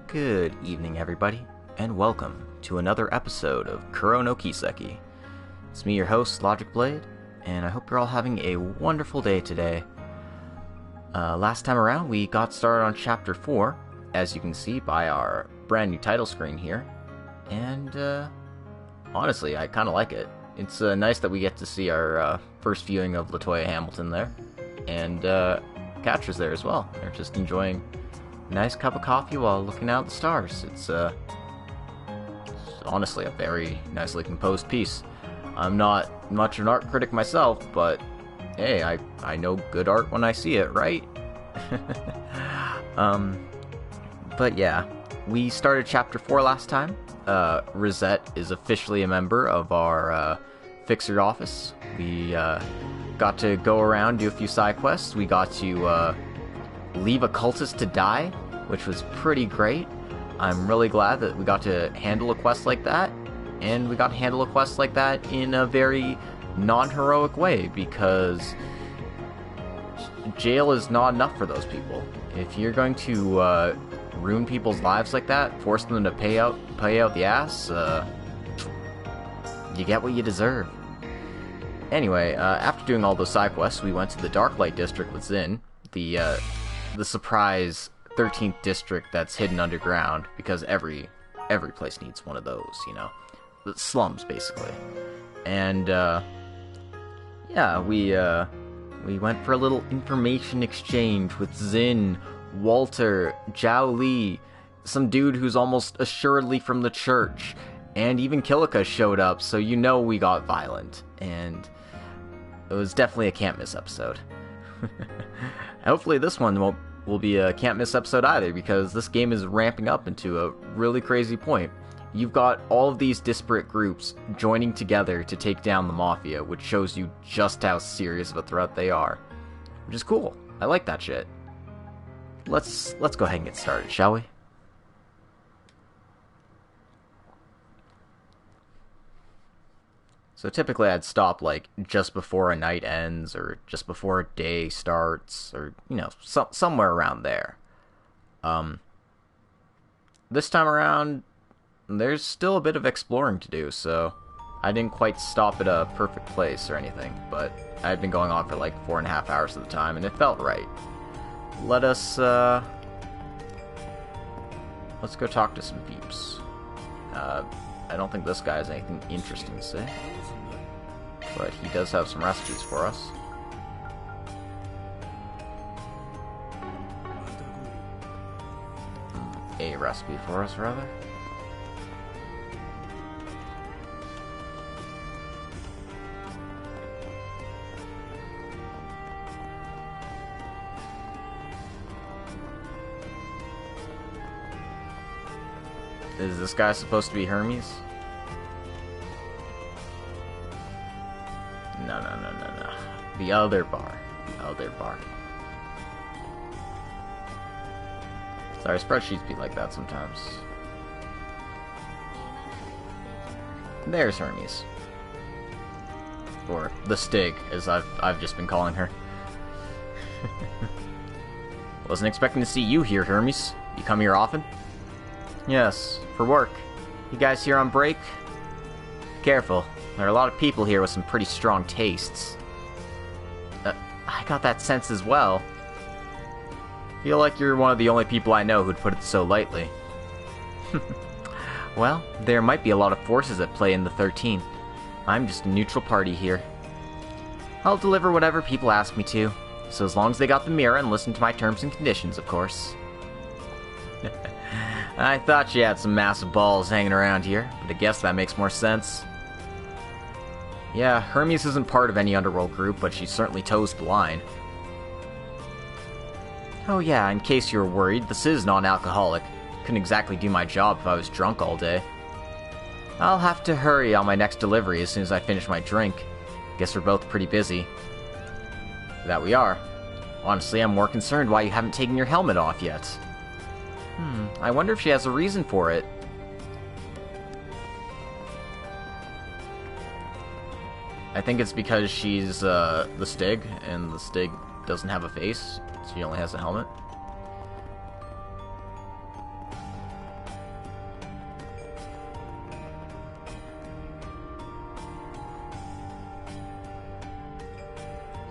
Good evening, everybody, and welcome to another episode of Kuro no Kiseki. It's me, your host, Logic Blade, and I hope you're all having a wonderful day today. Last time around, we got started on Chapter 4, as you can see by our brand new title screen here, and honestly, I kind of like it. It's nice that we get to see our first viewing of Latoya Hamilton there, and Catra's there as well. They're just enjoying a nice cup of coffee while looking out at the stars. It's honestly a very nicely composed piece. I'm not much of an art critic myself, but hey, I know good art when I see it, right? But yeah, we started Chapter 4 last time. Rosette is officially a member of our Fixer office. We got to go around, do a few side quests. We got to leave a cultist to die, which was pretty great. I'm really glad that we got to handle a quest like that, and we got to handle a quest like that in a very non-heroic way, because jail is not enough for those people. If you're going to ruin people's lives like that, force them to pay out the ass, you get what you deserve. Anyway, after doing all those side quests, we went to the Darklight District with Zin, the surprise 13th district that's hidden underground, because every place needs one of those, you know, the slums basically. And yeah, we went for a little information exchange with Zin, Walter, Zhao Li, some dude who's almost assuredly from the church, and even Kilika showed up, so you know we got violent, and it was definitely a can't miss episode. Hopefully this one will be a can't miss episode either, because this game is ramping up into a really crazy point. You've got all of these disparate groups joining together to take down the Mafia, which shows you just how serious of a threat they are. Which is cool. I like that shit. Let's go ahead and get started, shall we? So typically I'd stop like just before a night ends, or just before a day starts, or, you know, somewhere around there. This time around, there's still a bit of exploring to do, so I didn't quite stop at a perfect place or anything, but I had been going on for like 4.5 hours at the time, and it felt right. Let's go talk to some peeps. I don't think this guy has anything interesting to say, but he does have some recipes for us. A recipe for us, rather. Is this guy supposed to be Hermes? No. The other bar. Sorry, spreadsheets be like that sometimes. There's Hermes. Or the Stig, as I've just been calling her. Wasn't expecting to see you here, Hermes. You come here often? Yes, for work. You guys here on break? Careful. There are a lot of people here with some pretty strong tastes. I got that sense as well. Feel like you're one of the only people I know who'd put it so lightly. Well, there might be a lot of forces at play in the 13th. I'm just a neutral party here. I'll deliver whatever people ask me to, so as long as they got the mirror and listen to my terms and conditions, of course. I thought she had some massive balls hanging around here, but I guess that makes more sense. Yeah, Hermes isn't part of any underworld group, but she certainly toes the line. Oh yeah, in case you were worried, this is non-alcoholic. Couldn't exactly do my job if I was drunk all day. I'll have to hurry on my next delivery as soon as I finish my drink. Guess we're both pretty busy. That we are. Honestly, I'm more concerned why you haven't taken your helmet off yet. I wonder if she has a reason for it. I think it's because she's the Stig, and the Stig doesn't have a face. She only has a helmet.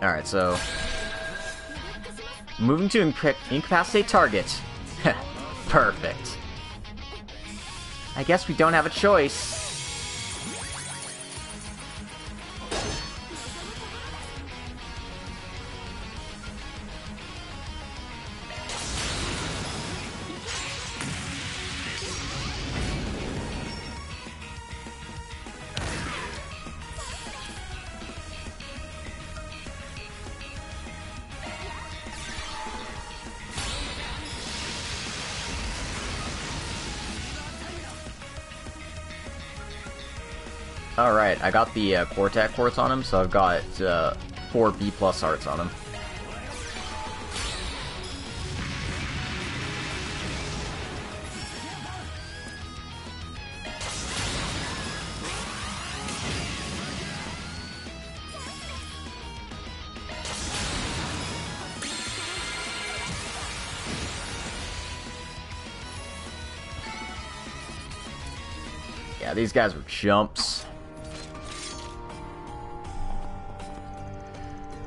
Alright, so... moving to incapacitate target. Perfect. I guess we don't have a choice. Alright, I got the Quartet Quartz on him, so I've got 4 B+ hearts on him. Yeah, these guys were chumps.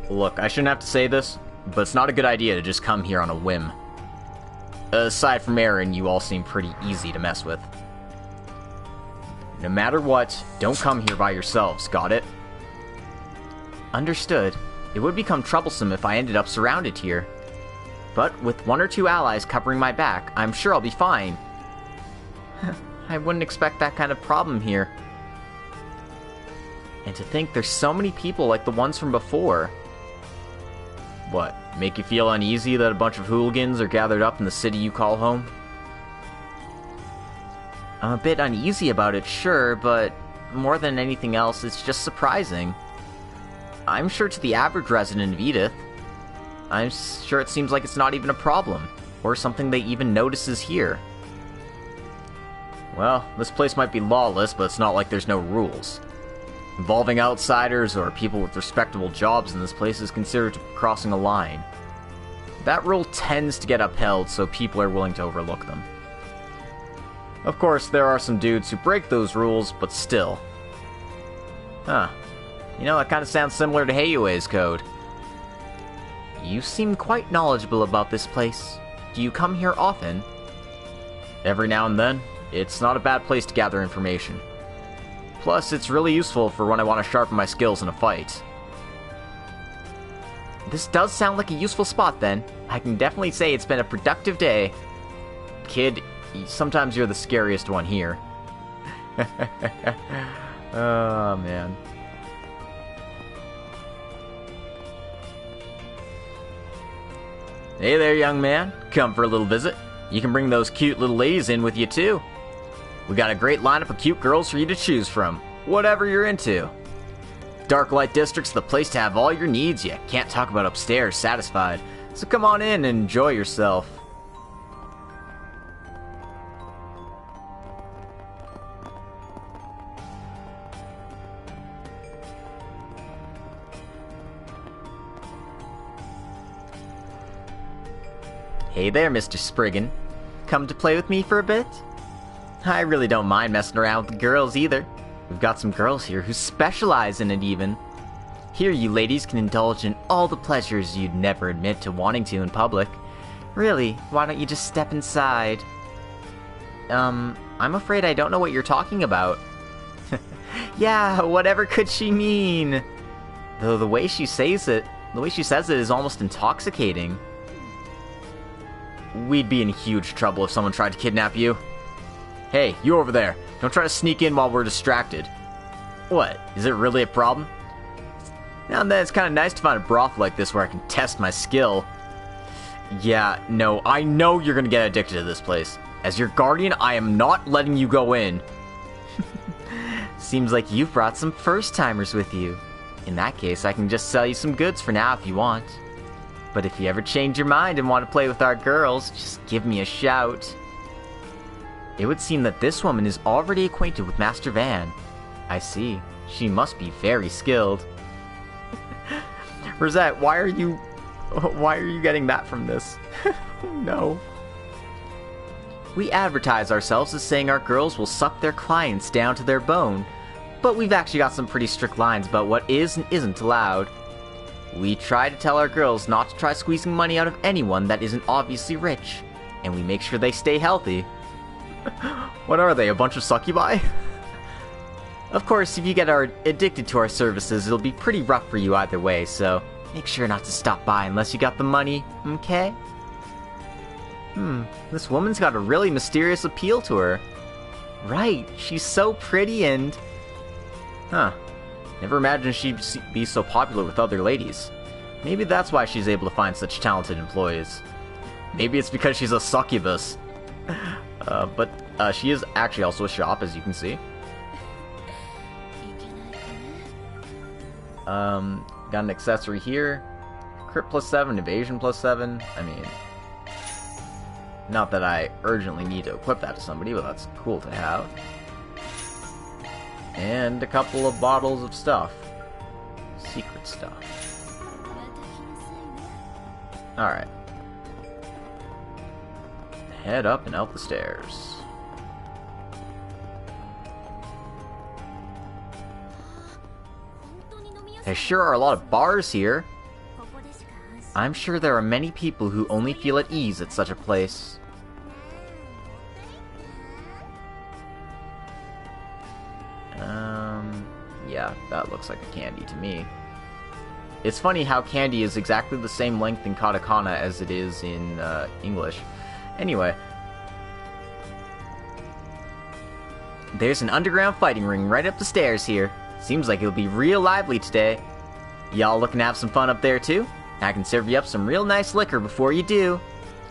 Look, I shouldn't have to say this, but it's not a good idea to just come here on a whim. Aside from Aaron, you all seem pretty easy to mess with. No matter what, don't come here by yourselves, got it? Understood. It would become troublesome if I ended up surrounded here. But with 1 or 2 allies covering my back, I'm sure I'll be fine. I wouldn't expect that kind of problem here. And to think there's so many people like the ones from before. What, make you feel uneasy that a bunch of hooligans are gathered up in the city you call home? I'm a bit uneasy about it, sure, but more than anything else, it's just surprising. I'm sure to the average resident of Edith, I'm sure it seems like it's not even a problem, or something they even notices here. Well, this place might be lawless, but it's not like there's no rules. Involving outsiders or people with respectable jobs in this place is considered crossing a line. That rule tends to get upheld, so people are willing to overlook them. Of course, there are some dudes who break those rules, but still. Huh. You know, that kind of sounds similar to Heiyue's code. You seem quite knowledgeable about this place. Do you come here often? Every now and then. It's not a bad place to gather information. Plus, it's really useful for when I want to sharpen my skills in a fight. This does sound like a useful spot, then. I can definitely say it's been a productive day. Kid, sometimes you're the scariest one here. Oh, man. Hey there, young man. Come for a little visit. You can bring those cute little ladies in with you, too. We got a great lineup of cute girls for you to choose from, whatever you're into. Darklight District's the place to have all your needs you can't talk about upstairs satisfied, so come on in and enjoy yourself. Hey there, Mr. Spriggan. Come to play with me for a bit? I really don't mind messing around with the girls either. We've got some girls here who specialize in it even. Here you ladies can indulge in all the pleasures you'd never admit to wanting to in public. Really, why don't you just step inside? I'm afraid I don't know what you're talking about. Yeah, whatever could she mean? Though the way she says it is almost intoxicating. We'd be in huge trouble if someone tried to kidnap you. Hey, you over there. Don't try to sneak in while we're distracted. What, is it really a problem? Now and then it's kind of nice to find a broth like this where I can test my skill. Yeah, no, I know you're gonna get addicted to this place. As your guardian, I am not letting you go in. Seems like you've brought some first-timers with you. In that case, I can just sell you some goods for now if you want. But if you ever change your mind and want to play with our girls, just give me a shout. It would seem that this woman is already acquainted with Master Van. I see. She must be very skilled. Rosette, why are you getting that from this? No. We advertise ourselves as saying our girls will suck their clients down to their bone, but we've actually got some pretty strict lines about what is and isn't allowed. We try to tell our girls not to try squeezing money out of anyone that isn't obviously rich, and we make sure they stay healthy. What are they, a bunch of succubi? Of course, if you get addicted to our services, it'll be pretty rough for you either way, so make sure not to stop by unless you got the money, okay? This woman's got a really mysterious appeal to her. Right, she's so pretty and... Huh. Never imagined she'd be so popular with other ladies. Maybe that's why she's able to find such talented employees. Maybe it's because she's a succubus. But she is actually also a shop, as you can see. Got an accessory here. Crit +7, evasion +7. I mean... Not that I urgently need to equip that to somebody, but that's cool to have. And a couple of bottles of stuff. Secret stuff. Alright. Head up and out the stairs. There sure are a lot of bars here. I'm sure there are many people who only feel at ease at such a place. Yeah, that looks like a candy to me. It's funny how candy is exactly the same length in katakana as it is in English. Anyway. There's an underground fighting ring right up the stairs here. Seems like it'll be real lively today. Y'all looking to have some fun up there too? I can serve you up some real nice liquor before you do.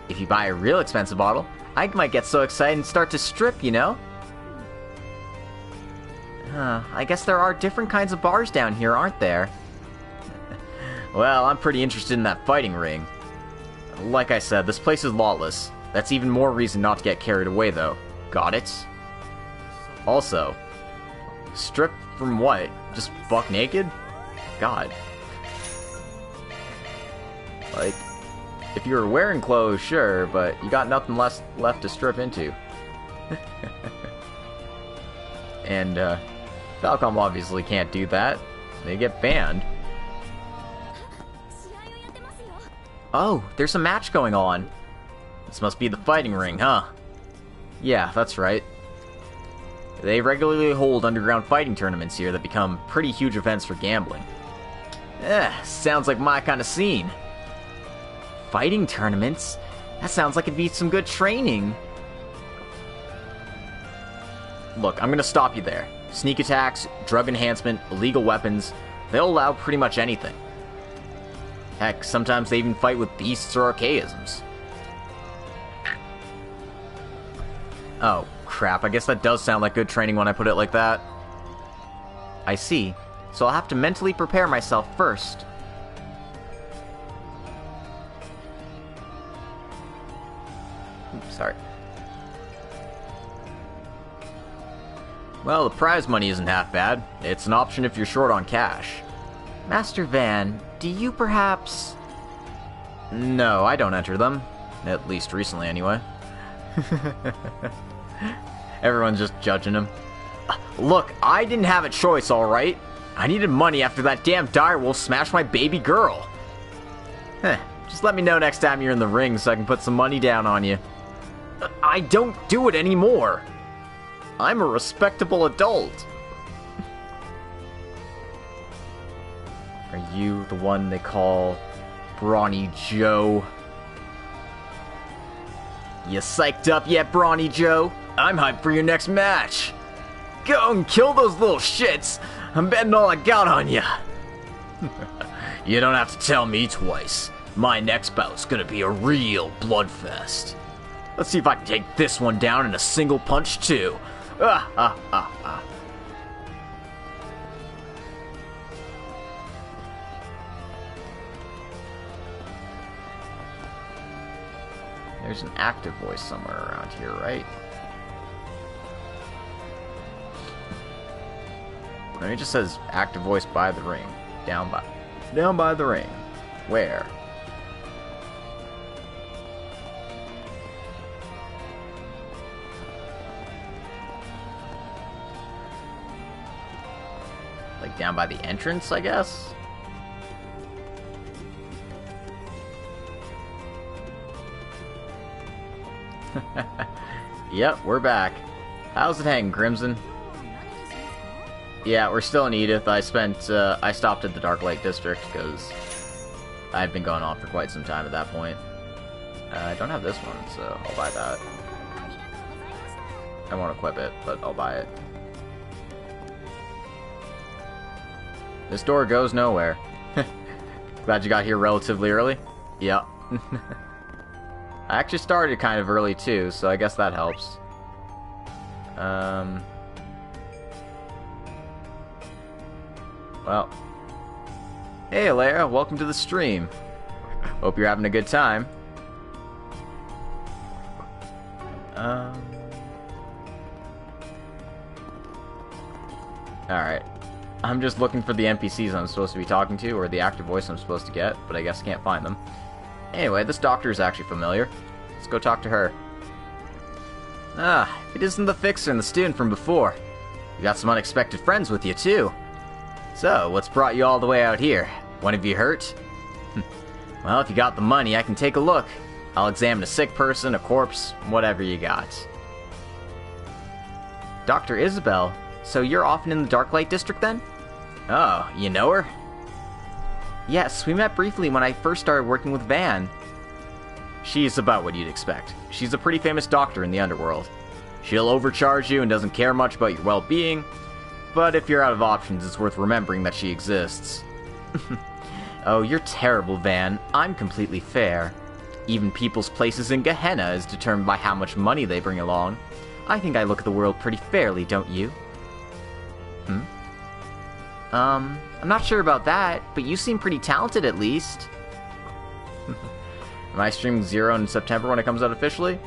If you buy a real expensive bottle, I might get so excited and start to strip, you know? I guess there are different kinds of bars down here, aren't there? Well, I'm pretty interested in that fighting ring. Like I said, this place is lawless. That's even more reason not to get carried away, though. Got it? Also, strip from what? Just buck naked? God. Like, if you were wearing clothes, sure, but you got nothing left to strip into. And, Falcom obviously can't do that. They get banned. Oh, there's a match going on. This must be the fighting ring, huh? Yeah, that's right. They regularly hold underground fighting tournaments here that become pretty huge events for gambling. Sounds like my kind of scene. Fighting tournaments? That sounds like it'd be some good training. Look, I'm gonna stop you there. Sneak attacks, drug enhancement, illegal weapons, they'll allow pretty much anything. Heck, sometimes they even fight with beasts or archaisms. Oh, crap, I guess that does sound like good training when I put it like that. I see. So I'll have to mentally prepare myself first. Oops, sorry. Well, the prize money isn't half bad. It's an option if you're short on cash. Master Van, do you perhaps... No, I don't enter them. At least recently, anyway. Everyone's just judging him. Look, I didn't have a choice, alright? I needed money after that damn direwolf smashed my baby girl. Just let me know next time you're in the ring so I can put some money down on you. I don't do it anymore. I'm a respectable adult. Are you the one they call Brawny Joe? You psyched up yet, Brawny Joe? I'm hyped for your next match. Go and kill those little shits. I'm betting all I got on you. You don't have to tell me twice. My next bout's gonna be a real bloodfest. Let's see if I can take this one down in a single punch, too. There's an active voice somewhere around here, right? And it just says active voice by the ring. Down by the ring. Where? Like down by the entrance, I guess? Yep, we're back. How's it hanging, Crimson? Yeah, we're still in Edith. I stopped at the Dark Light District because I've been going on for quite some time at that point. I don't have this one, so I'll buy that. I won't equip it, but I'll buy it. This door goes nowhere. Glad you got here relatively early? Yep. I actually started kind of early too, so I guess that helps. Well. Hey, Alea, welcome to the stream. Hope you're having a good time. Alright. I'm just looking for the NPCs I'm supposed to be talking to, or the actor voice I'm supposed to get, but I guess can't find them. Anyway, this doctor is actually familiar. Let's go talk to her. Ah, it isn't the fixer and the student from before. You got some unexpected friends with you, too. So, what's brought you all the way out here? One of you hurt? Well, if you got the money, I can take a look. I'll examine a sick person, a corpse, whatever you got. Dr. Isabel, so you're often in the Darklight District then? Oh, you know her? Yes, we met briefly when I first started working with Van. She's about what you'd expect. She's a pretty famous doctor in the underworld. She'll overcharge you and doesn't care much about your well-being, but if you're out of options, it's worth remembering that she exists. Oh, you're terrible, Van. I'm completely fair. Even people's places in Gehenna is determined by how much money they bring along. I think I look at the world pretty fairly, don't you? I'm not sure about that, but you seem pretty talented at least. Am I streaming Zero in September when it comes out officially?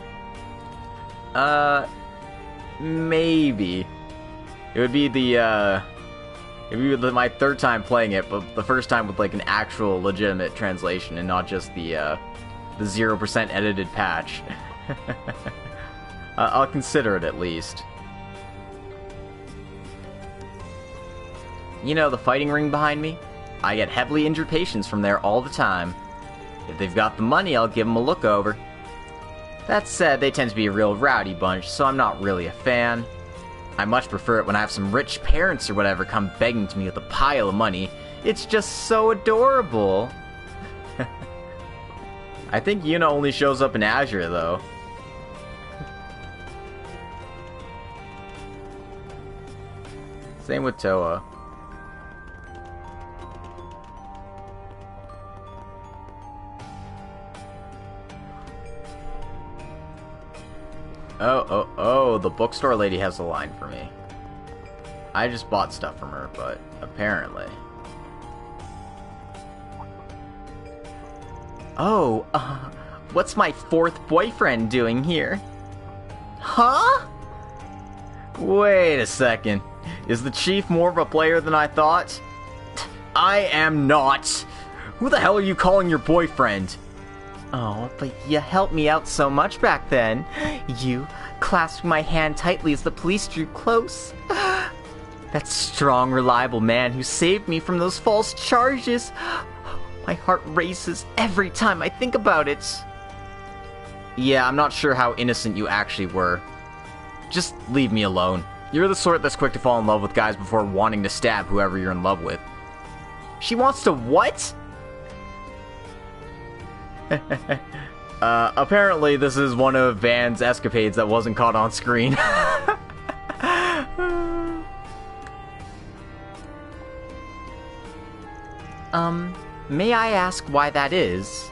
Maybe. It would be my third time playing it, but the first time with like an actual legitimate translation and not just the 0% edited patch. I'll consider it at least. You know the fighting ring behind me? I get heavily injured patients from there all the time. If they've got the money, I'll give them a look over. That said, they tend to be a real rowdy bunch, so I'm not really a fan. I much prefer it when I have some rich parents or whatever come begging to me with a pile of money. It's just so adorable. I think Yuna only shows up in Azure, though. Same with Toa. Oh, the bookstore lady has a line for me. I just bought stuff from her, but apparently. Oh, what's my fourth boyfriend doing here? Huh? Wait a second. Is the chief more of a player than I thought? I am not. Who the hell are you calling your boyfriend? Oh, but you helped me out so much back then. You clasped my hand tightly as the police drew close. That strong, reliable man who saved me from those false charges. My heart races every time I think about it. Yeah, I'm not sure how innocent you actually were. Just leave me alone. You're the sort that's quick to fall in love with guys before wanting to stab whoever you're in love with. She wants to what? Apparently this is one of Van's escapades that wasn't caught on screen. May I ask why that is?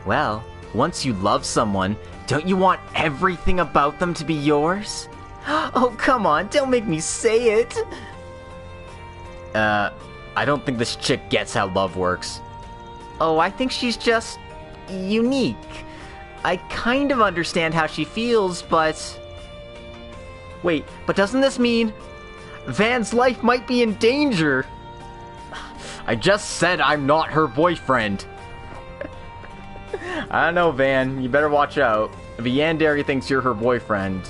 Well, once you love someone, don't you want everything about them to be yours? Oh, come on, don't make me say it! I don't think this chick gets how love works. Oh, I think she's just unique. I kind of understand how she feels, but... Wait, but doesn't this mean Van's life might be in danger? I just said I'm not her boyfriend. I don't know, Van. You better watch out. If a Yandere thinks you're her boyfriend,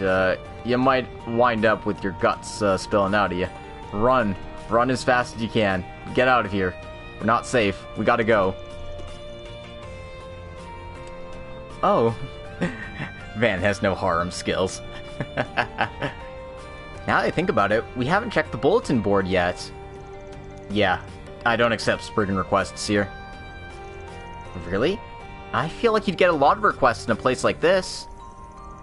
you might wind up with your guts spilling out of you. Run. Run as fast as you can. Get out of here. We're not safe. We gotta go. Oh. Van has no harem skills. Now that I think about it, we haven't checked the bulletin board yet. Yeah, I don't accept Spriggan requests here. Really? I feel like you'd get a lot of requests in a place like this.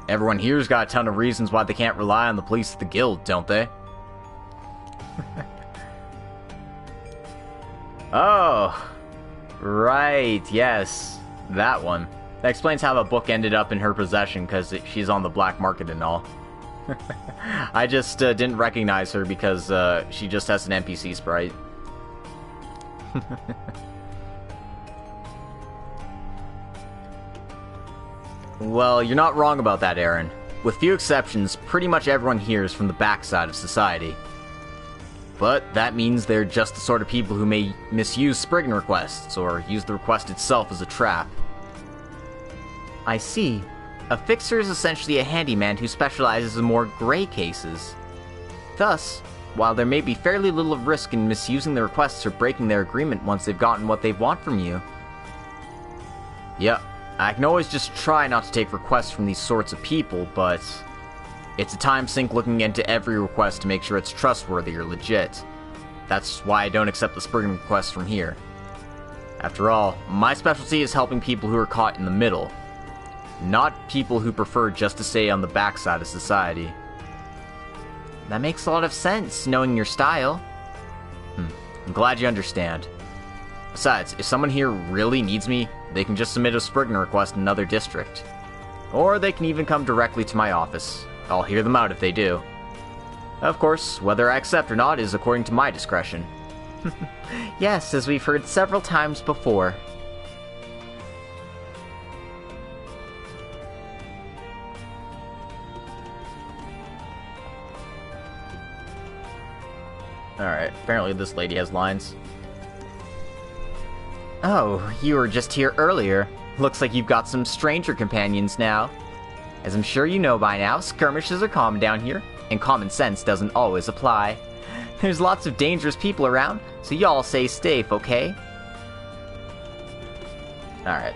Everyone here's got a ton of reasons why they can't rely on the police of the guild, don't they? Oh, right, yes, that one. That explains how the book ended up in her possession, because she's on the black market and all. I just didn't recognize her because she just has an NPC sprite. Well, you're not wrong about that, Aaron. With few exceptions, pretty much everyone here is from the backside of society. But that means they're just the sort of people who may misuse Spriggan requests, or use the request itself as a trap. I see. A fixer is essentially a handyman who specializes in more gray cases. Thus, while there may be fairly little risk in misusing the requests or breaking their agreement once they've gotten what they want from you. Yep, I can always just try not to take requests from these sorts of people, but it's a time sink looking into every request to make sure it's trustworthy or legit. That's why I don't accept the Spriggan requests from here. After all, my specialty is helping people who are caught in the middle, not people who prefer just to stay on the backside of society. That makes a lot of sense, knowing your style. I'm glad you understand. Besides, if someone here really needs me, they can just submit a Spriggan request in another district. Or they can even come directly to my office. I'll hear them out if they do. Of course, whether I accept or not is according to my discretion. Yes, as we've heard several times before. Alright, apparently this lady has lines. Oh, you were just here earlier. Looks like you've got some stranger companions now. As I'm sure you know by now, skirmishes are common down here, and common sense doesn't always apply. There's lots of dangerous people around, so y'all stay safe, okay? Alright.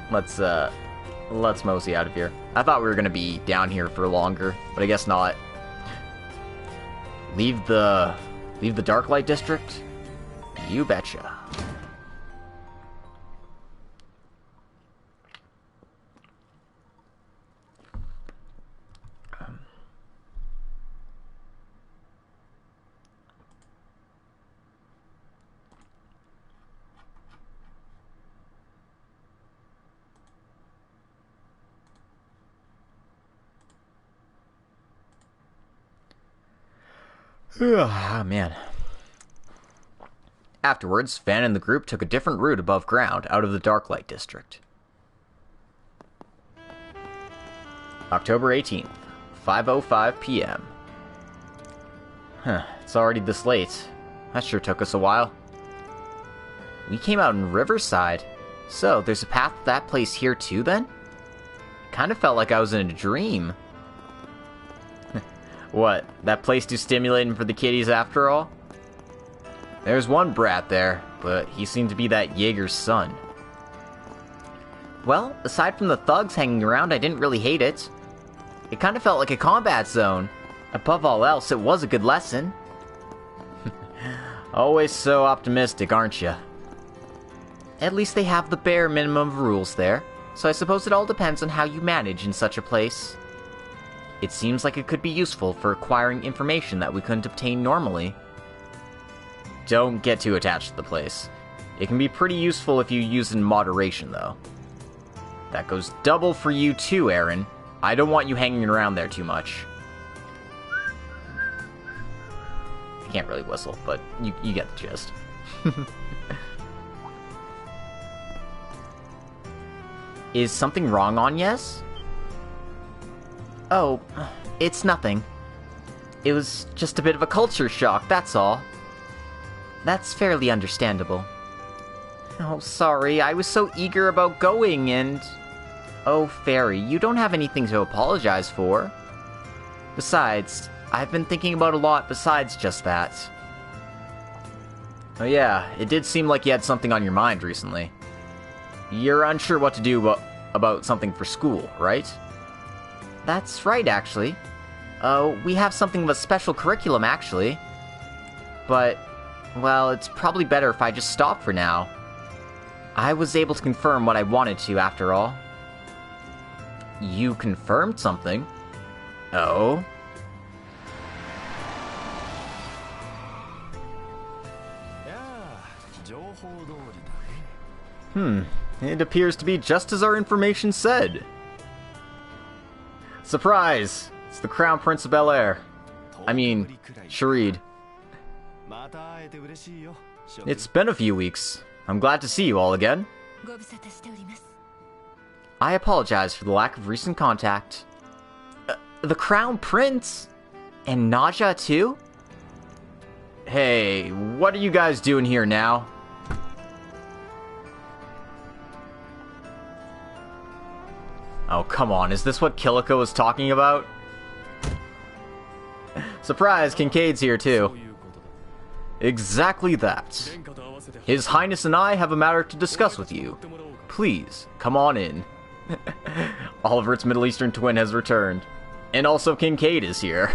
Let's mosey out of here. I thought we were gonna be down here for longer, but I guess not. Leave the Darklight District? You betcha. Ah, man. Afterwards, Van and the group took a different route above ground, out of the Darklight District. October 18th, 5:05 p.m. It's already this late. That sure took us a while. We came out in Riverside. So, there's a path to that place here too, then? Kinda felt like I was in a dream. What, that place too stimulating for the kiddies after all? There's one brat there, but he seemed to be that Jaeger's son. Well, aside from the thugs hanging around, I didn't really hate it. It kind of felt like a combat zone. Above all else, it was a good lesson. Always so optimistic, aren't you? At least they have the bare minimum of rules there, so I suppose it all depends on how you manage in such a place. It seems like it could be useful for acquiring information that we couldn't obtain normally. Don't get too attached to the place. It can be pretty useful if you use it in moderation, though. That goes double for you too, Aaron. I don't want you hanging around there too much. I can't really whistle, but you get the gist. Is something wrong, Agnes? Oh, it's nothing. It was just a bit of a culture shock, that's all. That's fairly understandable. Oh, sorry, I was so eager about going and... Oh, Fairy, you don't have anything to apologize for. Besides, I've been thinking about a lot besides just that. Oh yeah, it did seem like you had something on your mind recently. You're unsure what to do about something for school, right? That's right, actually. We have something of a special curriculum, actually. But, well, it's probably better if I just stop for now. I was able to confirm what I wanted to, after all. You confirmed something? Oh? It appears to be just as our information said. Surprise! It's the Crown Prince of Bel-Air. I mean, Sharid. It's been a few weeks. I'm glad to see you all again. I apologize for the lack of recent contact. The Crown Prince? And Naja too? Hey, what are you guys doing here now? Oh, come on, is this what Killiko was talking about? Surprise, Kincaid's here too. Exactly that. His Highness and I have a matter to discuss with you. Please, come on in. Oliver's Middle Eastern twin has returned. And also Kincaid is here.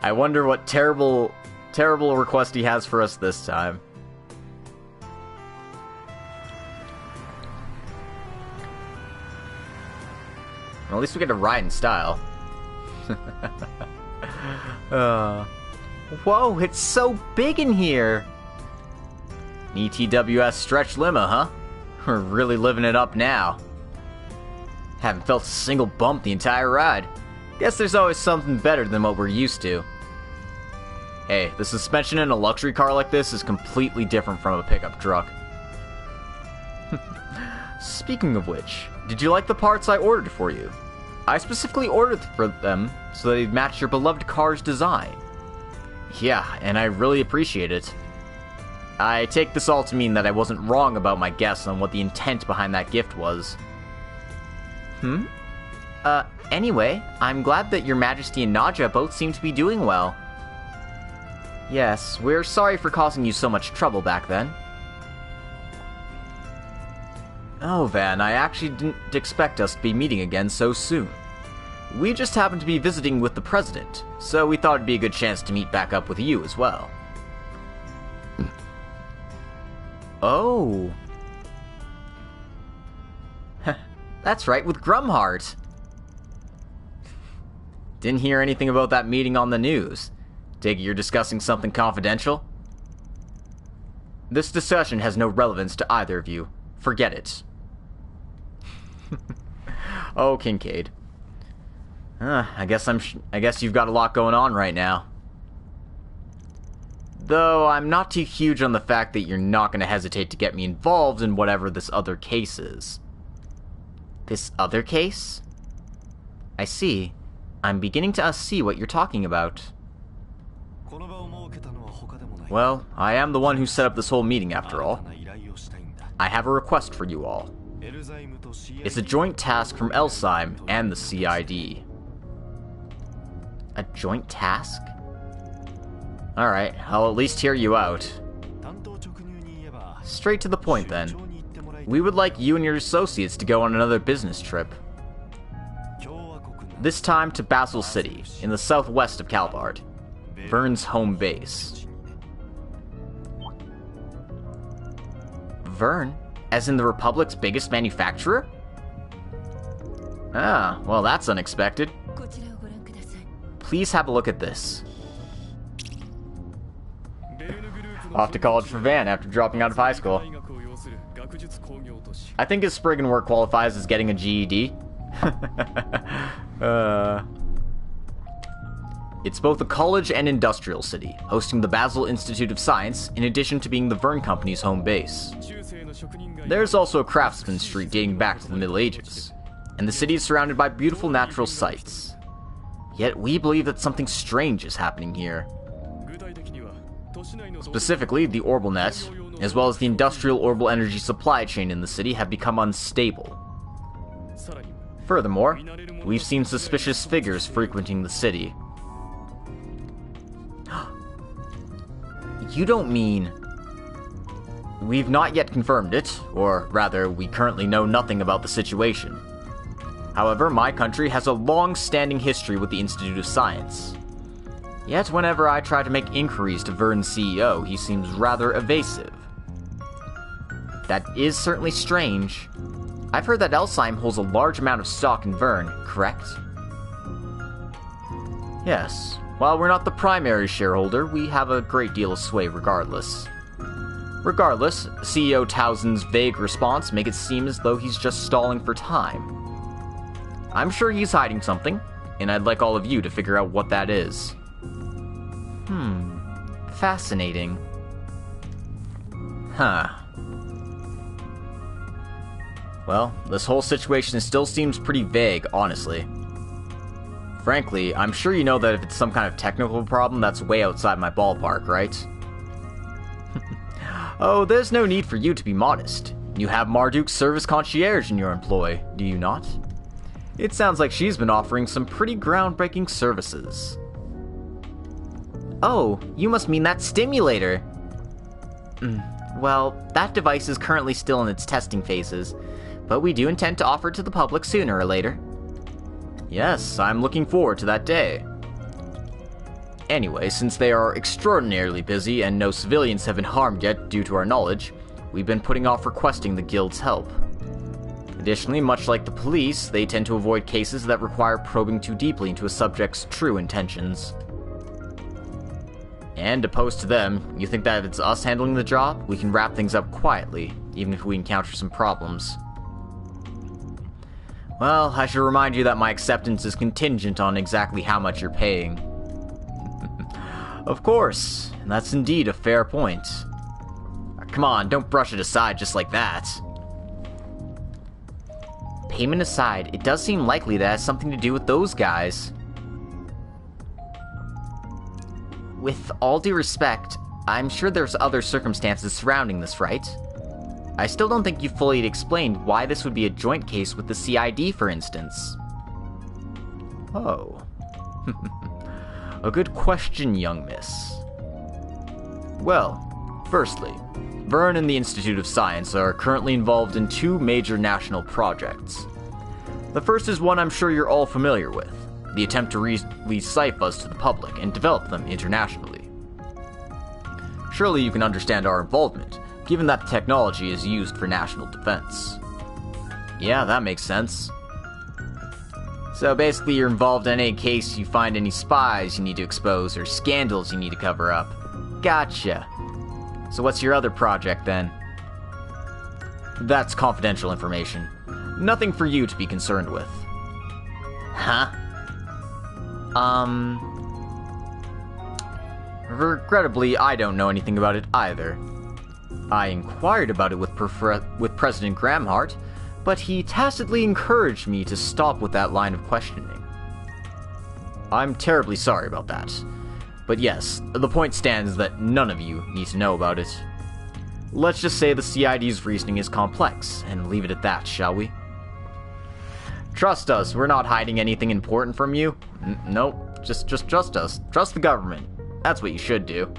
I wonder what terrible request he has for us this time. Well, at least we get to ride in style. Whoa, it's so big in here! ETWS stretch limo, huh? We're really living it up now. Haven't felt a single bump the entire ride. Guess there's always something better than what we're used to. Hey, the suspension in a luxury car like this is completely different from a pickup truck. Speaking of which, did you like the parts I ordered for you? I specifically ordered for them so that they'd match your beloved car's design. Yeah, and I really appreciate it. I take this all to mean that I wasn't wrong about my guess on what the intent behind that gift was. Anyway, I'm glad that Your Majesty and Naja both seem to be doing well. Yes, we're sorry for causing you so much trouble back then. Oh, Van, I actually didn't expect us to be meeting again so soon. We just happened to be visiting with the President, so we thought it'd be a good chance to meet back up with you as well. Oh. That's right, with Grumhart. Didn't hear anything about that meeting on the news. Take it you're discussing something confidential? This discussion has no relevance to either of you. Forget it. Oh, Kincaid. I guess you've got a lot going on right now. Though I'm not too huge on the fact that you're not going to hesitate to get me involved in whatever this other case is. This other case? I see. I'm beginning to see what you're talking about. Well, I am the one who set up this whole meeting after all. I have a request for you all. It's a joint task from Elsheim and the CID. A joint task? Alright, I'll at least hear you out. Straight to the point then. We would like you and your associates to go on another business trip. This time to Basel City, in the southwest of Calvard. Vern's home base. Vern? As in the Republic's biggest manufacturer? Ah, well that's unexpected. Please have a look at this. Off to college for Van after dropping out of high school. I think his Spriggan work qualifies as getting a GED. It's both a college and industrial city, hosting the Basel Institute of Science, in addition to being the Vern Company's home base. There's also a craftsman street dating back to the Middle Ages, and the city is surrounded by beautiful natural sights. Yet we believe that something strange is happening here. Specifically, the OrbitalNet, as well as the industrial orbital energy supply chain in the city, have become unstable. Furthermore, we've seen suspicious figures frequenting the city. You don't mean... We've not yet confirmed it, or rather, we currently know nothing about the situation. However, my country has a long-standing history with the Institute of Science. Yet, whenever I try to make inquiries to Vern's CEO, he seems rather evasive. That is certainly strange. I've heard that Elsheim holds a large amount of stock in Vern, correct? Yes. While we're not the primary shareholder, we have a great deal of sway regardless. Regardless, CEO Towson's vague response makes it seem as though he's just stalling for time. I'm sure he's hiding something, and I'd like all of you to figure out what that is. Fascinating. Huh. Well, this whole situation still seems pretty vague, honestly. Frankly, I'm sure you know that if it's some kind of technical problem, that's way outside my ballpark, right? Oh, there's no need for you to be modest. You have Marduk's service concierge in your employ, do you not? It sounds like she's been offering some pretty groundbreaking services. Oh, you must mean that stimulator. Well, that device is currently still in its testing phases, but we do intend to offer it to the public sooner or later. Yes, I'm looking forward to that day. Anyway, since they are extraordinarily busy and no civilians have been harmed yet due to our knowledge, we've been putting off requesting the Guild's help. Additionally, much like the police, they tend to avoid cases that require probing too deeply into a subject's true intentions. And opposed to them, you think that if it's us handling the job, we can wrap things up quietly, even if we encounter some problems. Well, I should remind you that my acceptance is contingent on exactly how much you're paying. Of course, and that's indeed a fair point. Come on, don't brush it aside just like that. Payment aside, it does seem likely that it has something to do with those guys. With all due respect, I'm sure there's other circumstances surrounding this, right? I still don't think you fully explained why this would be a joint case with the CID, for instance. Oh. A good question, young miss. Well, firstly, Vern and the Institute of Science are currently involved in two major national projects. The first is one I'm sure you're all familiar with, the attempt to release ciphers to the public and develop them internationally. Surely you can understand our involvement, given that the technology is used for national defense. Yeah, that makes sense. So basically you're involved in any case you find any spies you need to expose or scandals you need to cover up. Gotcha. So what's your other project then? That's confidential information. Nothing for you to be concerned with. Huh? Regrettably, I don't know anything about it either. I inquired about it with President Gramhart, but he tacitly encouraged me to stop with that line of questioning. I'm terribly sorry about that. But yes, the point stands that none of you need to know about it. Let's just say the CID's reasoning is complex, and leave it at that, shall we? Trust us, we're not hiding anything important from you. Nope, just trust us. Trust the government. That's what you should do.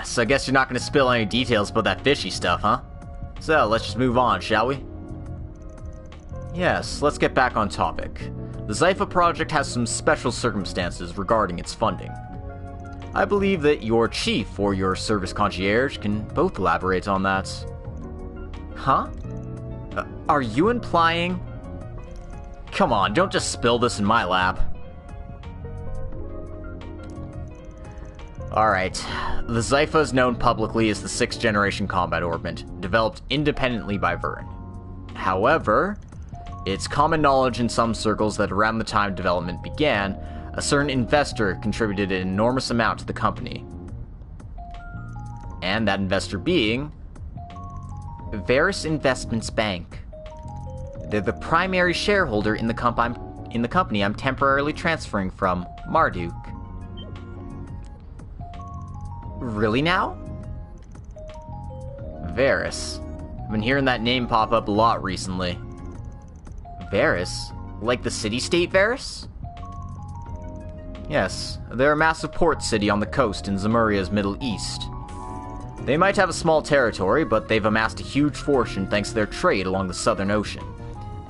So I guess you're not going to spill any details about that fishy stuff, huh? So, let's just move on, shall we? Yes, let's get back on topic. The Zypha project has some special circumstances regarding its funding. I believe that your chief or your service concierge can both elaborate on that. Huh? Are you implying... Come on, don't just spill this in my lap. Alright, the Zypha is known publicly as the 6th generation combat orbment, developed independently by Vern. However, it's common knowledge in some circles that around the time development began, a certain investor contributed an enormous amount to the company. And that investor being... Varus Investments Bank. They're the primary shareholder in the company I'm temporarily transferring from, Marduk. Really now? Varus. I've been hearing that name pop up a lot recently. Varus? Like the city-state Varus? Yes, they're a massive port city on the coast in Zemuria's Middle East. They might have a small territory, but they've amassed a huge fortune thanks to their trade along the Southern Ocean,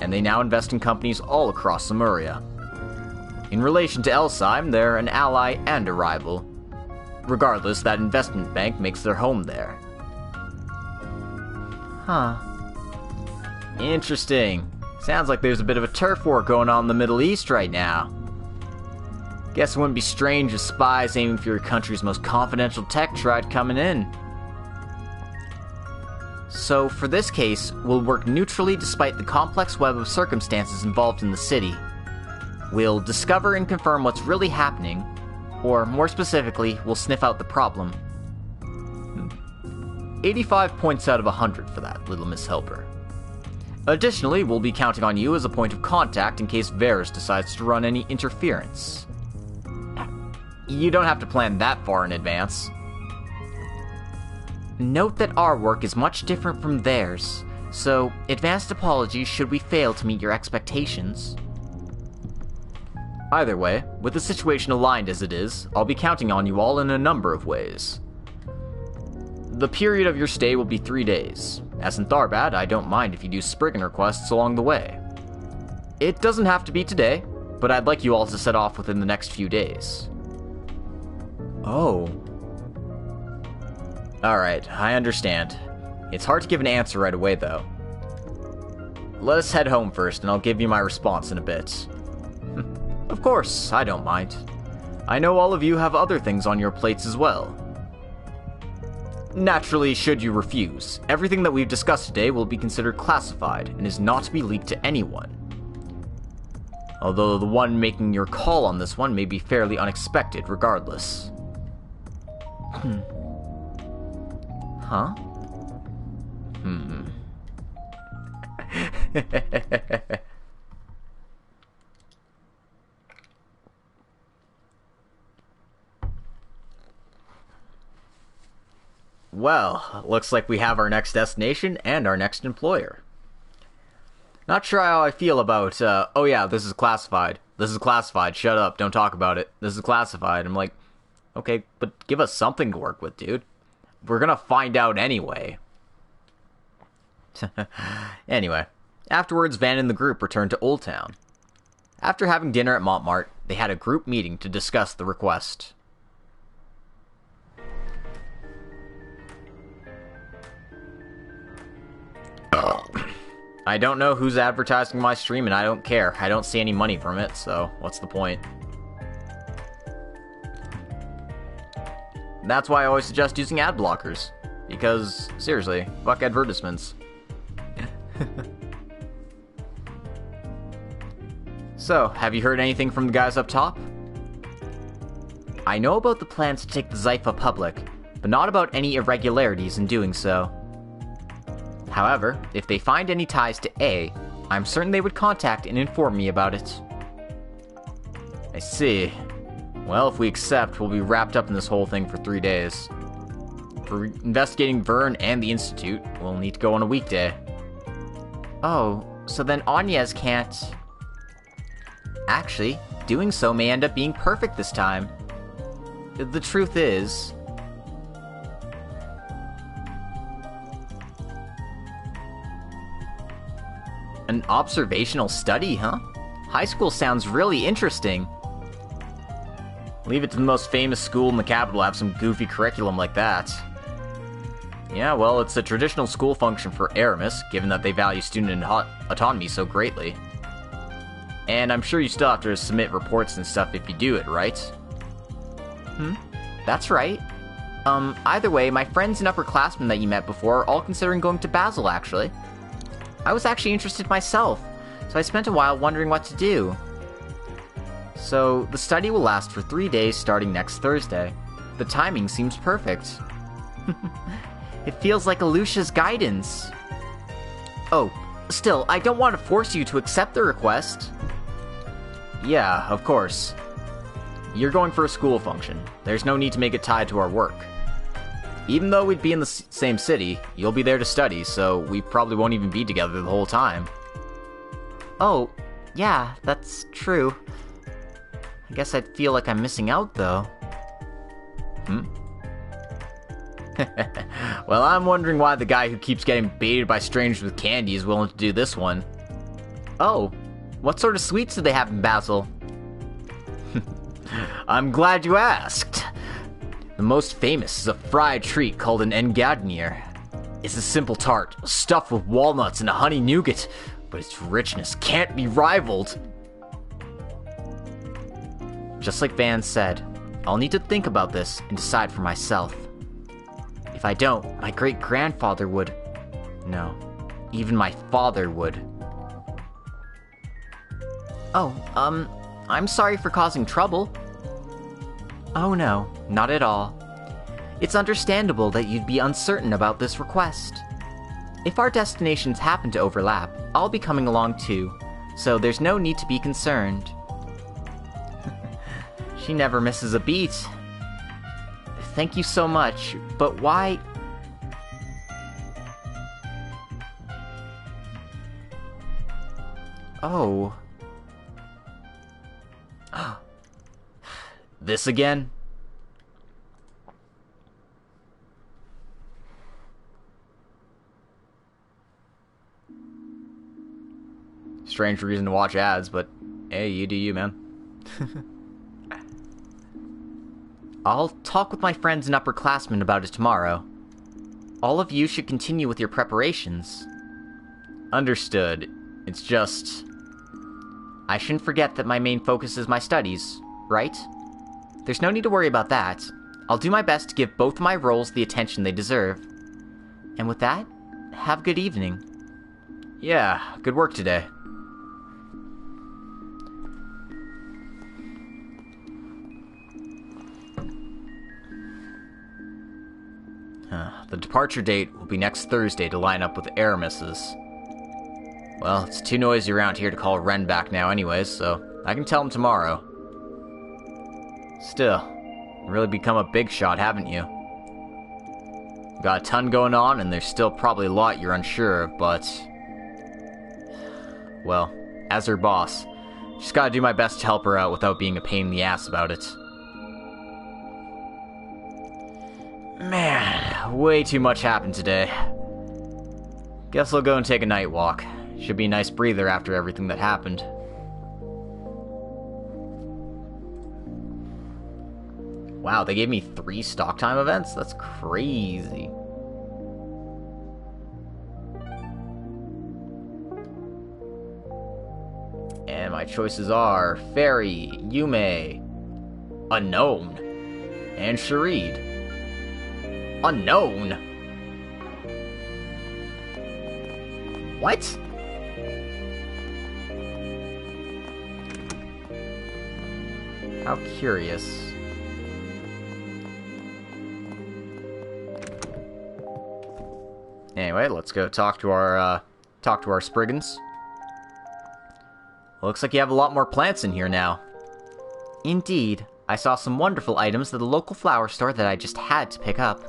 and they now invest in companies all across Zemuria. In relation to Elsheim, they're an ally and a rival. Regardless, that investment bank makes their home there. Huh. Interesting. Sounds like there's a bit of a turf war going on in the Middle East right now. Guess it wouldn't be strange if spies aiming for your country's most confidential tech tried coming in. So, for this case, we'll work neutrally despite the complex web of circumstances involved in the city. We'll discover and confirm what's really happening, or more specifically, we'll sniff out the problem. 85 points out of 100 for that, Little Miss Helper. Additionally, we'll be counting on you as a point of contact in case Varus decides to run any interference. You don't have to plan that far in advance. Note that our work is much different from theirs, so advanced apologies should we fail to meet your expectations. Either way, with the situation aligned as it is, I'll be counting on you all in a number of ways. The period of your stay will be 3 days. As in Tharbad, I don't mind if you do Spriggan requests along the way. It doesn't have to be today, but I'd like you all to set off within the next few days. Oh. Alright, I understand. It's hard to give an answer right away, though. Let us head home first, and I'll give you my response in a bit. Of course, I don't mind. I know all of you have other things on your plates as well. Naturally, should you refuse, everything that we've discussed today will be considered classified and is not to be leaked to anyone. Although the one making your call on this one may be fairly unexpected regardless. Huh? Well, looks like we have our next destination and our next employer. Not sure how I feel about, oh yeah, this is classified. This is classified, shut up, don't talk about it. This is classified. I'm like, okay, but give us something to work with, dude. We're gonna find out anyway. Anyway, afterwards, Van and the group returned to Old Town. After having dinner at Montmartre, they had a group meeting to discuss the request. I don't know who's advertising my stream, and I don't care. I don't see any money from it, so what's the point? That's why I always suggest using ad blockers. Because, seriously, fuck advertisements. So, have you heard anything from the guys up top? I know about the plans to take the Zypha public, but not about any irregularities in doing so. However, if they find any ties to A, I'm certain they would contact and inform me about it. I see. Well, if we accept, we'll be wrapped up in this whole thing for 3 days. For investigating Vern and the Institute, we'll need to go on a weekday. Oh, so then Agnes can't... Actually, doing so may end up being perfect this time. The truth is... An observational study, huh? High school sounds really interesting. Leave it to the most famous school in the capital to have some goofy curriculum like that. Yeah, well, it's a traditional school function for Aramis, given that they value student autonomy so greatly. And I'm sure you still have to submit reports and stuff if you do it, right? That's right. Either way, my friends and upperclassmen that you met before are all considering going to Basel, actually. I was actually interested myself, so I spent a while wondering what to do. So, the study will last for 3 days starting next Thursday. The timing seems perfect. It feels like Alusha's guidance. Oh, still, I don't want to force you to accept the request. Yeah, of course. You're going for a school function. There's no need to make it tied to our work. Even though we'd be in the same city, you'll be there to study, so we probably won't even be together the whole time. Oh, yeah, that's true. I guess I'd feel like I'm missing out, though. Well, I'm wondering why the guy who keeps getting baited by strangers with candy is willing to do this one. Oh, what sort of sweets do they have in Basel? I'm glad you asked. The most famous is a fried treat called an engadnier. It's a simple tart, stuffed with walnuts and a honey nougat, but its richness can't be rivaled. Just like Van said, I'll need to think about this and decide for myself. If I don't, my great-grandfather would... No, even my father would. Oh, I'm sorry for causing trouble. Oh no, not at all. It's understandable that you'd be uncertain about this request. If our destinations happen to overlap, I'll be coming along too, so there's no need to be concerned. She never misses a beat. Thank you so much, but why... Oh. This again? Strange reason to watch ads, but hey, you do you, man. I'll talk with my friends and upperclassmen about it tomorrow. All of you should continue with your preparations. Understood. It's just... I shouldn't forget that my main focus is my studies, right? There's no need to worry about that. I'll do my best to give both my roles the attention they deserve. And with that, have a good evening. Yeah, good work today. The departure date will be next Thursday to line up with Aramis's. Well, it's too noisy around here to call Ren back now anyways, so I can tell him tomorrow. Still, you've really become a big shot, haven't you? You've got a ton going on, and there's still probably a lot you're unsure of, but... Well, as her boss, just gotta do my best to help her out without being a pain in the ass about it. Man, way too much happened today. Guess I'll go and take a night walk. Should be a nice breather after everything that happened. Wow, they gave me 3 stock time events? That's crazy. And my choices are Fairy, Yume, Unknown, and Sharid. Unknown? What? How curious. Anyway, let's go talk to our Spriggans. Looks like you have a lot more plants in here now. Indeed. I saw some wonderful items at the local flower store that I just had to pick up.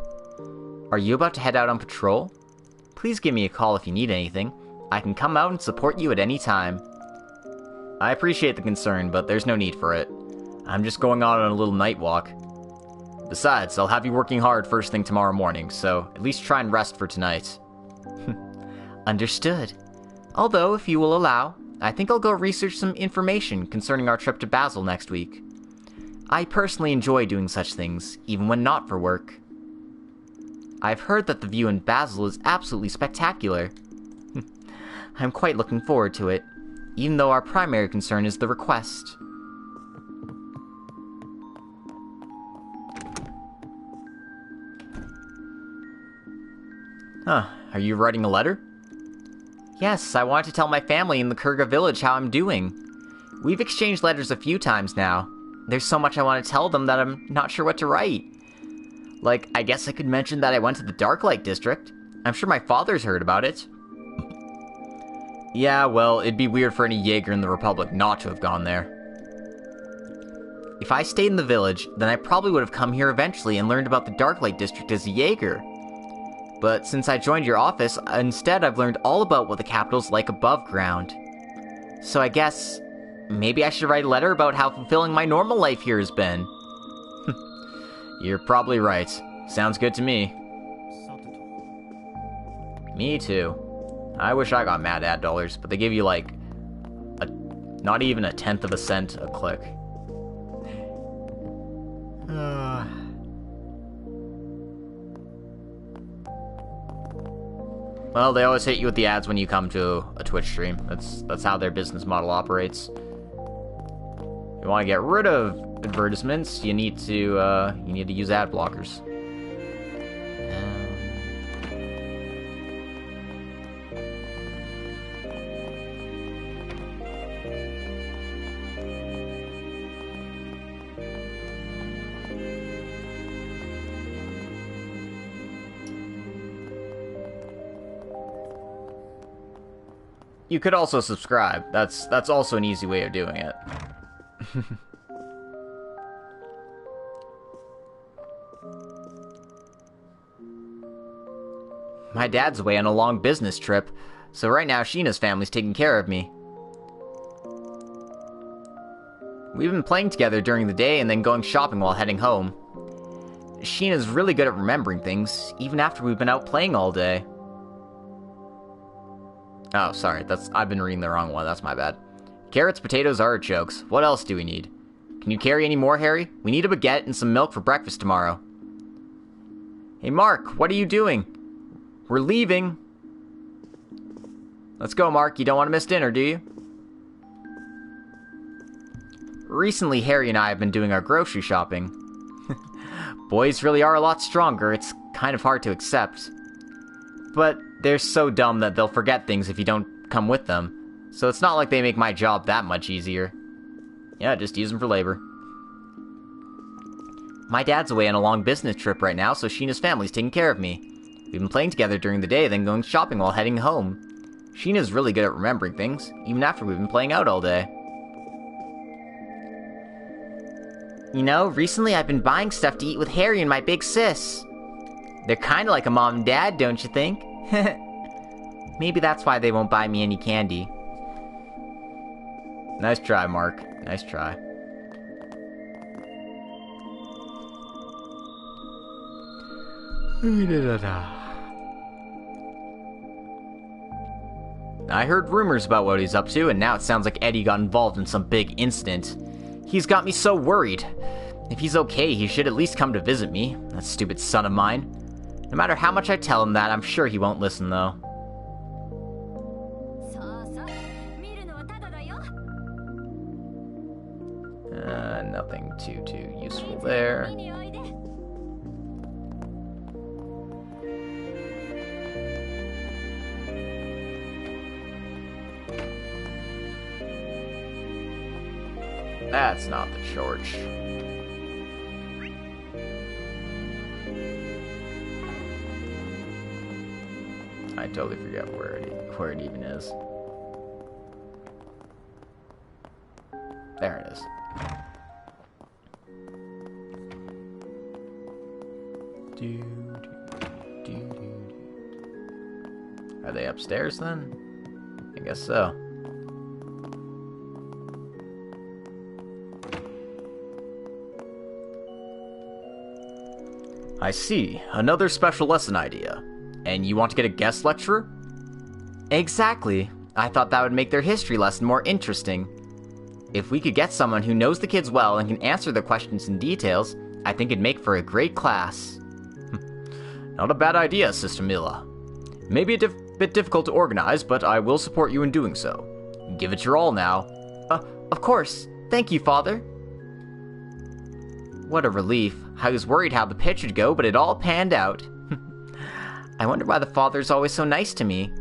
Are you about to head out on patrol? Please give me a call if you need anything. I can come out and support you at any time. I appreciate the concern, but there's no need for it. I'm just going on a little night walk. Besides, I'll have you working hard first thing tomorrow morning, so at least try and rest for tonight. Understood. Although, if you will allow, I think I'll go research some information concerning our trip to Basel next week. I personally enjoy doing such things, even when not for work. I've heard that the view in Basel is absolutely spectacular. I'm quite looking forward to it, even though our primary concern is the request. Huh, are you writing a letter? Yes, I wanted to tell my family in the Kurga village how I'm doing. We've exchanged letters a few times now. There's so much I want to tell them that I'm not sure what to write. Like, I guess I could mention that I went to the Darklight District. I'm sure my father's heard about it. Yeah, well, it'd be weird for any Jaeger in the Republic not to have gone there. If I stayed in the village, then I probably would have come here eventually and learned about the Darklight District as a Jaeger. But since I joined your office, instead I've learned all about what the capital's like above ground. So I guess Maybe I should write a letter about how fulfilling my normal life here has been. You're probably right. Sounds good to me. Me too. I wish I got Mad Ad dollars, but they give you like not even a 1/10 of a cent a click. Well, they always hit you with the ads when you come to a Twitch stream. That's how their business model operates. If you want to get rid of advertisements, you need to use ad blockers. You could also subscribe. That's also an easy way of doing it. My dad's away on a long business trip, so right now Sheena's family's taking care of me. We've been playing together during the day and then going shopping while heading home. Sheena's really good at remembering things, even after we've been out playing all day. Oh, sorry, I've been reading the wrong one, that's my bad. Carrots, potatoes, artichokes. What else do we need? Can you carry any more, Harry? We need a baguette and some milk for breakfast tomorrow. Hey, Mark, what are you doing? We're leaving. Let's go, Mark. You don't want to miss dinner, do you? Recently, Harry and I have been doing our grocery shopping. Boys really are a lot stronger. It's kind of hard to accept. But they're so dumb that they'll forget things if you don't come with them. So it's not like they make my job that much easier. Yeah, just use them for labor. My dad's away on a long business trip right now, so Sheena's family's taking care of me. We've been playing together during the day, then going shopping while heading home. Sheena's really good at remembering things, even after we've been playing out all day. You know, recently I've been buying stuff to eat with Harry and my big sis. They're kinda like a mom and dad, don't you think? Maybe that's why they won't buy me any candy. Nice try, Mark. Nice try. I heard rumors about what he's up to, and now it sounds like Eddie got involved in some big incident. He's got me so worried. If he's okay, he should at least come to visit me, that stupid son of mine. No matter how much I tell him that, I'm sure he won't listen, though. Nothing too useful there. That's not the church. I totally forget where it even is. There it is. Are they upstairs then? I guess so. I see. Another special lesson idea. And you want to get a guest lecturer? Exactly. I thought that would make their history lesson more interesting. If we could get someone who knows the kids well and can answer their questions in details, I think it'd make for a great class. Not a bad idea, Sister Mila. Maybe a bit difficult to organize, but I will support you in doing so. Give it your all now. Of course. Thank you, Father. What a relief. I was worried how the pitch would go, but it all panned out. I wonder why the Father's always so nice to me.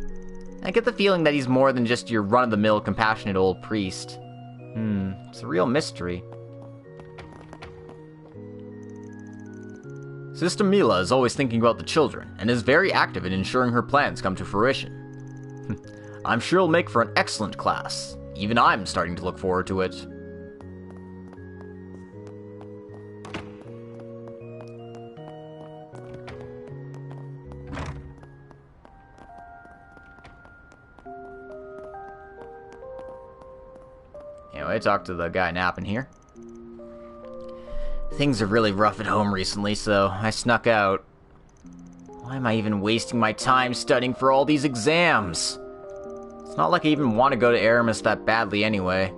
I get the feeling that he's more than just your run-of-the-mill compassionate old priest. It's a real mystery. Sister Mila is always thinking about the children, and is very active in ensuring her plans come to fruition. I'm sure it'll make for an excellent class. Even I'm starting to look forward to it. Anyway, talk to the guy napping here. Things are really rough at home recently, so I snuck out. Why am I even wasting my time studying for all these exams? It's not like I even want to go to Aramis that badly anyway.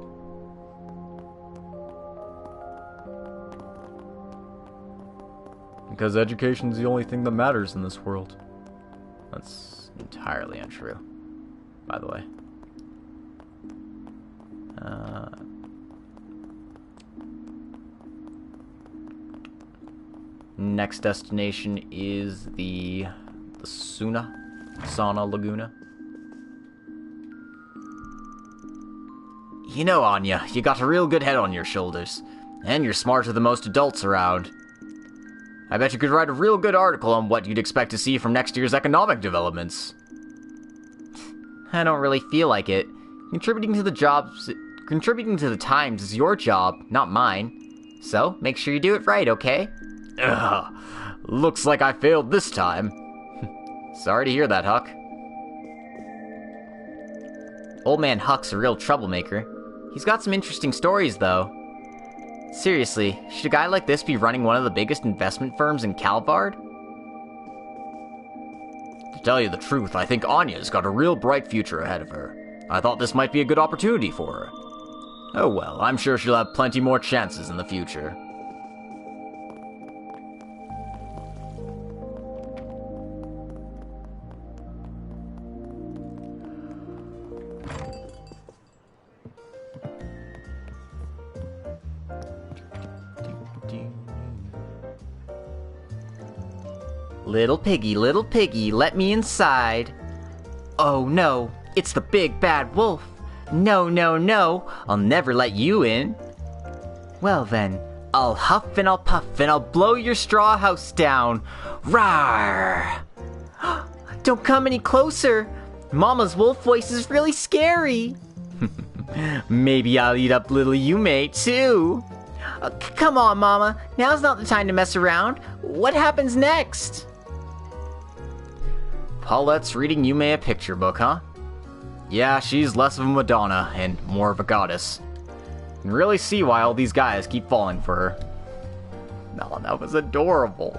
Because education's the only thing that matters in this world. That's entirely untrue, by the way. Next destination is the Sauna Laguna. You know, Anya, you got a real good head on your shoulders, and you're smarter than most adults around. I bet you could write a real good article on what you'd expect to see from next year's economic developments. I don't really feel like it. Contributing to the Times is your job, not mine. So, make sure you do it right, okay? Ugh, looks like I failed this time. Sorry to hear that, Huck. Old man Huck's a real troublemaker. He's got some interesting stories, though. Seriously, should a guy like this be running one of the biggest investment firms in Calvard? To tell you the truth, I think Anya's got a real bright future ahead of her. I thought this might be a good opportunity for her. Oh well, I'm sure she'll have plenty more chances in the future. Little piggy, let me inside. Oh no, it's the big bad wolf. No, no, no, I'll never let you in. Well then, I'll huff and I'll puff and I'll blow your straw house down. Rawr! Don't come any closer. Mama's wolf voice is really scary. Maybe I'll eat up little Yume too. Come on, Mama, now's not the time to mess around. What happens next? Paulette's reading Yume a picture book, huh? Yeah, she's less of a Madonna and more of a goddess. You can really see why all these guys keep falling for her. No, that was adorable.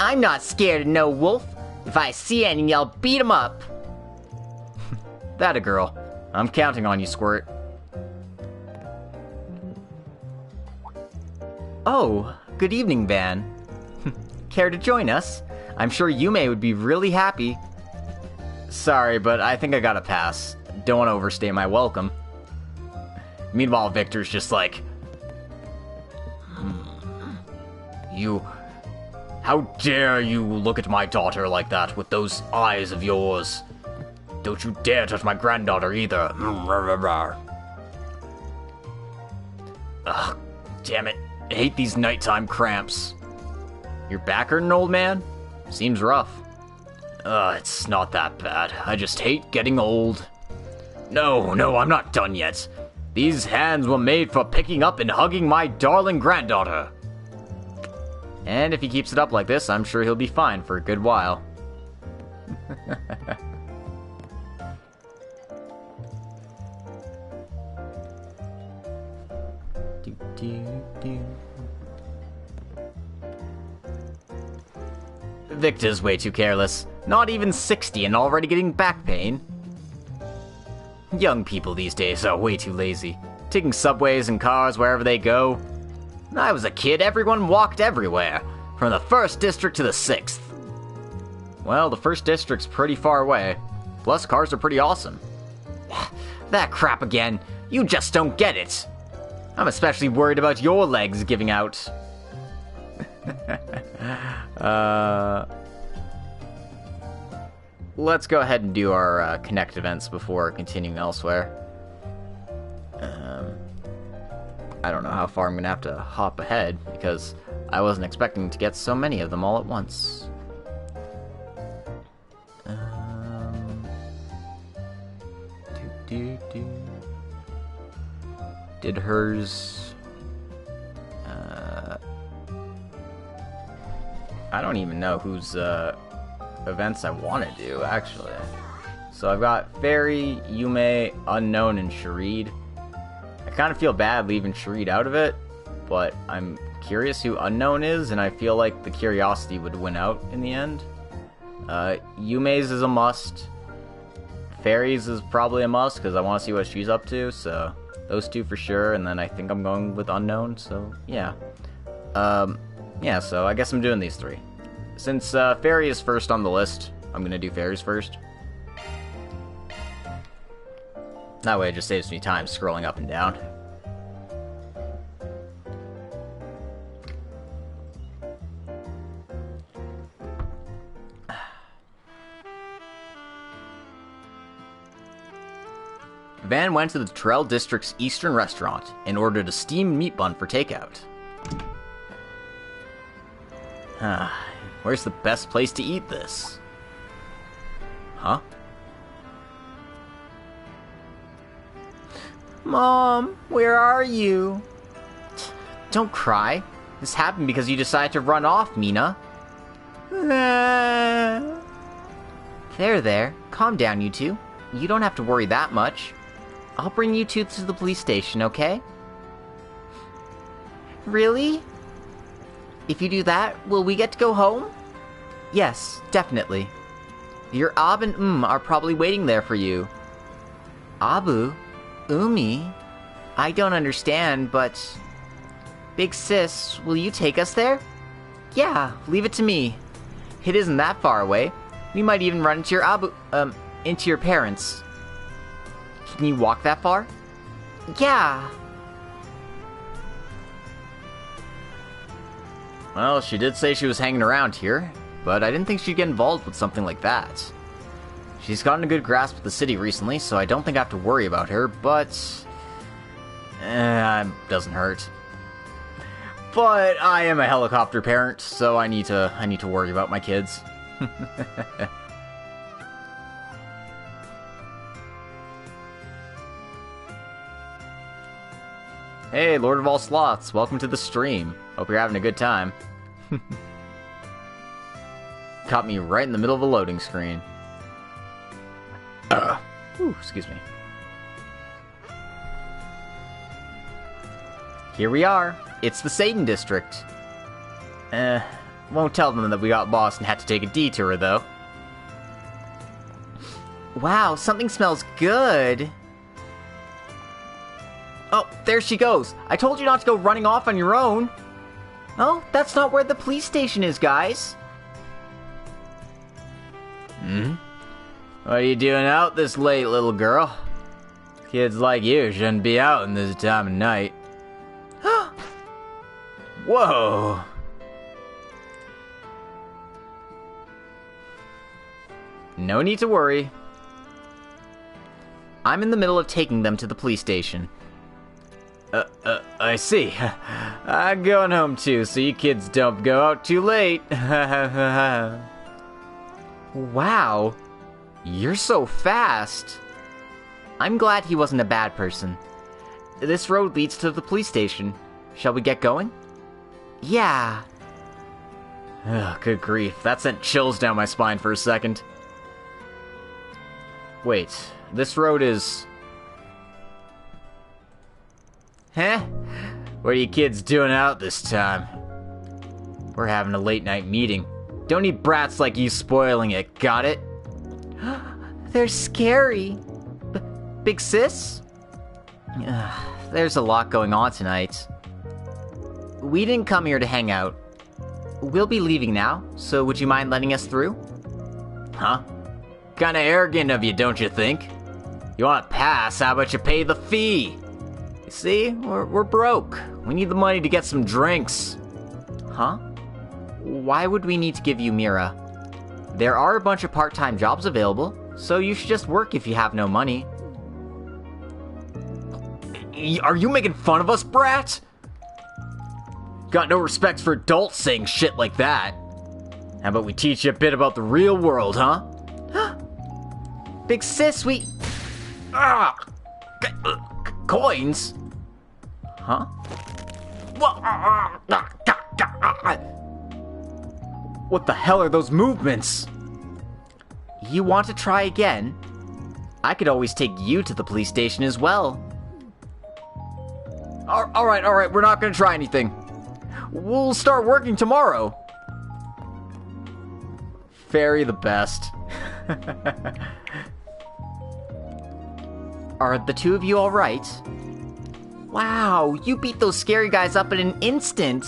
I'm not scared of no wolf. If I see any, I'll beat him up. That a girl. I'm counting on you, Squirt. Oh, good evening, Van. Care to join us? I'm sure Yume would be really happy. Sorry, but I think I gotta pass. Don't want to overstay my welcome. Meanwhile, Victor's just like... You... How dare you look at my daughter like that with those eyes of yours? Don't you dare touch my granddaughter either. Ugh, damn it. I hate these nighttime cramps. You're back hurting, old man? Seems rough. It's not that bad. I just hate getting old. No, I'm not done yet. These hands were made for picking up and hugging my darling granddaughter. And if he keeps it up like this, I'm sure he'll be fine for a good while. Victor's way too careless. Not even 60 and already getting back pain. Young people these days are way too lazy, taking subways and cars wherever they go. When I was a kid, everyone walked everywhere, from the 1st district to the 6th. Well, the 1st district's pretty far away, plus cars are pretty awesome. That crap again, you just don't get it. I'm especially worried about your legs giving out. Let's go ahead and do our connect events before continuing elsewhere. I don't know how far I'm gonna have to hop ahead because I wasn't expecting to get so many of them all at once. Did hers... I don't even know whose events I want to do, actually. So I've got Fairy, Yume, Unknown, and Sharid. I kind of feel bad leaving Sharid out of it, but I'm curious who Unknown is, and I feel like the curiosity would win out in the end. Yume's is a must. Fairy's is probably a must, because I want to see what she's up to, so those two for sure, and then I think I'm going with Unknown, so yeah. Yeah, so I guess I'm doing these three. Since Fairy is first on the list, I'm going to do Fairies first. That way it just saves me time scrolling up and down. Van went to the Terrell District's Eastern Restaurant and ordered a steamed meat bun for takeout. Where's the best place to eat this? Huh? Mom, where are you? Don't cry. This happened because you decided to run off, Mina. There. Calm down, you two. You don't have to worry that much. I'll bring you two to the police station, okay? Really? If you do that, will we get to go home? Yes, definitely. Your Ab and are probably waiting there for you. Abu? Umi? I don't understand, but... Big sis, will you take us there? Yeah, leave it to me. It isn't that far away. We might even run into your into your parents. Can you walk that far? Yeah. Well, she did say she was hanging around here, but I didn't think she'd get involved with something like that. She's gotten a good grasp of the city recently, so I don't think I have to worry about her, but... doesn't hurt. But I am a helicopter parent, so I need to worry about my kids. Hey, Lord of all Sloths, welcome to the stream. Hope you're having a good time. Caught me right in the middle of a loading screen. Excuse me. Here we are. It's the Satan District. Won't tell them that we got lost and had to take a detour, though. Wow, something smells good. Oh, there she goes. I told you not to go running off on your own. Oh, that's not where the police station is, guys. What are you doing out this late, little girl? Kids like you shouldn't be out in this time of night. Whoa! No need to worry. I'm in the middle of taking them to the police station. I see. I'm going home too, so you kids don't go out too late. Wow. You're so fast. I'm glad he wasn't a bad person. This road leads to the police station. Shall we get going? Yeah. Ugh, good grief. That sent chills down my spine for a second. Wait, this road is... Huh? What are you kids doing out this time? We're having a late night meeting. Don't need brats like you spoiling it, got it? They're scary. Big sis? There's a lot going on tonight. We didn't come here to hang out. We'll be leaving now, so would you mind letting us through? Huh? Kinda arrogant of you, don't you think? You want to pass, how about you pay the fee? You see, we're broke. We need the money to get some drinks. Huh? Why would we need to give you Mira? There are a bunch of part-time jobs available, so you should just work if you have no money. Are you making fun of us, brat? Got no respect for adults saying shit like that. How about we teach you a bit about the real world, huh? Big sis, we... Coins? Huh? What the hell are those movements? You want to try again? I could always take you to the police station as well. Alright, we're not gonna try anything. We'll start working tomorrow. Fairy the best. Are the two of you alright? Wow, you beat those scary guys up in an instant.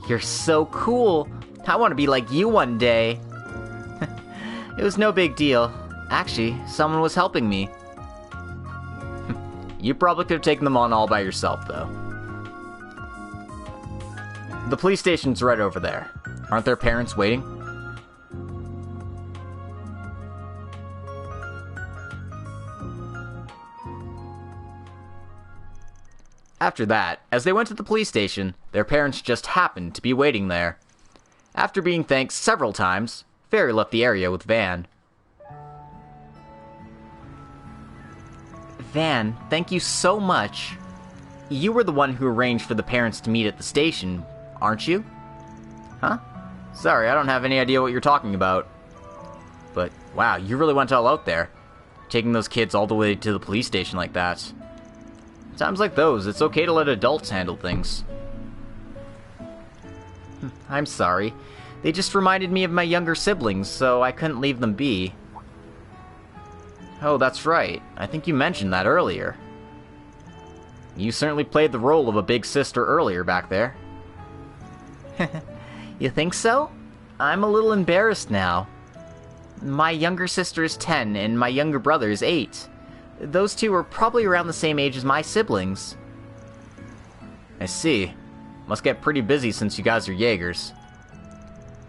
You're so cool. I want to be like you one day. It was no big deal. Actually, someone was helping me. You probably could have taken them on all by yourself, though. The police station's right over there. Aren't their parents waiting? After that, as they went to the police station, their parents just happened to be waiting there. After being thanked several times, Fairy left the area with Van. Van, thank you so much. You were the one who arranged for the parents to meet at the station, aren't you? Huh? Sorry, I don't have any idea what you're talking about. But, wow, you really went all out there, taking those kids all the way to the police station like that. Times like those, it's okay to let adults handle things. I'm sorry. They just reminded me of my younger siblings, so I couldn't leave them be. Oh, that's right. I think you mentioned that earlier. You certainly played the role of a big sister earlier back there. You think so? I'm a little embarrassed now. My younger sister is 10, and my younger brother is 8. Those two are probably around the same age as my siblings. I see. Must get pretty busy since you guys are Jaegers.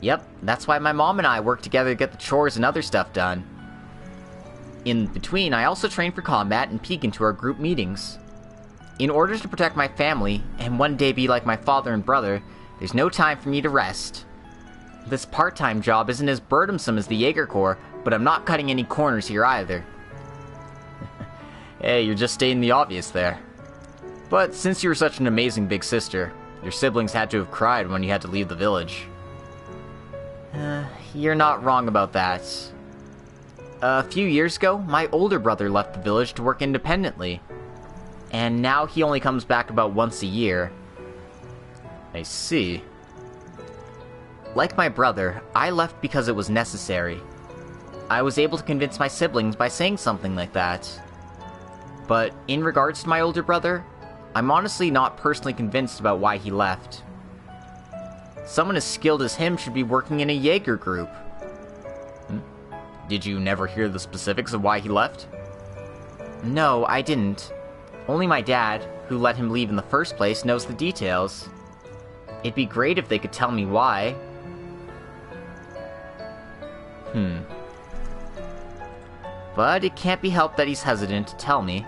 Yep, that's why my mom and I work together to get the chores and other stuff done. In between, I also train for combat and peek into our group meetings. In order to protect my family, and one day be like my father and brother, there's no time for me to rest. This part-time job isn't as burdensome as the Jaeger Corps, but I'm not cutting any corners here either. Hey, you're just stating the obvious there. But since you were such an amazing big sister, your siblings had to have cried when you had to leave the village. You're not wrong about that. A few years ago, my older brother left the village to work independently. And now he only comes back about once a year. I see. Like my brother, I left because it was necessary. I was able to convince my siblings by saying something like that. But in regards to my older brother, I'm honestly not personally convinced about why he left. Someone as skilled as him should be working in a Jaeger group. Did you never hear the specifics of why he left? No, I didn't. Only my dad, who let him leave in the first place, knows the details. It'd be great if they could tell me why. But it can't be helped that he's hesitant to tell me.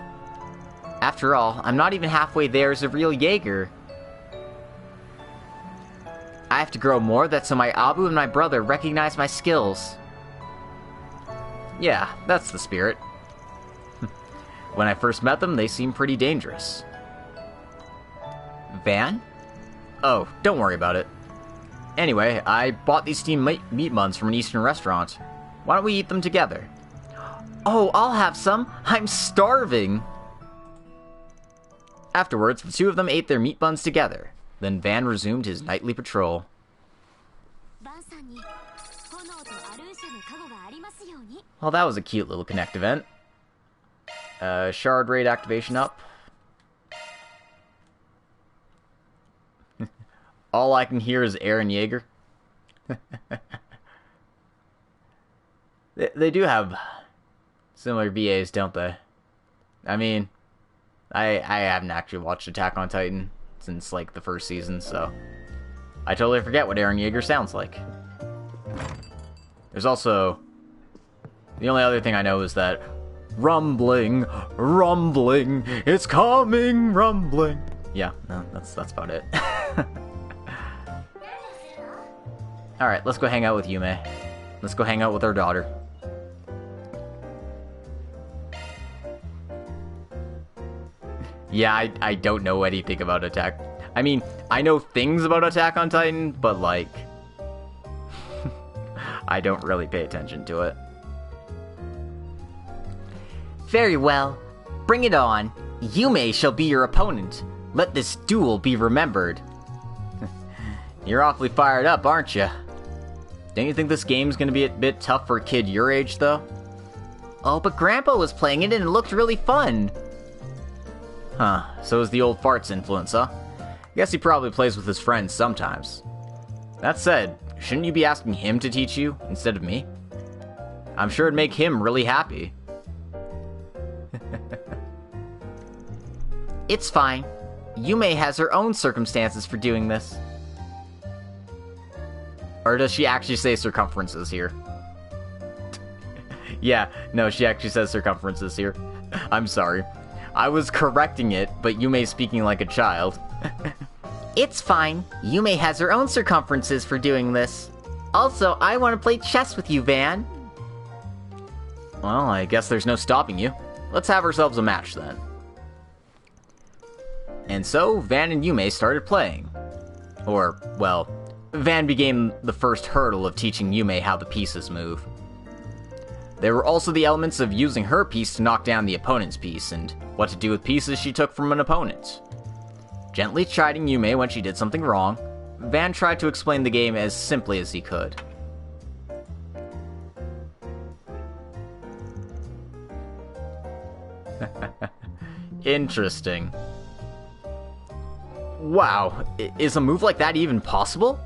After all, I'm not even halfway there as a real Jaeger. I have to grow more so my Abu and my brother recognize my skills. Yeah, that's the spirit. When I first met them, they seemed pretty dangerous. Van? Oh, don't worry about it. Anyway, I bought these steamed meat buns from an Eastern restaurant. Why don't we eat them together? Oh, I'll have some! I'm starving! Afterwards, the two of them ate their meat buns together. Then Van resumed his nightly patrol. Well, that was a cute little Connect event. Shard raid activation up. All I can hear is Eren Jaeger. They do have similar VAs, don't they? I mean, I haven't actually watched Attack on Titan since, like, the first season, so I totally forget what Eren Jaeger sounds like. There's also... The only other thing I know is that... Rumbling, rumbling, it's coming, rumbling. Yeah, no, that's about it. Alright, let's go hang out with Yume. Let's go hang out with our daughter. Yeah, I don't know anything about Attack. I mean, I know things about Attack on Titan, but, like... I don't really pay attention to it. Very well. Bring it on. Yume shall be your opponent. Let this duel be remembered. You're awfully fired up, aren't you? Don't you think this game's gonna be a bit tough for a kid your age, though? Oh, but Grandpa was playing it and it looked really fun. Huh, so is the old farts influence, huh? Guess he probably plays with his friends sometimes. That said, shouldn't you be asking him to teach you, instead of me? I'm sure it'd make him really happy. It's fine. Yume has her own circumstances for doing this. Or does she actually say circumferences here? Yeah, no, she actually says circumferences here. I'm sorry. I was correcting it, but Yume's speaking like a child. It's fine. Yume has her own circumferences for doing this. Also, I want to play chess with you, Van. Well, I guess there's no stopping you. Let's have ourselves a match, then. And so, Van and Yume started playing. Or, well, Van became the first hurdle of teaching Yume how the pieces move. There were also the elements of using her piece to knock down the opponent's piece, and what to do with pieces she took from an opponent. Gently chiding Yume when she did something wrong, Van tried to explain the game as simply as he could. Interesting. Wow, is a move like that even possible?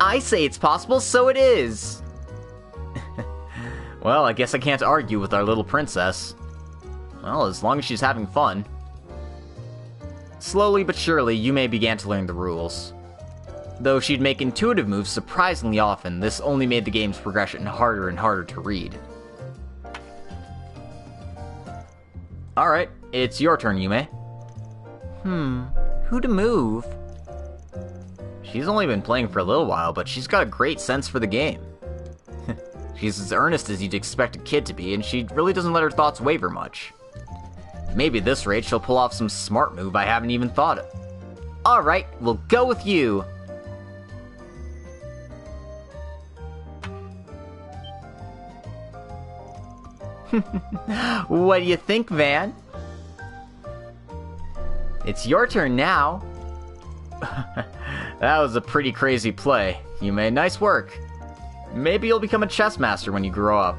I say it's possible, so it is. Well, I guess I can't argue with our little princess. Well, as long as she's having fun. Slowly but surely, Yume began to learn the rules. Though she'd make intuitive moves surprisingly often, this only made the game's progression harder and harder to read. Alright, it's your turn, Yume. Who to move? She's only been playing for a little while, but she's got a great sense for the game. She's as earnest as you'd expect a kid to be, and she really doesn't let her thoughts waver much. Maybe at this rate she'll pull off some smart move I haven't even thought of. Alright, we'll go with you. What do you think, Van? It's your turn now. That was a pretty crazy play. Yume, nice work. Maybe you'll become a chess master when you grow up.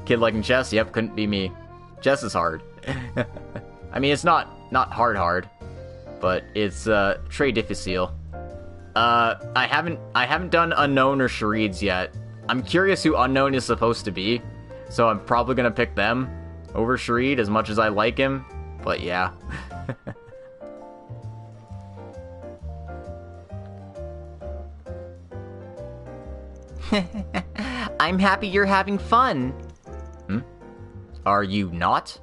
Kid liking chess? Yep, couldn't be me. Chess is hard. I mean, it's not hard, but it's très difficile. I haven't done Unknown or charades yet. I'm curious who Unknown is supposed to be, so I'm probably gonna pick them over Charade as much as I like him. But yeah. I'm happy you're having fun. Are you not?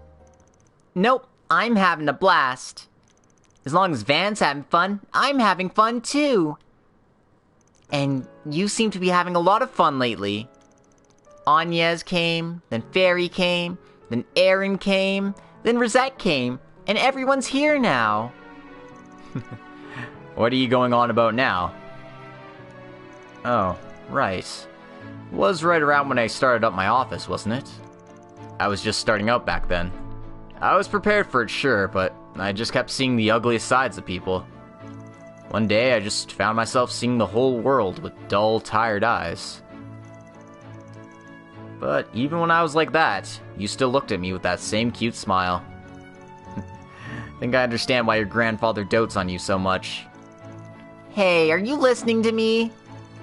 Nope, I'm having a blast. As long as Van's having fun, I'm having fun too. And you seem to be having a lot of fun lately. Agnes came, then Fairy came, then Aaron came, then Rosette came, and everyone's here now. What are you going on about now? Oh, right. Was right around when I started up my office, wasn't it? I was just starting out back then. I was prepared for it, sure, but I just kept seeing the ugliest sides of people. One day, I just found myself seeing the whole world with dull, tired eyes. But even when I was like that, you still looked at me with that same cute smile. Think I understand why your grandfather dotes on you so much. Hey, are you listening to me?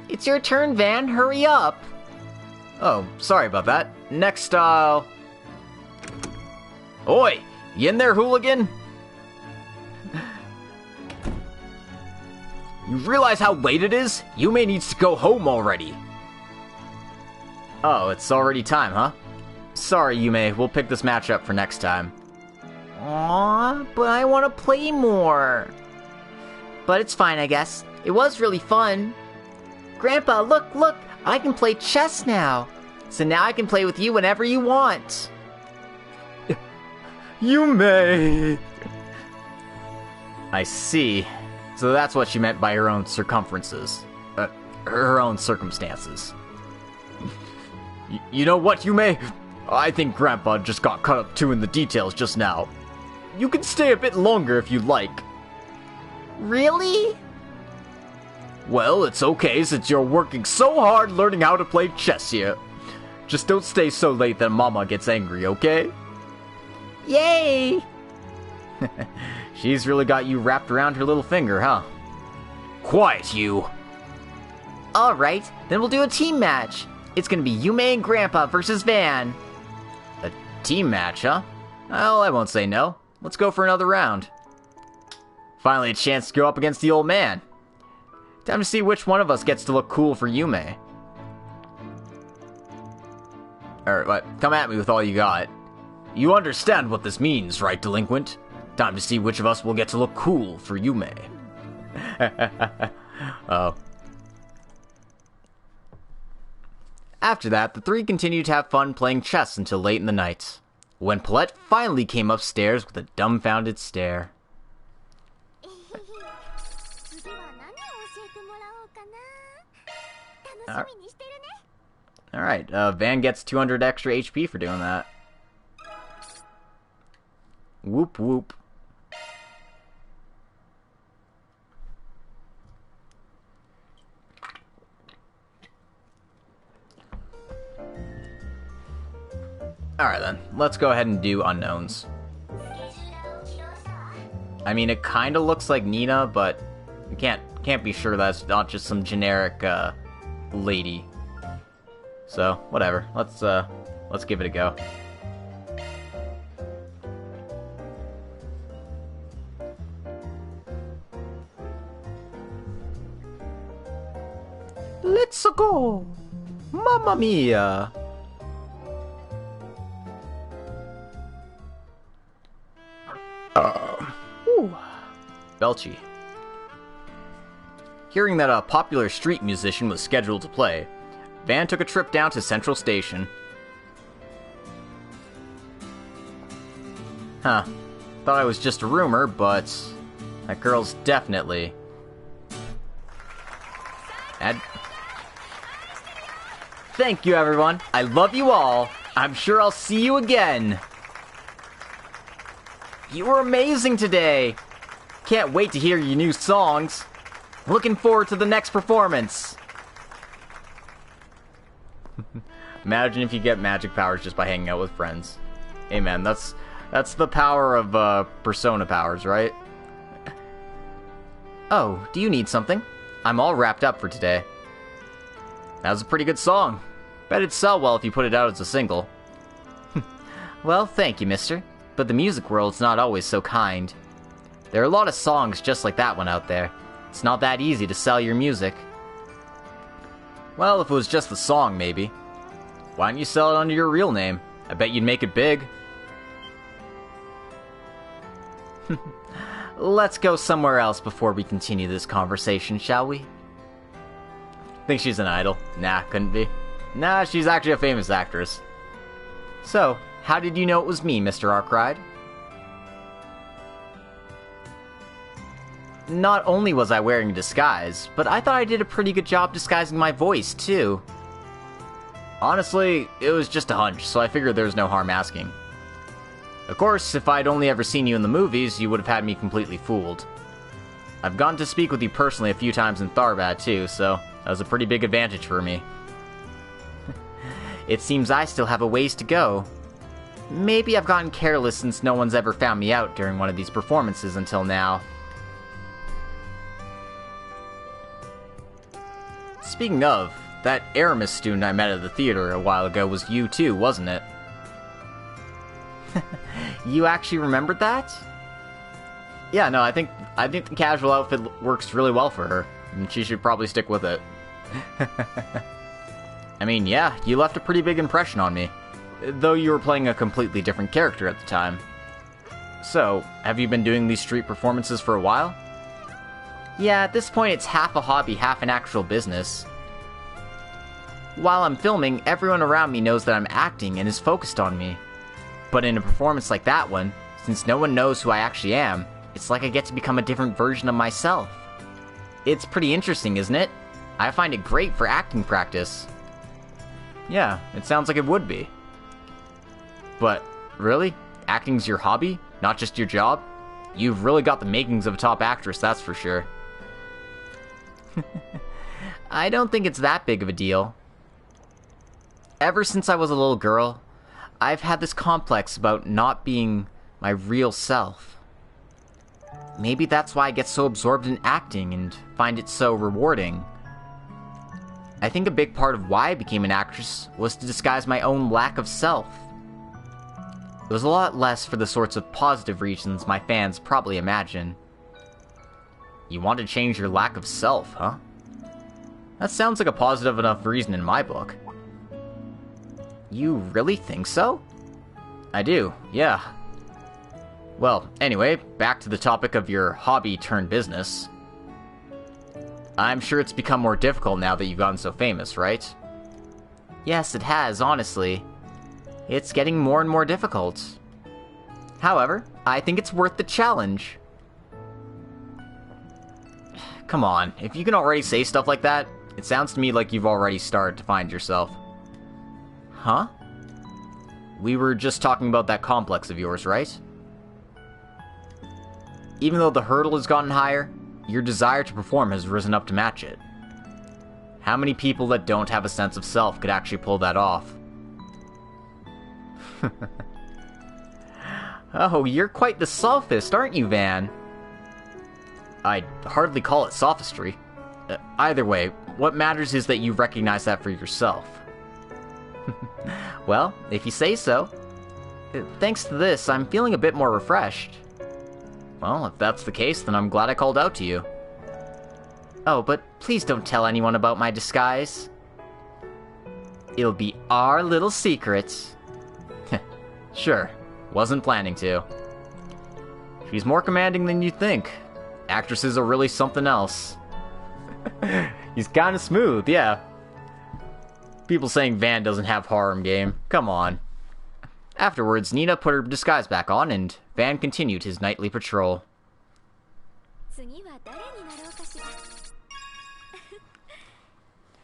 It's your turn, Van. Hurry up. Oh, sorry about that. Next style. Oi! You in there, hooligan? You realize how late it is? Yume needs to go home already. Oh, it's already time, huh? Sorry, Yume. We'll pick this match up for next time. Aww, but I want to play more. But it's fine, I guess. It was really fun. Grandpa, look! I can play chess now. So now I can play with you whenever you want. Yume! I see. So that's what she meant by her own circumferences. Her own circumstances. You know what, Yume? I think Grandpa just got caught up too in the details just now. You can stay a bit longer if you'd like. Really? Well, it's okay since you're working so hard learning how to play chess here. Just don't stay so late that Mama gets angry, okay? Yay! She's really got you wrapped around her little finger, huh? Quiet, you! Alright, then we'll do a team match. It's gonna be Yume and Grandpa versus Van. A team match, huh? Well, I won't say no. Let's go for another round. Finally a chance to go up against the old man. Time to see which one of us gets to look cool for Yume. Alright, come at me with all you got. You understand what this means, right, delinquent? Time to see which of us will get to look cool for Yume. Oh. After that, the three continued to have fun playing chess until late in the night, when Paulette finally came upstairs with a dumbfounded stare. Alright, Van gets 200 extra HP for doing that. Whoop whoop. Alright then, let's go ahead and do unknowns. I mean, it kinda looks like Nina, but you can't be sure that's not just some generic, lady. So, whatever. Let's give it a go. Let's go! Mamma mia! Belchy. Hearing that a popular street musician was scheduled to play, Van took a trip down to Central Station. Huh. Thought it was just a rumor, but that girl's definitely... Thank you, everyone. I love you all. I'm sure I'll see you again. You were amazing today. Can't wait to hear your new songs. Looking forward to the next performance. Imagine if you get magic powers just by hanging out with friends. Hey man, that's the power of persona powers, right? Oh, do you need something? I'm all wrapped up for today. That was a pretty good song. Bet it'd sell well if you put it out as a single. Well, thank you, mister. But the music world's not always so kind. There are a lot of songs just like that one out there. It's not that easy to sell your music. Well, if it was just the song, maybe. Why don't you sell it under your real name? I bet you'd make it big. Let's go somewhere else before we continue this conversation, shall we? Think she's an idol? Nah, couldn't be. Nah, she's actually a famous actress. So, how did you know it was me, Mr. Arkride? Not only was I wearing a disguise, but I thought I did a pretty good job disguising my voice, too. Honestly, it was just a hunch, so I figured there was no harm asking. Of course, if I'd only ever seen you in the movies, you would have had me completely fooled. I've gotten to speak with you personally a few times in Tharbad, too, so that was a pretty big advantage for me. It seems I still have a ways to go. Maybe I've gotten careless since no one's ever found me out during one of these performances until now. Speaking of, that Aramis student I met at the theater a while ago was you too, wasn't it? You actually remembered that? Yeah, no, I think the casual outfit works really well for her, and she should probably stick with it. I mean, yeah, you left a pretty big impression on me, though you were playing a completely different character at the time. So, have you been doing these street performances for a while? Yeah, at this point it's half a hobby, half an actual business. While I'm filming, everyone around me knows that I'm acting and is focused on me. But in a performance like that one, since no one knows who I actually am, it's like I get to become a different version of myself. It's pretty interesting, isn't it? I find it great for acting practice. Yeah, it sounds like it would be. But, really? Acting's your hobby? Not just your job? You've really got the makings of a top actress, that's for sure. I don't think it's that big of a deal. Ever since I was a little girl, I've had this complex about not being my real self. Maybe that's why I get so absorbed in acting and find it so rewarding. I think a big part of why I became an actress was to disguise my own lack of self. It was a lot less for the sorts of positive reasons my fans probably imagine. You want to change your lack of self, huh? That sounds like a positive enough reason in my book. You really think so? I do, yeah. Well, anyway, back to the topic of your hobby turned business. I'm sure it's become more difficult now that you've gotten so famous, right? Yes, it has, honestly. It's getting more and more difficult. However, I think it's worth the challenge. Come on, if you can already say stuff like that, it sounds to me like you've already started to find yourself. Huh? We were just talking about that complex of yours, right? Even though the hurdle has gotten higher, your desire to perform has risen up to match it. How many people that don't have a sense of self could actually pull that off? Oh, you're quite the sophist, aren't you, Van? I'd hardly call it sophistry. Either way, what matters is that you recognize that for yourself. Well, if you say so. Thanks to this, I'm feeling a bit more refreshed. Well, if that's the case, then I'm glad I called out to you. Oh, but please don't tell anyone about my disguise. It'll be our little secret. Sure, wasn't planning to. She's more commanding than you think. Actresses are really something else. He's kinda smooth, yeah. People saying Van doesn't have harem game. Come on. Afterwards, Nina put her disguise back on, and Van continued his nightly patrol.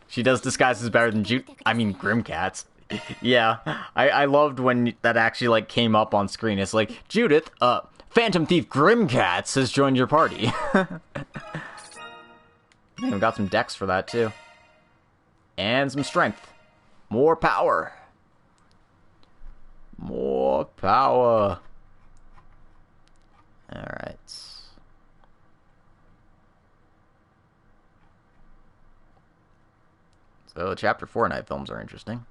She does disguises better than Grimcats. Yeah, I loved when that actually, like, came up on screen. It's like, Judith, Phantom Thief Grimcats has joined your party. Yeah, we got some decks for that, too. And some strength. More power. More power. Alright. So, Chapter 4 night films are interesting.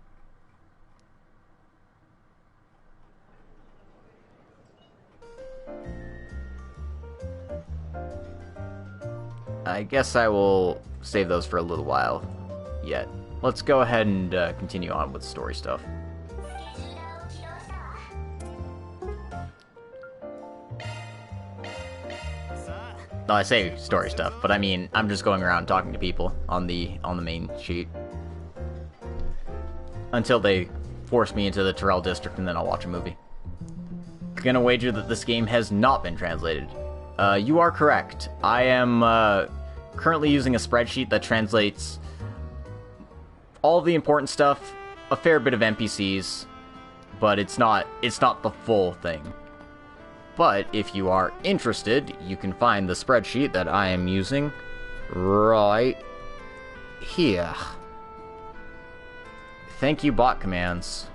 I guess I will save those for a little while yet. Let's go ahead and continue on with story stuff. No, I say story stuff, but I mean, I'm just going around talking to people on the main sheet. Until they force me into the Terrell district, and then I'll watch a movie. Gonna wager that this game has not been translated. You are correct. I am currently using a spreadsheet that translates all of the important stuff, a fair bit of NPCs, but it's not the full thing. But if you are interested, you can find the spreadsheet that I am using right here. Thank you, bot commands.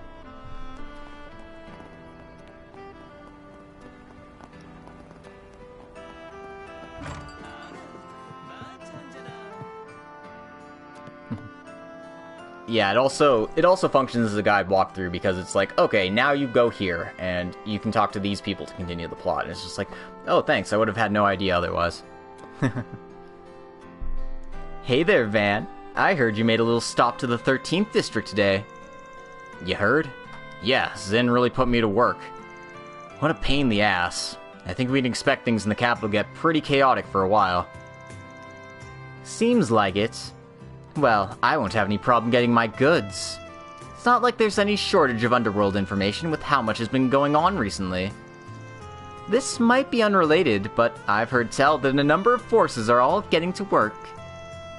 Yeah, it also functions as a guide walkthrough because it's like, okay, now you go here, and you can talk to these people to continue the plot. And it's just like, oh, thanks, I would have had no idea otherwise. Hey there, Van. I heard you made a little stop to the 13th district today. You heard? Yeah, Zin really put me to work. What a pain in the ass. I think we'd expect things in the capital to get pretty chaotic for a while. Seems like it. Well, I won't have any problem getting my goods. It's not like there's any shortage of underworld information with how much has been going on recently. This might be unrelated, but I've heard tell that a number of forces are all getting to work.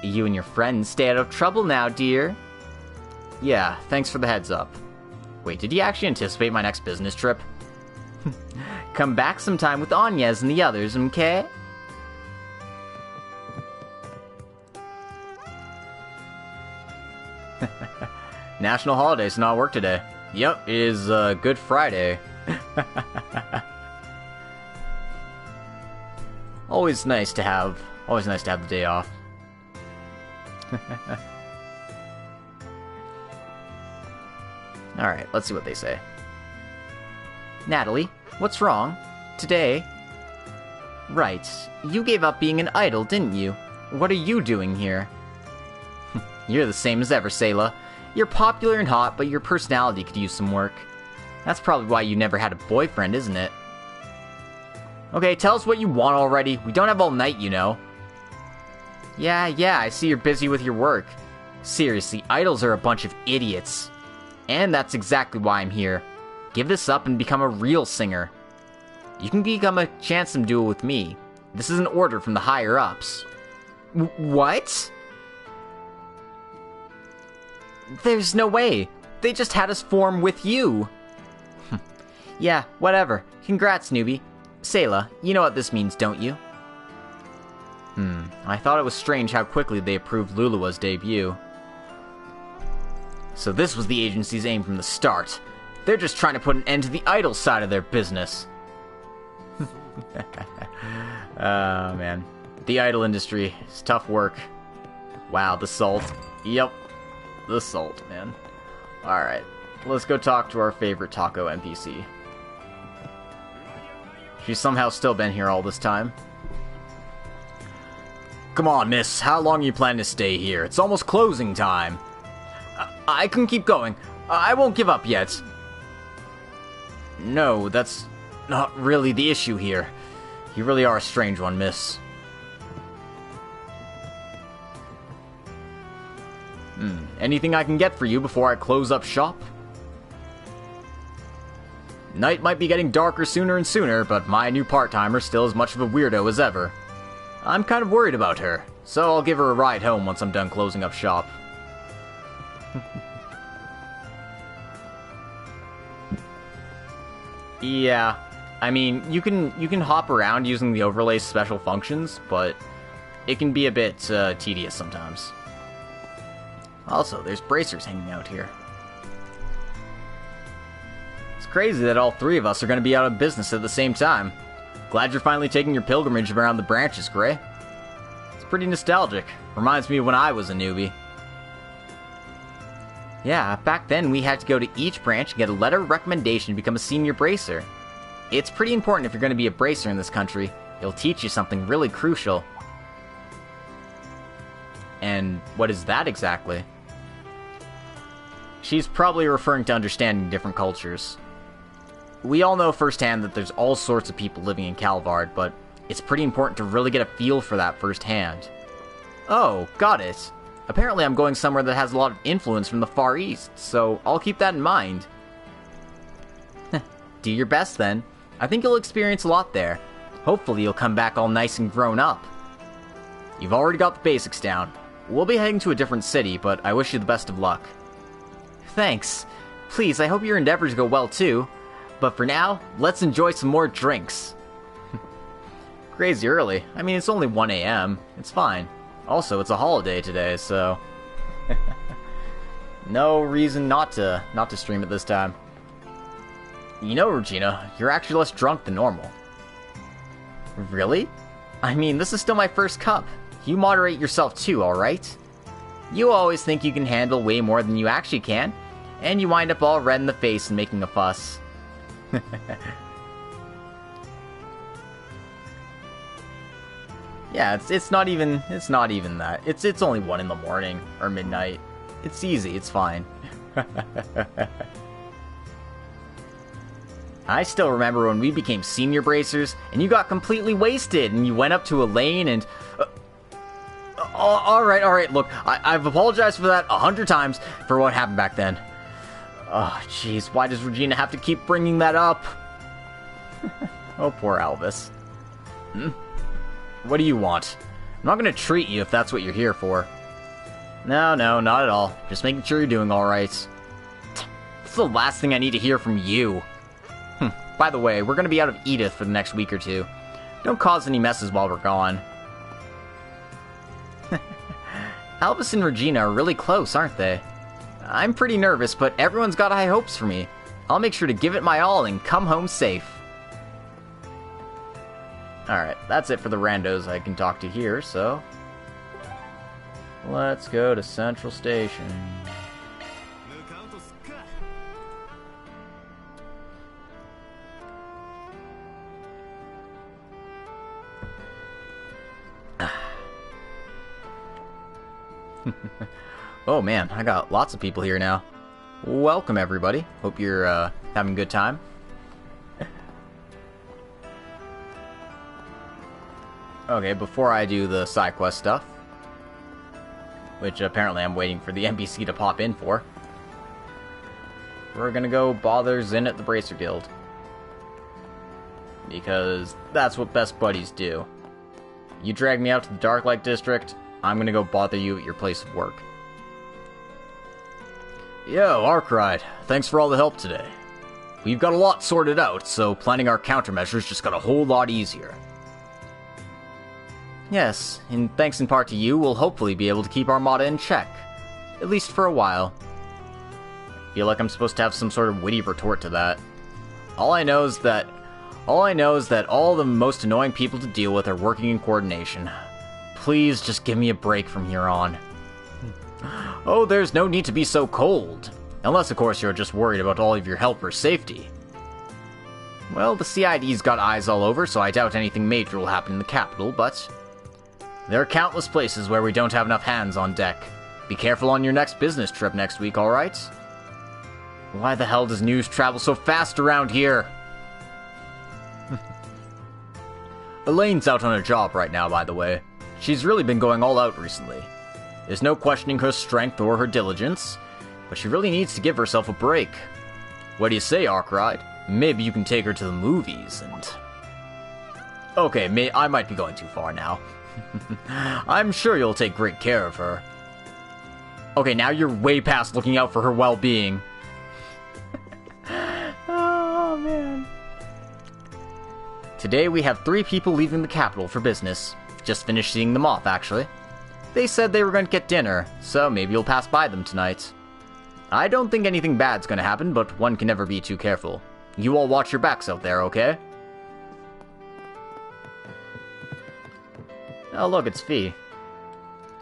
You and your friends stay out of trouble now, dear. Yeah, thanks for the heads up. Wait, did he actually anticipate my next business trip? Come back sometime with Agnes and the others, okay? National holiday, so not work today. Yep, it is Good Friday. Always nice to have the day off. Alright, let's see what they say. Natalie, what's wrong? Today? Right, you gave up being an idol, didn't you? What are you doing here? You're the same as ever, Sayla. You're popular and hot, but your personality could use some work. That's probably why you never had a boyfriend, isn't it? Okay, tell us what you want already. We don't have all night, you know. Yeah, I see you're busy with your work. Seriously, idols are a bunch of idiots. And that's exactly why I'm here. Give this up and become a real singer. You can become a Chansem duo with me. This is an order from the higher-ups. What? There's no way. They just had us form with you. Yeah, whatever. Congrats, newbie. Sayla, you know what this means, don't you? I thought it was strange how quickly they approved Lulua's debut. So this was the agency's aim from the start. They're just trying to put an end to the idol side of their business. Oh, man. The idol industry is tough work. Wow, the salt. Yep. The salt, man. Alright. Let's go talk to our favorite taco NPC. She's somehow still been here all this time. Come on, miss. How long you plan to stay here? It's almost closing time. I can keep going. I won't give up yet. No, that's not really the issue here. You really are a strange one, miss. Anything I can get for you before I close up shop? Night might be getting darker sooner and sooner, but my new part-timer's still as much of a weirdo as ever. I'm kind of worried about her, so I'll give her a ride home once I'm done closing up shop. Yeah, I mean, you can hop around using the overlay's special functions, but it can be a bit tedious sometimes. Also, there's bracers hanging out here. It's crazy that all three of us are going to be out of business at the same time. Glad you're finally taking your pilgrimage around the branches, Gray. It's pretty nostalgic. Reminds me of when I was a newbie. Yeah, back then we had to go to each branch and get a letter of recommendation to become a senior bracer. It's pretty important if you're going to be a bracer in this country. It'll teach you something really crucial. And what is that exactly? She's probably referring to understanding different cultures. We all know firsthand that there's all sorts of people living in Calvard, but it's pretty important to really get a feel for that firsthand. Oh, got it. Apparently I'm going somewhere that has a lot of influence from the Far East, so I'll keep that in mind. Do your best then. I think you'll experience a lot there. Hopefully you'll come back all nice and grown up. You've already got the basics down. We'll be heading to a different city, but I wish you the best of luck. Thanks. Please, I hope your endeavors go well too. But for now, let's enjoy some more drinks. Crazy early. I mean, it's only 1 a.m. It's fine. Also, it's a holiday today, so... no reason not to stream it this time. You know, Regina, you're actually less drunk than normal. Really? I mean, this is still my first cup. You moderate yourself too, alright? You always think you can handle way more than you actually can, and you wind up all red in the face and making a fuss. Yeah, it's not even that. It's only 1 in the morning or midnight. It's easy, it's fine. I still remember when we became senior bracers and you got completely wasted and you went up to Elaine and alright, look, I've apologized for that 100 times for what happened back then. Oh, jeez, why does Regina have to keep bringing that up? Oh, poor Elvis. What do you want? I'm not gonna treat you if that's what you're here for. No, not at all. Just making sure you're doing alright. What's the last thing I need to hear from you? By the way, we're gonna be out of Edith for the next week or two. Don't cause any messes while we're gone. Albus and Regina are really close, aren't they? I'm pretty nervous, but everyone's got high hopes for me. I'll make sure to give it my all and come home safe. Alright, that's it for the randos I can talk to here, so... let's go to Central Station. Oh man, I got lots of people here now. Welcome everybody. Hope you're having a good time. Okay, before I do the side quest stuff, which apparently I'm waiting for the NPC to pop in for, we're gonna go bother Zin at the Bracer Guild. Because that's what best buddies do. You drag me out to the Darklight District, I'm gonna go bother you at your place of work. Yo, Arkride, thanks for all the help today. We've got a lot sorted out, so planning our countermeasures just got a whole lot easier. Yes, and thanks in part to you, we'll hopefully be able to keep Armada in check. At least for a while. I feel like I'm supposed to have some sort of witty retort to that. All I know is that all the most annoying people to deal with are working in coordination. Please just give me a break from here on. Oh, there's no need to be so cold. Unless, of course, you're just worried about all of your helpers' safety. Well, the CID's got eyes all over, so I doubt anything major will happen in the capital, but... there are countless places where we don't have enough hands on deck. Be careful on your next business trip next week, alright? Why the hell does news travel so fast around here? Elaine's out on a job right now, by the way. She's really been going all out recently. There's no questioning her strength or her diligence, but she really needs to give herself a break. What do you say, Arkride? Maybe you can take her to the movies and... okay, I might be going too far now. I'm sure you'll take great care of her. Okay, now you're way past looking out for her well-being. Oh, man. Today we have 3 people leaving the capital for business. Just finished seeing them off, actually. They said they were going to get dinner, so maybe you'll pass by them tonight. I don't think anything bad's going to happen, but one can never be too careful. You all watch your backs out there, okay? Oh look, it's Fee.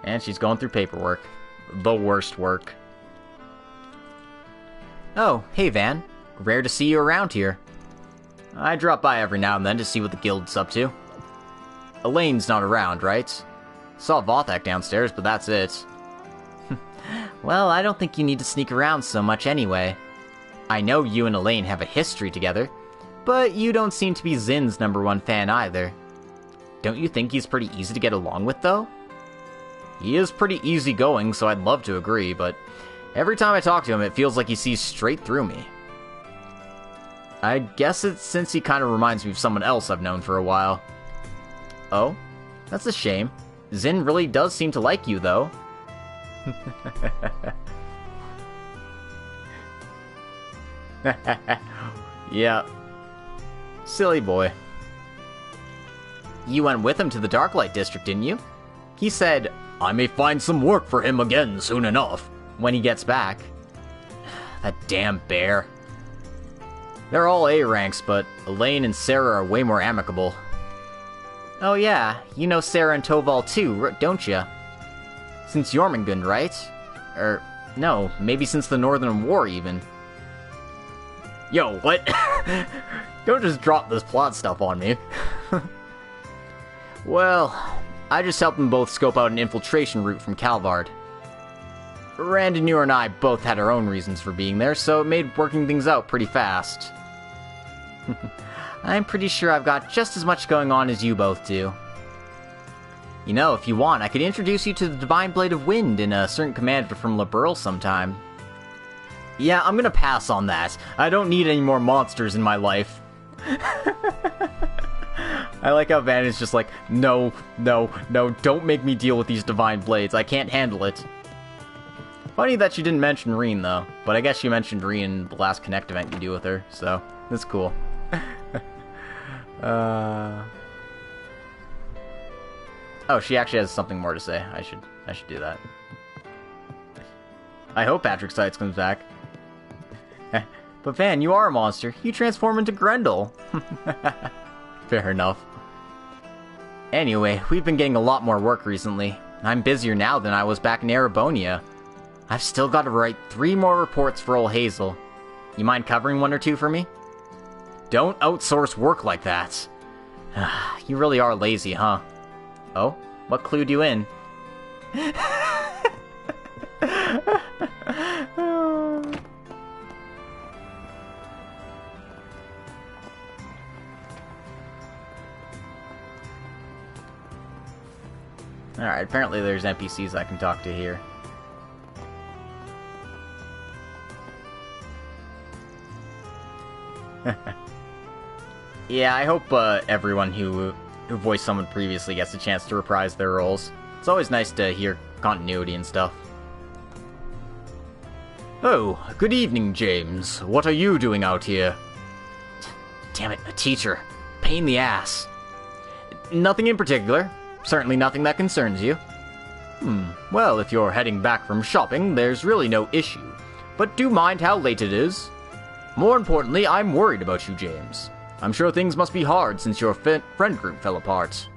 And she's going through paperwork. The worst work. Oh, hey Van. Rare to see you around here. I drop by every now and then to see what the guild's up to. Elaine's not around, right? Saw Vothak downstairs, but that's it. Well, I don't think you need to sneak around so much anyway. I know you and Elaine have a history together, but you don't seem to be Zin's #1 fan either. Don't you think he's pretty easy to get along with, though? He is pretty easygoing, so I'd love to agree, but every time I talk to him, it feels like he sees straight through me. I guess it's since he kind of reminds me of someone else I've known for a while. Oh? That's a shame. Zin really does seem to like you, though. Yeah. Silly boy. You went with him to the Darklight District, didn't you? He said, I may find some work for him again soon enough, when he gets back. That damn bear. They're all A ranks, but Elaine and Sarah are way more amicable. Oh yeah, you know Sarah and Toval too, don't ya? Since Jormungand, right? No, maybe since the Northern War even. Yo, what? Don't just drop this plot stuff on me. Well, I just helped them both scope out an infiltration route from Calvard. Randanur and I both had our own reasons for being there, so it made working things out pretty fast. I'm pretty sure I've got just as much going on as you both do. You know, if you want, I could introduce you to the Divine Blade of Wind and a certain commander from Liberl sometime. Yeah, I'm gonna pass on that. I don't need any more monsters in my life. I like how Van is just like, no, don't make me deal with these Divine Blades. I can't handle it. Funny that you didn't mention Reen, though. But I guess you mentioned Reen in the last Connect event you do with her, so that's cool. Oh, she actually has something more to say. I should do that. I hope Patrick Seitz comes back. But Van, you are a monster. You transform into Grendel. Fair enough. Anyway, we've been getting a lot more work recently. I'm busier now than I was back in Erebonia. I've still got to write 3 more reports for Old Hazel. You mind covering 1 or 2 for me? Don't outsource work like that. You really are lazy, huh? Oh? What clued you in? Alright, apparently there's NPCs I can talk to here. Yeah, I hope everyone who voiced someone previously gets a chance to reprise their roles. It's always nice to hear continuity and stuff. Oh, good evening, James. What are you doing out here? Damn it, a teacher. Pain in the ass. Nothing in particular. Certainly nothing that concerns you. Well, if you're heading back from shopping, there's really no issue. But do mind how late it is. More importantly, I'm worried about you, James. I'm sure things must be hard since your friend group fell apart.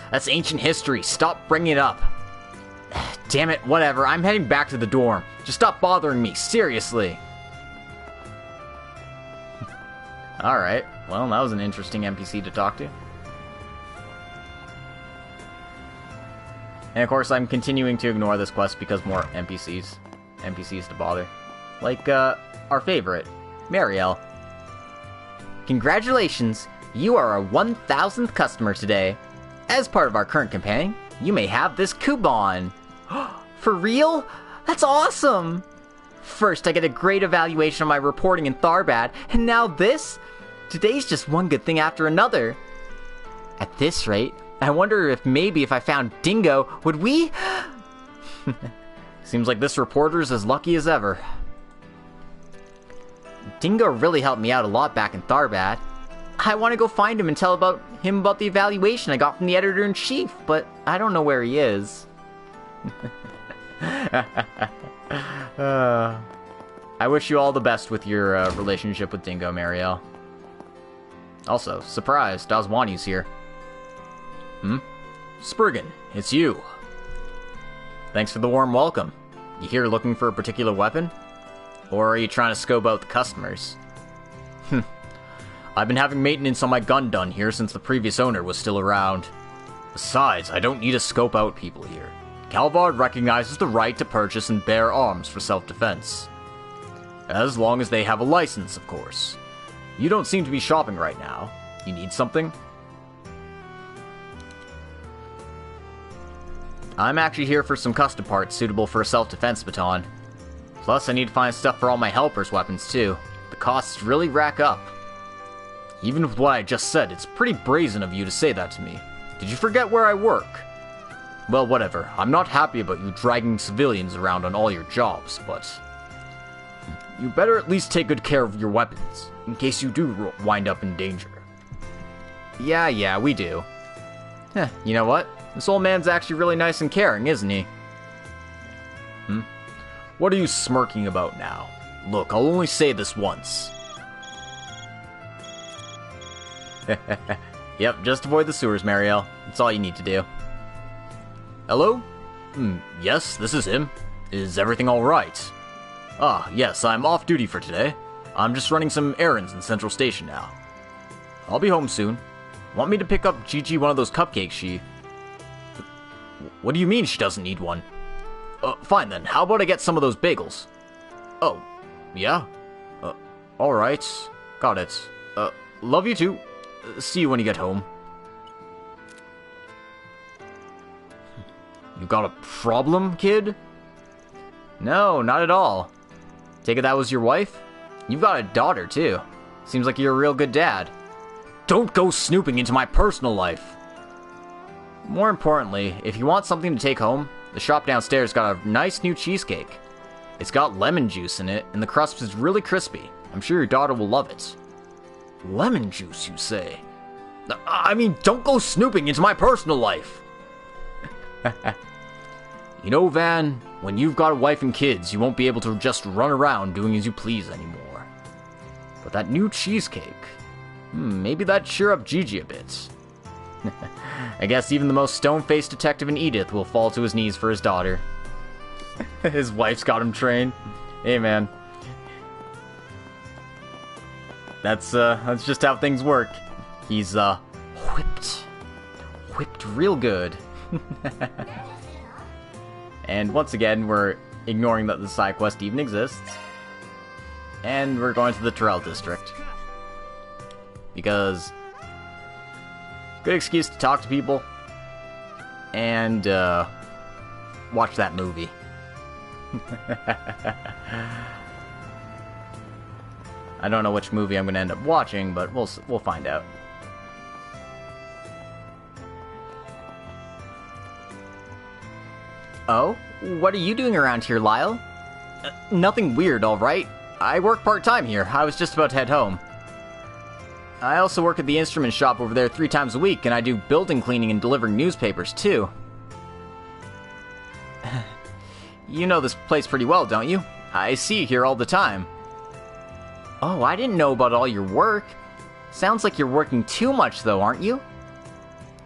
That's ancient history. Stop bringing it up. Damn it, whatever. I'm heading back to the dorm. Just stop bothering me, seriously. Alright, well, that was an interesting NPC to talk to. And of course, I'm continuing to ignore this quest because more NPCs to bother. Like, our favorite, Marielle. Congratulations! You are our 1000th customer today. As part of our current campaign, you may have this coupon. For real? That's awesome! First, I get a great evaluation on my reporting in Tharbad, and now this? Today's just one good thing after another. At this rate, I wonder if maybe if I found Dingo, would we? Seems like this reporter's as lucky as ever. Dingo really helped me out a lot back in Tharbad. I want to go find him and tell him about the evaluation I got from the editor-in-chief, but I don't know where he is. I wish you all the best with your relationship with Dingo, Marielle. Also, surprise, Dazwani's here. Spriggan, it's you. Thanks for the warm welcome. You here looking for a particular weapon? Or are you trying to scope out the customers? I've been having maintenance on my gun done here since the previous owner was still around. Besides, I don't need to scope out people here. Calvard recognizes the right to purchase and bear arms for self-defense. As long as they have a license, of course. You don't seem to be shopping right now. You need something? I'm actually here for some custom parts suitable for a self-defense baton. Plus, I need to find stuff for all my helpers' weapons, too. The costs really rack up. Even with what I just said, it's pretty brazen of you to say that to me. Did you forget where I work? Well, whatever. I'm not happy about you dragging civilians around on all your jobs, but... you better at least take good care of your weapons, in case you do wind up in danger. Yeah, we do. You know what? This old man's actually really nice and caring, isn't he? What are you smirking about now? Look, I'll only say this once. Yep, just avoid the sewers, Marielle. That's all you need to do. Hello? Yes, this is him. Is everything alright? Ah, yes, I'm off duty for today. I'm just running some errands in Central Station now. I'll be home soon. Want me to pick up Gigi one of those cupcakes she... What do you mean she doesn't need one? Fine then, how about I get some of those bagels? Oh, yeah? Alright. Got it. Love you too. See you when you get home. You got a problem, kid? No, not at all. Take it that was your wife? You've got a daughter, too. Seems like you're a real good dad. Don't go snooping into my personal life! More importantly, if you want something to take home, The shop downstairs got a nice new cheesecake. It's got lemon juice in it, and the crust is really crispy. I'm sure your daughter will love it. Lemon juice, you say? I mean, don't go snooping into my personal life. You know, Van, when you've got a wife and kids, you won't be able to just run around doing as you please anymore. But that new cheesecake, maybe that'd cheer up Gigi a bit. I guess even the most stone-faced detective in Edith will fall to his knees for his daughter. His wife's got him trained. Hey, man. That's just how things work. He's, whipped real good. And once again, we're ignoring that the side quest even exists. And we're going to the Terrell district. Because good excuse to talk to people and watch that movie. I don't know which movie I'm going to end up watching, but we'll find out. Oh, what are you doing around here, Lyle? Nothing weird, all right. I work part-time here. I was just about to head home. I also work at the instrument shop over there 3 times a week, and I do building cleaning and delivering newspapers, too. You know this place pretty well, don't you? I see you here all the time. Oh, I didn't know about all your work. Sounds like you're working too much, though, aren't you?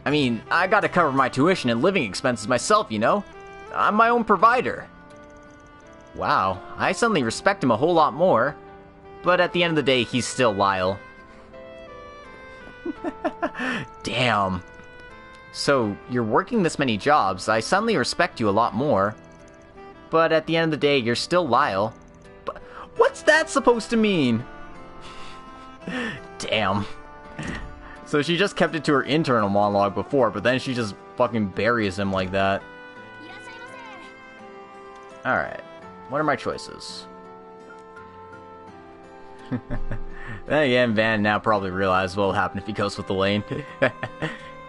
I mean, I gotta cover my tuition and living expenses myself, you know? I'm my own provider. Wow, I suddenly respect him a whole lot more. But at the end of the day, he's still Lyle. Damn. So, you're working this many jobs, I suddenly respect you a lot more. But at the end of the day, you're still Lyle. But what's that supposed to mean? Damn. So she just kept it to her internal monologue before, but then she just fucking buries him like that. Alright, what are my choices? Then again, Van now probably realized what will happen if he goes with Elaine.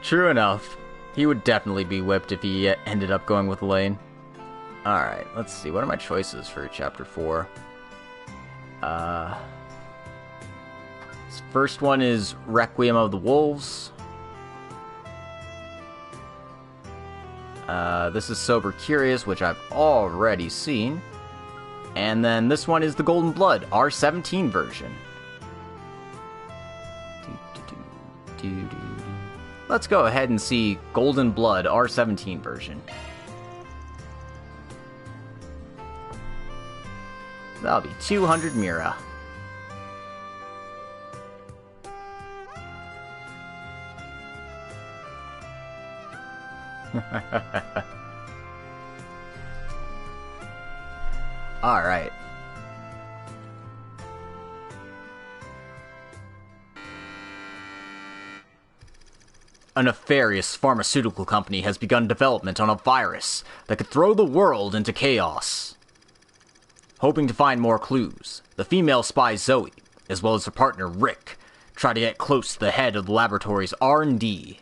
True enough. He would definitely be whipped if he ended up going with Elaine. Alright, let's see. What are my choices for Chapter 4? This first one is Requiem of the Wolves. This is Sober Curious, which I've already seen. And then this one is the Golden Blood, R17 version. Let's go ahead and see Golden Blood, R17 version. That'll be 200 Mira. Alright. A nefarious pharmaceutical company has begun development on a virus that could throw the world into chaos. Hoping to find more clues, the female spy Zoe, as well as her partner Rick, try to get close to the head of the laboratory's R&D.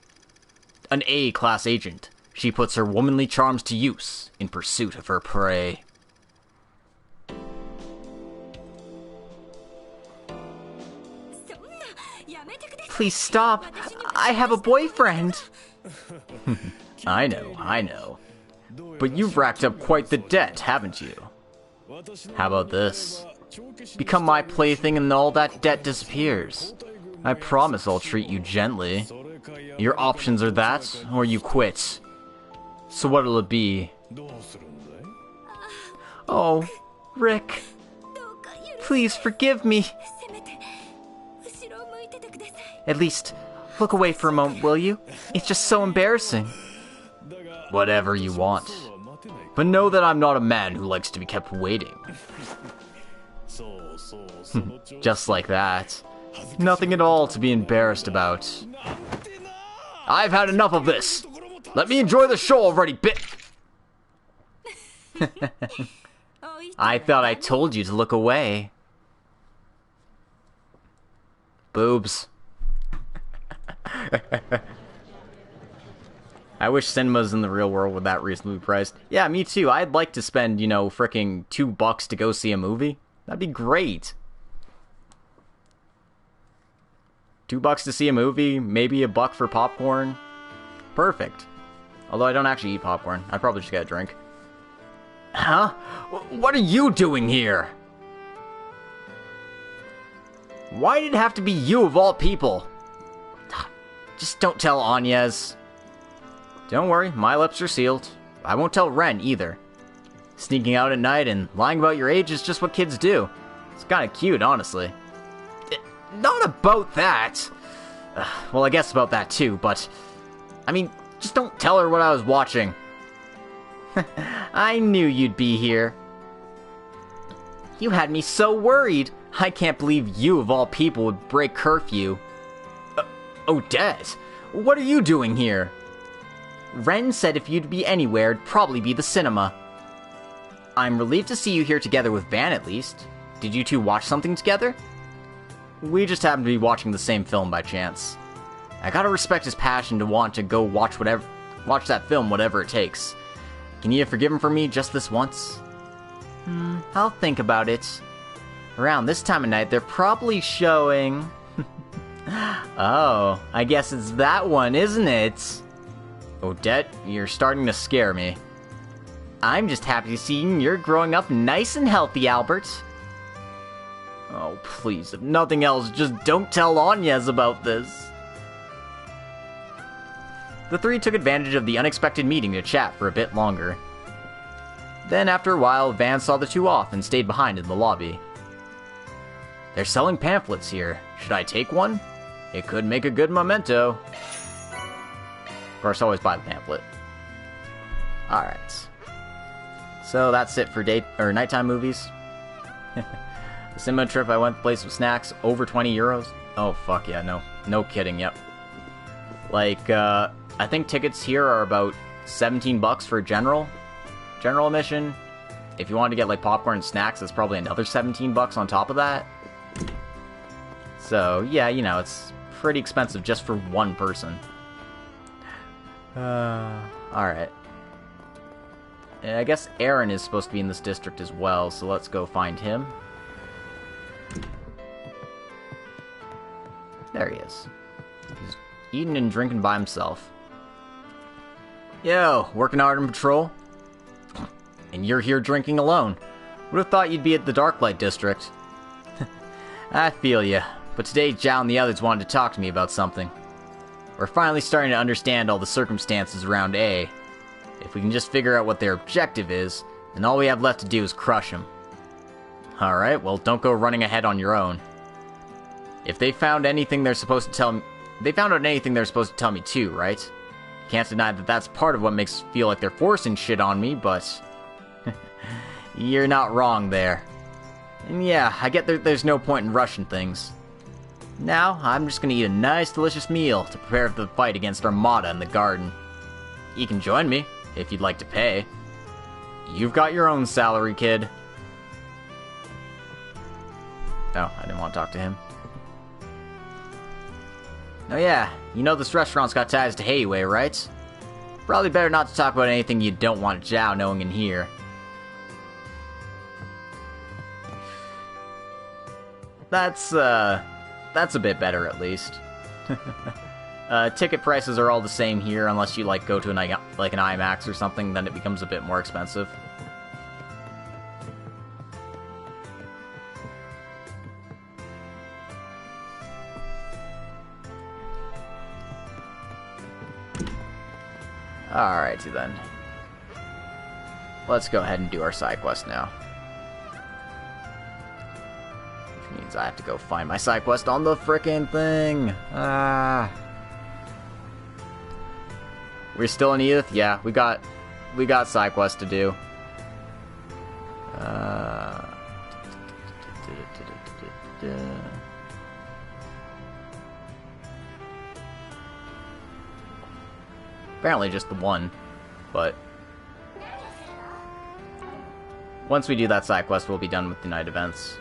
An A-class agent, she puts her womanly charms to use in pursuit of her prey. Please stop. I have a boyfriend. I know. But you've racked up quite the debt, haven't you? How about this? Become my plaything and all that debt disappears. I promise I'll treat you gently. Your options are that, or you quit. So what'll it be? Oh, Rick. Please forgive me. At least, look away for a moment, will you? It's just so embarrassing. Whatever you want. But know that I'm not a man who likes to be kept waiting. Just like that. Nothing at all to be embarrassed about. I've had enough of this. Let me enjoy the show already, I thought I told you to look away. Boobs. I wish cinemas in the real world were that reasonably priced. Yeah, me too. I'd like to spend, you know, fricking $2 to go see a movie. That'd be great. $2 to see a movie, maybe $1 for popcorn. Perfect. Although I don't actually eat popcorn. I'd probably just get a drink. Huh? What are you doing here? Why did it have to be you of all people? Just don't tell Agnes. Don't worry, my lips are sealed. I won't tell Ren either. Sneaking out at night and lying about your age is just what kids do. It's kinda cute, honestly. Not about that! Well, I guess about that too, but... I mean, just don't tell her what I was watching. I knew you'd be here. You had me so worried. I can't believe you, of all people, would break curfew. Odette, what are you doing here? Ren said if you'd be anywhere, it'd probably be the cinema. I'm relieved to see you here together with Van, at least. Did you two watch something together? We just happened to be watching the same film by chance. I gotta respect his passion to want to go watch that film, whatever it takes. Can you forgive him for me just this once? I'll think about it. Around this time of night, they're probably showing... Oh, I guess it's that one, isn't it? Odette, you're starting to scare me. I'm just happy to see you're growing up nice and healthy, Albert. Oh, please, if nothing else, just don't tell Agnes about this. The three took advantage of the unexpected meeting to chat for a bit longer. Then, after a while, Van saw the two off and stayed behind in the lobby. They're selling pamphlets here. Should I take one? It could make a good memento. Of course, always buy the pamphlet. Alright. So that's it for nighttime movies. The cinema trip, I went to the place with snacks, over 20 euros. Oh, fuck yeah, no kidding, yep. Like, I think tickets here are about $17 for general admission. If you wanted to get, like, popcorn and snacks, it's probably another $17 on top of that. So, yeah, you know, it's pretty expensive just for one person. Alright. I guess Aaron is supposed to be in this district as well, so let's go find him. There he is. He's eating and drinking by himself. Yo, working hard on patrol? And you're here drinking alone. Would have thought you'd be at the Darklight District. I feel ya, but today Zhao and the others wanted to talk to me about something. We're finally starting to understand all the circumstances around A. If we can just figure out what their objective is, then all we have left to do is crush them. Alright, well, don't go running ahead on your own. If they found anything they're supposed to tell me... They found out anything they're supposed to tell me too, right? Can't deny that that's part of what makes it feel like they're forcing shit on me, but... You're not wrong there. And yeah, I get there's no point in rushing things. Now, I'm just gonna eat a nice, delicious meal to prepare for the fight against Armada in the garden. You can join me, if you'd like to pay. You've got your own salary, kid. Oh, I didn't want to talk to him. Oh yeah, you know this restaurant's got ties to Hayway, right? Probably better not to talk about anything you don't want Zhao knowing in here. That's a bit better at least. Ticket prices are all the same here, unless you like go to an IMAX or something, then it becomes a bit more expensive. Alrighty then. Let's go ahead and do our side quest now. Which means I have to go find my side quest on the frickin' thing. We're still in Edith? Yeah, we got side quest to do. Apparently just the one, but once we do that side quest, we'll be done with the night events.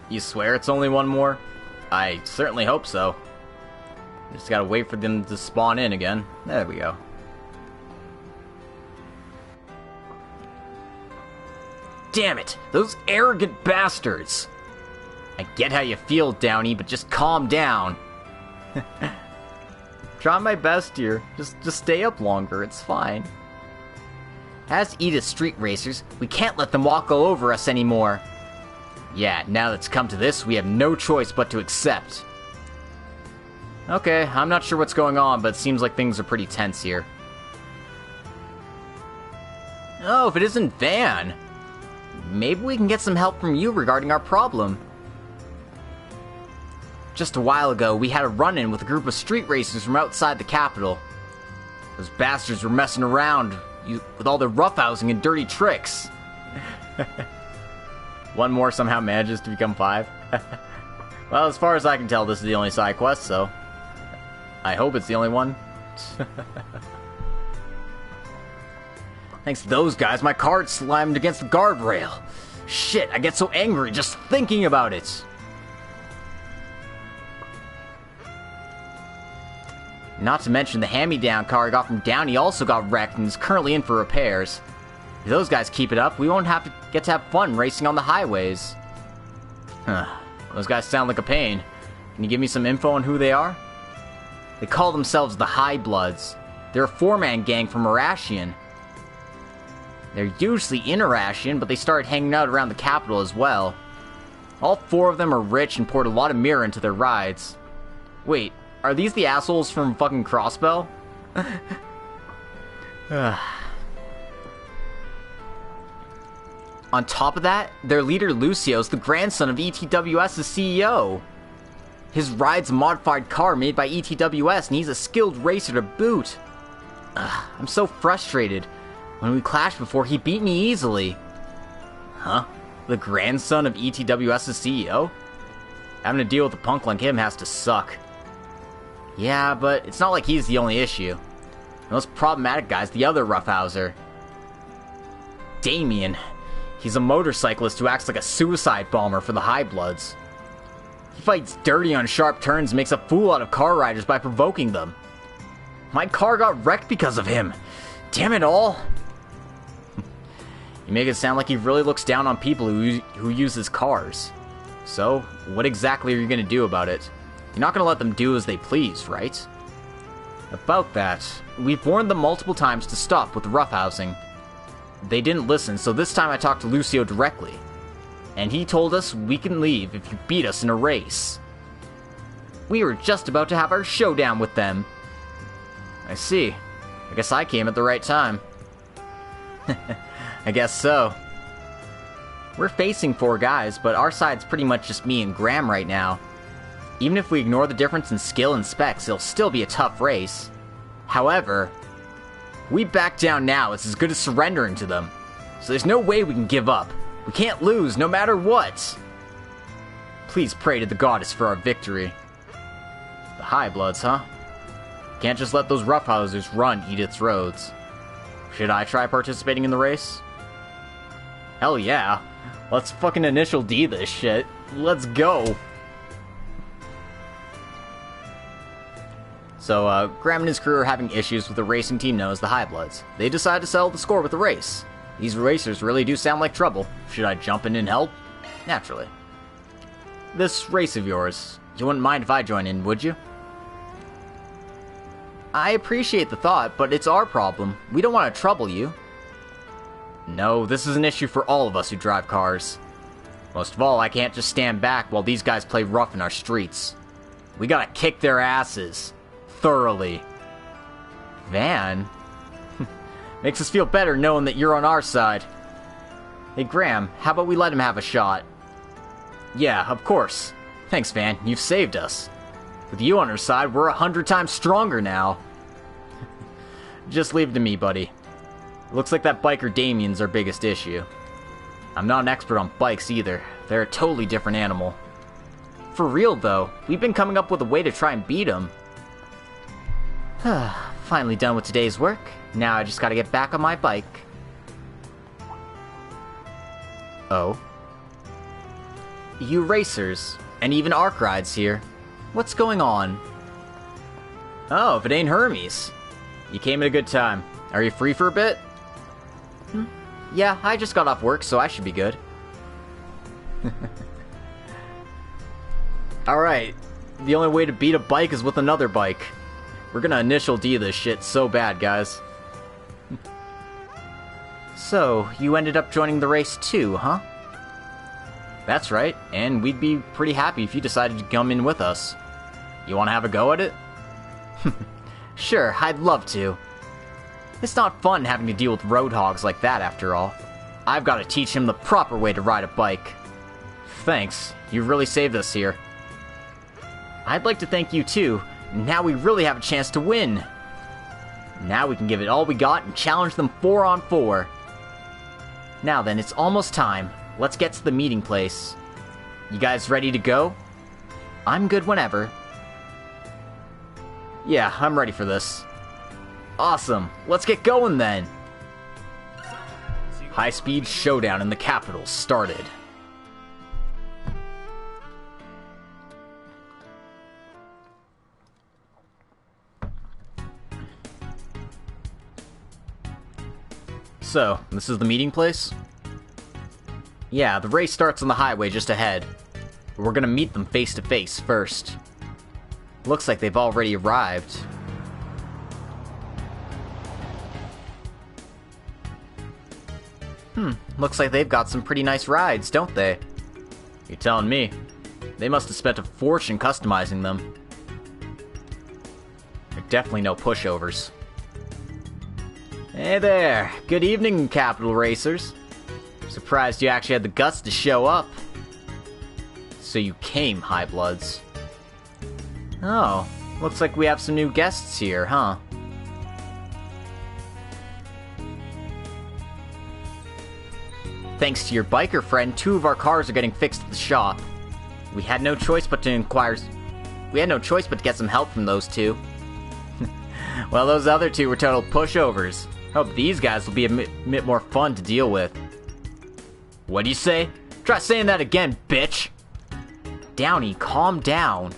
You swear it's only one more? I certainly hope so. Just gotta wait for them to spawn in again. There we go. Damn it! Those arrogant bastards! I get how you feel, Downey, but just calm down. Trying my best here. Just stay up longer, it's fine. As Edith's street racers, we can't let them walk all over us anymore. Yeah, now that it's come to this, we have no choice but to accept. Okay, I'm not sure what's going on, but it seems like things are pretty tense here. Oh, if it isn't Van! Maybe we can get some help from you regarding our problem. Just a while ago, we had a run-in with a group of street racers from outside the capital. Those bastards were messing around with all their roughhousing and dirty tricks. One more somehow manages to become 5. Well, as far as I can tell, this is the only side quest, so I hope it's the only one. Thanks to those guys, my car slammed against the guardrail. Shit, I get so angry just thinking about it. Not to mention the hand-me-down car I got from Downey also got wrecked and is currently in for repairs. If those guys keep it up, we won't get to have fun racing on the highways. Huh. Those guys sound like a pain. Can you give me some info on who they are? They call themselves the High Bloods. They're a 4-man gang from Arashian. They're usually in Arashian, but they started hanging out around the capital as well. All 4 of them are rich and poured a lot of mirror into their rides. Wait, are these the assholes from fucking Crossbell? On top of that, their leader Lucio's the grandson of ETWS's CEO. His ride's a modified car made by ETWS, and he's a skilled racer to boot. I'm so frustrated. When we clashed before, he beat me easily. Huh? The grandson of ETWS's CEO? Having to deal with a punk like him has to suck. Yeah, but it's not like he's the only issue. The most problematic guy's the other roughhouser. Damien. He's a motorcyclist who acts like a suicide bomber for the High Bloods. He fights dirty on sharp turns and makes a fool out of car riders by provoking them. My car got wrecked because of him. Damn it all. You make it sound like he really looks down on people who use his cars. So, what exactly are you going to do about it? You're not going to let them do as they please, right? About that, we've warned them multiple times to stop with the roughhousing. They didn't listen, so this time I talked to Lucio directly. And he told us we can leave if you beat us in a race. We were just about to have our showdown with them. I see. I guess I came at the right time. I guess so. We're facing 4 guys, but our side's pretty much just me and Graham right now. Even if we ignore the difference in skill and specs, it'll still be a tough race. However, we back down now, it's as good as surrendering to them. So there's no way we can give up. We can't lose, no matter what. Please pray to the goddess for our victory. The High Bloods, huh? Can't just let those roughhousers run Edith's roads. Should I try participating in the race? Hell yeah. Let's fucking initial D this shit. Let's go. So, Graham and his crew are having issues with the racing team known as the High Bloods. They decide to settle the score with the race. These racers really do sound like trouble. Should I jump in and help? Naturally. This race of yours, you wouldn't mind if I join in, would you? I appreciate the thought, but it's our problem. We don't want to trouble you. No, this is an issue for all of us who drive cars. Most of all, I can't just stand back while these guys play rough in our streets. We gotta kick their asses. Thoroughly. Van? Makes us feel better knowing that you're on our side. Hey Graham, how about we let him have a shot? Yeah, of course. Thanks, Van, you've saved us. With you on our side, we're 100 times stronger now. Just leave it to me, buddy. Looks like that biker Damien's our biggest issue. I'm not an expert on bikes either. They're a totally different animal. For real, though, we've been coming up with a way to try and beat him. Finally done with today's work. Now I just gotta get back on my bike. Oh. you racers, and even Arkride's here. What's going on? Oh, if it ain't Hermes. You came at a good time. Are you free for a bit? Yeah, I just got off work, so I should be good. Alright, the only way to beat a bike is with another bike. We're gonna initial D this shit so bad, guys. So, you ended up joining the race too, huh? That's right, and we'd be pretty happy if you decided to come in with us. You wanna have a go at it? Sure, I'd love to. It's not fun having to deal with roadhogs like that after all. I've gotta teach him the proper way to ride a bike. Thanks, you've really saved us here. I'd like to thank you too. Now we really have a chance to win. Now we can give it all we got and challenge them 4-on-4. Now then, it's almost time. Let's get to the meeting place. You guys ready to go? I'm good whenever. Yeah, I'm ready for this. Awesome, let's get going then. High-speed showdown in the capital started. So, this is the meeting place? Yeah, the race starts on the highway just ahead. We're gonna meet them face to face first. Looks like they've already arrived. Looks like they've got some pretty nice rides, don't they? You're telling me. They must have spent a fortune customizing them. They're definitely no pushovers. Hey there, good evening, Capital Racers. Surprised you actually had the guts to show up. So you came, High Bloods. Oh, looks like we have some new guests here, huh? Thanks to your biker friend, 2 of our cars are getting fixed at the shop. We had no choice but to get some help from those 2. Well, those other 2 were total pushovers. Hope these guys will be a bit more fun to deal with. What do you say? Try saying that again, bitch! Downey, calm down.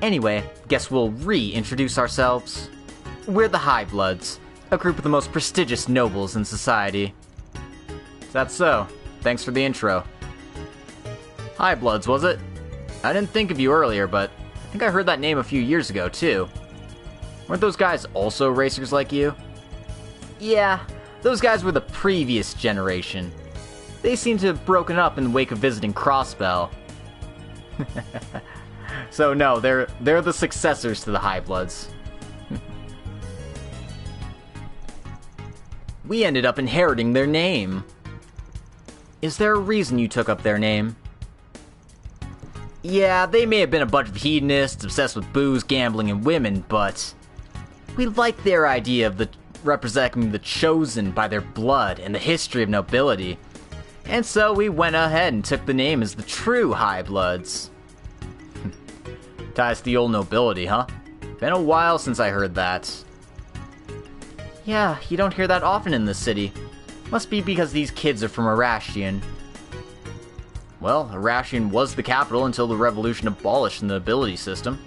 Anyway, guess we'll reintroduce ourselves. We're the High Bloods, a group of the most prestigious nobles in society. Is that so? Thanks for the intro. High Bloods, was it? I didn't think of you earlier, but I think I heard that name a few years ago, too. Weren't those guys also racers like you? Yeah, those guys were the previous generation. They seem to have broken up in the wake of visiting Crossbell. So no, they're the successors to the High Bloods. We ended up inheriting their name. Is there a reason you took up their name? Yeah, they may have been a bunch of hedonists obsessed with booze, gambling, and women, but we liked their idea of representing the chosen by their blood and the history of nobility. And so we went ahead and took the name as the true High Bloods. Ties to the old nobility, huh? Been a while since I heard that. Yeah, you don't hear that often in this city. Must be because these kids are from Arashian. Well, Arashian was the capital until the revolution abolished the nobility system.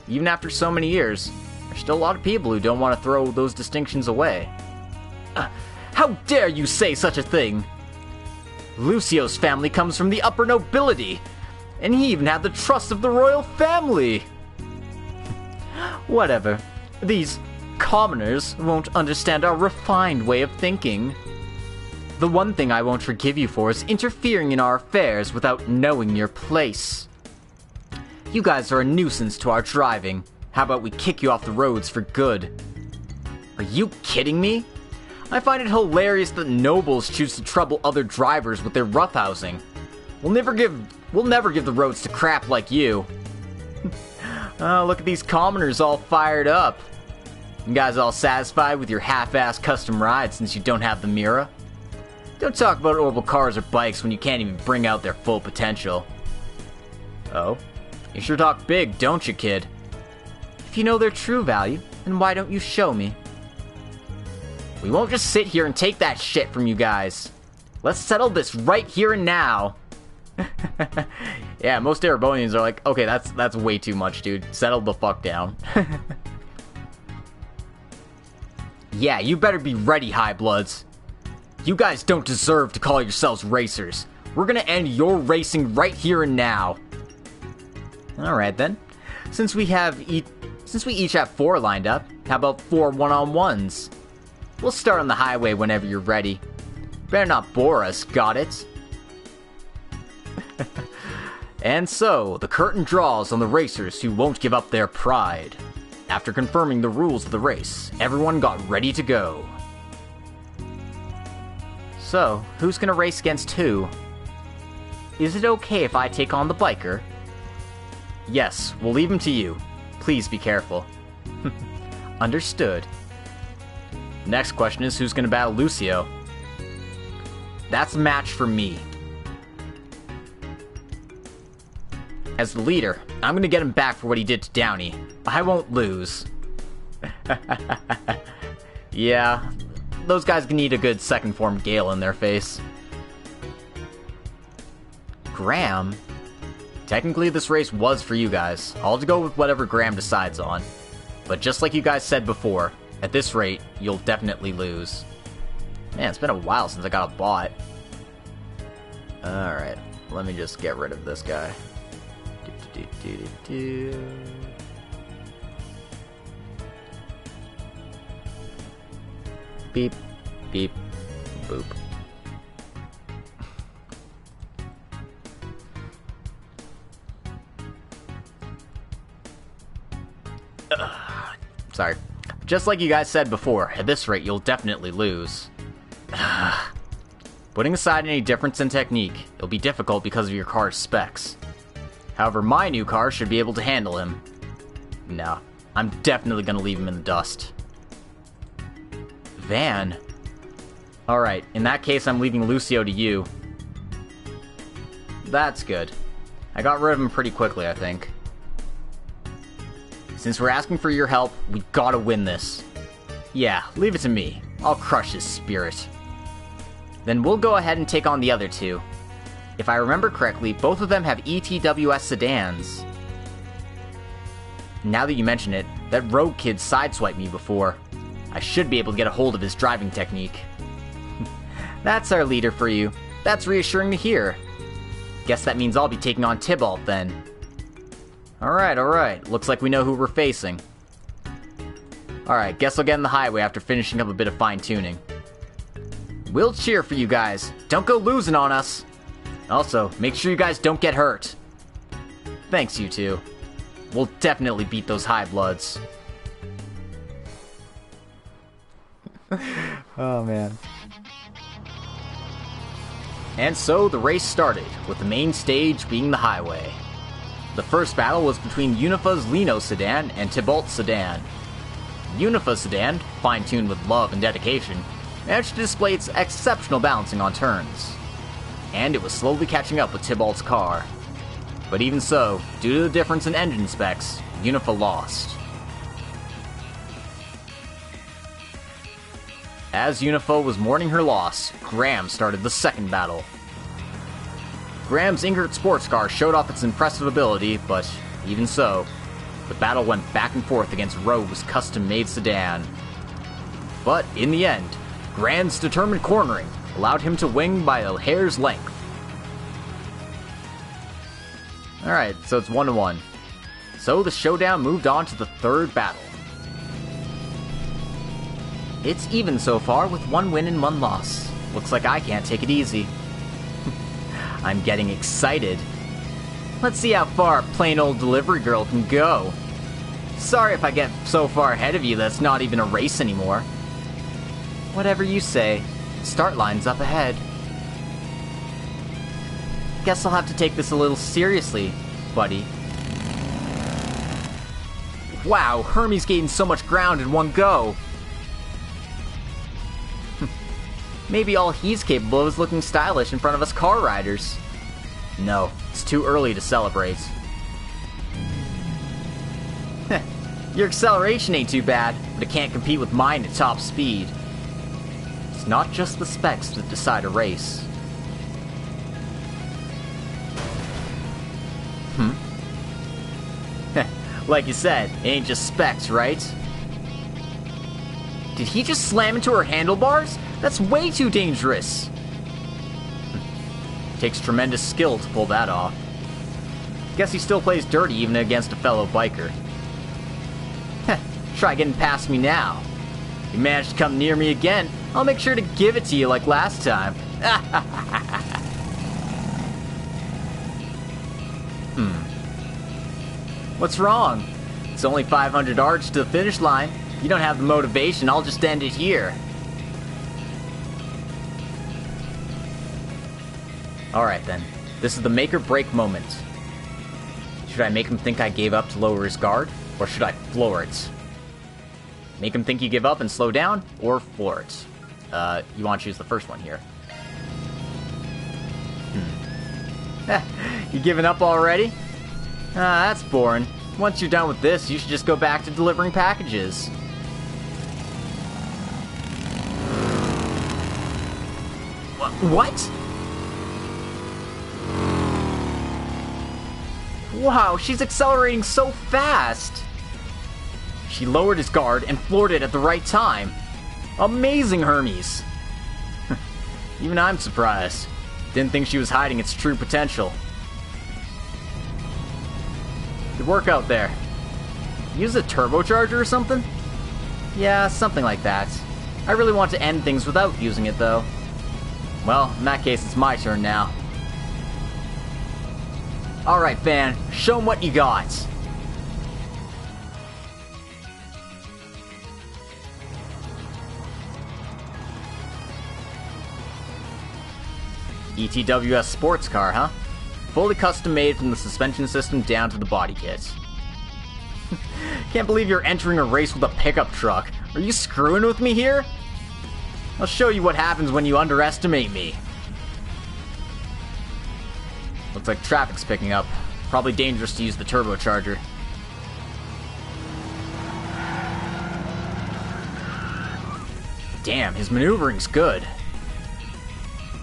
Even after so many years, there's still a lot of people who don't want to throw those distinctions away. How dare you say such a thing? Lucio's family comes from the upper nobility, and he even had the trust of the royal family. Whatever. These commoners won't understand our refined way of thinking. The one thing I won't forgive you for is interfering in our affairs without knowing your place. You guys are a nuisance to our driving. How about we kick you off the roads for good? Are you kidding me? I find it hilarious that nobles choose to trouble other drivers with their roughhousing. We'll never give the roads to crap like you. Oh, look at these commoners all fired up. You guys all satisfied with your half-assed custom ride since you don't have the Mira? Don't talk about orbital cars or bikes when you can't even bring out their full potential. Oh? You sure talk big, don't you, kid? If you know their true value, then why don't you show me? We won't just sit here and take that shit from you guys. Let's settle this right here and now. Yeah, most Erebonians are like, okay, that's way too much, dude. Settle the fuck down. Yeah, you better be ready, High Bloods. You guys don't deserve to call yourselves racers. We're gonna end your racing right here and now. Alright then. Since we each have 4 lined up, how about 4 one-on-ones? We'll start on the highway whenever you're ready. Better not bore us, got it? And so, the curtain draws on the racers who won't give up their pride. After confirming the rules of the race, everyone got ready to go. So, who's gonna race against who? Is it okay if I take on the biker? Yes, we'll leave him to you. Please be careful. Understood. Next question is who's gonna battle Lucio? That's a match for me. As the leader, I'm gonna get him back for what he did to Downey. I won't lose. Yeah, those guys need a good second form Gale in their face. Graham? Technically this race was for you guys. I'll have to go with whatever Graham decides on. But just like you guys said before, at this rate, you'll definitely lose. Man, it's been a while since I got a bot. Alright, let me just get rid of this guy. Beep, beep, boop. Sorry. Just like you guys said before, at this rate you'll definitely lose. Putting aside any difference in technique, it'll be difficult because of your car's specs. However, my new car should be able to handle him. No, I'm definitely gonna leave him in the dust. Van? Alright, in that case I'm leaving Lucio to you. That's good. I got rid of him pretty quickly, I think. Since we're asking for your help, we gotta win this. Yeah, leave it to me. I'll crush his spirit. Then we'll go ahead and take on the other two. If I remember correctly, both of them have ETWS sedans. Now that you mention it, that rogue kid sideswiped me before. I should be able to get a hold of his driving technique. That's our leader for you. That's reassuring to hear. Guess that means I'll be taking on Tybalt then. Alright. Looks like we know who we're facing. Alright, guess I'll get in the highway after finishing up a bit of fine-tuning. We'll cheer for you guys. Don't go losing on us. Also, make sure you guys don't get hurt. Thanks, you two. We'll definitely beat those High Bloods. Oh, man. And so the race started, with the main stage being the highway. The first battle was between Unifa's Lino sedan and Tybalt's sedan. Unifa's sedan, fine-tuned with love and dedication, managed to display its exceptional balancing on turns. And it was slowly catching up with Tybalt's car. But even so, due to the difference in engine specs, Unifa lost. As Unifa was mourning her loss, Graham started the second battle. Graham's Ingert sports car showed off its impressive ability, but even so, the battle went back and forth against Rogue's custom-made sedan. But in the end, Graham's determined cornering allowed him to win by a hair's length. Alright, so it's 1-1. So the showdown moved on to the third battle. It's even so far with 1 win and 1 loss. Looks like I can't take it easy. I'm getting excited. Let's see how far a plain old delivery girl can go. Sorry if I get so far ahead of you that's not even a race anymore. Whatever you say. Start line's up ahead. Guess I'll have to take this a little seriously, buddy. Wow, Hermes gained so much ground in one go. Maybe all he's capable of is looking stylish in front of us car riders. No, it's too early to celebrate. Your acceleration ain't too bad, but it can't compete with mine at top speed. It's not just the specs that decide a race. Like you said, it ain't just specs, right? Did he just slam into her handlebars? That's way too dangerous. Takes tremendous skill to pull that off. Guess he still plays dirty even against a fellow biker. Try getting past me now. If you manage to come near me again, I'll make sure to give it to you like last time. What's wrong? It's only 500 arch to the finish line. You don't have the motivation, I'll just end it here. Alright then, this is the make or break moment. Should I make him think I gave up to lower his guard, or should I floor it? Make him think you give up and slow down, or floor it? You want to choose the first one here. You giving up already? That's boring. Once you're done with this, you should just go back to delivering packages. What? Wow, she's accelerating so fast! She lowered his guard and floored it at the right time. Amazing, Hermes! Even I'm surprised. Didn't think she was hiding its true potential. Good work out there. Use a turbocharger or something? Yeah, something like that. I really want to end things without using it, though. Well, in that case, it's my turn now. Alright, Van, show 'em what you got. ETWS sports car, huh? Fully custom made from the suspension system down to the body kit. Can't believe you're entering a race with a pickup truck. Are you screwing with me here? I'll show you what happens when you underestimate me. Looks like traffic's picking up. Probably dangerous to use the turbocharger. Damn, his maneuvering's good.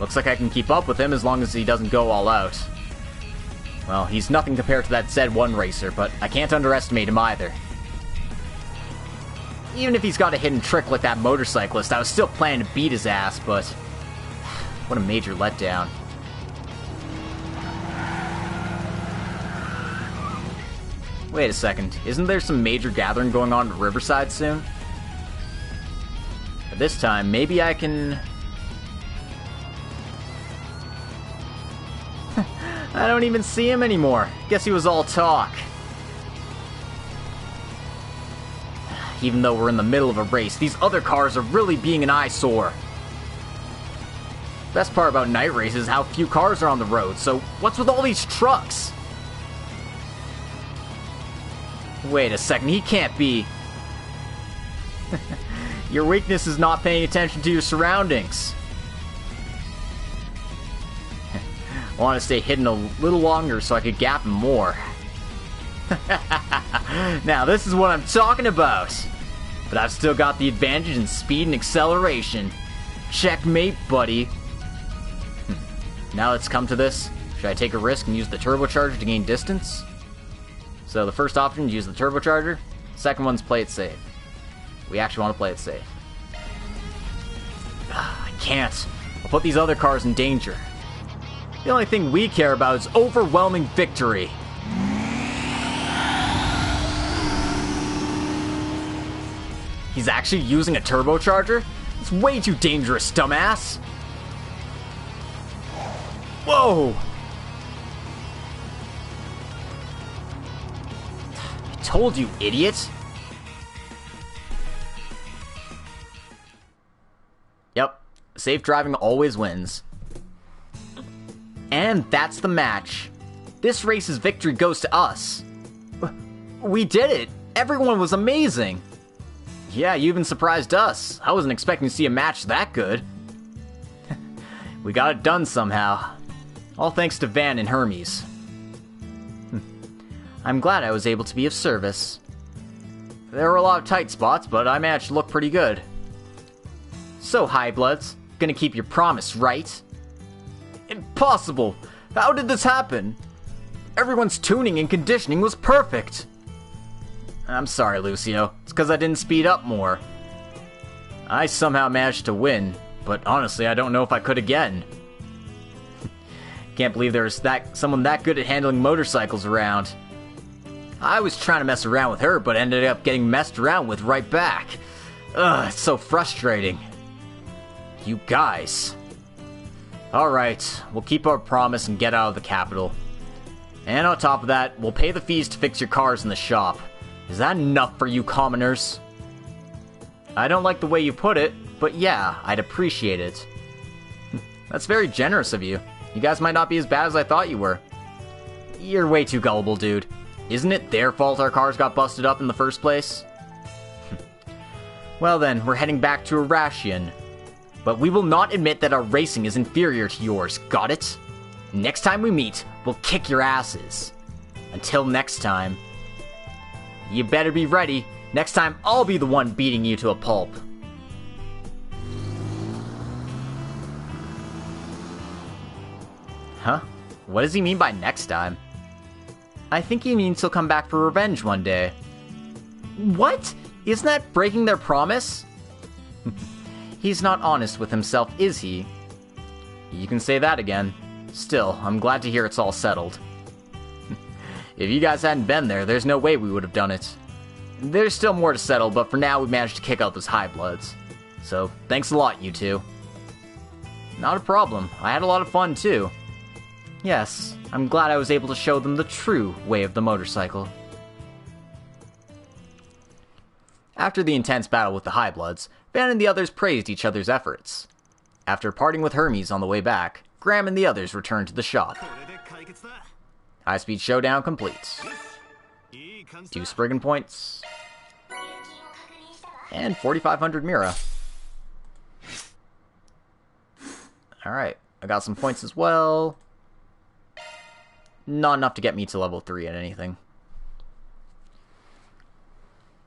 Looks like I can keep up with him as long as he doesn't go all out. Well, he's nothing compared to that Z1 racer, but I can't underestimate him either. Even if he's got a hidden trick like that motorcyclist, I was still planning to beat his ass, but... what a major letdown. Wait a second, isn't there some major gathering going on at Riverside soon? But this time, maybe I can... I don't even see him anymore. Guess he was all talk. Even though we're in the middle of a race, these other cars are really being an eyesore. Best part about night races is how few cars are on the road, so what's with all these trucks? Wait a second, he can't be... Your weakness is not paying attention to your surroundings. I want to stay hidden a little longer so I could gap him more. Now this is what I'm talking about. But I've still got the advantage in speed and acceleration. Checkmate, buddy. Now let's come to this. Should I take a risk and use the turbocharger to gain distance? So the first option, use the turbocharger. Second one's play it safe. We actually want to play it safe. I can't. I'll put these other cars in danger. The only thing we care about is overwhelming victory. He's actually using a turbocharger? It's way too dangerous, dumbass! Whoa! I told you, idiot! Yep, safe driving always wins. And that's the match. This race's victory goes to us. We did it! Everyone was amazing! Yeah, you even surprised us. I wasn't expecting to see a match that good. We got it done somehow. All thanks to Van and Hermes. I'm glad I was able to be of service. There were a lot of tight spots, but I managed to look pretty good. So, Highbloods, gonna keep your promise, right? Impossible! How did this happen? Everyone's tuning and conditioning was perfect! I'm sorry, Lucio. It's because I didn't speed up more. I somehow managed to win, but honestly, I don't know if I could again. Can't believe there's someone that good at handling motorcycles around. I was trying to mess around with her, but ended up getting messed around with right back. Ugh, it's so frustrating. You guys. Alright, we'll keep our promise and get out of the capital. And on top of that, we'll pay the fees to fix your cars in the shop. Is that enough for you commoners? I don't like the way you put it, but yeah, I'd appreciate it. That's very generous of you. You guys might not be as bad as I thought you were. You're way too gullible, dude. Isn't it their fault our cars got busted up in the first place? Well then, we're heading back to Arashian. But we will not admit that our racing is inferior to yours, got it? Next time we meet, we'll kick your asses. Until next time. You better be ready. Next time, I'll be the one beating you to a pulp. Huh? What does he mean by next time? I think he means he'll come back for revenge one day. What? Isn't that breaking their promise? He's not honest with himself, is he? You can say that again. Still, I'm glad to hear it's all settled. If you guys hadn't been there, there's no way we would have done it. There's still more to settle, but for now we managed to kick out those high bloods. So, thanks a lot, you two. Not a problem. I had a lot of fun, too. Yes, I'm glad I was able to show them the true way of the motorcycle. After the intense battle with the High Bloods, Van and the others praised each other's efforts. After parting with Hermes on the way back, Graham and the others returned to the shop. High-speed showdown complete. 2 Spriggan points. And 4,500 Mira. Alright, I got some points as well. Not enough to get me to level 3 at anything.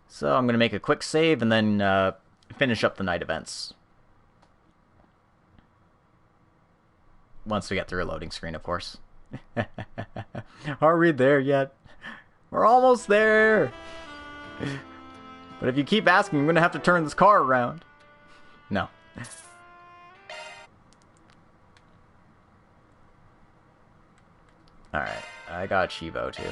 So I'm going to make a quick save and then finish up the night events. Once we get through a loading screen, of course. Are we there yet? We're almost there! But if you keep asking, I'm going to have to turn this car around. No. Alright, I got Chivo too.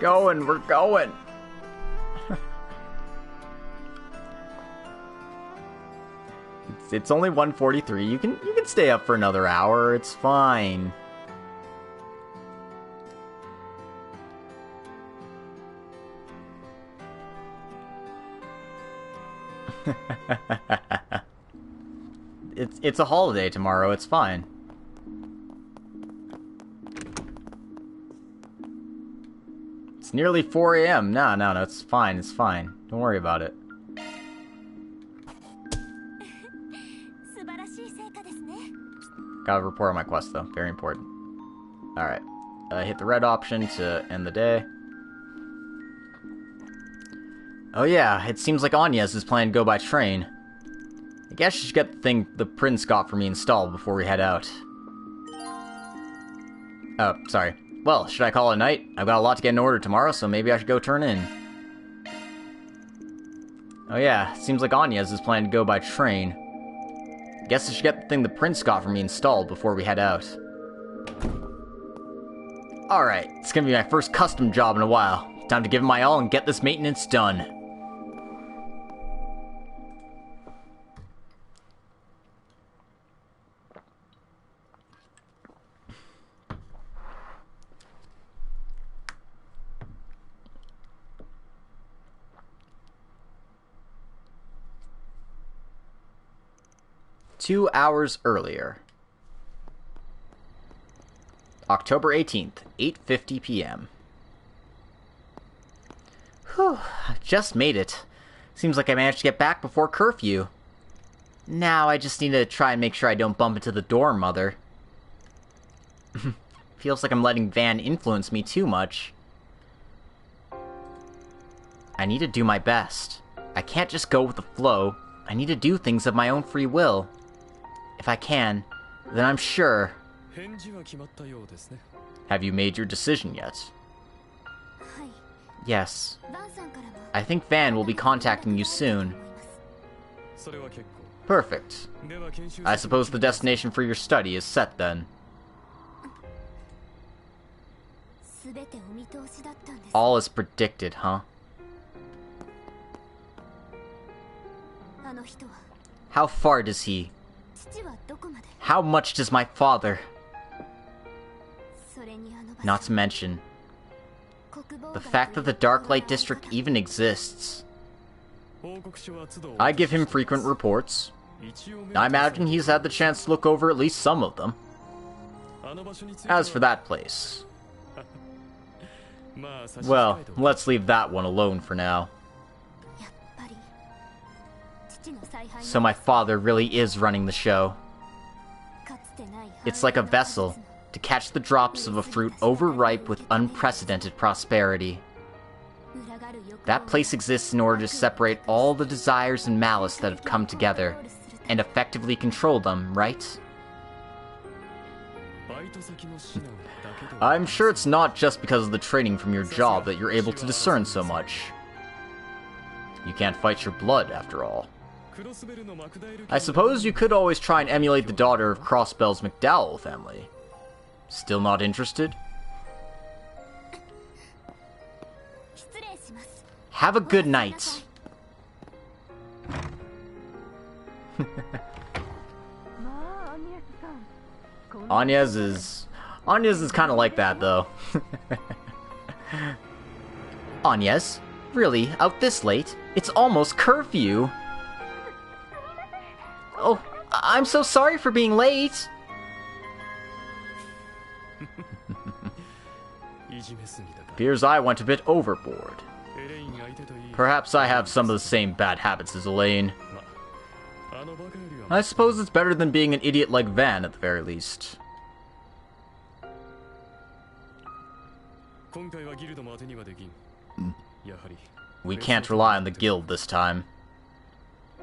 We're going! It's only 1:43. You can stay up for another hour. It's fine. It's a holiday tomorrow. It's fine. It's nearly 4 a.m. No, it's fine. It's fine. Don't worry about it. Gotta report on my quest, though. Very important. Alright. Hit the red option to end the day. Oh yeah, it seems like Agnes is planning to go by train. I guess she should get the thing the prince got for me installed before we head out. Oh, sorry. Well, should I call it a night? I've got a lot to get in order tomorrow, so maybe I should go turn in. Oh yeah, seems like Agnes is planning to go by train. Guess I should get the thing the prince got for me installed before we head out. Alright, it's gonna be my first custom job in a while. Time to give it my all and get this maintenance done. Two hours earlier. October 18th, 8:50 p.m. Whew, just made it. Seems like I managed to get back before curfew. Now I just need to try and make sure I don't bump into the dorm mother. Feels like I'm letting Van influence me too much. I need to do my best. I can't just go with the flow. I need to do things of my own free will. If I can, then I'm sure. Have you made your decision yet? Yes. I think Van will be contacting you soon. Perfect. I suppose the destination for your study is set then. All is predicted, huh? How far does he? How much does my father? Not to mention the fact that the Dark Light District even exists. I give him frequent reports. I imagine he's had the chance to look over at least some of them. As for that place, well, let's leave that one alone for now. So my father really is running the show. It's like a vessel to catch the drops of a fruit overripe with unprecedented prosperity. That place exists in order to separate all the desires and malice that have come together, and effectively control them, right? I'm sure it's not just because of the training from your job that you're able to discern so much. You can't fight your blood, after all. I suppose you could always try and emulate the daughter of Crossbell's McDowell family. Still not interested? Have a good night. Agnes is kind of like that, though. Agnes? Really? Out this late? It's almost curfew. Oh, I'm so sorry for being late. Appears I went a bit overboard. Perhaps I have some of the same bad habits as Elaine. I suppose it's better than being an idiot like Van, at the very least. We can't rely on the guild this time.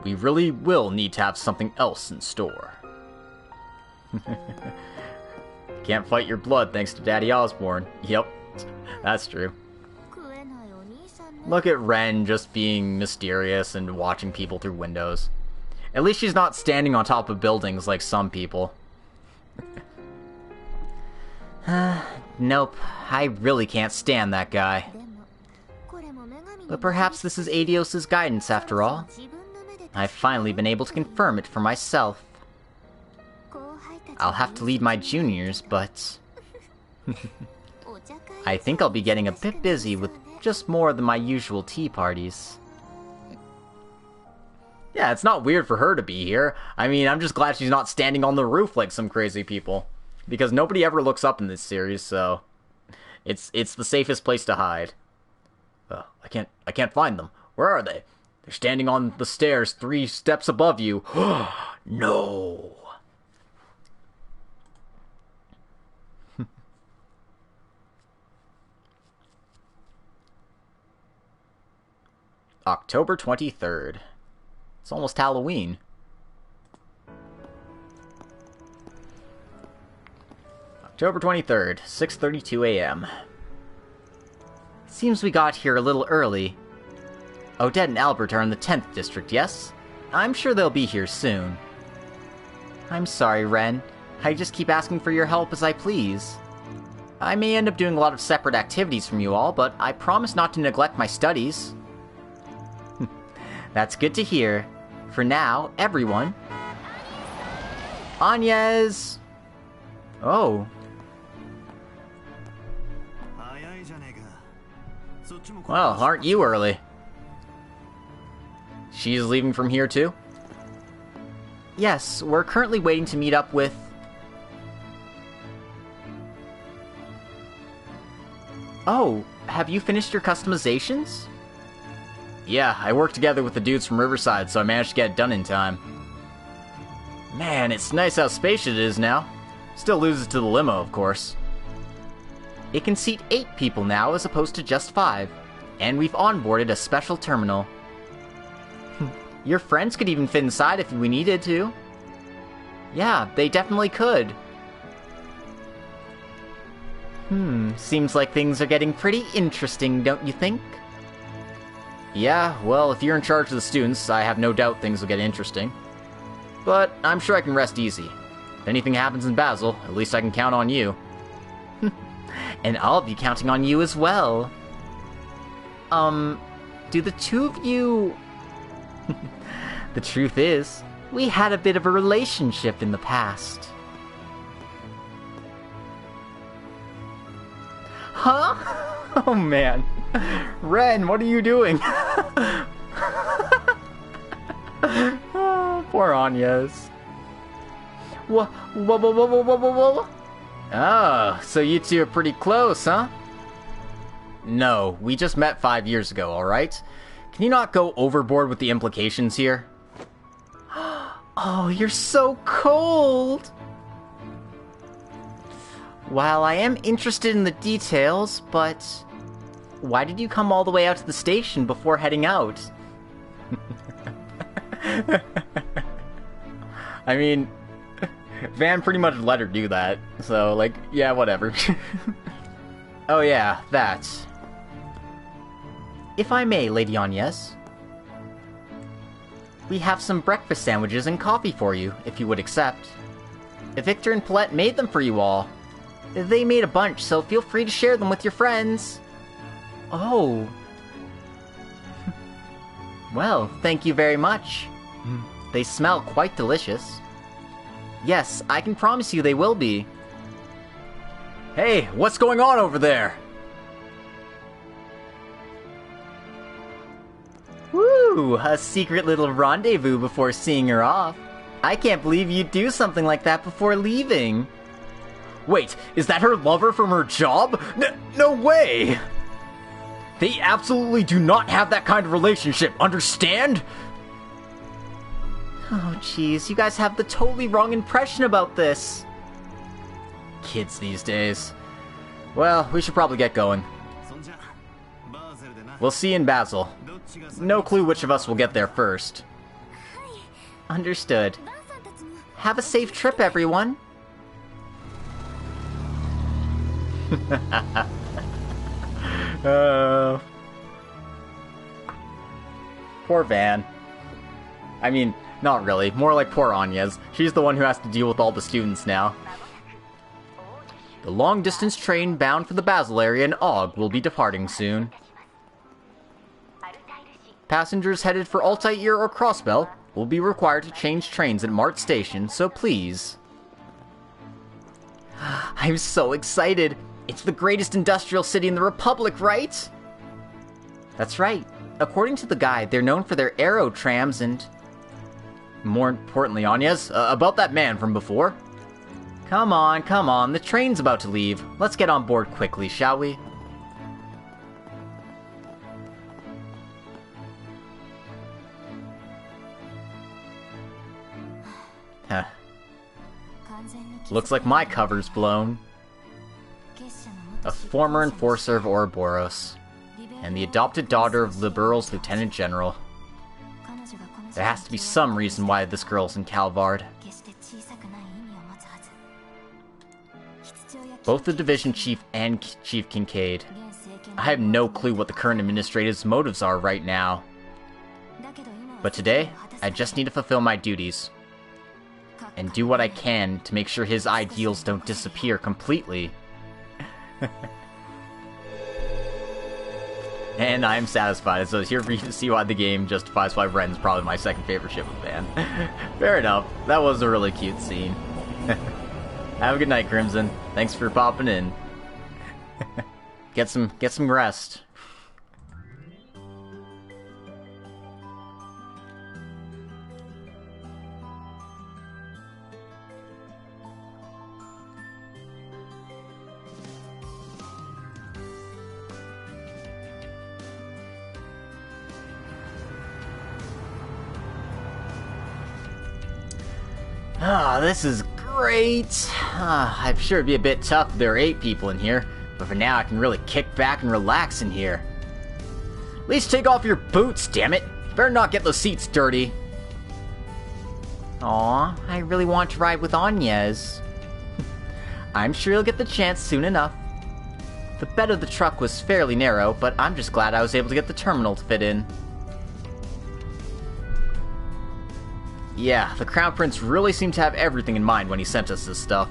We really will need to have something else in store. Can't fight your blood thanks to Daddy Osborne. Yep, that's true. Look at Ren just being mysterious and watching people through windows. At least she's not standing on top of buildings like some people. Nope, I really can't stand that guy. But perhaps this is Adios' guidance after all. I've finally been able to confirm it for myself. I'll have to lead my juniors, but I think I'll be getting a bit busy with just more than my usual tea parties. Yeah, it's not weird for her to be here. I mean, I'm just glad she's not standing on the roof like some crazy people. Because nobody ever looks up in this series, so it's the safest place to hide. I can't find them. Where are they? They're standing on the stairs 3 steps above you. No. October 23rd. It's almost Halloween. October 23rd, 6:32 a.m. Seems we got here a little early. Odette and Albert are in the 10th district, yes? I'm sure they'll be here soon. I'm sorry, Ren. I just keep asking for your help as I please. I may end up doing a lot of separate activities from you all, but I promise not to neglect my studies. That's good to hear. For now, everyone. Agnes! Oh. Well, aren't you early? She's leaving from here too? Yes, we're currently waiting to meet up with... Oh, have you finished your customizations? Yeah, I worked together with the dudes from Riverside, so I managed to get it done in time. Man, it's nice how spacious it is now. Still loses to the limo, of course. It can seat 8 people now as opposed to just 5, and we've onboarded a special terminal. Your friends could even fit inside if we needed to. Yeah, they definitely could. Seems like things are getting pretty interesting, don't you think? Yeah, well, if you're in charge of the students, I have no doubt things will get interesting. But I'm sure I can rest easy. If anything happens in Basel, at least I can count on you. And I'll be counting on you as well. Do the two of you... The truth is, we had a bit of a relationship in the past. Huh? Oh man. Ren, what are you doing? Oh, poor Agnes. Whoa. Oh, so you two are pretty close, huh? No, we just met 5 years ago, alright? Can you not go overboard with the implications here? Oh, you're so cold! While I am interested in the details, but... why did you come all the way out to the station before heading out? I mean, Van pretty much let her do that, so, like, yeah, whatever. Oh yeah, that. If I may, Lady Agnes. We have some breakfast sandwiches and coffee for you, if you would accept. Victor and Paulette made them for you all. They made a bunch, so feel free to share them with your friends. Oh. Well, thank you very much. They smell quite delicious. Yes, I can promise you they will be. Hey, what's going on over there? Woo! A secret little rendezvous before seeing her off. I can't believe you'd do something like that before leaving. Wait, is that her lover from her job? No way! They absolutely do not have that kind of relationship, understand? Oh, jeez, you guys have the totally wrong impression about this. Kids these days. Well, we should probably get going. We'll see you in Basel. No clue which of us will get there first. Understood. Have a safe trip, everyone. Poor Van. I mean, not really. More like poor Agnes. She's the one who has to deal with all the students now. The long-distance train bound for the Basel area in Og will be departing soon. Passengers headed for Altair or Crossbell will be required to change trains at Mart Station, so please. I'm so excited! It's the greatest industrial city in the Republic, right? That's right. According to the guide, they're known for their aero trams and... More importantly, Agnes, about that man from before. Come on, the train's about to leave. Let's get on board quickly, shall we? Huh. Looks like my cover's blown. A former enforcer of Ouroboros, and the adopted daughter of Liberal's Lieutenant General. There has to be some reason why this girl's in Calvard. Both the division chief and Chief Kincaid. I have no clue what the current administrator's motives are right now. But today, I just need to fulfill my duties. And do what I can to make sure his ideals don't disappear completely. And I'm satisfied, so it's here for you to see why the game justifies why Ren's probably my second favorite ship of Van. Fair enough, that was a really cute scene. Have a good night, Crimson. Thanks for popping in. Get some rest. Ah, this is great. I'm sure it'd be a bit tough if there are 8 people in here, but for now I can really kick back and relax in here. At least take off your boots, damn it. Better not get the seats dirty. Aw, I really want to ride with Agnes. I'm sure you'll get the chance soon enough. The bed of the truck was fairly narrow, but I'm just glad I was able to get the terminal to fit in. Yeah, the Crown Prince really seemed to have everything in mind when he sent us this stuff.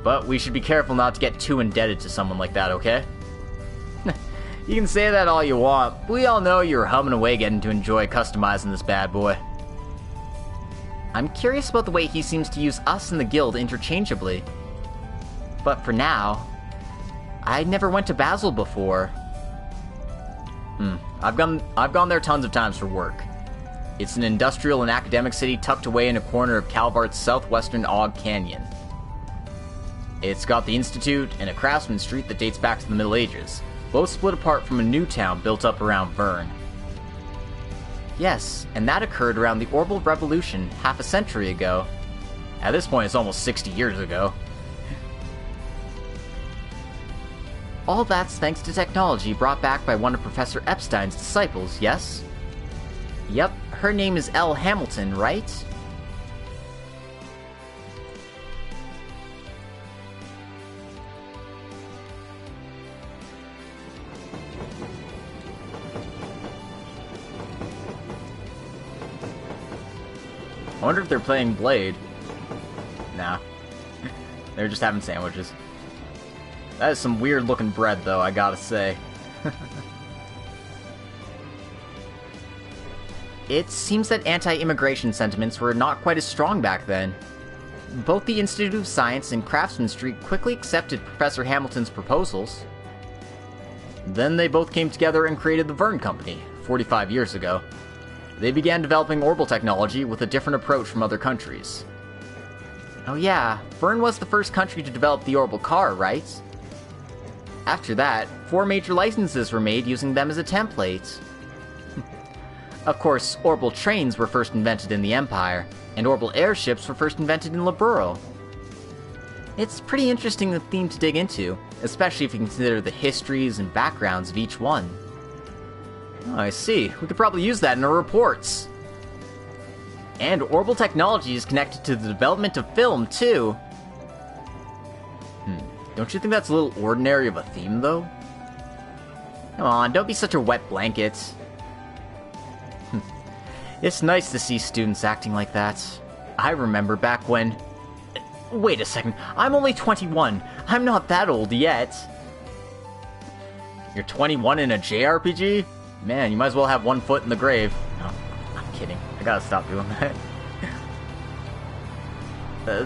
But we should be careful not to get too indebted to someone like that, okay? You can say that all you want, but we all know you're humming away getting to enjoy customizing this bad boy. I'm curious about the way he seems to use us and the guild interchangeably. But for now, I never went to Basel before. I've gone there tons of times for work. It's an industrial and academic city tucked away in a corner of Calvard's southwestern Og Canyon. It's got the Institute and a craftsman street that dates back to the Middle Ages, both split apart from a new town built up around Vern. Yes, and that occurred around the Orbital Revolution half a century ago. At this point, it's almost 60 years ago. All that's thanks to technology brought back by one of Professor Epstein's disciples, yes? Yep, her name is Elle Hamilton, right? I wonder if they're playing Blade. Nah. They're just having sandwiches. That is some weird looking bread, though, I gotta say. It seems that anti-immigration sentiments were not quite as strong back then. Both the Institute of Science and Craftsman Street quickly accepted Professor Hamilton's proposals. Then they both came together and created the Vern Company, 45 years ago. They began developing orbital technology with a different approach from other countries. Oh yeah, Vern was the first country to develop the orbital car, right? After that, 4 major licenses were made using them as a template. Of course, orbital trains were first invented in the Empire, and orbital airships were first invented in Liberl. It's pretty interesting theme to dig into, especially if you consider the histories and backgrounds of each one. Oh, I see. We could probably use that in our reports. And orbital technology is connected to the development of film, too. Don't you think that's a little ordinary of a theme, though? Come on, don't be such a wet blanket. It's nice to see students acting like that. I remember back when... Wait a second, I'm only 21. I'm not that old yet. You're 21 in a JRPG? Man, you might as well have one foot in the grave. No, I'm kidding. I gotta stop doing that.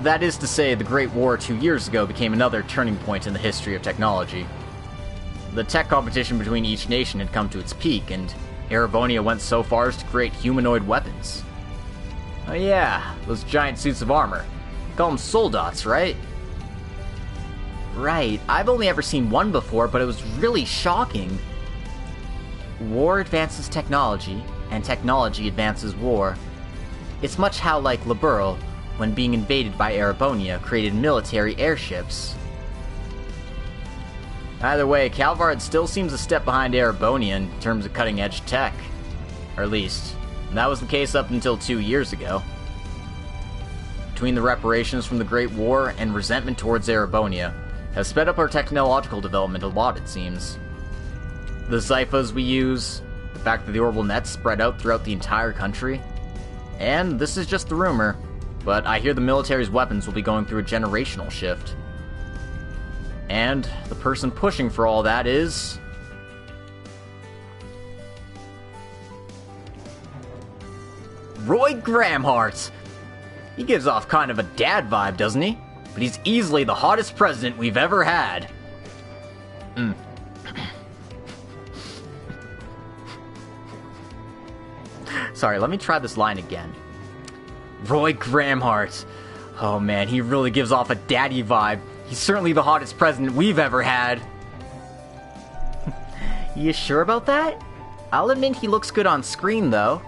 That is to say, the Great War 2 years ago became another turning point in the history of technology. The tech competition between each nation had come to its peak, and Erebonia went so far as to create humanoid weapons. Oh yeah, those giant suits of armor. They call them soldats, right? Right, I've only ever seen one before, but it was really shocking. War advances technology, and technology advances war. It's much how, like Liberl, when being invaded by Erebonia, created military airships. Either way, Calvard still seems a step behind Erebonia in terms of cutting-edge tech. Or at least, that was the case up until 2 years ago. Between the reparations from the Great War and resentment towards Erebonia, has sped up our technological development a lot, it seems. The Zyphas we use, the fact that the orbital nets spread out throughout the entire country, and this is just the rumor, but I hear the military's weapons will be going through a generational shift. And the person pushing for all that is... Roy Gramhart! He gives off kind of a dad vibe, doesn't he? But he's easily the hottest president we've ever had. Sorry, let me try this line again. Roy Gramhart. Oh man, he really gives off a daddy vibe. He's certainly the hottest president we've ever had. You sure about that? I'll admit he looks good on screen, though.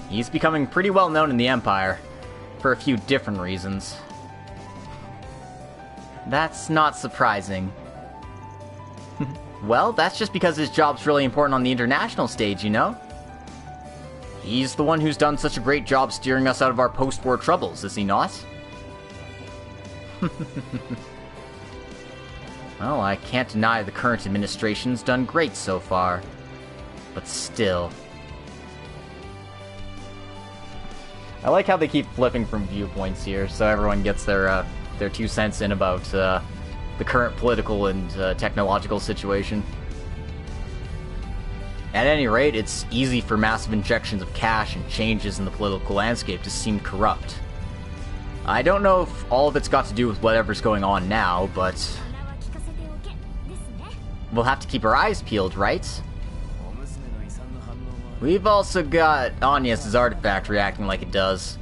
He's becoming pretty well known in the Empire, for a few different reasons. That's not surprising. Well, that's just because his job's really important on the international stage, you know? He's the one who's done such a great job steering us out of our post-war troubles, is he not? Well, I can't deny the current administration's done great so far. But still. I like how they keep flipping from viewpoints here, so everyone gets their 2 cents in about the current political and technological situation. At any rate, it's easy for massive injections of cash and changes in the political landscape to seem corrupt. I don't know if all of it's got to do with whatever's going on now, but we'll have to keep our eyes peeled, right? We've also got Agnes' artifact reacting like it does.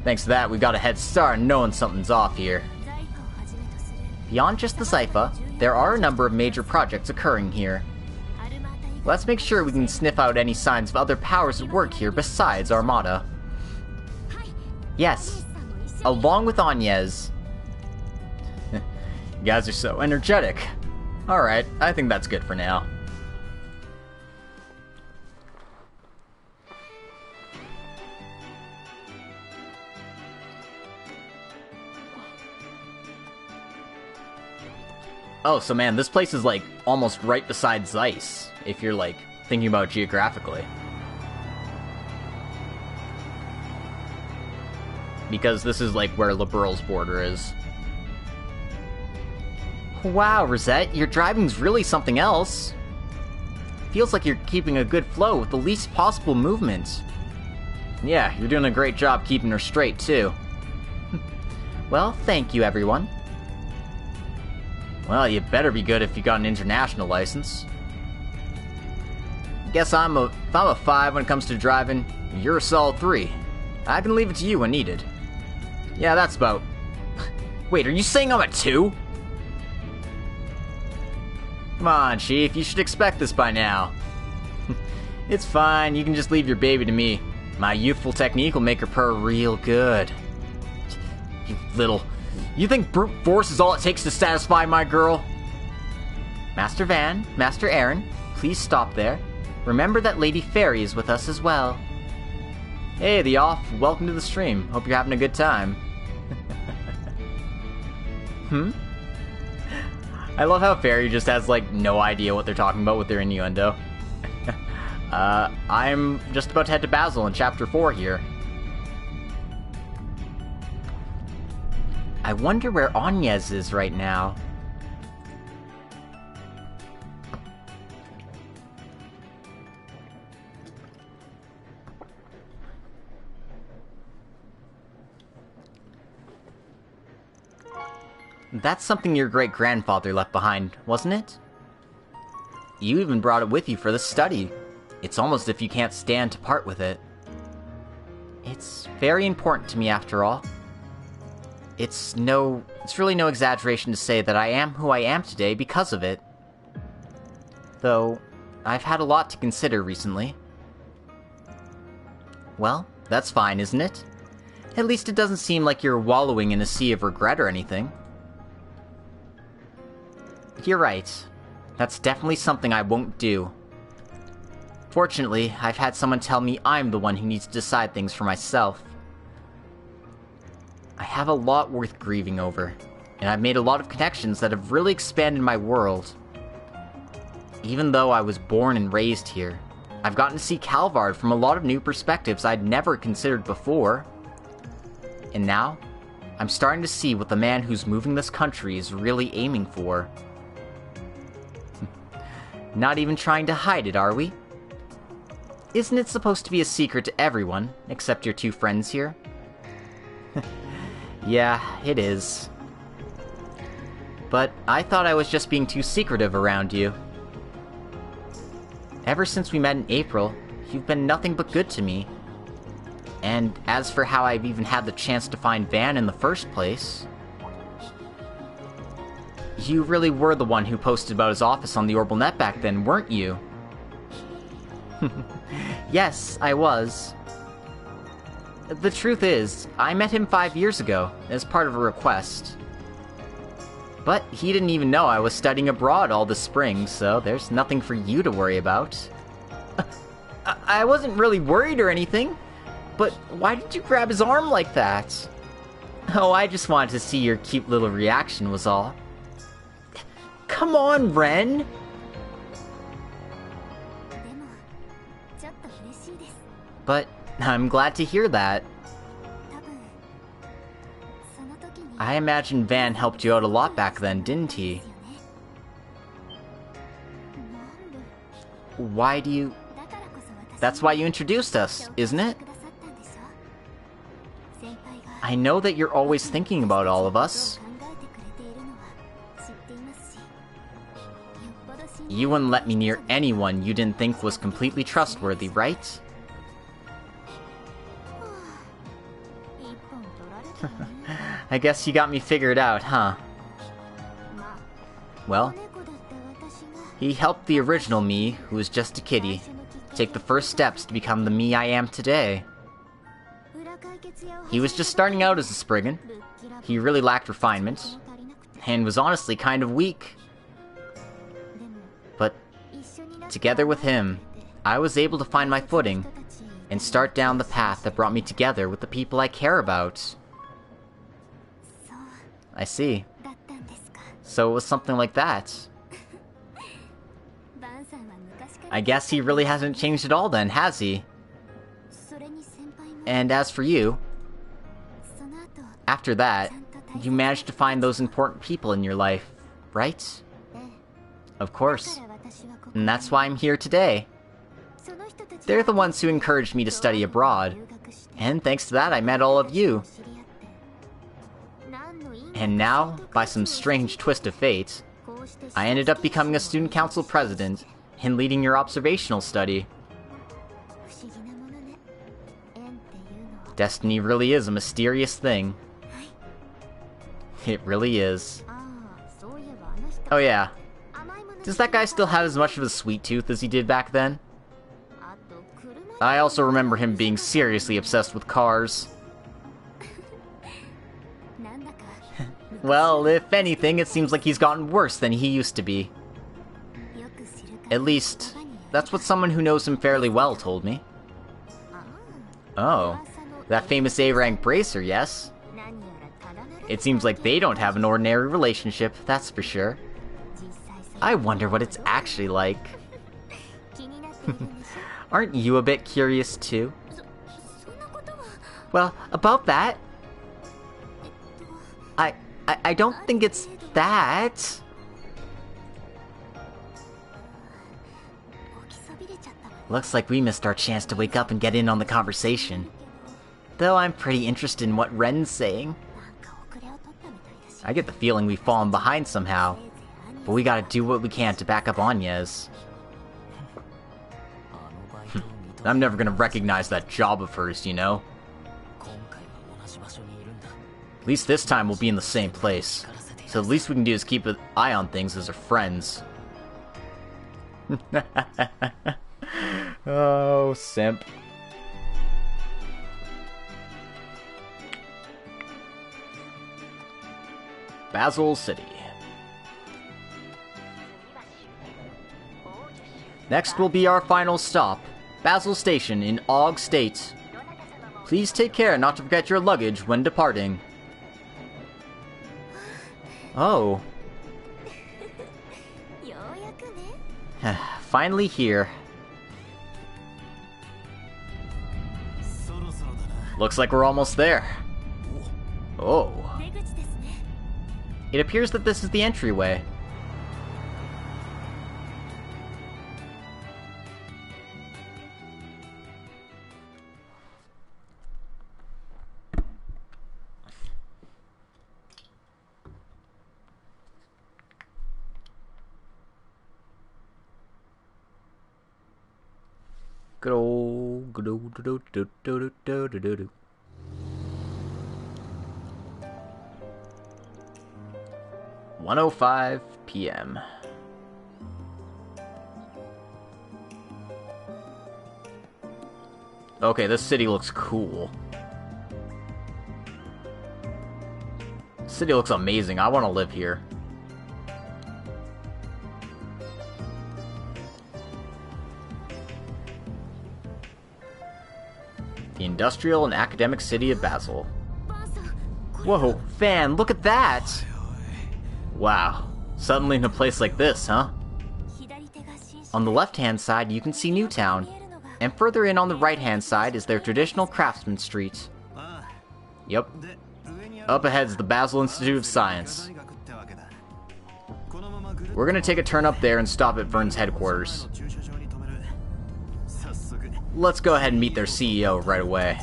Thanks to that, we've got a head start in knowing something's off here. Beyond just the Zypha, there are a number of major projects occurring here. Let's make sure we can sniff out any signs of other powers at work here besides Armada. Yes, along with Agnes. You guys are so energetic. Alright, I think that's good for now. Oh, so man, this place is like almost right beside Zeiss, if you're like thinking about it geographically. Because this is like where Liberal's border is. Wow, Rosette, your driving's really something else. Feels like you're keeping a good flow with the least possible movement. Yeah, you're doing a great job keeping her straight, too. Well, thank you, everyone. Well, you better be good if you got an international license. Guess if I'm a 5 when it comes to driving, you're a solid 3. I can leave it to you when needed. Yeah, that's about... Wait, are you saying I'm a 2? Come on, Chief, you should expect this by now. It's fine, you can just leave your baby to me. My youthful technique will make her purr real good. You little... You think brute force is all it takes to satisfy my girl? Master Van, Master Aaron, please stop there. Remember that Lady Fairy is with us as well. Hey, the off, welcome to the stream. Hope you're having a good time. I love how Fairy just has, like, no idea what they're talking about with their innuendo. I'm just about to head to Basel in Chapter 4 here. I wonder where Agnes is right now. That's something your great-grandfather left behind, wasn't it? You even brought it with you for the study. It's almost as if you can't stand to part with it. It's very important to me, after all. It's really no exaggeration to say that I am who I am today because of it. Though, I've had a lot to consider recently. Well, that's fine, isn't it? At least it doesn't seem like you're wallowing in a sea of regret or anything. You're right. That's definitely something I won't do. Fortunately, I've had someone tell me I'm the one who needs to decide things for myself. I have a lot worth grieving over, and I've made a lot of connections that have really expanded my world. Even though I was born and raised here, I've gotten to see Calvard from a lot of new perspectives I'd never considered before. And now, I'm starting to see what the man who's moving this country is really aiming for. Not even trying to hide it, are we? Isn't it supposed to be a secret to everyone, except your 2 friends here? Yeah, it is. But I thought I was just being too secretive around you. Ever since we met in April, you've been nothing but good to me. And as for how I've even had the chance to find Van in the first place... You really were the one who posted about his office on the Orbital Net back then, weren't you? Yes, I was. The truth is, I met him 5 years ago, as part of a request. But he didn't even know I was studying abroad all this spring, so there's nothing for you to worry about. I wasn't really worried or anything, but why did you grab his arm like that? Oh, I just wanted to see your cute little reaction was all. Come on, Ren! But I'm glad to hear that. I imagine Van helped you out a lot back then, didn't he? Why do you... That's why you introduced us, isn't it? I know that you're always thinking about all of us. You wouldn't let me near anyone you didn't think was completely trustworthy, right? I guess you got me figured out, huh? Well, he helped the original me, who was just a kiddie, take the first steps to become the me I am today. He was just starting out as a Spriggan. He really lacked refinement, and was honestly kind of weak. But together with him, I was able to find my footing, and start down the path that brought me together with the people I care about. I see. So it was something like that. I guess he really hasn't changed at all then, has he? And as for you, after that, you managed to find those important people in your life, right? Of course. And that's why I'm here today. They're the ones who encouraged me to study abroad, and thanks to that I met all of you. And now, by some strange twist of fate, I ended up becoming a student council president and leading your observational study. Destiny really is a mysterious thing. It really is. Oh yeah. Does that guy still have as much of a sweet tooth as he did back then? I also remember him being seriously obsessed with cars. Well, if anything, it seems like he's gotten worse than he used to be. At least, that's what someone who knows him fairly well told me. Oh, that famous A-rank bracer, yes? It seems like they don't have an ordinary relationship, that's for sure. I wonder what it's actually like. Aren't you a bit curious too? Well, about that... I don't think it's that. Looks like we missed our chance to wake up and get in on the conversation. Though I'm pretty interested in what Ren's saying. I get the feeling we've fallen behind somehow, but we gotta do what we can to back up Agnes. I'm never gonna recognize that job of hers, you know? At least this time we'll be in the same place. So the least we can do is keep an eye on things as our friends. Oh, simp. Basel City. Next will be our final stop, Basel Station in Og State. Please take care not to forget your luggage when departing. Oh. Finally here. Looks like we're almost there. Oh. It appears that this is the entryway. Good old 1:05 p.m. Okay, this city looks cool. City looks amazing. I want to live here. industrial and academic city of Basel. Whoa, Van, look at that! Wow, suddenly in a place like this, huh? On the left-hand side, you can see Newtown, and further in on the right-hand side is their traditional Craftsman Street. Yep. Up ahead's the Basel Institute of Science. We're gonna take a turn up there and stop at Vern's headquarters. Let's go ahead and meet their CEO right away.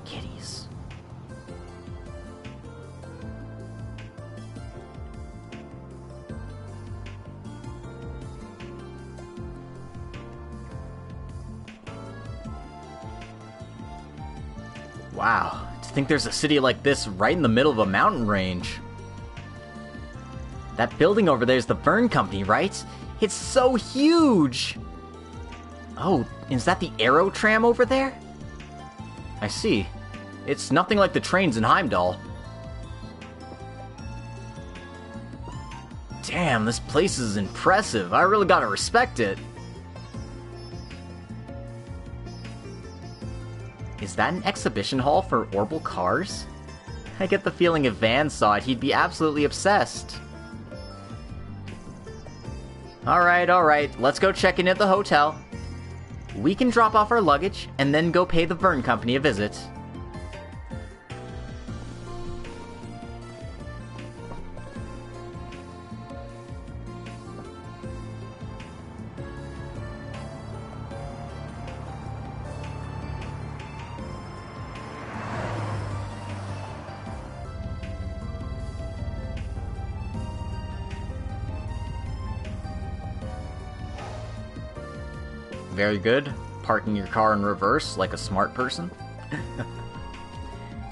Kitties. Wow, to think there's a city like this right in the middle of a mountain range. That building over there is the Vern Company, right? It's so huge! Oh, is that the Aero Tram over there? I see. It's nothing like the trains in Heimdall. Damn, this place is impressive. I really gotta respect it. Is that an exhibition hall for orbital cars? I get the feeling if Van saw it, he'd be absolutely obsessed. Alright, let's go check in at the hotel. We can drop off our luggage, and then go pay the Vern Company a visit. Very good. Parking your car in reverse like a smart person.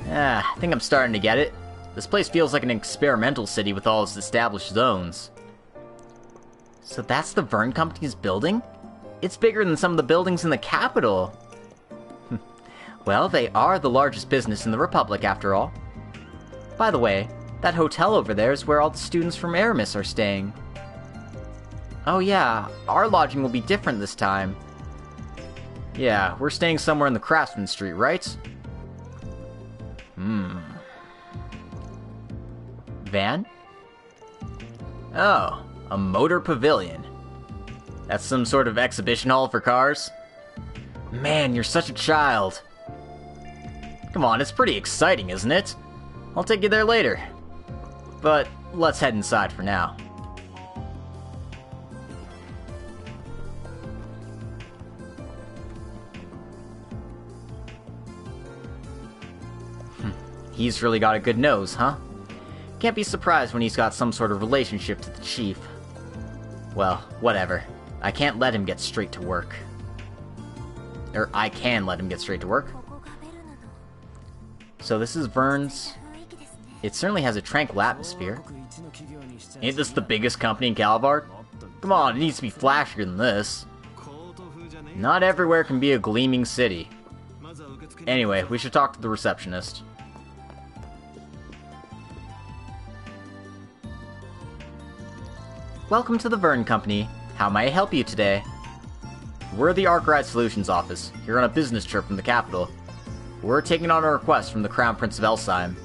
I think I'm starting to get it. This place feels like an experimental city with all its established zones. So that's the Vern Company's building? It's bigger than some of the buildings in the capital. Well, they are the largest business in the Republic, after all. By the way, that hotel over there is where all the students from Aramis are staying. Oh yeah, our lodging will be different this time. Yeah, we're staying somewhere in the Craftsman Street, right? Van? Oh, a motor pavilion. That's some sort of exhibition hall for cars? Man, you're such a child. Come on, it's pretty exciting, isn't it? I'll take you there later. But let's head inside for now. He's really got a good nose, huh? Can't be surprised when he's got some sort of relationship to the chief. Well, whatever. I can't let him get straight to work. Or I can let him get straight to work. So this is Vern's. It certainly has a tranquil atmosphere. Ain't this the biggest company in Calvard? Come on, it needs to be flashier than this. Not everywhere can be a gleaming city. Anyway, we should talk to the receptionist. Welcome to the Vern Company. How may I help you today? We're the Arkride Solutions office, here on a business trip from the capital. We're taking on a request from the Crown Prince of Elsheim.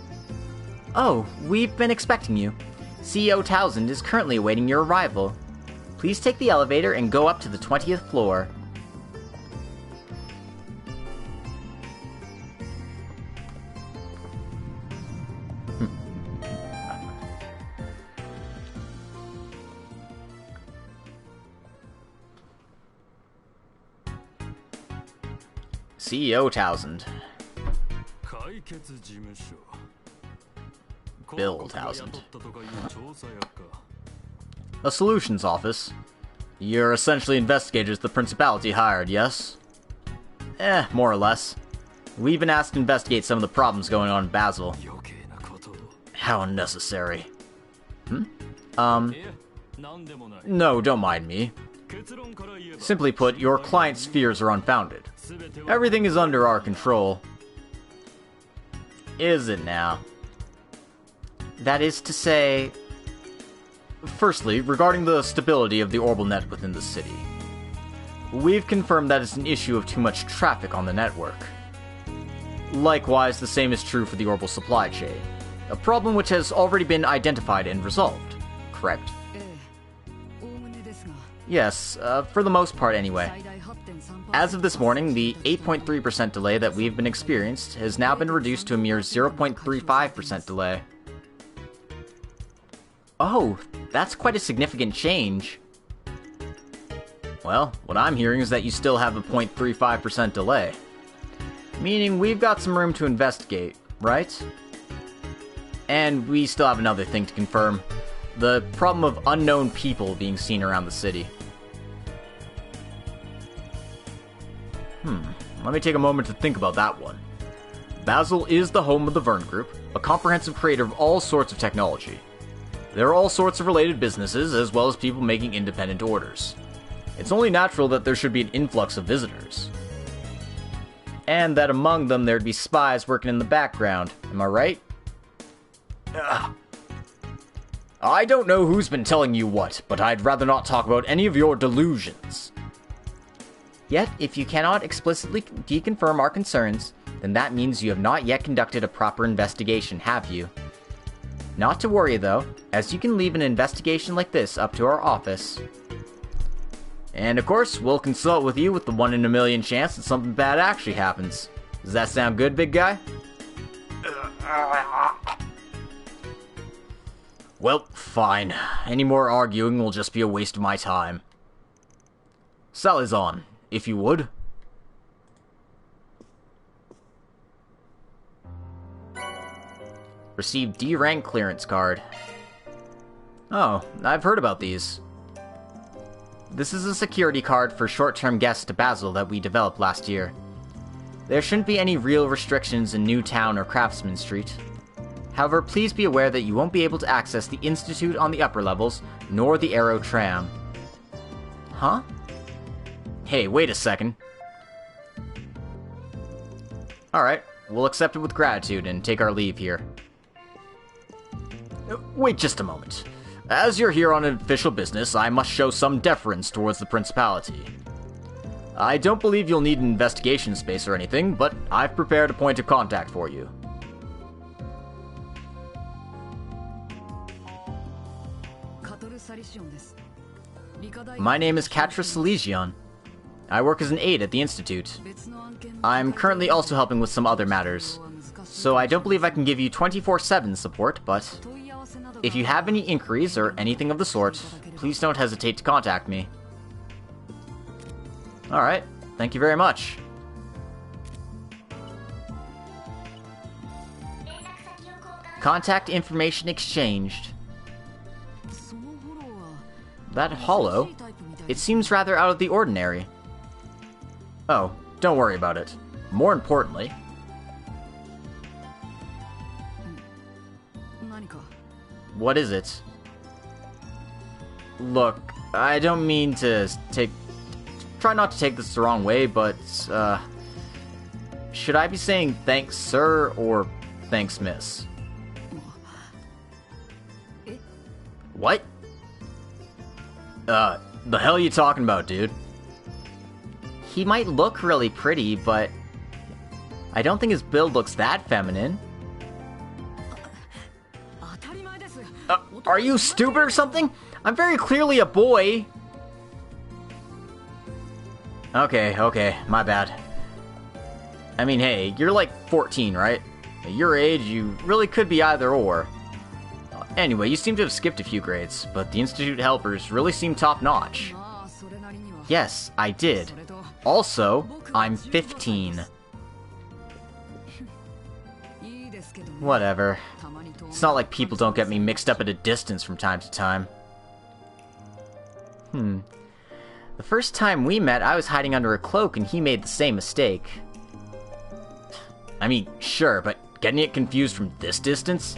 Oh, we've been expecting you. CEO Townsend is currently awaiting your arrival. Please take the elevator and go up to the 20th floor. CEO Townsend. Bill Townsend. A solutions office. You're essentially investigators the Principality hired, yes? More or less. We've been asked to investigate some of the problems going on in Basel. How unnecessary. No, don't mind me. Simply put, your client's fears are unfounded. Everything is under our control. Is it now? That is to say... Firstly, regarding the stability of the orbital net within the city. we've confirmed that it's an issue of too much traffic on the network. Likewise, the same is true for the orbital supply chain, a problem which has already been identified and resolved, correct? Yes, for the most part anyway. As of this morning, the 8.3% delay that we've been experienced has now been reduced to a mere 0.35% delay. Oh, that's quite a significant change. Well, what I'm hearing is that you still have a 0.35% delay. Meaning we've got some room to investigate, right? And we still have another thing to confirm. The problem of unknown people being seen around the city. Let me take a moment to think about that one. Basel is the home of the Verne Group, a comprehensive creator of all sorts of technology. There are all sorts of related businesses, as well as people making independent orders. It's only natural that there should be an influx of visitors. And that among them there'd be spies working in the background, am I right? Ugh. I don't know who's been telling you what, but I'd rather not talk about any of your delusions. Yet, if you cannot explicitly deconfirm our concerns, then that means you have not yet conducted a proper investigation, have you? Not to worry though, as you can leave an investigation like this up to our office. And of course, we'll consult with you with the 1 in a million chance that something bad actually happens. Does that sound good, big guy? Well, fine. Any more arguing will just be a waste of my time. Sally's on, if you would. Received D-rank clearance card. Oh, I've heard about these. This is a security card for short-term guests to Basel that we developed last year. There shouldn't be any real restrictions in Newtown or Craftsman Street. However, please be aware that you won't be able to access the Institute on the upper levels, nor the Aero Tram. Huh? Hey, wait a second. Alright, we'll accept it with gratitude and take our leave here. Wait just a moment. As you're here on official business, I must show some deference towards the Principality. I don't believe you'll need an investigation space or anything, but I've prepared a point of contact for you. My name is Katra Salesian. I work as an aide at the Institute. I'm currently also helping with some other matters, so I don't believe I can give you 24/7 support, but if you have any inquiries or anything of the sort, please don't hesitate to contact me. Alright, thank you very much. Contact information exchanged. That hollow? It seems rather out of the ordinary. Oh, don't worry about it. More importantly... What is it? Look, I don't mean to try not to take this the wrong way, but, should I be saying thanks, sir, or thanks, miss? What? The hell are you talking about, dude? He might look really pretty, but I don't think his build looks that feminine. Are you stupid or something? I'm very clearly a boy. Okay, my bad. I mean, hey, you're like 14, right? At your age, you really could be either or. Anyway, you seem to have skipped a few grades, but the Institute helpers really seem top-notch. Yes, I did. Also, I'm 15. Whatever. It's not like people don't get me mixed up at a distance from time to time. The first time we met, I was hiding under a cloak and he made the same mistake. I mean, sure, but getting it confused from this distance?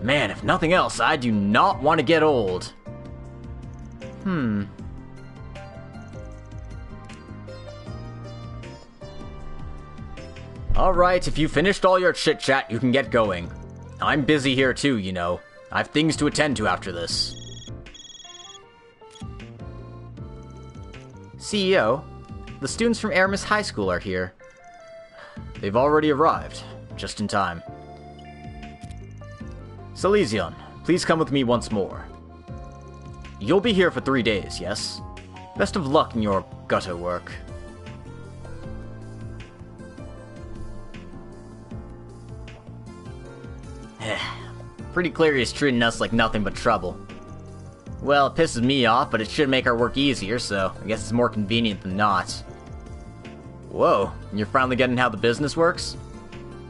Man, if nothing else, I do not want to get old. Alright, if you finished all your chit-chat, you can get going. I'm busy here too, you know. I have things to attend to after this. CEO, the students from Aramis High School are here. They've already arrived, just in time. Silesian, please come with me once more. You'll be here for 3 days, yes? Best of luck in your gutter work. Pretty clear he's treating us like nothing but trouble. Well, it pisses me off, but it should make our work easier, so I guess it's more convenient than not. Whoa, you're finally getting how the business works?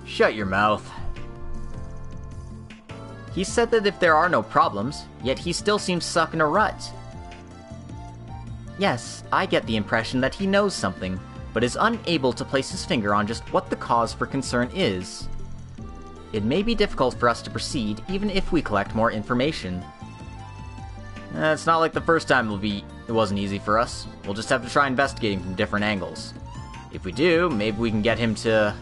Shut your mouth. He said that if there are no problems, yet he still seems stuck in a rut. Yes, I get the impression that he knows something, but is unable to place his finger on just what the cause for concern is. It may be difficult for us to proceed, even if we collect more information. It's not like the first time it wasn't easy for us. We'll just have to try investigating from different angles. If we do, maybe we can get him to...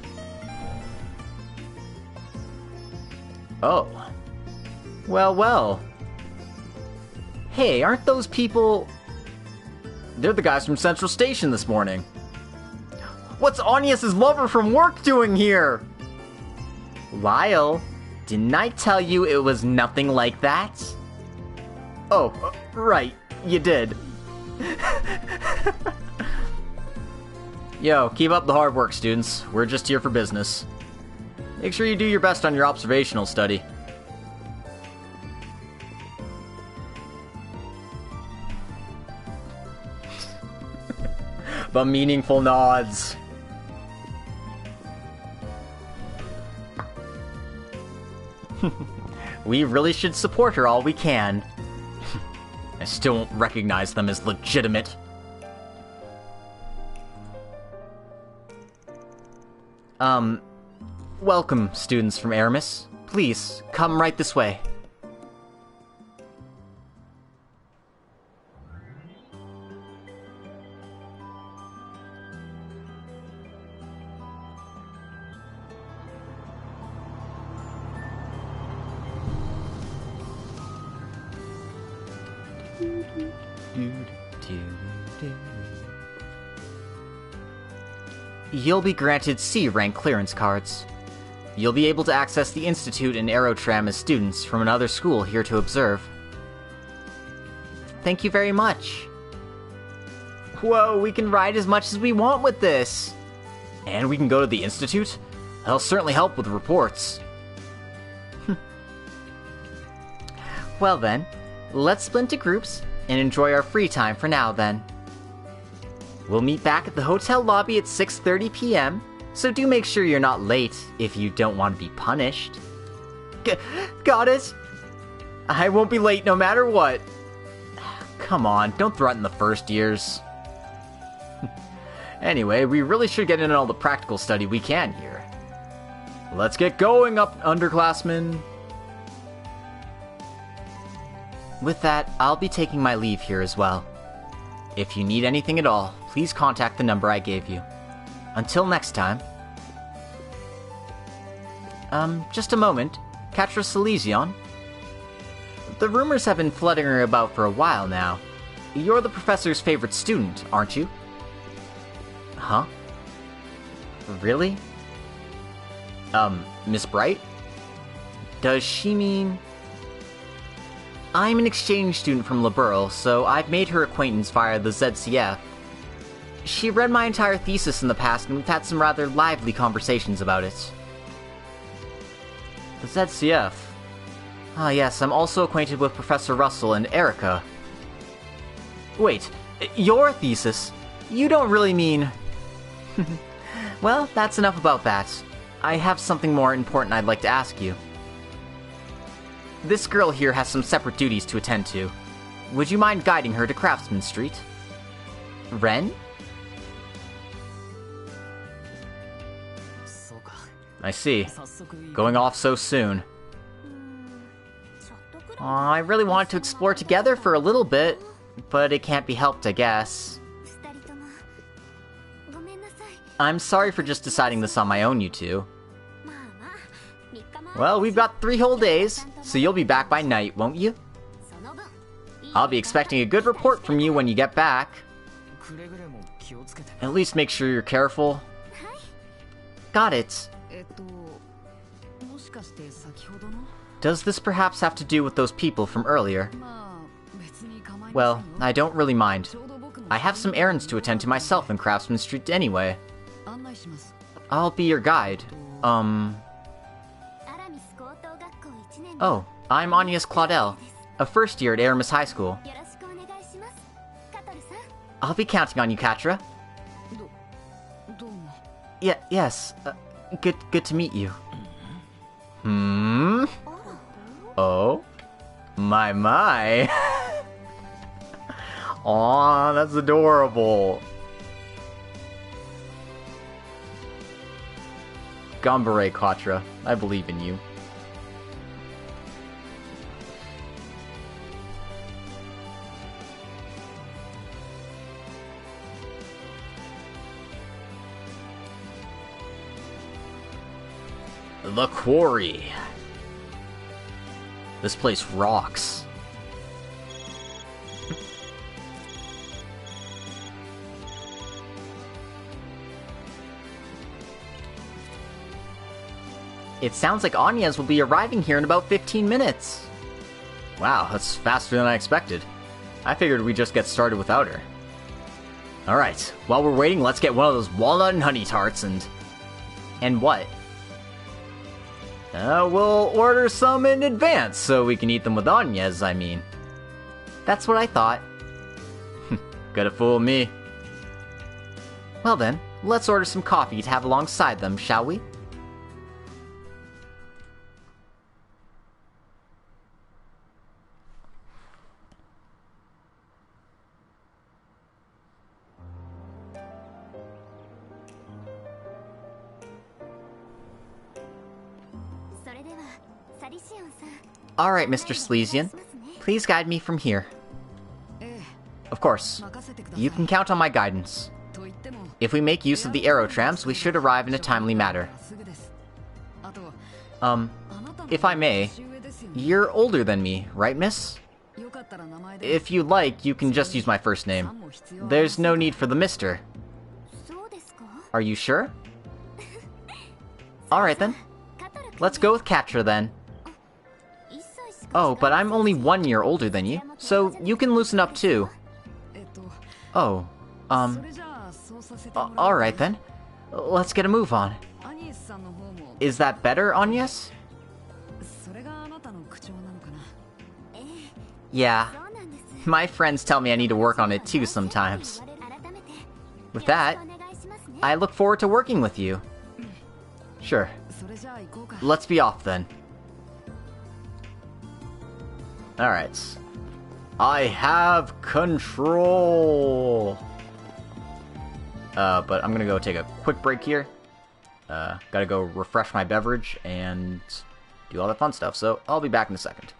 Oh. Well, well. Hey, aren't those people... They're the guys from Central Station this morning. What's Agnes' lover from work doing here? Lyle, didn't I tell you it was nothing like that? Oh, right, you did. Yo, keep up the hard work, students. We're just here for business. Make sure you do your best on your observational study. The meaningful nods. We really should support her all we can. I still won't recognize them as legitimate. Welcome, students from Aramis. Please, come right this way. You'll be granted C-rank clearance cards. You'll be able to access the Institute and Aerotram as students from another school here to observe. Thank you very much. Whoa, we can ride as much as we want with this! And we can go to the Institute? That'll certainly help with reports. Well then, let's split into groups and enjoy our free time for now then. We'll meet back at the hotel lobby at 6:30 p.m., so do make sure you're not late if you don't want to be punished. Got it? I won't be late no matter what. Come on, don't threaten the first years. Anyway, we really should get in all the practical study we can here. Let's get going, underclassmen. With that, I'll be taking my leave here as well. If you need anything at all, please contact the number I gave you. Until next time. Just a moment. Catra Silesian? The rumors have been fluttering about for a while now. You're the professor's favorite student, aren't you? Huh? Really? Miss Bright? Does she mean... I'm an exchange student from Liberl, so I've made her acquaintance via the ZCF. She read my entire thesis in the past, and we've had some rather lively conversations about it. The ZCF? Ah yes, I'm also acquainted with Professor Russell and Erica. Wait, your thesis? You don't really mean... Well, that's enough about that. I have something more important I'd like to ask you. This girl here has some separate duties to attend to. Would you mind guiding her to Craftsman Street? Ren? I see. Going off so soon. Aw, I really wanted to explore together for a little bit, but it can't be helped, I guess. I'm sorry for just deciding this on my own, you two. Well, we've got 3 whole days, so you'll be back by night, won't you? I'll be expecting a good report from you when you get back. At least make sure you're careful. Got it. Does this perhaps have to do with those people from earlier? Well, I don't really mind. I have some errands to attend to myself in Craftsman Street anyway. I'll be your guide. Oh, I'm Agnes Claudel, a first year at Aramis High School. I'll be counting on you, Katra. Yes. Good to meet you. Oh? My. Aw, that's adorable. Gambare, Katra. I believe in you. The Quarry. This place rocks. It sounds like Agnes will be arriving here in about 15 minutes. Wow, that's faster than I expected. I figured we'd just get started without her. Alright, while we're waiting, let's get one of those walnut and honey tarts and... And what? We'll order some in advance so we can eat them with Agnes, I mean. That's what I thought. Gotta fool me. Well then, let's order some coffee to have alongside them, shall we? Alright, Mr. Slesian. Please guide me from here. Of course. You can count on my guidance. If we make use of the arrow trams, we should arrive in a timely manner. If I may, you're older than me, right, miss? If you like, you can just use my first name. There's no need for the mister. Are you sure? Alright then. Let's go with Katra then. Oh, but I'm only 1 year older than you, so you can loosen up too. Oh, alright then. Let's get a move on. Is that better, Agnes? Yeah. My friends tell me I need to work on it too sometimes. With that, I look forward to working with you. Sure. Let's be off then. Alright. I have control! But I'm gonna go take a quick break here. Gotta go refresh my beverage and do all that fun stuff, so I'll be back in a second.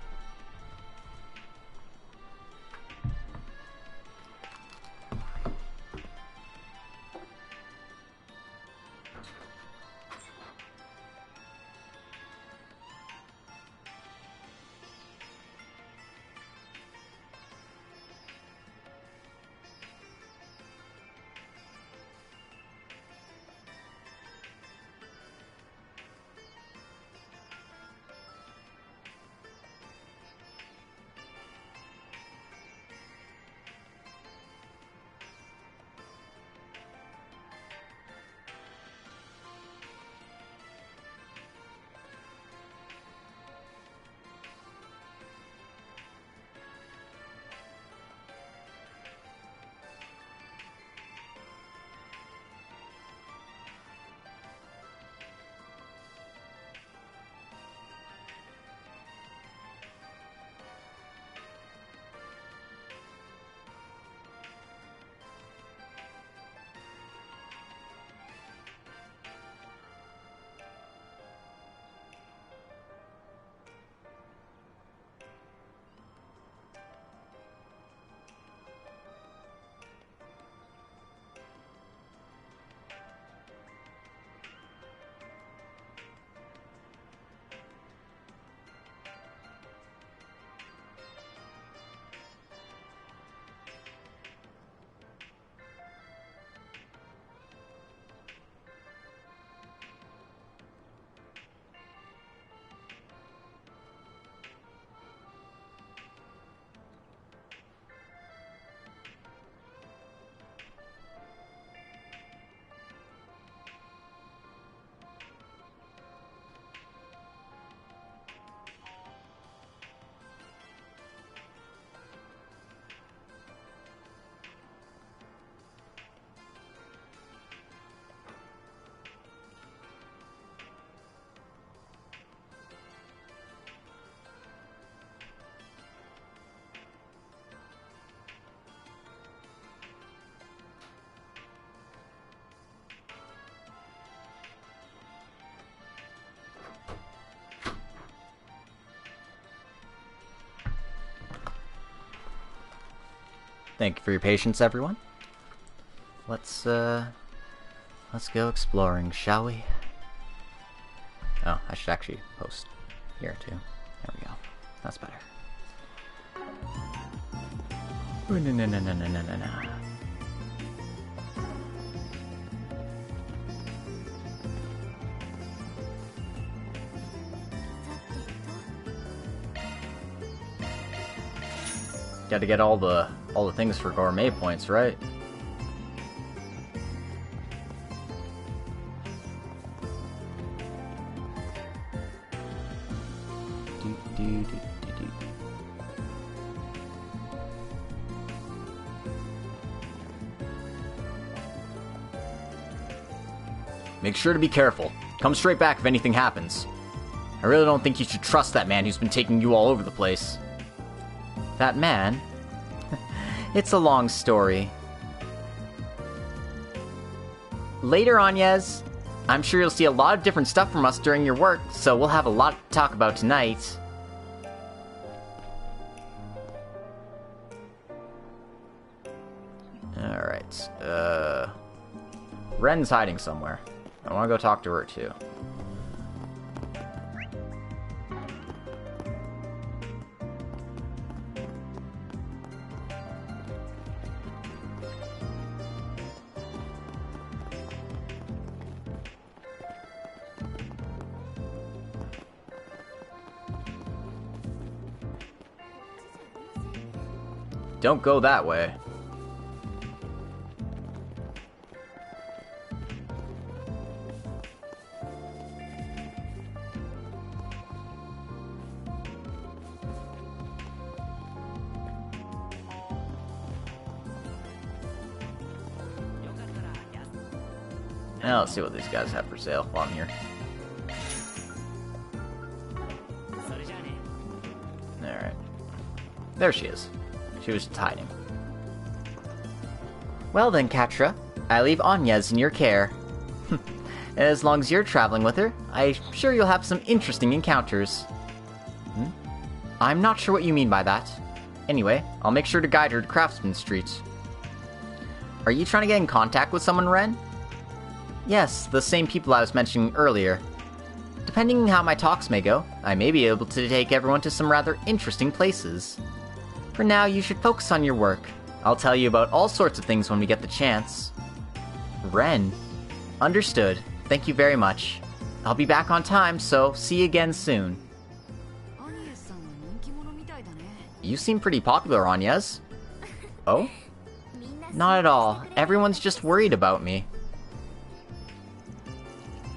Thank you for your patience, everyone. Let's go exploring, shall we? Oh, I should actually post here, too. There we go. That's better. No. Got to get all the things for gourmet points, right? Make sure to be careful. Come straight back if anything happens. I really don't think you should trust that man who's been taking you all over the place. That man? It's a long story. Later, Agnes. I'm sure you'll see a lot of different stuff from us during your work, so we'll have a lot to talk about tonight. Alright, Ren's hiding somewhere. I want to go talk to her, too. Don't go that way. Now let's see what these guys have for sale while I'm here. Alright. There she is. She was just hiding. Well then, Katra, I leave Agnes in your care. As long as you're traveling with her, I'm sure you'll have some interesting encounters. I'm not sure what you mean by that. Anyway, I'll make sure to guide her to Craftsman Street. Are you trying to get in contact with someone, Ren? Yes, the same people I was mentioning earlier. Depending on how my talks may go, I may be able to take everyone to some rather interesting places. For now, you should focus on your work. I'll tell you about all sorts of things when we get the chance. Ren. Understood. Thank you very much. I'll be back on time, so see you again soon. You seem pretty popular, Agnes. Oh? Not at all. Everyone's just worried about me.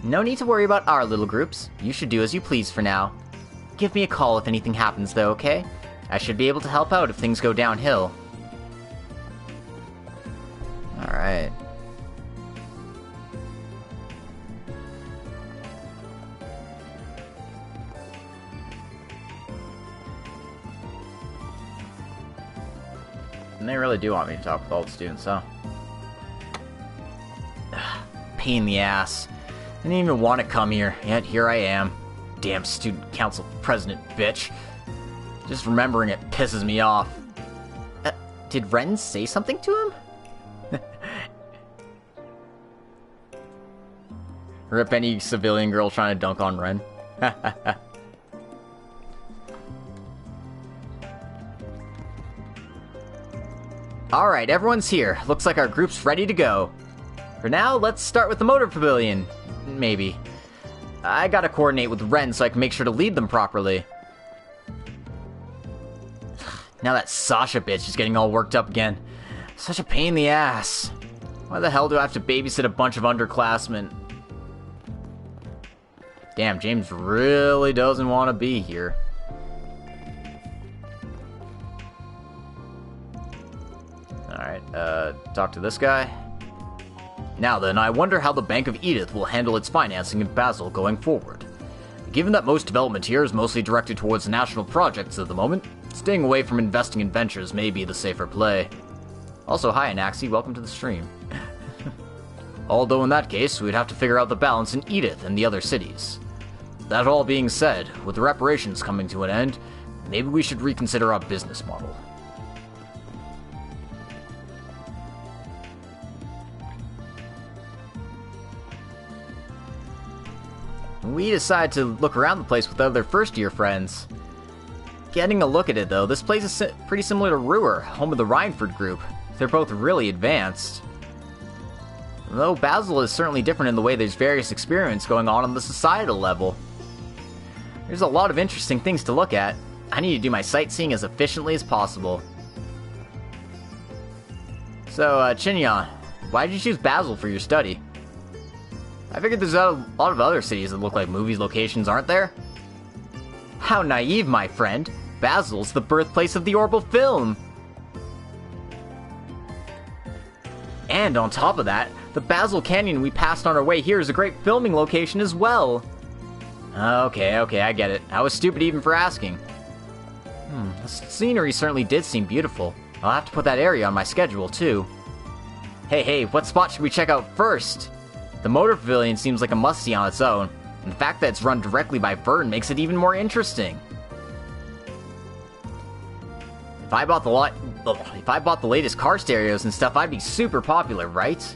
No need to worry about our little groups. You should do as you please for now. Give me a call if anything happens, though, okay? I should be able to help out if things go downhill. Alright. And they really do want me to talk with all the students, huh? Pain in the ass. I didn't even want to come here, yet here I am. Damn student council president bitch. Just remembering it pisses me off. Did Ren say something to him? Rip any civilian girl trying to dunk on Ren. Alright, everyone's here. Looks like our group's ready to go. For now, let's start with the motor pavilion. Maybe. I gotta coordinate with Ren so I can make sure to lead them properly. Now that Sasha bitch is getting all worked up again. Such a pain in the ass. Why the hell do I have to babysit a bunch of underclassmen? Damn, James really doesn't want to be here. Alright, talk to this guy. Now then, I wonder how the Bank of Edith will handle its financing in Basel going forward. Given that most development here is mostly directed towards national projects at the moment, staying away from investing in ventures may be the safer play. Also, hi Anaxi, welcome to the stream. Although in that case, we'd have to figure out the balance in Edith and the other cities. That all being said, with the reparations coming to an end, maybe we should reconsider our business model. We decided to look around the place with other first-year friends. Getting a look at it, though, this place is pretty similar to Ruhr, home of the Rhineford group. They're both really advanced. Though Basel is certainly different in the way there's various experiments going on the societal level. There's a lot of interesting things to look at. I need to do my sightseeing as efficiently as possible. So, Chinyan, why did you choose Basel for your study? I figured there's a lot of other cities that look like movies locations, aren't there? How naive, my friend. Basel's the birthplace of the Orbital film. And on top of that, the Basel Canyon we passed on our way here is a great filming location as well. Okay, I get it. I was stupid even for asking. The scenery certainly did seem beautiful. I'll have to put that area on my schedule, too. Hey, what spot should we check out first? The motor pavilion seems like a must-see on its own, and the fact that it's run directly by Vern makes it even more interesting. If I bought the latest car stereos and stuff, I'd be super popular, right?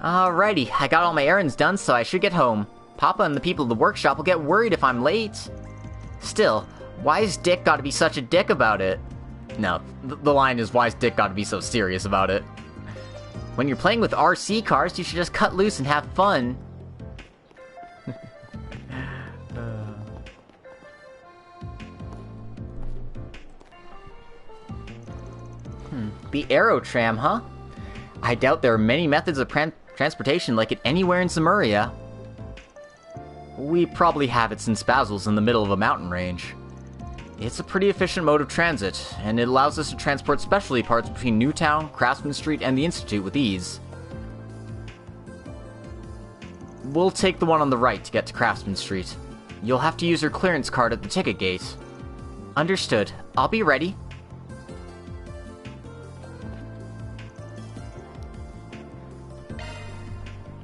Alrighty, I got all my errands done, so I should get home. Papa and the people of the workshop will get worried if I'm late. Still, why's Dick gotta be such a dick about it? No, the line is, why's Dick gotta be so serious about it? When you're playing with RC cars, you should just cut loose and have fun. The Aerotram, huh? I doubt there are many methods of transportation like it anywhere in Zemuria. We probably have it since Basel's in the middle of a mountain range. It's a pretty efficient mode of transit, and it allows us to transport specialty parts between Newtown, Craftsman Street, and the Institute with ease. We'll take the one on the right to get to Craftsman Street. You'll have to use your clearance card at the ticket gate. Understood. I'll be ready.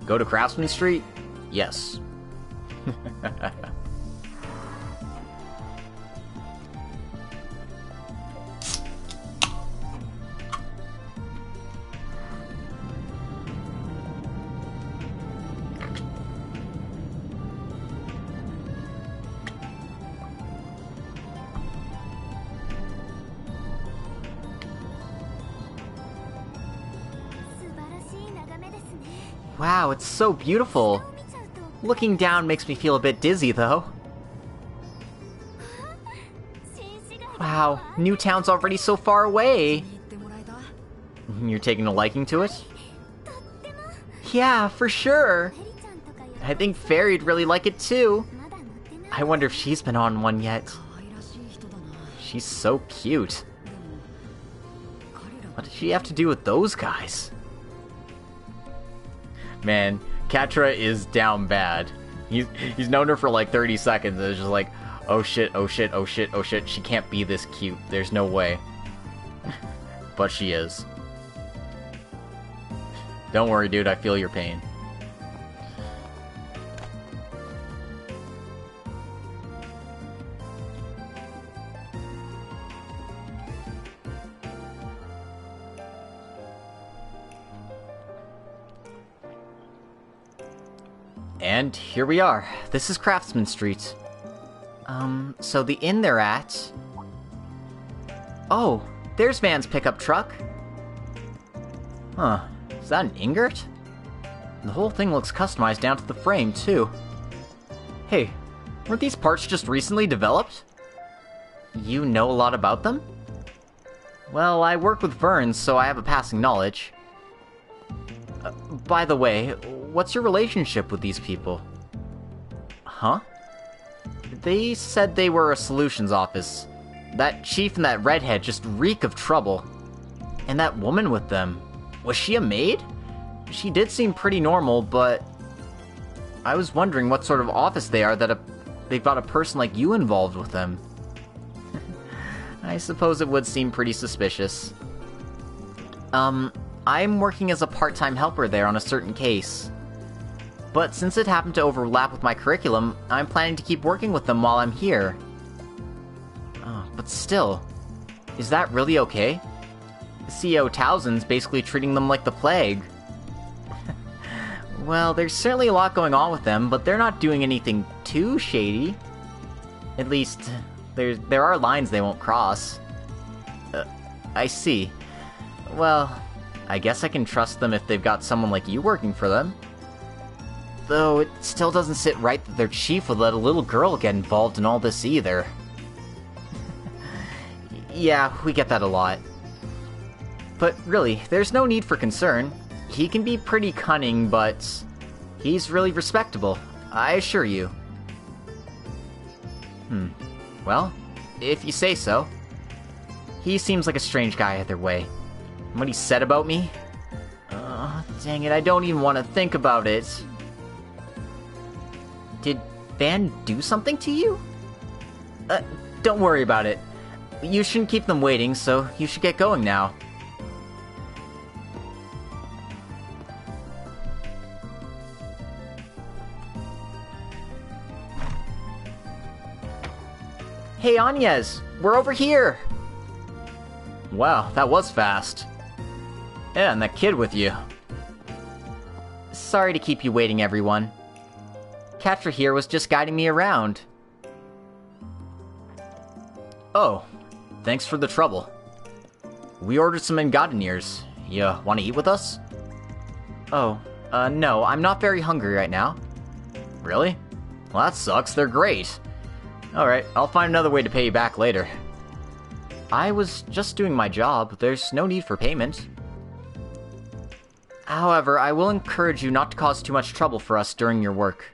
Go to Craftsman Street? Yes. Wow, it's so beautiful. Looking down makes me feel a bit dizzy, though. Wow, Newtown's already so far away. You're taking a liking to it? Yeah, for sure. I think Fairy'd really like it too. I wonder if she's been on one yet. She's so cute. What did she have to do with those guys? Man, Katra is down bad. He's known her for like 30 seconds and it's just like, oh shit, she can't be this cute. There's no way. But she is. Don't worry, dude, I feel your pain. And here we are. This is Craftsman Street. So the inn they're at... Oh, there's Van's pickup truck. Huh, is that an ingot? The whole thing looks customized down to the frame, too. Hey, weren't these parts just recently developed? You know a lot about them? Well, I work with Vern, so I have a passing knowledge. By the way, what's your relationship with these people? Huh? They said they were a solutions office. That chief and that redhead just reek of trouble. And that woman with them, was she a maid? She did seem pretty normal, but... I was wondering what sort of office they are that they've got a person like you involved with them. I suppose it would seem pretty suspicious. I'm working as a part-time helper there on a certain case. But since it happened to overlap with my curriculum, I'm planning to keep working with them while I'm here. But still, is that really okay? CEO Towson's basically treating them like the plague. Well, there's certainly a lot going on with them, but they're not doing anything too shady. At least, there are lines they won't cross. I see. Well, I guess I can trust them if they've got someone like you working for them. Though it still doesn't sit right that their chief would let a little girl get involved in all this either. Yeah, we get that a lot. But really, there's no need for concern. He can be pretty cunning, but he's really respectable, I assure you. Well, if you say so. He seems like a strange guy either way. And what he said about me? Oh, dang it, I don't even want to think about it. Did Van do something to you? Don't worry about it. You shouldn't keep them waiting, so you should get going now. Hey, Agnes! We're over here! Wow, that was fast. Yeah, and that kid with you. Sorry to keep you waiting, everyone. Catra here was just guiding me around. Oh, thanks for the trouble. We ordered some engadiniers. You want to eat with us? Oh, no, I'm not very hungry right now. Really? Well, that sucks. They're great. Alright, I'll find another way to pay you back later. I was just doing my job. There's no need for payment. However, I will encourage you not to cause too much trouble for us during your work.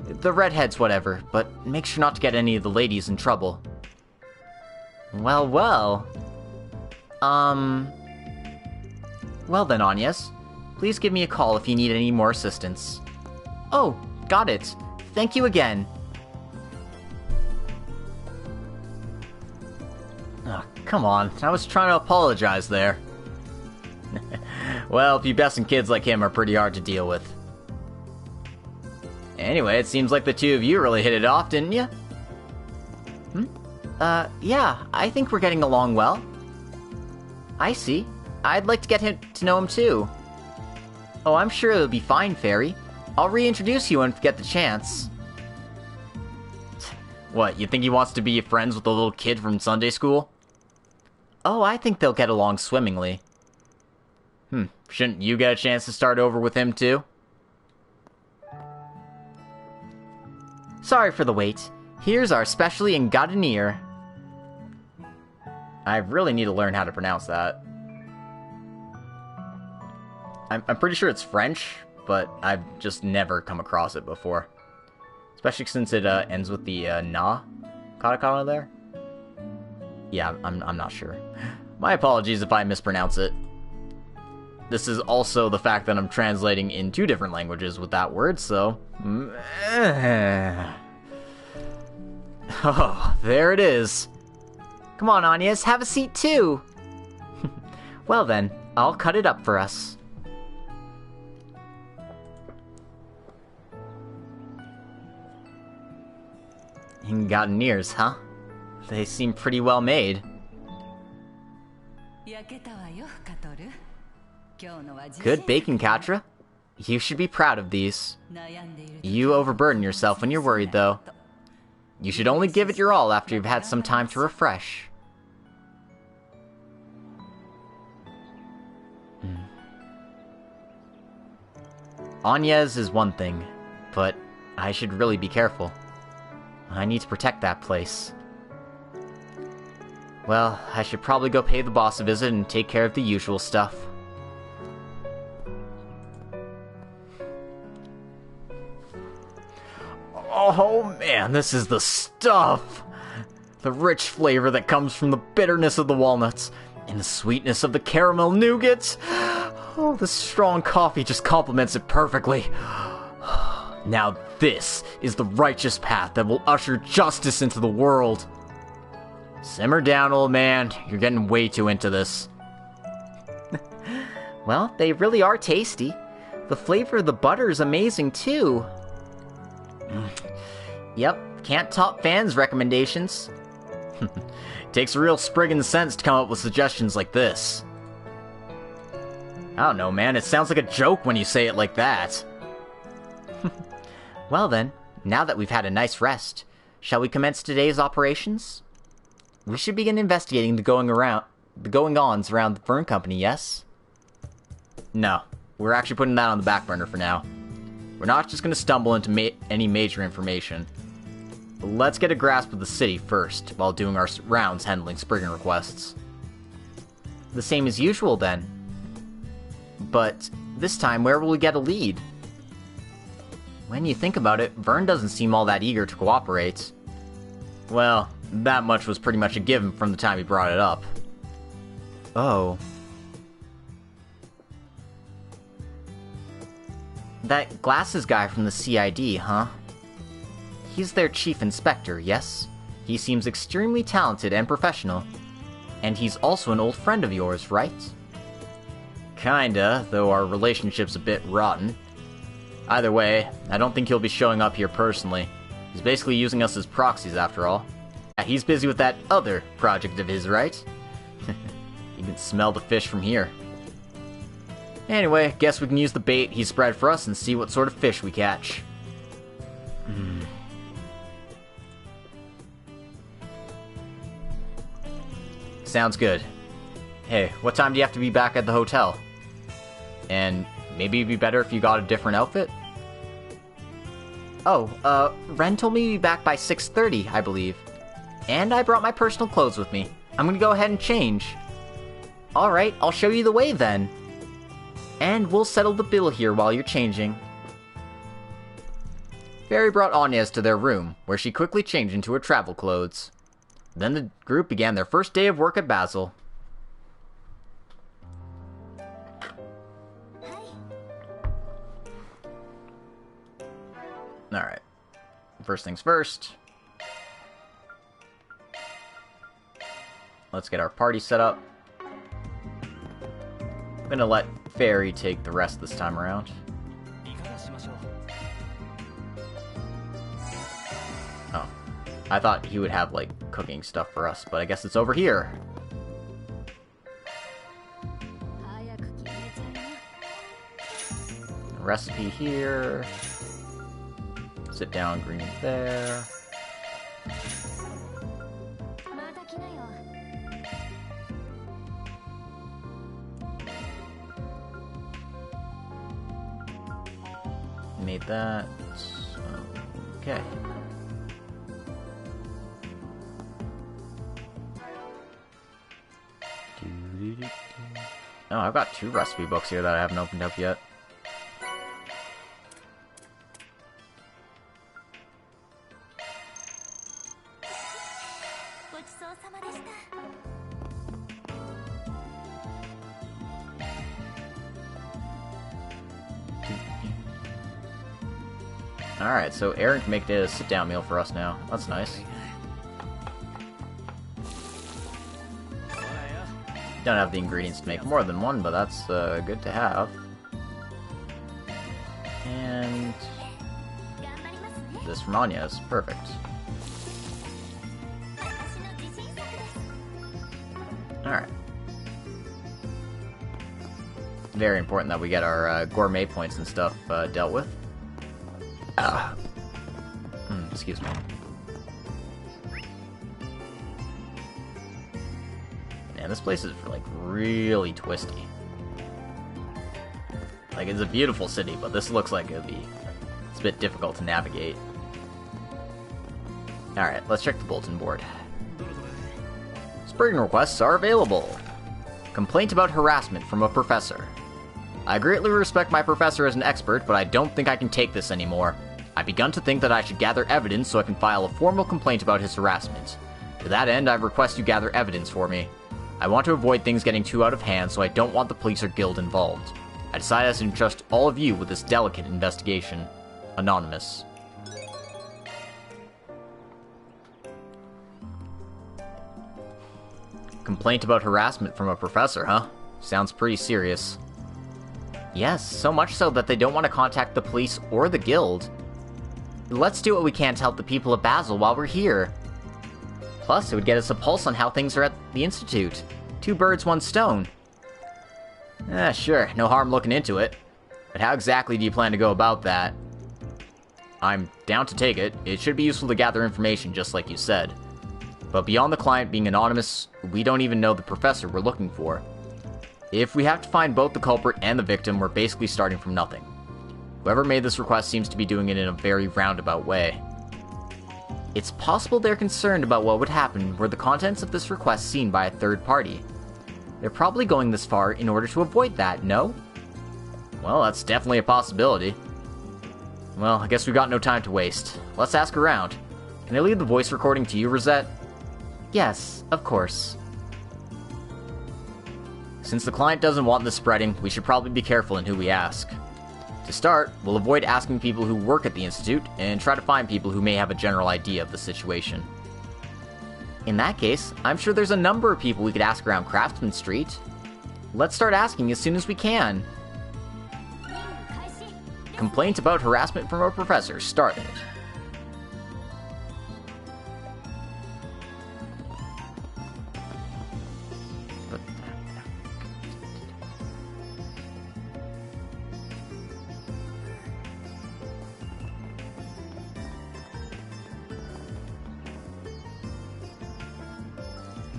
The redheads, whatever, but make sure not to get any of the ladies in trouble. Well, well. Well then, Agnes. Please give me a call if you need any more assistance. Oh, got it. Thank you again. Oh, come on. I was trying to apologize there. Well, pubescent kids like him are pretty hard to deal with. Anyway, it seems like the two of you really hit it off, didn't you? Yeah, I think we're getting along well. I see. I'd like to get to know him too. Oh, I'm sure it'll be fine, Fairy. I'll reintroduce you when we get the chance. What, you think he wants to be friends with the little kid from Sunday school? Oh, I think they'll get along swimmingly. Shouldn't you get a chance to start over with him too? Sorry for the wait. Here's our specially engadinier. I really need to learn how to pronounce that. I'm pretty sure it's French, but I've just never come across it before. Especially since it ends with the na katakana there. Yeah, I'm not sure. My apologies if I mispronounce it. This is also the fact that I'm translating in two different languages with that word, so... Oh, there it is. Come on, Agnes, have a seat too. Well then, I'll cut it up for us. Engadiniers, huh? They seem pretty well made. Good baking, Katra. You should be proud of these. You overburden yourself when you're worried, though. You should only give it your all after you've had some time to refresh. Agnes is one thing, but I should really be careful. I need to protect that place. Well, I should probably go pay the boss a visit and take care of the usual stuff. Oh man, this is the stuff! The rich flavor that comes from the bitterness of the walnuts, and the sweetness of the caramel nougat. Oh, the strong coffee just complements it perfectly. Now this is the righteous path that will usher justice into the world. Simmer down, old man. You're getting way too into this. Well, they really are tasty. The flavor of the butter is amazing, too. Yep, can't top fans' recommendations. Takes a real Spriggan sense to come up with suggestions like this. I don't know, man. It sounds like a joke when you say it like that. Well then, now that we've had a nice rest, shall we commence today's operations? We should begin investigating the going-ons around the Fern Company, yes? No, we're actually putting that on the back burner for now. We're not just going to stumble into any major information. Let's get a grasp of the city first, while doing our rounds handling Spriggan requests. The same as usual, then. But this time, where will we get a lead? When you think about it, Vern doesn't seem all that eager to cooperate. Well, that much was pretty much a given from the time he brought it up. Oh. That glasses guy from the CID, huh? He's their chief inspector, yes? He seems extremely talented and professional. And he's also an old friend of yours, right? Kinda, though our relationship's a bit rotten. Either way, I don't think he'll be showing up here personally. He's basically using us as proxies after all. Yeah, he's busy with that other project of his, right? You can smell the fish from here. Anyway, guess we can use the bait he spread for us and see what sort of fish we catch. Sounds good. Hey, what time do you have to be back at the hotel? And maybe it'd be better if you got a different outfit? Oh, Ren told me to be back by 6:30, I believe. And I brought my personal clothes with me. I'm gonna go ahead and change. Alright, I'll show you the way then. And we'll settle the bill here while you're changing. Fairy brought Agnes to their room, where she quickly changed into her travel clothes. Then the group began their first day of work at Basel. Alright. First things first. Let's get our party set up. I'm gonna let Fairy take the rest this time around. Oh. I thought he would have, like, cooking stuff for us, but I guess it's over here. Recipe here. Sit down, green there. Made that. Okay. Oh, I've got 2 recipe books here that I haven't opened up yet. Alright, so Aaron can make it a sit-down meal for us now. That's nice. Don't have the ingredients to make more than one, but that's good to have. And this from Agnes. Perfect. Alright. Very important that we get our gourmet points and stuff dealt with. Excuse me. Man, this place is, like, really twisty. Like, it's a beautiful city, but this looks like it's a bit difficult to navigate. Alright, let's check the bulletin board. Spriggan requests are available. Complaint about harassment from a professor. I greatly respect my professor as an expert, but I don't think I can take this anymore. I've begun to think that I should gather evidence so I can file a formal complaint about his harassment. To that end, I request you gather evidence for me. I want to avoid things getting too out of hand, so I don't want the police or guild involved. I decided to entrust all of you with this delicate investigation. Anonymous. Complaint about harassment from a professor, huh? Sounds pretty serious. Yes, so much so that they don't want to contact the police or the guild. Let's do what we can to help the people of Basel while we're here. Plus, it would get us a pulse on how things are at the Institute. 2 birds, 1 stone. Sure, no harm looking into it. But how exactly do you plan to go about that? I'm down to take it. It should be useful to gather information, just like you said. But beyond the client being anonymous, we don't even know the professor we're looking for. If we have to find both the culprit and the victim, we're basically starting from nothing. Whoever made this request seems to be doing it in a very roundabout way. It's possible they're concerned about what would happen were the contents of this request seen by a third party. They're probably going this far in order to avoid that, no? Well, that's definitely a possibility. Well, I guess we've got no time to waste. Let's ask around. Can I leave the voice recording to you, Rosette? Yes, of course. Since the client doesn't want this spreading, we should probably be careful in who we ask. To start, we'll avoid asking people who work at the Institute, and try to find people who may have a general idea of the situation. In that case, I'm sure there's a number of people we could ask around Craftsman Street. Let's start asking as soon as we can. Complaint about harassment from a professor started.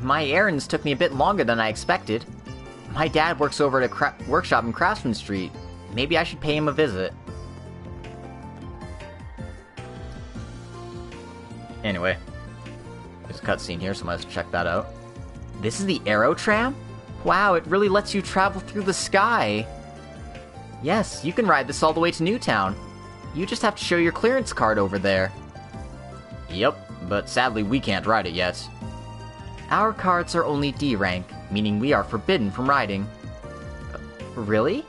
My errands took me a bit longer than I expected. My dad works over at a workshop in Craftsman Street. Maybe I should pay him a visit. Anyway, there's a cutscene here, so let's check that out. This is the Aero Tram? Wow, it really lets you travel through the sky. Yes, you can ride this all the way to Newtown. You just have to show your clearance card over there. Yep, but sadly we can't ride it yet. Our cards are only D rank, meaning we are forbidden from riding. Really?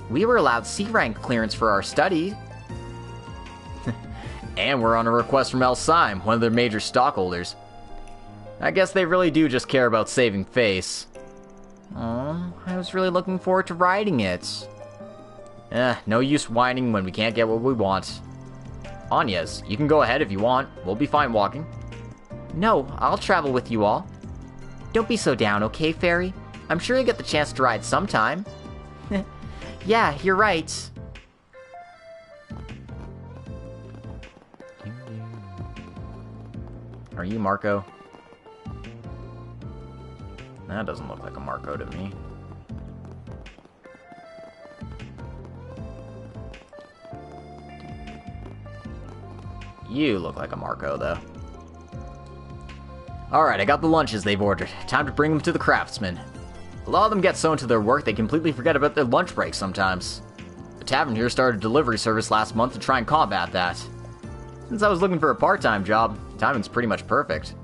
We were allowed C rank clearance for our study. And we're on a request from El Syme, one of their major stockholders. I guess they really do just care about saving face. Oh, I was really looking forward to riding it. No use whining when we can't get what we want. Anya's, you can go ahead if you want. We'll be fine walking. No, I'll travel with you all. Don't be so down, okay, Fairy? I'm sure you'll get the chance to ride sometime. Yeah, you're right. Are you Marco? That doesn't look like a Marco to me. You look like a Marco, though. Alright, I got the lunches they've ordered. Time to bring them to the craftsmen. A lot of them get so into their work they completely forget about their lunch breaks sometimes. The tavern here started a delivery service last month to try and combat that. Since I was looking for a part-time job, timing's pretty much perfect.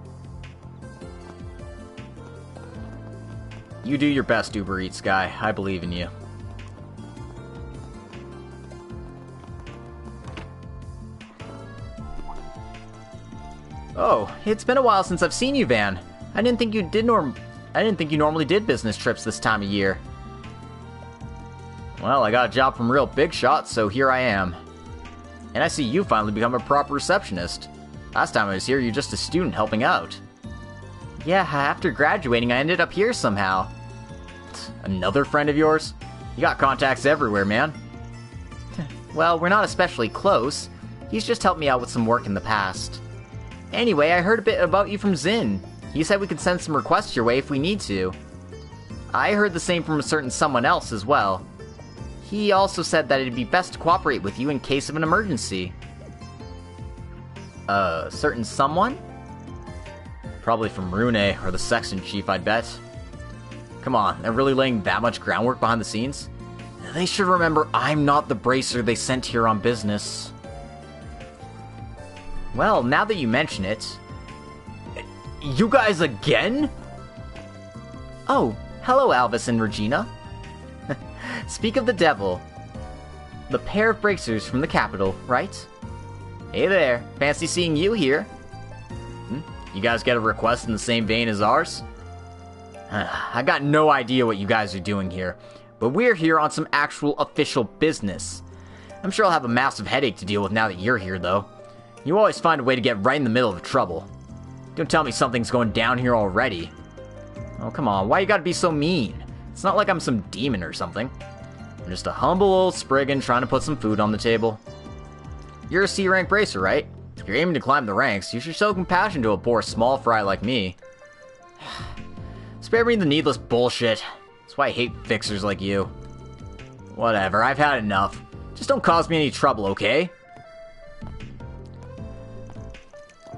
You do your best, Uber Eats guy. I believe in you. Oh, it's been a while since I've seen you, Van. I didn't think you normally did business trips this time of year. Well, I got a job from real big shots, so here I am. And I see you finally become a proper receptionist. Last time I was here, you were just a student helping out. Yeah, after graduating, I ended up here somehow. Another friend of yours? You got contacts everywhere, man. Well, we're not especially close. He's just helped me out with some work in the past. Anyway, I heard a bit about you from Zin. He said we could send some requests your way if we need to. I heard the same from a certain someone else as well. He also said that it'd be best to cooperate with you in case of an emergency. Certain someone? Probably from Rune or the Sexton Chief, I'd bet. Come on, they're really laying that much groundwork behind the scenes? They should remember I'm not the bracer they sent here on business. Well, now that you mention it... You guys again? Oh, hello Alvis and Regina. Speak of the devil. The pair of bracers from the capital, right? Hey there, fancy seeing you here. You guys get a request in the same vein as ours? I got no idea what you guys are doing here, but we're here on some actual official business. I'm sure I'll have a massive headache to deal with now that you're here, though. You always find a way to get right in the middle of trouble. Don't tell me something's going down here already. Oh, come on, why you gotta be so mean? It's not like I'm some demon or something. I'm just a humble old Spriggan trying to put some food on the table. You're a C-rank bracer, right? If you're aiming to climb the ranks, you should show compassion to a poor small fry like me. Spare me the needless bullshit. That's why I hate fixers like you. Whatever, I've had enough. Just don't cause me any trouble, okay?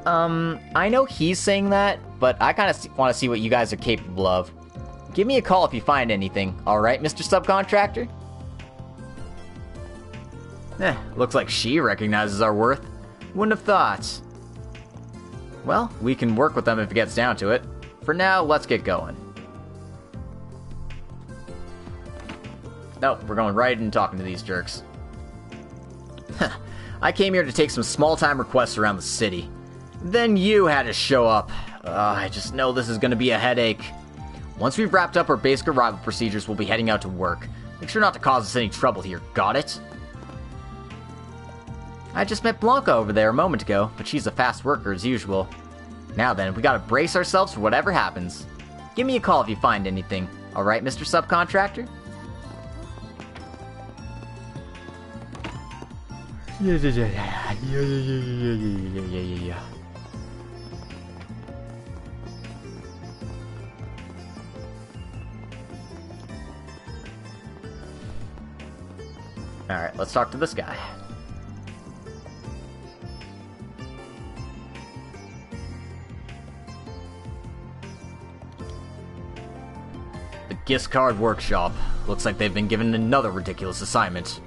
I know he's saying that, but I kind of want to see what you guys are capable of. Give me a call if you find anything, alright, Mr. Subcontractor? Looks like she recognizes our worth. Wouldn't have thought. Well, we can work with them if it gets down to it. For now, let's get going. Nope, we're going right in and talking to these jerks. I came here to take some small-time requests around the city. Then you had to show up. I just know this is going to be a headache. Once we've wrapped up our basic arrival procedures, we'll be heading out to work. Make sure not to cause us any trouble here, got it? I just met Blanca over there a moment ago, but she's a fast worker as usual. Now then, we gotta brace ourselves for whatever happens. Give me a call if you find anything, alright, Mr. Subcontractor? Yeah. Alright, let's talk to this guy. The Giscard Workshop. Looks like they've been given another ridiculous assignment.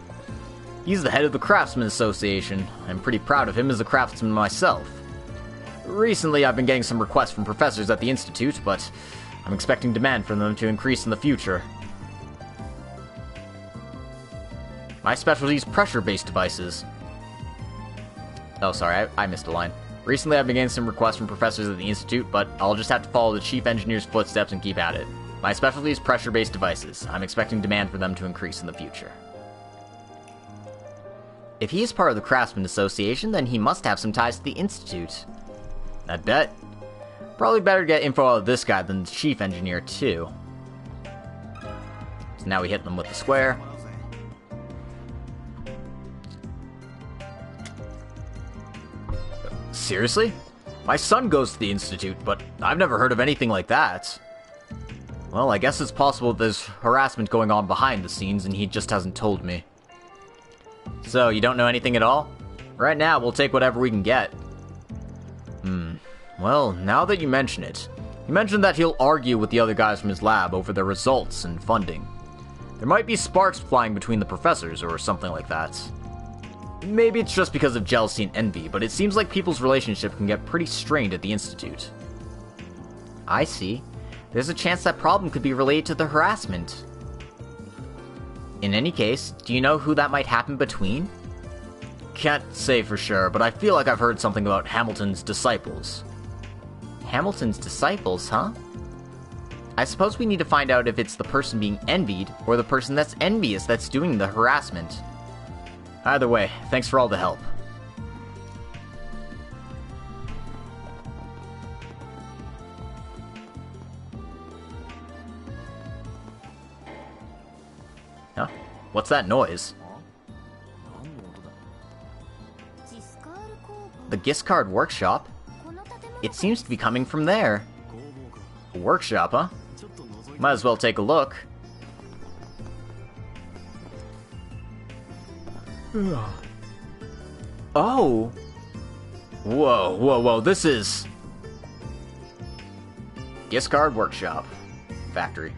He's the head of the Craftsman Association. I'm pretty proud of him as a craftsman myself. Recently, I've been getting some requests from professors at the Institute, but I'm expecting demand from them to increase in the future. My specialty is pressure-based devices. Oh, sorry, I missed a line. Recently, I've been getting some requests from professors at the Institute, but I'll just have to follow the chief engineer's footsteps and keep at it. My specialty is pressure-based devices. I'm expecting demand for them to increase in the future. If he is part of the Craftsman Association, then he must have some ties to the Institute. I bet. Probably better get info out of this guy than the chief engineer, too. So now we hit them with the square. Seriously? My son goes to the Institute, but I've never heard of anything like that. Well, I guess it's possible there's harassment going on behind the scenes and he just hasn't told me. So, you don't know anything at all? Right now, we'll take whatever we can get. Well, now that you mention it, he mentioned that he'll argue with the other guys from his lab over their results and funding. There might be sparks flying between the professors or something like that. Maybe it's just because of jealousy and envy, but it seems like people's relationship can get pretty strained at the Institute. I see. There's a chance that problem could be related to the harassment. In any case, do you know who that might happen between? Can't say for sure, but I feel like I've heard something about Hamilton's disciples. Hamilton's disciples, huh? I suppose we need to find out if it's the person being envied or the person that's envious that's doing the harassment. Either way, thanks for all the help. Huh? What's that noise? The Giscard Workshop? It seems to be coming from there. A workshop, huh? Might as well take a look. Oh! Whoa, this is... Giscard Workshop. Factory.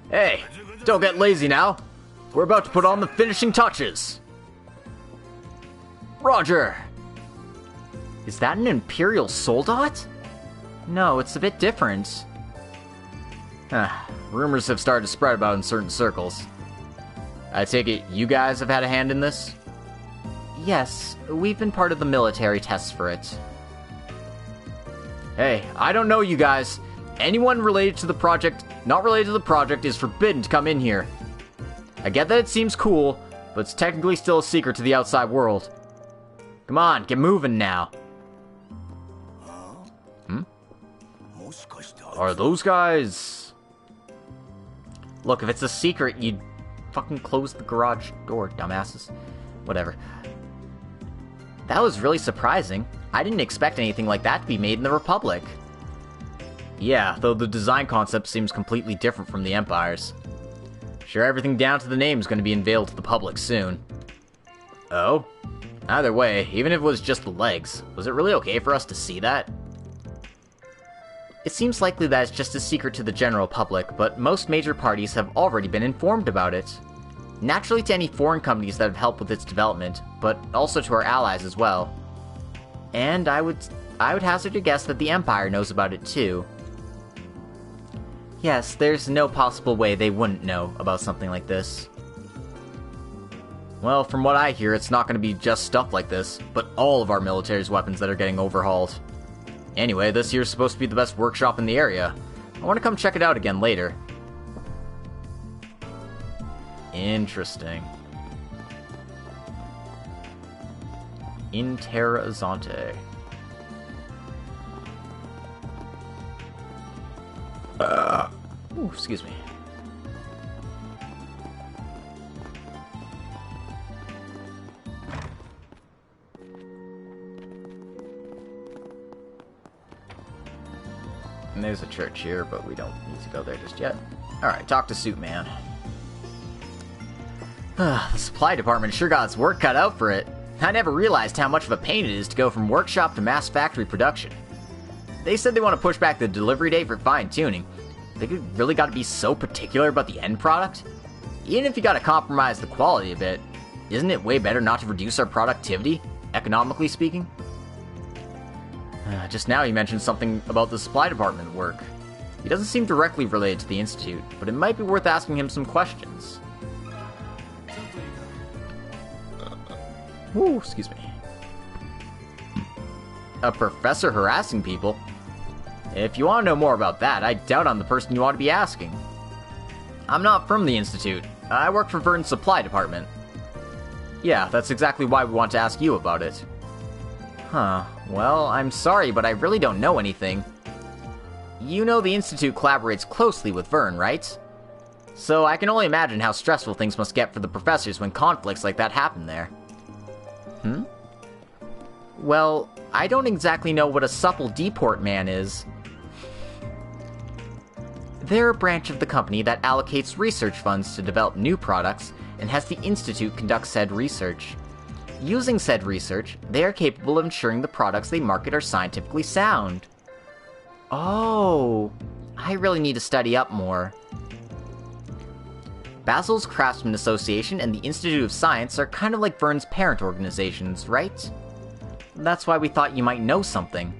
Hey, don't get lazy now. We're about to put on the finishing touches. Roger! Is that an Imperial Soldat? No, it's a bit different. Rumors have started to spread about in certain circles. I take it you guys have had a hand in this? Yes, we've been part of the military tests for it. Hey, I don't know you guys. Anyone related to the project, not related to the project, is forbidden to come in here. I get that it seems cool, but it's technically still a secret to the outside world. Come on, get moving now. Hmm? Are those guys... Look, if it's a secret, you'd fucking close the garage door, dumbasses. Whatever. That was really surprising. I didn't expect anything like that to be made in the Republic. Yeah, though the design concept seems completely different from the Empire's. Sure, everything down to the name is going to be unveiled to the public soon. Oh? Either way, even if it was just the legs, was it really okay for us to see that? It seems likely that it's just a secret to the general public, but most major parties have already been informed about it. Naturally to any foreign companies that have helped with its development, but also to our allies as well. And I would hazard to guess that the Empire knows about it too. Yes, there's no possible way they wouldn't know about something like this. Well, from what I hear, it's not going to be just stuff like this, but all of our military's weapons that are getting overhauled. Anyway, this here's supposed to be the best workshop in the area. I want to come check it out again later. Interesting. Interessante. Ooh, excuse me. And there's a church here, but we don't need to go there just yet. Alright, talk to Suit Man. The supply department sure got its work cut out for it. I never realized how much of a pain it is to go from workshop to mass factory production. They said they want to push back the delivery date for fine-tuning. They really got to be so particular about the end product? Even if you got to compromise the quality a bit, isn't it way better not to reduce our productivity, economically speaking? Just now he mentioned something about the supply department work. He doesn't seem directly related to the Institute, but it might be worth asking him some questions. Ooh, excuse me. A professor harassing people? If you want to know more about that, I doubt I'm the person you ought to be asking. I'm not from the Institute. I work for Vern's supply department. Yeah, that's exactly why we want to ask you about it. Huh. Well, I'm sorry, but I really don't know anything. You know the Institute collaborates closely with Vern, right? So I can only imagine how stressful things must get for the professors when conflicts like that happen there. Hmm? Well, I don't exactly know what a supple deport man is. They're a branch of the company that allocates research funds to develop new products and has the Institute conduct said research. Using said research, they are capable of ensuring the products they market are scientifically sound. Oh, I really need to study up more. Basil's Craftsman Association and the Institute of Science are kind of like Vern's parent organizations, right? That's why we thought you might know something.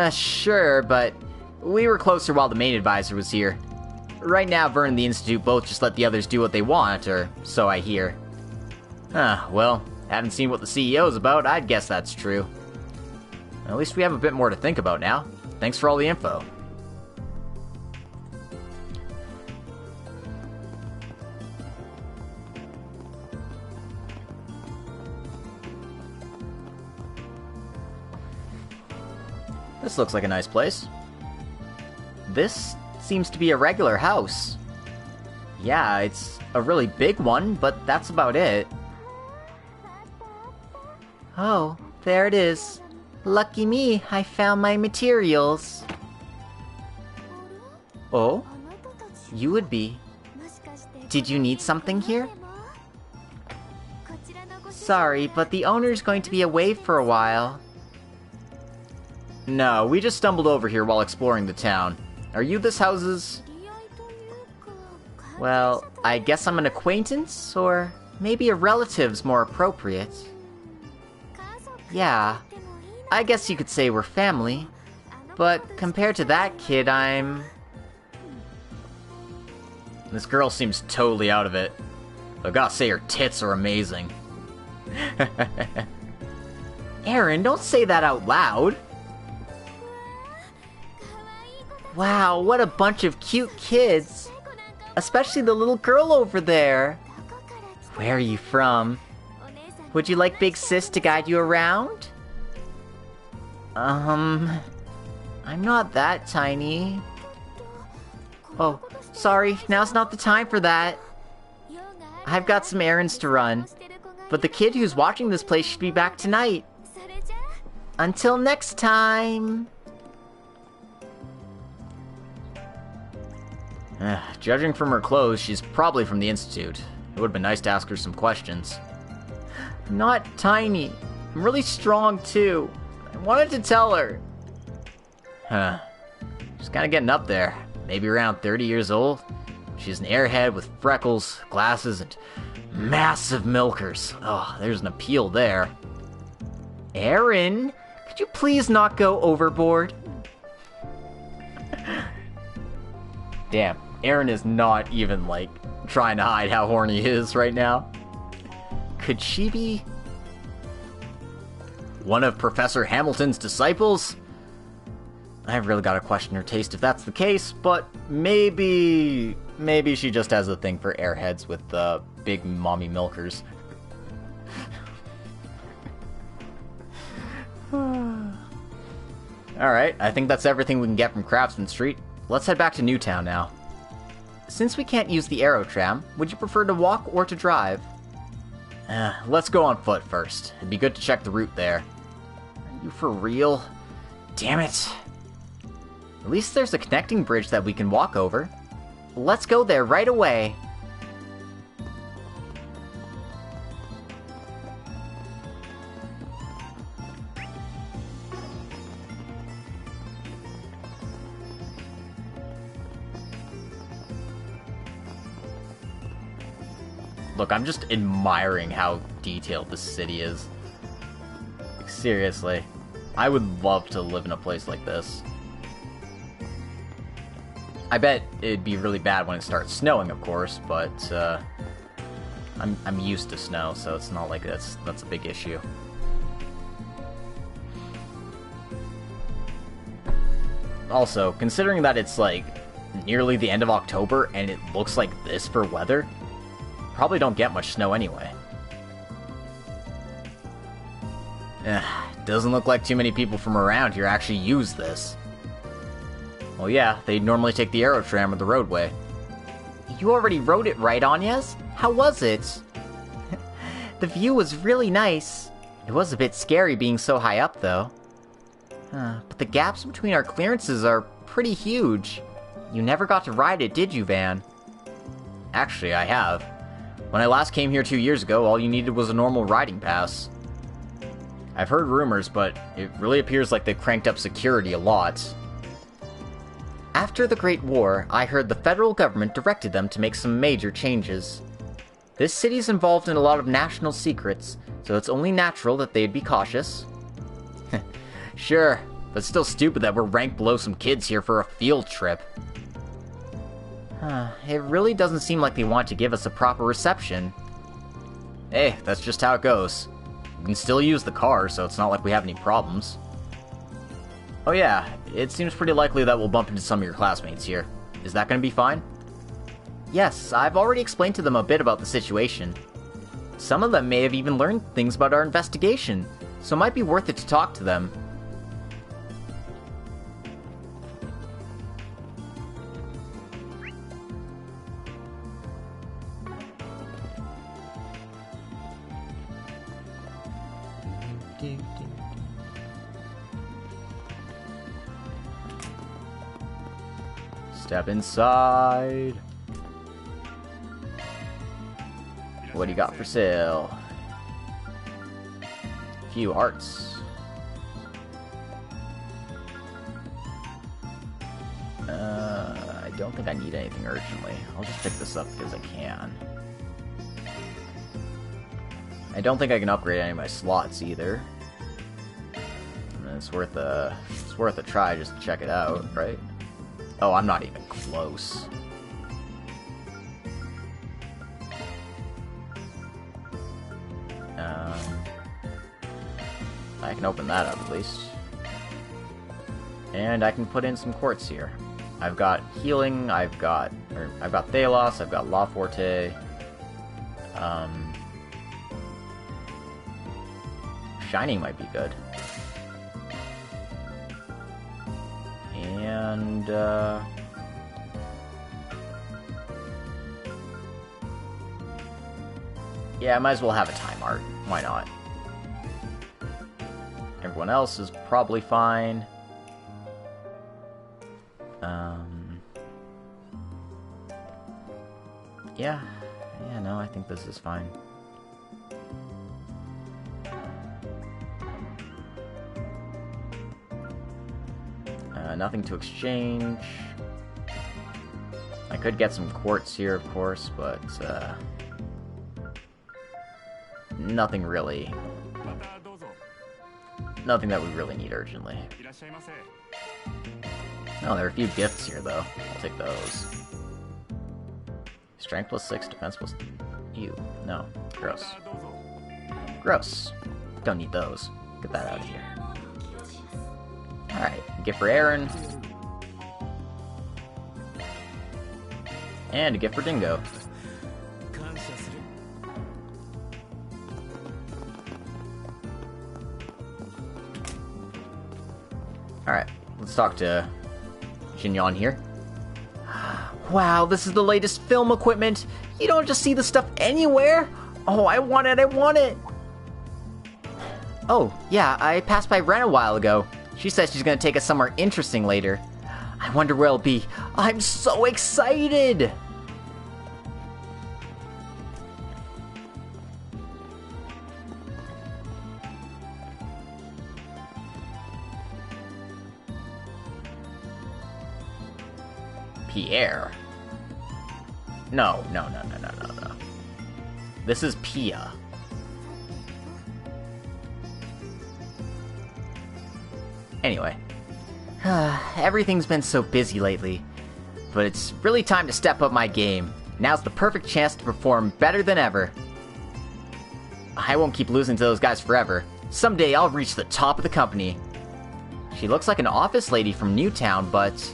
Sure, but we were closer while the main advisor was here. Right now, Vern and the Institute both just let the others do what they want, or so I hear. Well, haven't seen what the CEO's about, I'd guess that's true. At least we have a bit more to think about now. Thanks for all the info. This looks like a nice place. This seems to be a regular house. Yeah, it's a really big one, but that's about it. Oh, there it is. Lucky me, I found my materials. Oh? You would be. Did you need something here? Sorry, but the owner's going to be away for a while. No, we just stumbled over here while exploring the town. Are you this house's... Well, I guess I'm an acquaintance, or maybe a relative's more appropriate. Yeah, I guess you could say we're family. But compared to that kid, I'm... This girl seems totally out of it. I gotta say her tits are amazing. Aaron, don't say that out loud. Wow, what a bunch of cute kids. Especially the little girl over there. Where are you from? Would you like Big Sis to guide you around? I'm not that tiny. Oh, sorry, now's not the time for that. I've got some errands to run, but the kid who's watching this place should be back tonight. Until next time! Judging from her clothes, she's probably from the Institute. It would've been nice to ask her some questions. I'm not tiny. I'm really strong, too. I wanted to tell her. She's kinda getting up there. Maybe around 30 years old. She's an airhead with freckles, glasses, and massive milkers. Oh, there's an appeal there. Aaron, could you please not go overboard? Damn, Aaron is not even, like, trying to hide how horny he is right now. Could she be one of Professor Hamilton's disciples? I've really got to question her taste if that's the case, but maybe she just has a thing for airheads with big mommy milkers. Alright, I think that's everything we can get from Craftsman Street. Let's head back to Newtown now. Since we can't use the Aero Tram, would you prefer to walk or to drive? Let's go on foot first. It'd be good to check the route there. Are you for real? Damn it. At least there's a connecting bridge that we can walk over. Let's go there right away. Look, I'm just admiring how detailed this city is. Like, seriously. I would love to live in a place like this. I bet it'd be really bad when it starts snowing, of course, but I'm used to snow, so it's not like that's a big issue. Also, considering that it's like nearly the end of October and it looks like this for weather, probably don't get much snow anyway. Doesn't look like too many people from around here actually use this. Well, yeah, they normally take the Aero Tram or the roadway. You already rode it, right, Agnes? How was it? The view was really nice. It was a bit scary being so high up, though. But the gaps between our clearances are pretty huge. You never got to ride it, did you, Van? Actually, I have. When I last came here 2 years ago, all you needed was a normal riding pass. I've heard rumors, but it really appears like they've cranked up security a lot. After the Great War, I heard the federal government directed them to make some major changes. This city's involved in a lot of national secrets, so it's only natural that they'd be cautious. Sure, but still stupid that we're ranked below some kids here for a field trip. It really doesn't seem like they want to give us a proper reception. Hey, that's just how it goes. We can still use the car, so it's not like we have any problems. Oh yeah, it seems pretty likely that we'll bump into some of your classmates here. Is that going to be fine? Yes, I've already explained to them a bit about the situation. Some of them may have even learned things about our investigation, so it might be worth it to talk to them. Step inside. What do you got for sale? A few hearts. I don't think I need anything urgently. I'll just pick this up because I can. I don't think I can upgrade any of my slots either. And it's worth a try just to check it out, right? Oh, I'm not even close. I can open that up at least. And I can put in some quartz here. I've got healing, I've got Thalos, I've got La Forte. shining might be good. And, yeah, I might as well have a time art. Why not? Everyone else is probably fine. Yeah, no, I think this is fine. Nothing to exchange. I could get some quartz here, of course, but nothing really. Nothing that we really need urgently. Oh, there are a few gifts here, though. I'll take those. Strength +6, defense +... Ew. No. Gross. Gross. Don't need those. Get that out of here. Alright. Gift for Aaron. And a gift for Dingo. Alright. Let's talk to Shinyon here. Wow, this is the latest film equipment. You don't just see this stuff anywhere. Oh, I want it, I want it. Oh, yeah, I passed by Ren a while ago. She says she's gonna take us somewhere interesting later. I wonder where it'll be. I'm so excited. Pierre. No. This is Pia. Anyway. Everything's been so busy lately. But it's really time to step up my game. Now's the perfect chance to perform better than ever. I won't keep losing to those guys forever. Someday I'll reach the top of the company. She looks like an office lady from Newtown, but...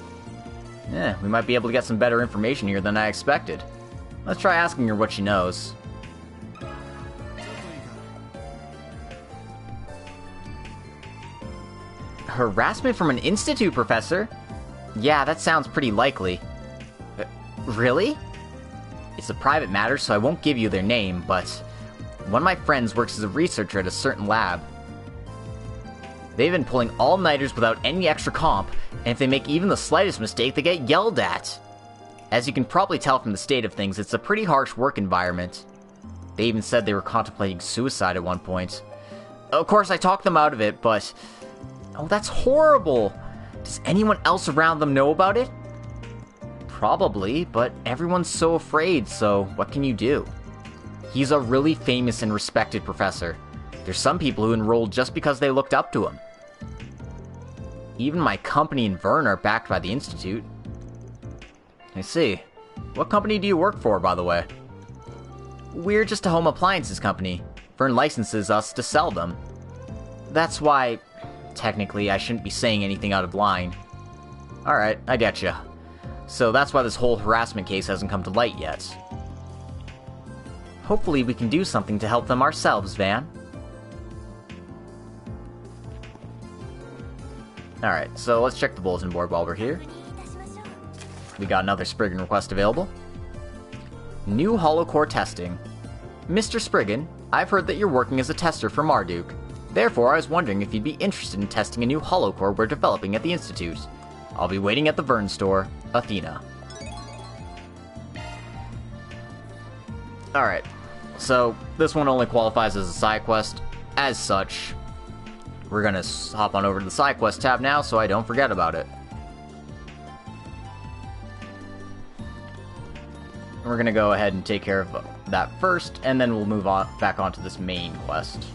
we might be able to get some better information here than I expected. Let's try asking her what she knows. Harassment from an institute professor? Yeah, that sounds pretty likely. Really? It's a private matter, so I won't give you their name, but... one of my friends works as a researcher at a certain lab. They've been pulling all-nighters without any extra comp, and if they make even the slightest mistake, they get yelled at. As you can probably tell from the state of things, it's a pretty harsh work environment. They even said they were contemplating suicide at one point. Of course, I talked them out of it, but... oh, that's horrible! Does anyone else around them know about it? Probably, but everyone's so afraid, so what can you do? He's a really famous and respected professor. There's some people who enrolled just because they looked up to him. Even my company and Vern are backed by the Institute. I see. What company do you work for, by the way? We're just a home appliances company. Vern licenses us to sell them. That's why, technically, I shouldn't be saying anything out of line. Alright, I getcha. So that's why this whole harassment case hasn't come to light yet. Hopefully we can do something to help them ourselves, Van. Alright, so let's check the bulletin board while we're here. We got another Spriggan request available. New holocore testing. Mr. Spriggan, I've heard that you're working as a tester for Marduk. Therefore, I was wondering if you'd be interested in testing a new holocore we're developing at the Institute. I'll be waiting at the Vern store. Athena. Alright, so this one only qualifies as a side quest. As such, we're gonna hop on over to the side quest tab now so I don't forget about it. We're gonna go ahead and take care of that first, and then we'll move on back onto this main quest.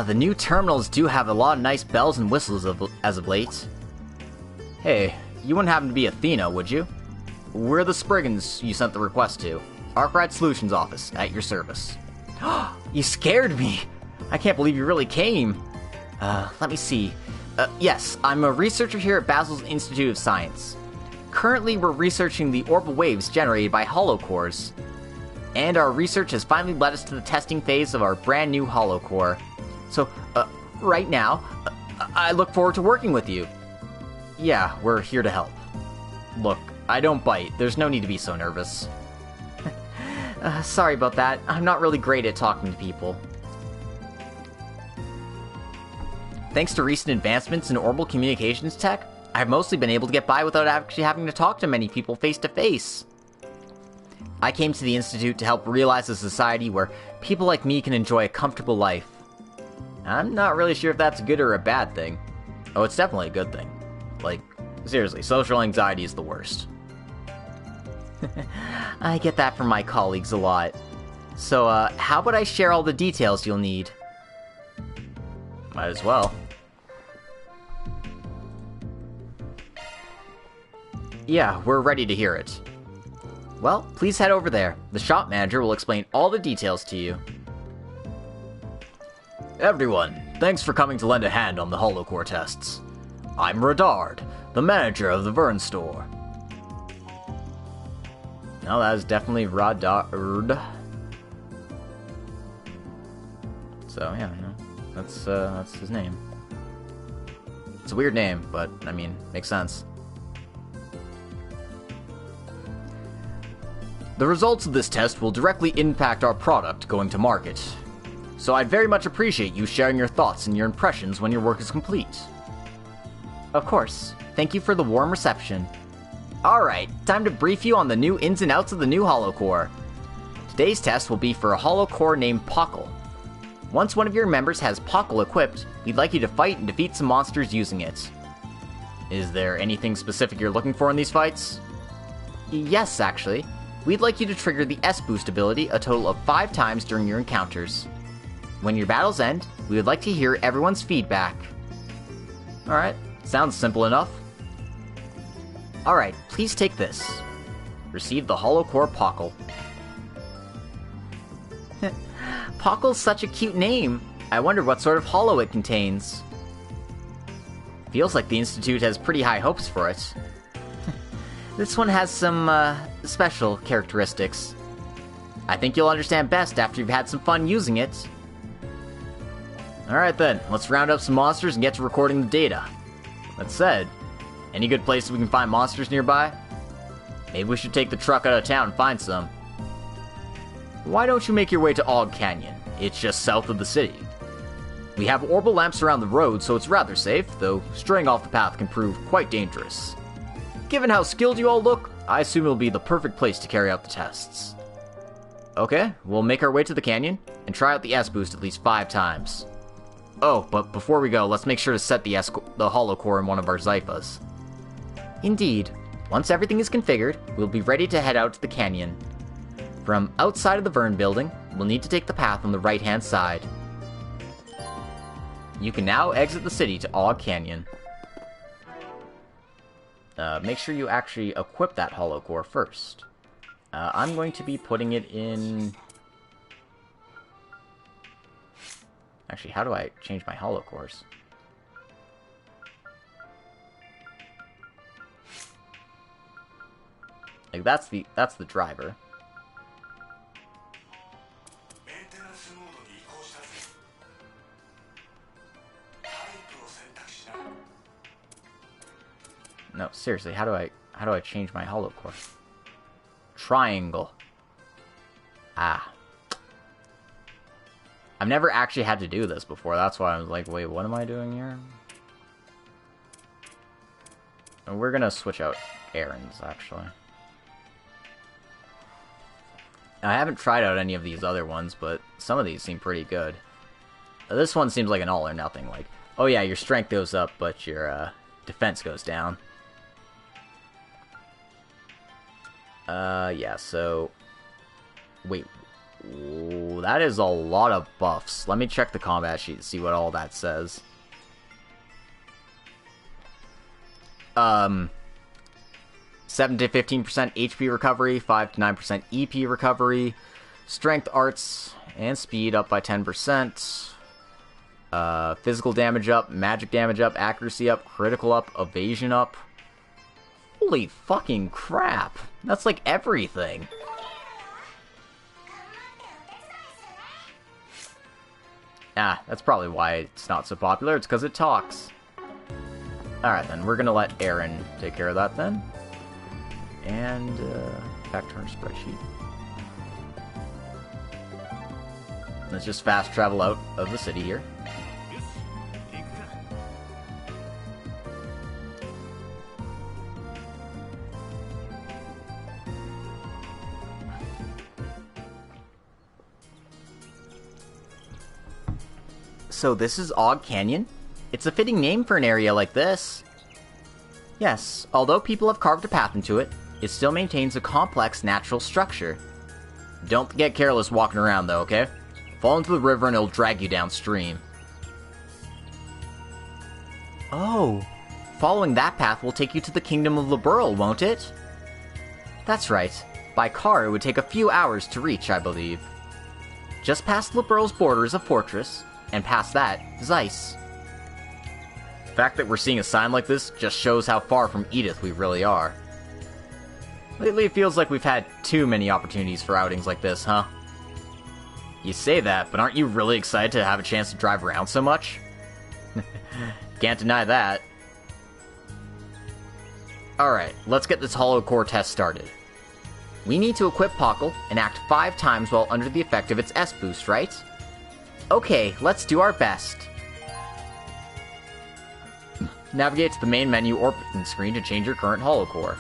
The new terminals do have a lot of nice bells and whistles as of late. Hey, you wouldn't happen to be Athena, would you? We're the Spriggans you sent the request to. Arkride Solutions office, at your service. You scared me! I can't believe you really came. Let me see. Yes, I'm a researcher here at Basil's Institute of Science. Currently, we're researching the orbital waves generated by holocores. And our research has finally led us to the testing phase of our brand new holocore. So, right now, I look forward to working with you. Yeah, we're here to help. Look, I don't bite. There's no need to be so nervous. Sorry about that. I'm not really great at talking to people. Thanks to recent advancements in orbital communications tech, I've mostly been able to get by without actually having to talk to many people face to face. I came to the Institute to help realize a society where people like me can enjoy a comfortable life. I'm not really sure if that's a good or a bad thing. Oh, it's definitely a good thing. Like, seriously, social anxiety is the worst. I get that from my colleagues a lot. So, how about I share all the details you'll need? Might as well. Yeah, we're ready to hear it. Well, please head over there. The shop manager will explain all the details to you. Everyone, thanks for coming to lend a hand on the holocore tests. I'm Radard, the manager of the Vern store. No, that is definitely Radard. So, yeah, no, that's his name. It's a weird name, but, I mean, makes sense. The results of this test will directly impact our product going to market. So I'd very much appreciate you sharing your thoughts and your impressions when your work is complete. Of course. Thank you for the warm reception. Alright, time to brief you on the new ins and outs of the new holocore. Today's test will be for a holocore named Pockle. Once one of your members has Pockle equipped, we'd like you to fight and defeat some monsters using it. Is there anything specific you're looking for in these fights? Yes, actually. We'd like you to trigger the S-Boost ability a total of 5 times during your encounters. When your battles end, we would like to hear everyone's feedback. Alright, sounds simple enough. Alright, please take this. Receive the holocore Pockle. Pockle's such a cute name. I wonder what sort of holo it contains. Feels like the Institute has pretty high hopes for it. This one has some, special characteristics. I think you'll understand best after you've had some fun using it. Alright then, let's round up some monsters and get to recording the data. That said, any good places we can find monsters nearby? Maybe we should take the truck out of town and find some. Why don't you make your way to Og Canyon? It's just south of the city. We have orbital lamps around the road, so it's rather safe, though straying off the path can prove quite dangerous. Given how skilled you all look, I assume it'll be the perfect place to carry out the tests. Okay, we'll make our way to the canyon, and try out the S-Boost at least 5 times. Oh, but before we go, let's make sure to set the holocore in one of our Zyphas. Indeed. Once everything is configured, we'll be ready to head out to the canyon. From outside of the Vern building, we'll need to take the path on the right-hand side. You can now exit the city to Og Canyon. Make sure you actually equip that holocore first. I'm going to be putting it in... Actually, how do I change my holocores? Like, that's the driver. No, seriously, how do I change my holocore? Triangle. Ah. I've never actually had to do this before, that's why I was like, wait, what am I doing here? And we're gonna switch out errands, actually. Now, I haven't tried out any of these other ones, but some of these seem pretty good. This one seems like an all or nothing, like, oh yeah, your strength goes up, but your defense goes down. Yeah, so... Wait, ooh, that is a lot of buffs. Let me check the combat sheet to see what all that says. 7 to 15% HP recovery, 5 to 9% EP recovery, strength, arts, and speed up by 10%. Physical damage up, magic damage up, accuracy up, critical up, evasion up. Holy fucking crap. That's like everything. Ah, that's probably why it's not so popular. It's because it talks. Alright then, we're gonna let Aaron take care of that then. And, back to our spreadsheet. Let's just fast travel out of the city here. So this is Og Canyon? It's a fitting name for an area like this. Yes, although people have carved a path into it, it still maintains a complex natural structure. Don't get careless walking around though, okay? Fall into the river and it'll drag you downstream. Oh, following that path will take you to the Kingdom of Liberl, won't it? That's right. By car it would take a few hours to reach, I believe. Just past Liberl's border is a fortress, and past that, Zeiss. The fact that we're seeing a sign like this just shows how far from Edith we really are. Lately it feels like we've had too many opportunities for outings like this, huh? You say that, but aren't you really excited to have a chance to drive around so much? Can't deny that. Alright, let's get this hollow core test started. We need to equip Pockle and act 5 times while under the effect of its S-boost, right? Okay, let's do our best. Navigate to the main menu orbment screen to change your current hollow core.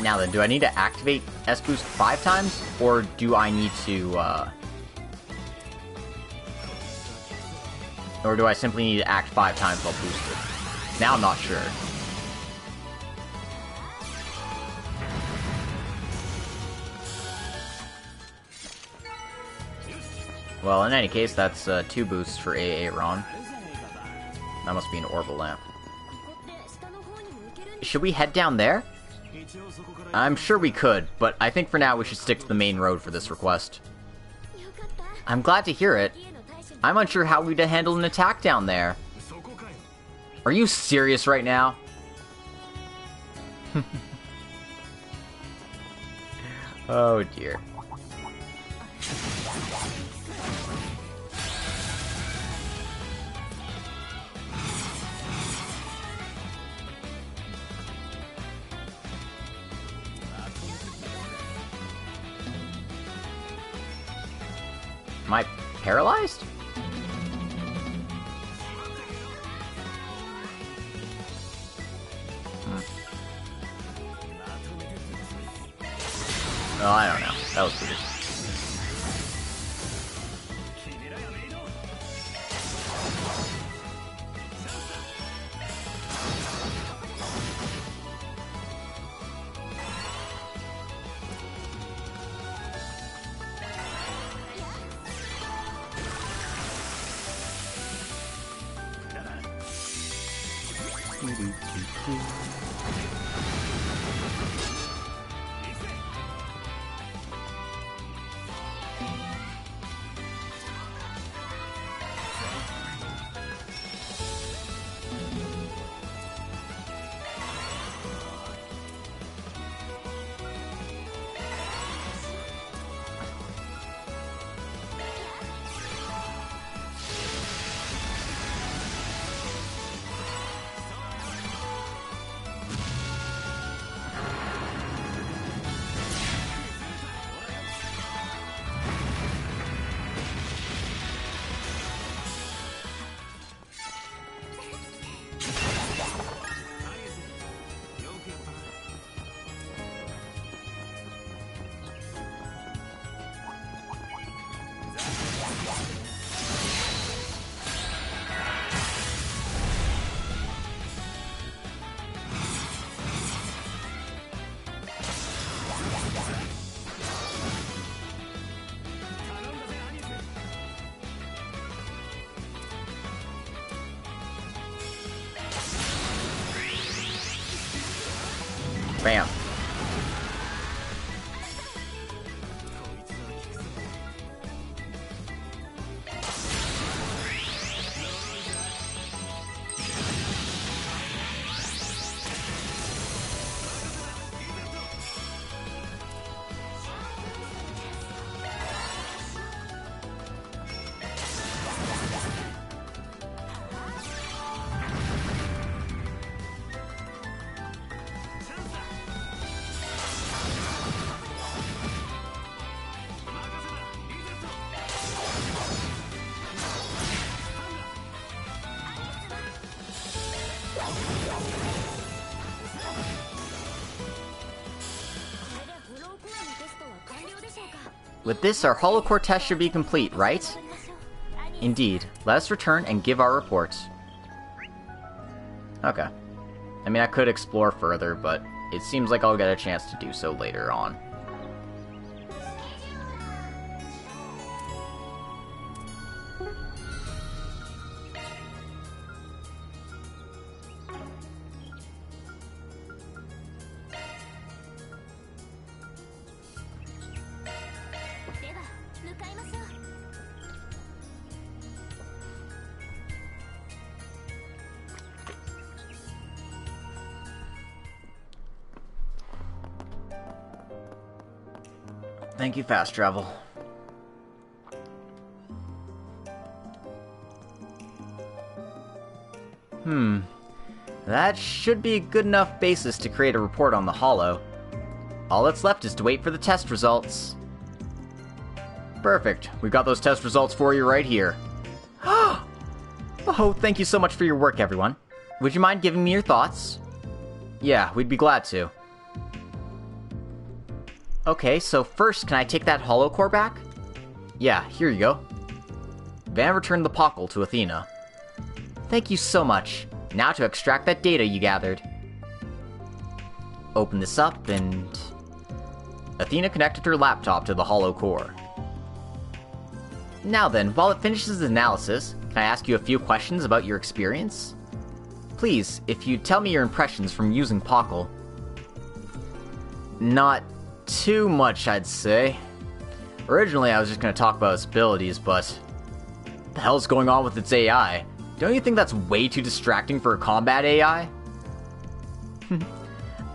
Now then, do I need to activate S-Boost 5 times, or do I need to, or do I simply need to act 5 times while boosted? Now I'm not sure. Well, in any case, that's 2 boosts for Aaron. That must be an orbital lamp. Should we head down there? I'm sure we could, but I think for now we should stick to the main road for this request. I'm glad to hear it. I'm unsure how we'd handle an attack down there. Are you serious right now? Oh dear. Am I paralyzed? Oh, I don't know. That was weird. Bam. With this, our holocore test should be complete, right? Indeed. Let us return and give our reports. Okay. I mean, I could explore further, but it seems like I'll get a chance to do so later on. Thank you, fast travel. That should be a good enough basis to create a report on the holo. All that's left is to wait for the test results. Perfect. We've got those test results for you right here. Oh, thank you so much for your work, everyone. Would you mind giving me your thoughts? Yeah, we'd be glad to. Okay, so first, can I take that holocore back? Yeah, here you go. Van returned the Pockle to Athena. Thank you so much. Now to extract that data you gathered. Open this up and... Athena connected her laptop to the holocore. Now then, while it finishes its analysis, can I ask you a few questions about your experience? Please, if you'd tell me your impressions from using Pockle. Not too much, I'd say. Originally, I was just going to talk about its abilities, but... what the hell's going on with its AI? Don't you think that's way too distracting for a combat AI?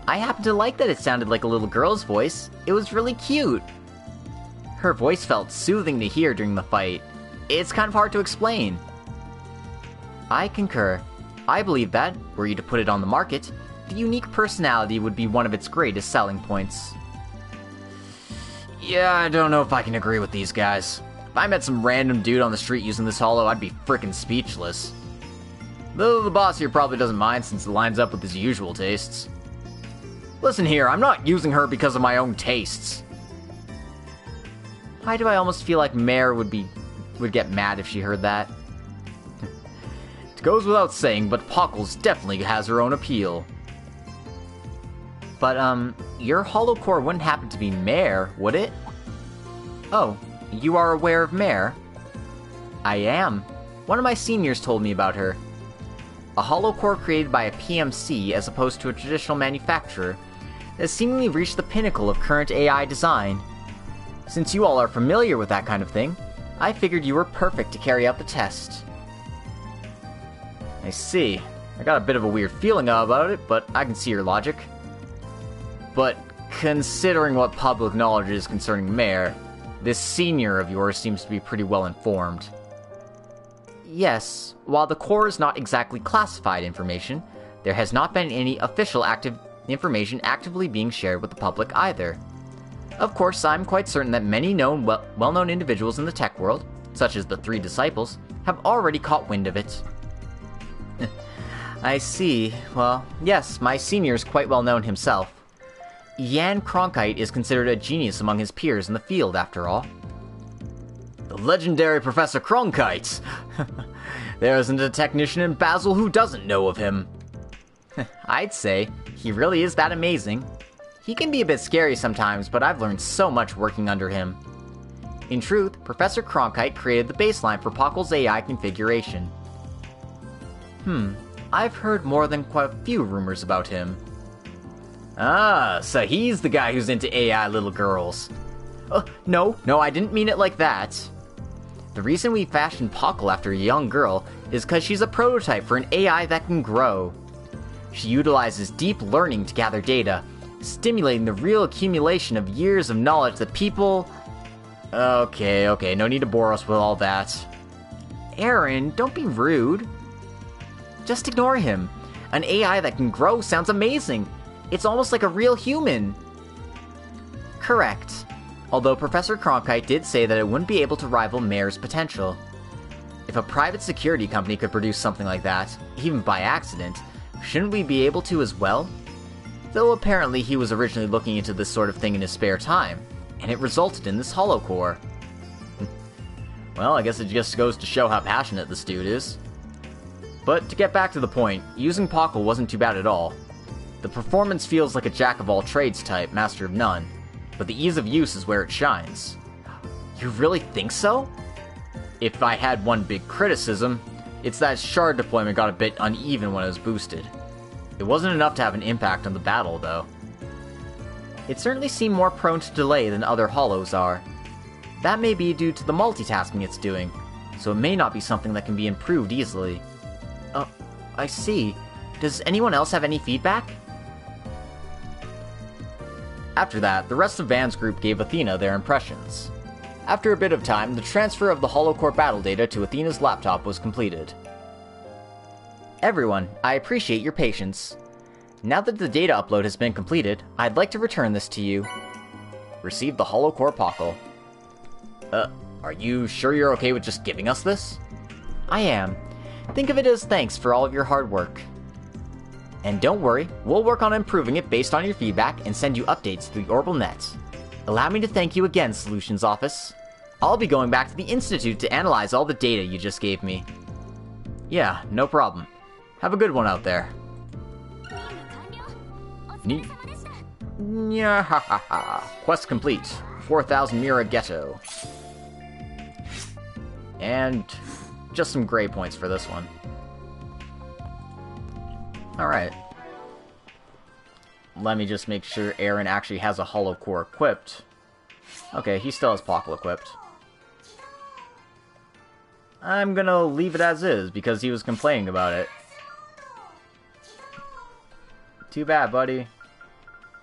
I happen to like that it sounded like a little girl's voice. It was really cute. Her voice felt soothing to hear during the fight. It's kind of hard to explain. I concur. I believe that, were you to put it on the market, the unique personality would be one of its greatest selling points. Yeah, I don't know if I can agree with these guys. If I met some random dude on the street using this holo, I'd be frickin' speechless. Though the boss here probably doesn't mind since it lines up with his usual tastes. Listen here, I'm not using her because of my own tastes. Why do I almost feel like Mare would get mad if she heard that? It goes without saying, but Pockles definitely has her own appeal. But, your holocore wouldn't happen to be Mare, would it? Oh, you are aware of Mare? I am. One of my seniors told me about her. A holocore created by a PMC as opposed to a traditional manufacturer has seemingly reached the pinnacle of current AI design. Since you all are familiar with that kind of thing, I figured you were perfect to carry out the test. I see. I got a bit of a weird feeling about it, but I can see your logic. But considering what public knowledge is concerning Mare, this senior of yours seems to be pretty well informed. Yes, while the core is not exactly classified information, there has not been any official information actively being shared with the public either. Of course, I'm quite certain that many well-known individuals in the tech world, such as the 3 disciples, have already caught wind of it. I see. Well, yes, my senior is quite well known himself. Jan Cronkite is considered a genius among his peers in the field, after all. The legendary Professor Cronkite! There isn't a technician in Basel who doesn't know of him. I'd say, he really is that amazing. He can be a bit scary sometimes, but I've learned so much working under him. In truth, Professor Cronkite created the baseline for Pockle's AI configuration. I've heard more than quite a few rumors about him. Ah, so he's the guy who's into AI little girls. No, I didn't mean it like that. The reason we fashioned Pockle after a young girl is because she's a prototype for an AI that can grow. She utilizes deep learning to gather data, stimulating the real accumulation of years of knowledge that people... Okay, no need to bore us with all that. Aaron, don't be rude. Just ignore him. An AI that can grow sounds amazing. It's almost like a real human. Correct. Although Professor Cronkite did say that it wouldn't be able to rival Mare's potential. If a private security company could produce something like that, even by accident, shouldn't we be able to as well? Though apparently he was originally looking into this sort of thing in his spare time, and it resulted in this hollow core. Well, I guess it just goes to show how passionate this dude is. But to get back to the point, using Pockle wasn't too bad at all. The performance feels like a jack-of-all-trades type, master of none, but the ease of use is where it shines. You really think so? If I had one big criticism, it's that shard deployment got a bit uneven when it was boosted. It wasn't enough to have an impact on the battle, though. It certainly seemed more prone to delay than other hollows are. That may be due to the multitasking it's doing, so it may not be something that can be improved easily. I see. Does anyone else have any feedback? After that, the rest of Van's group gave Athena their impressions. After a bit of time, the transfer of the holocore battle data to Athena's laptop was completed. Everyone, I appreciate your patience. Now that the data upload has been completed, I'd like to return this to you. Receive the holocore Pockle. Are you sure you're okay with just giving us this? I am. Think of it as thanks for all of your hard work. And don't worry, we'll work on improving it based on your feedback and send you updates through the Orbital Net. Allow me to thank you again, Solutions Office. I'll be going back to the Institute to analyze all the data you just gave me. Yeah, no problem. Have a good one out there. Quest complete. 4,000 Mira Ghetto. And just some gray points for this one. Alright. Let me just make sure Aaron actually has a hollow core equipped. Okay, he still has Pockle equipped. I'm gonna leave it as is, because he was complaining about it. Too bad, buddy.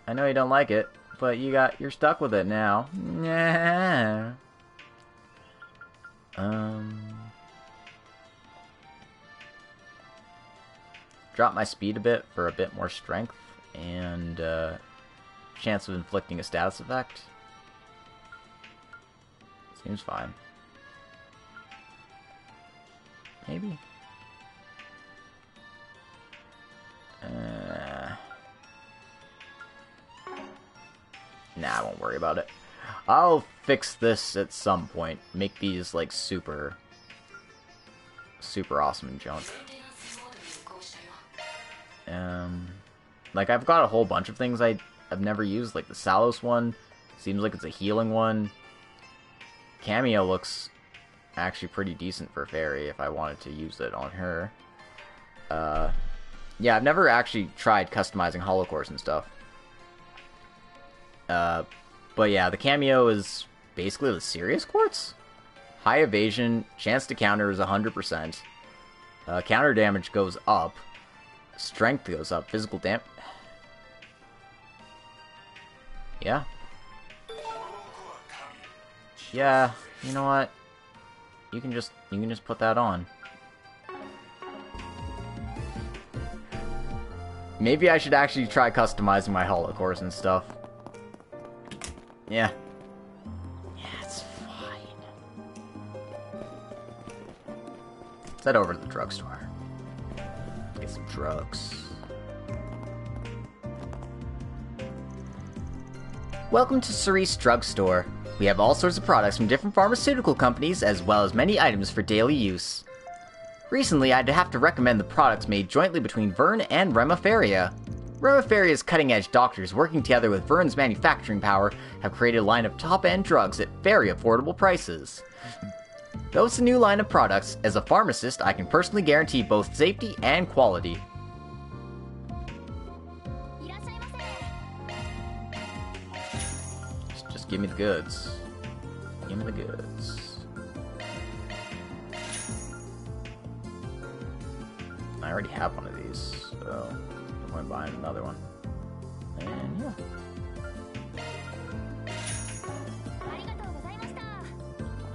I know you don't like it, but you're stuck with it now. Yeah. Drop my speed a bit for a bit more strength and chance of inflicting a status effect. Seems fine. Maybe. Nah, I won't worry about it. I'll fix this at some point. Make these, like, super awesome and junk. Like, I've got a whole bunch of things I've never used, like the Salos one. Seems like it's a healing one. Cameo looks actually pretty decent for Fairy if I wanted to use it on her. Yeah, I've never actually tried customizing holocores and stuff. But yeah, the Cameo is basically the Sirius Quartz. High evasion, chance to counter is 100%. Counter damage goes up. Strength goes up. Physical damage. Yeah. Yeah, you know what? You can just put that on. Maybe I should actually try customizing my holocores and stuff. Yeah. Yeah, it's fine. Let's head over to the drugstore. Get some drugs. Welcome to Cerise Drugstore. We have all sorts of products from different pharmaceutical companies, as well as many items for daily use. Recently, I'd have to recommend the products made jointly between Vern and Remiferia. Remiferia's cutting-edge doctors, working together with Vern's manufacturing power, have created a line of top-end drugs at very affordable prices. Though it's a new line of products, as a pharmacist, I can personally guarantee both safety and quality. Give me the goods. Give me the goods. I already have one of these, so I'm going to buy another one. And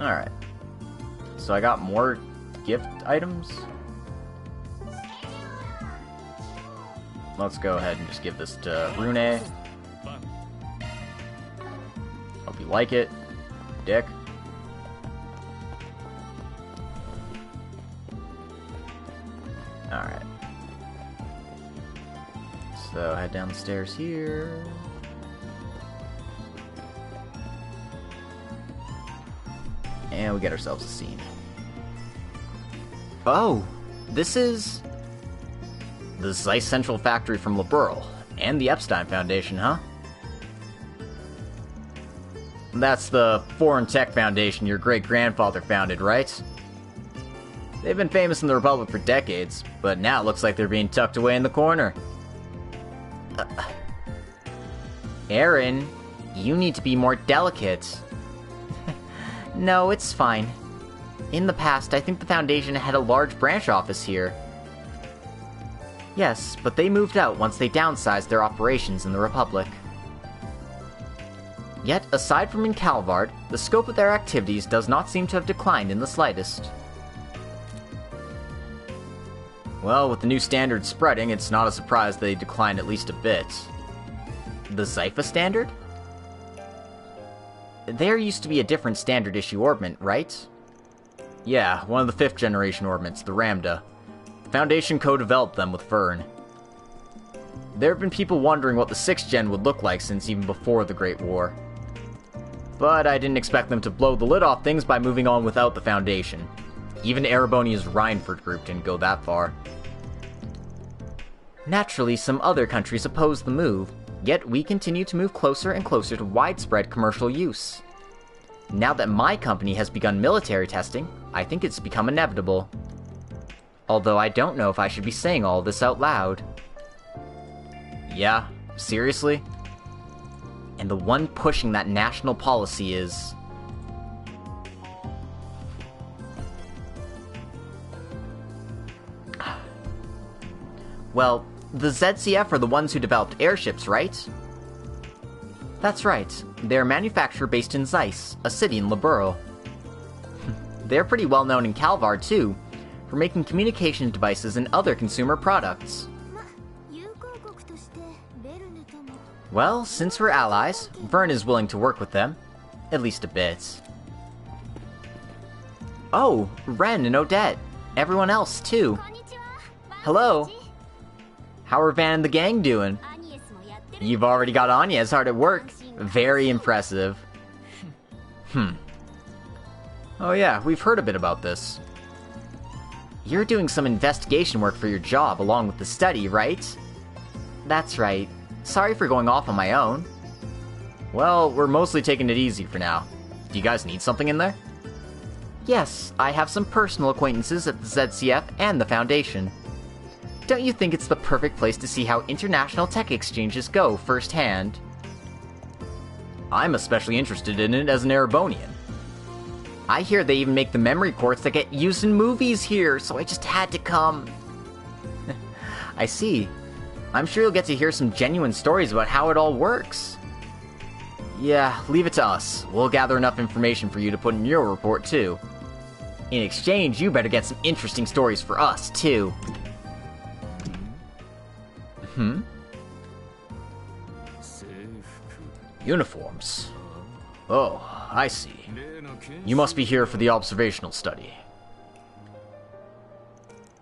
yeah. Alright. So I got more gift items. Let's go ahead and just give this to Rune. Hope you like it, dick. Alright. So head down the stairs here. And we get ourselves a scene. Oh, this is... The Zeiss Central Factory from Liberl, and the Epstein Foundation, huh? That's the Foreign Tech Foundation your great-grandfather founded, right? They've been famous in the Republic for decades, but now it looks like they're being tucked away in the corner. Aaron, you need to be more delicate. No, it's fine. In the past, I think the Foundation had a large branch office here. Yes, but they moved out once they downsized their operations in the Republic. Yet, aside from in Calvard, the scope of their activities does not seem to have declined in the slightest. Well, with the new standard spreading, it's not a surprise they declined at least a bit. The Zypha standard? There used to be a different standard issue orbment, right? Yeah, one of the 5th generation orbments, the Ramda. The Foundation co-developed them with Vern. There have been people wondering what the 6th gen would look like since even before the Great War. But I didn't expect them to blow the lid off things by moving on without the Foundation. Even Erebonia's Rhineford group didn't go that far. Naturally, some other countries opposed the move, yet we continue to move closer and closer to widespread commercial use. Now that my company has begun military testing, I think it's become inevitable. Although I don't know if I should be saying all this out loud. Yeah? Seriously? And the one pushing that national policy is... Well, the ZCF are the ones who developed airships, right? That's right. They're a manufacturer based in Zeiss, a city in Liberl. They're pretty well known in Calvard, too, for making communication devices and other consumer products. Well, since we're allies, Vern is willing to work with them. At least a bit. Oh, Ren and Odette. Everyone else, too. Hello. How are Van and the gang doing? You've already got Agnes hard at work. Very impressive. Oh yeah, we've heard a bit about this. You're doing some investigation work for your job along with the study, right? That's right. Sorry for going off on my own. Well, we're mostly taking it easy for now. Do you guys need something in there? Yes, I have some personal acquaintances at the ZCF and the Foundation. Don't you think it's the perfect place to see how international tech exchanges go firsthand? I'm especially interested in it as an Erebonian. I hear they even make the memory quartz that get used in movies here, so I just had to come. I see. I'm sure you'll get to hear some genuine stories about how it all works. Yeah, leave it to us. We'll gather enough information for you to put in your report, too. In exchange, you better get some interesting stories for us, too. Uniforms. Oh, I see. You must be here for the observational study.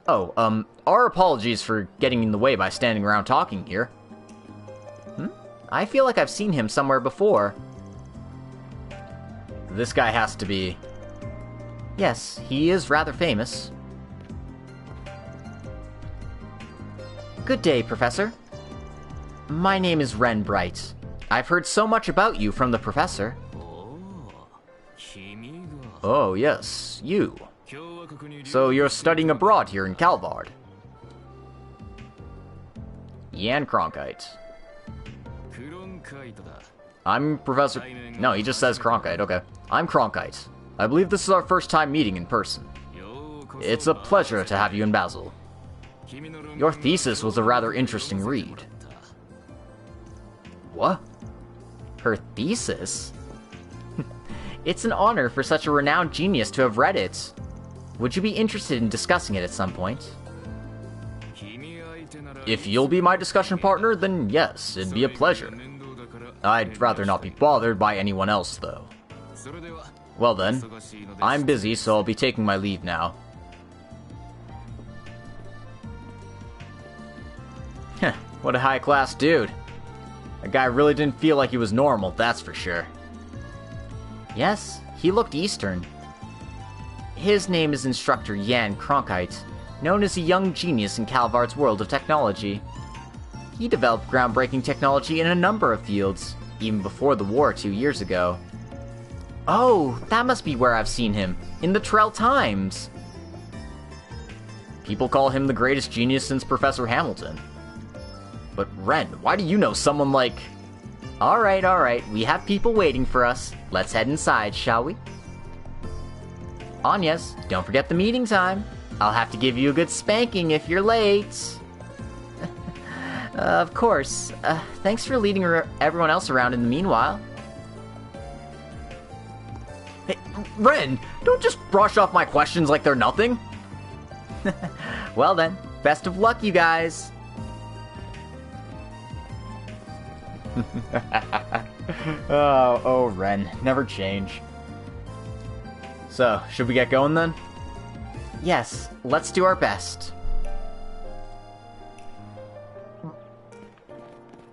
Oh, our apologies for getting in the way by standing around talking here. I feel like I've seen him somewhere before. This guy has to be... Yes, he is rather famous. Good day, Professor. My name is Ren Bright. I've heard so much about you from the Professor. Oh, yes, you. So you're studying abroad here in Calvard. Jan Cronkite. I'm Professor... No, he just says Cronkite, okay. I'm Cronkite. I believe this is our first time meeting in person. It's a pleasure to have you in Basel. Your thesis was a rather interesting read. What? Her thesis? It's an honor for such a renowned genius to have read it. Would you be interested in discussing it at some point? If you'll be my discussion partner, then yes, it'd be a pleasure. I'd rather not be bothered by anyone else, though. Well then, I'm busy, so I'll be taking my leave now. Heh, what a high-class dude. That guy really didn't feel like he was normal, that's for sure. Yes, he looked Eastern. His name is Instructor Jan Cronkite, known as a young genius in Calvard's world of technology. He developed groundbreaking technology in a number of fields, even before the war 2 years ago. Oh, that must be where I've seen him, in the Trell Times. People call him the greatest genius since Professor Hamilton. But Ren, why do you know someone like... Alright, we have people waiting for us. Let's head inside, shall we? Agnes, don't forget the meeting time. I'll have to give you a good spanking if you're late. Of course. Thanks for leading everyone else around in the meanwhile. Hey, Ren, don't just brush off my questions like they're nothing. Well then, best of luck, you guys. oh, Ren, never change. So, should we get going then? Yes, let's do our best.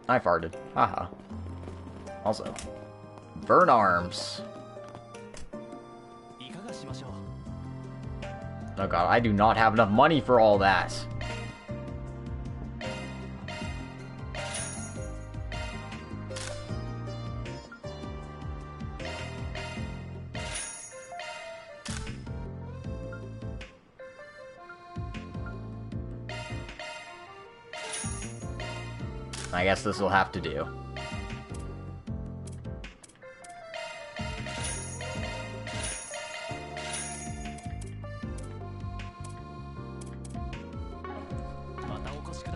I farted. Haha. Also, burn arms. Oh god, I do not have enough money for all that. I guess this will have to do.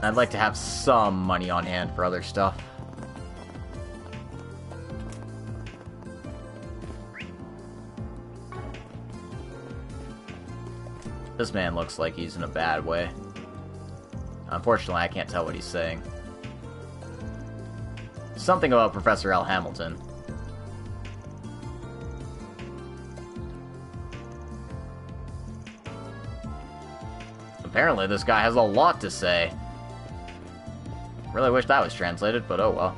I'd like to have some money on hand for other stuff. This man looks like he's in a bad way. Unfortunately, I can't tell what he's saying. Something about Professor L. Hamilton. Apparently, this guy has a lot to say. Really wish that was translated, but oh well.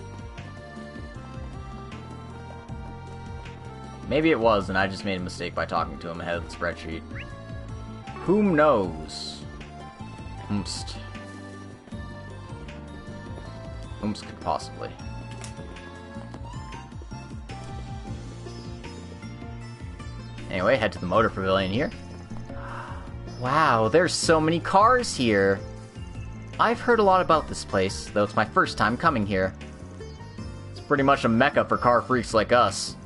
Maybe it was, and I just made a mistake by talking to him ahead of the spreadsheet. Whom knows? Umst. Umst could possibly. Anyway, head to the motor pavilion here. Wow, there's so many cars here. I've heard a lot about this place, though it's my first time coming here. It's pretty much a mecca for car freaks like us.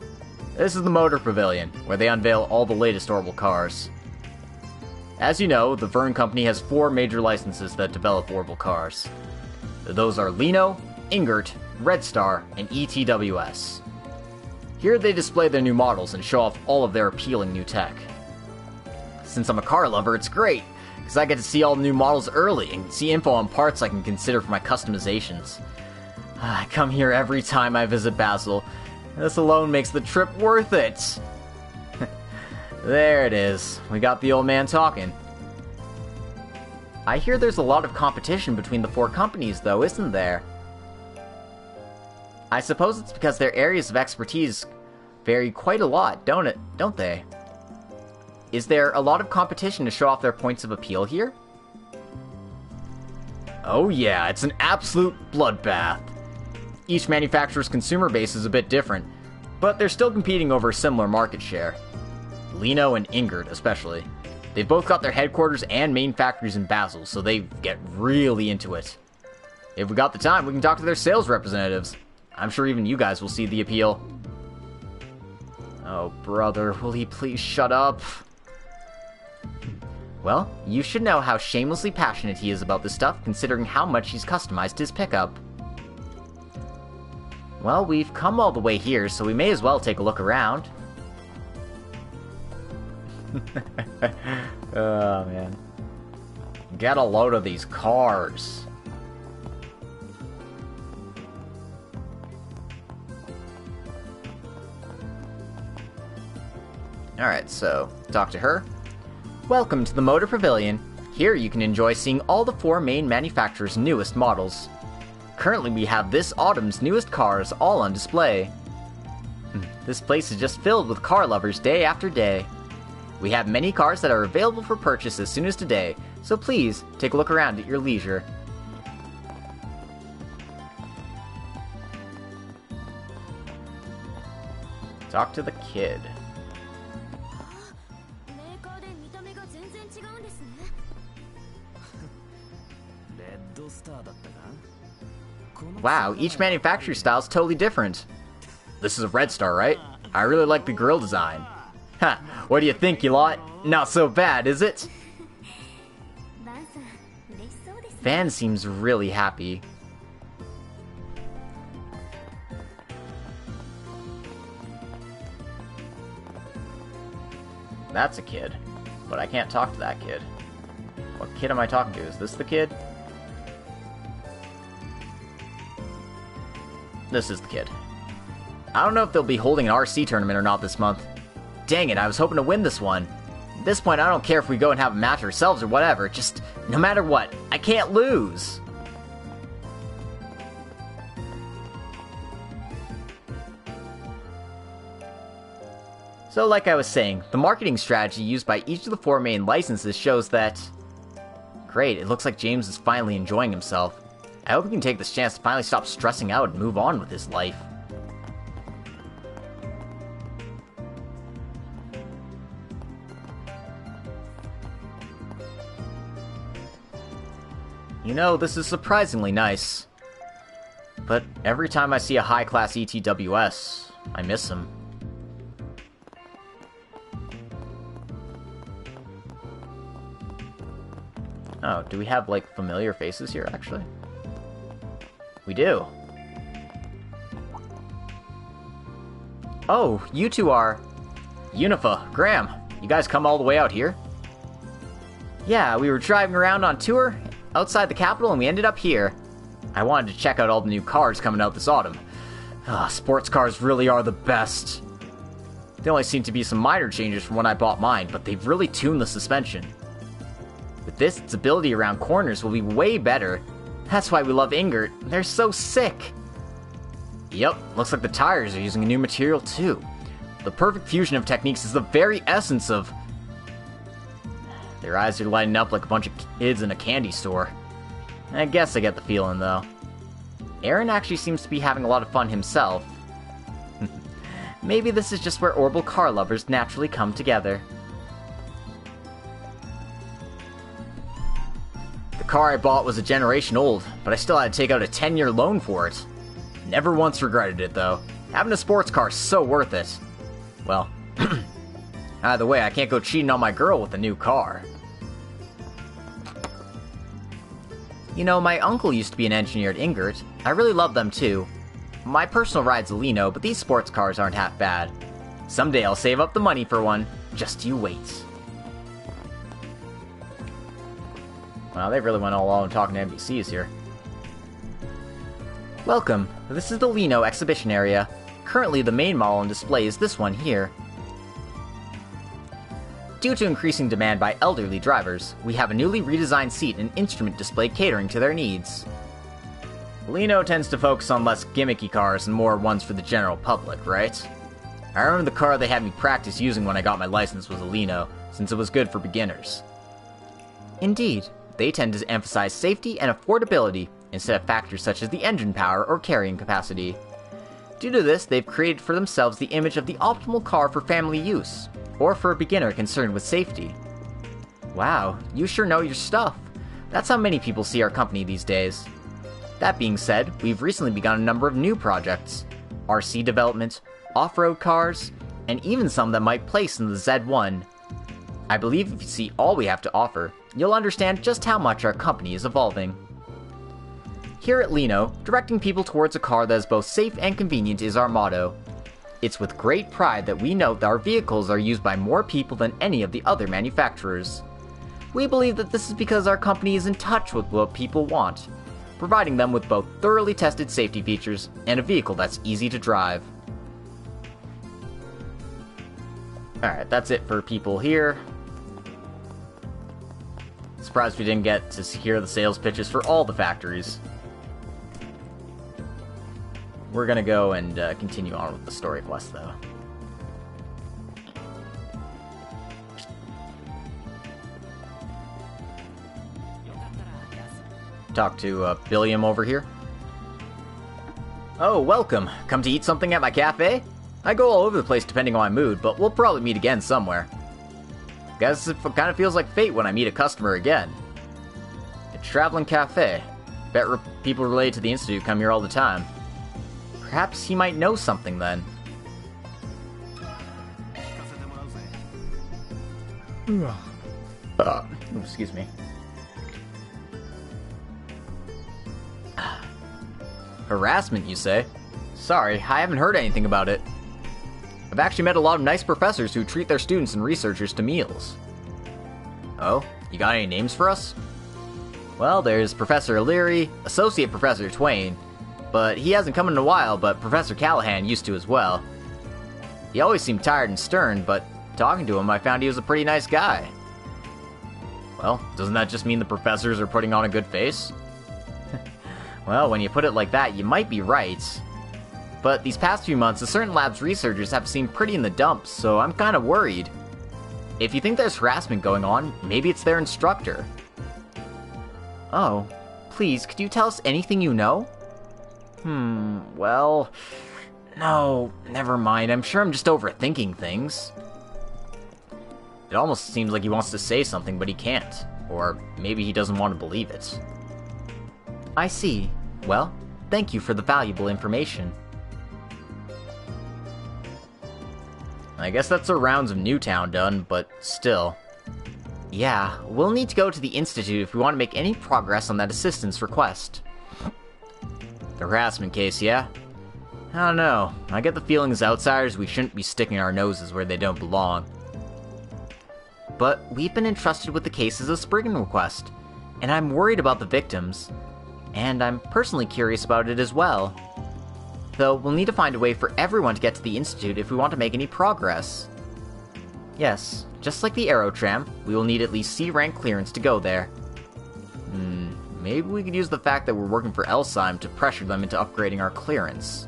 This is the motor pavilion, where they unveil all the latest orbital cars. As you know, the Verne Company has 4 major licenses that develop orbital cars. Those are Lino, Ingert, Red Star, and ETWS. Here they display their new models and show off all of their appealing new tech. Since I'm a car lover, it's great, because I get to see all the new models early and see info on parts I can consider for my customizations. I come here every time I visit Basel. This alone makes the trip worth it. There it is. We got the old man talking. I hear there's a lot of competition between the 4 companies, though, isn't there? I suppose it's because their areas of expertise vary quite a lot, don't they? Is there a lot of competition to show off their points of appeal here? Oh yeah, it's an absolute bloodbath. Each manufacturer's consumer base is a bit different, but they're still competing over a similar market share. Lino and Ingert especially. They've both got their headquarters and main factories in Basel, so they get really into it. If we got the time, we can talk to their sales representatives. I'm sure even you guys will see the appeal. Oh, brother, will he please shut up? Well, you should know how shamelessly passionate he is about this stuff, considering how much he's customized his pickup. Well, we've come all the way here, so we may as well take a look around. Oh, man. Get a load of these cars. Alright, so, talk to her. Welcome to the Motor Pavilion. Here you can enjoy seeing all the 4 main manufacturers' newest models. Currently we have this autumn's newest cars all on display. This place is just filled with car lovers day after day. We have many cars that are available for purchase as soon as today, so please take a look around at your leisure. Talk to the kid. Wow, each manufacturer style is totally different. This is a Red Star, right? I really like the grille design. Ha! What do you think, you lot? Not so bad, is it? Van seems really happy. That's a kid. But I can't talk to that kid. What kid am I talking to? Is this the kid? This is the kid. I don't know if they'll be holding an RC tournament or not this month. Dang it, I was hoping to win this one. At this point, I don't care if we go and have a match ourselves or whatever. Just, no matter what, I can't lose. So like I was saying, the marketing strategy used by each of the 4 main licenses shows that... Great, it looks like James is finally enjoying himself. I hope he can take this chance to finally stop stressing out and move on with his life. You know, this is surprisingly nice. But every time I see a high-class ETWS, I miss him. Oh, do we have, like, familiar faces here, actually? We do. Oh, you two are... Unifa, Graham, you guys come all the way out here? Yeah, we were driving around on tour outside the capital and we ended up here. I wanted to check out all the new cars coming out this autumn. Sports cars really are the best. There only seem to be some minor changes from when I bought mine, but they've really tuned the suspension. With this, its ability around corners will be way better. That's why we love Ingert. They're so sick. Yep, looks like the tires are using a new material too. The perfect fusion of techniques is the very essence of... Their eyes are lighting up like a bunch of kids in a candy store. I guess I get the feeling, though. Aaron actually seems to be having a lot of fun himself. Maybe this is just where orbital car lovers naturally come together. The car I bought was a generation old, but I still had to take out a 10-year loan for it. Never once regretted it, though. Having a sports car is so worth it. Well, either way, I can't go cheating on my girl with a new car. You know, my uncle used to be an engineer at Ingert. I really love them too. My personal ride's a Lino, but these sports cars aren't half bad. Someday I'll save up the money for one. Just you wait. Wow, they really went all alone talking to NPCs here. Welcome. This is the Lino exhibition area. Currently, the main model on display is this one here. Due to increasing demand by elderly drivers, we have a newly redesigned seat and instrument display catering to their needs. Lino tends to focus on less gimmicky cars and more ones for the general public, right? I remember the car they had me practice using when I got my license was a Lino, since it was good for beginners. Indeed, they tend to emphasize safety and affordability instead of factors such as the engine power or carrying capacity. Due to this, they've created for themselves the image of the optimal car for family use, or for a beginner concerned with safety. Wow, you sure know your stuff. That's how many people see our company these days. That being said, we've recently begun a number of new projects. RC development, off-road cars, and even some that might place in the Z1. I believe if you see all we have to offer, you'll understand just how much our company is evolving. Here at Lino, directing people towards a car that is both safe and convenient is our motto. It's with great pride that we note that our vehicles are used by more people than any of the other manufacturers. We believe that this is because our company is in touch with what people want, providing them with both thoroughly tested safety features and a vehicle that's easy to drive. Alright, that's it for people here. Surprised we didn't get to hear the sales pitches for all the factories. We're gonna go and continue on with the story quest, though. Talk to Billiam over here. Oh, welcome. Come to eat something at my cafe? I go all over the place depending on my mood, but we'll probably meet again somewhere. Guess it kind of feels like fate when I meet a customer again. A traveling cafe. Bet people related to the Institute come here all the time. Perhaps he might know something then. Excuse me. Harassment, you say? Sorry, I haven't heard anything about it. I've actually met a lot of nice professors who treat their students and researchers to meals. Oh, you got any names for us? Well, there's Professor O'Leary, Associate Professor Twain, but he hasn't come in a while, but Professor Callahan used to as well. He always seemed tired and stern, but talking to him I found he was a pretty nice guy. Well, doesn't that just mean the professors are putting on a good face? Well, when you put it like that, you might be right. But these past few months, a certain lab's researchers have seemed pretty in the dumps, so I'm kind of worried. If you think there's harassment going on, maybe it's their instructor. Oh, please, could you tell us anything you know? Well... No, never mind. I'm sure I'm just overthinking things. It almost seems like he wants to say something, but he can't. Or maybe he doesn't want to believe it. I see. Well, thank you for the valuable information. I guess that's our rounds of Newtown done, but still. Yeah, we'll need to go to the Institute if we want to make any progress on that assistance request. The harassment case, yeah? I don't know. I get the feeling as outsiders we shouldn't be sticking our noses where they don't belong. But we've been entrusted with the case as a Spriggan request, and I'm worried about the victims. And I'm personally curious about it as well. Though we'll need to find a way for everyone to get to the Institute if we want to make any progress. Yes, just like the Aerotram, we will need at least C-rank clearance to go there. Maybe we could use the fact that we're working for Elsheim to pressure them into upgrading our clearance.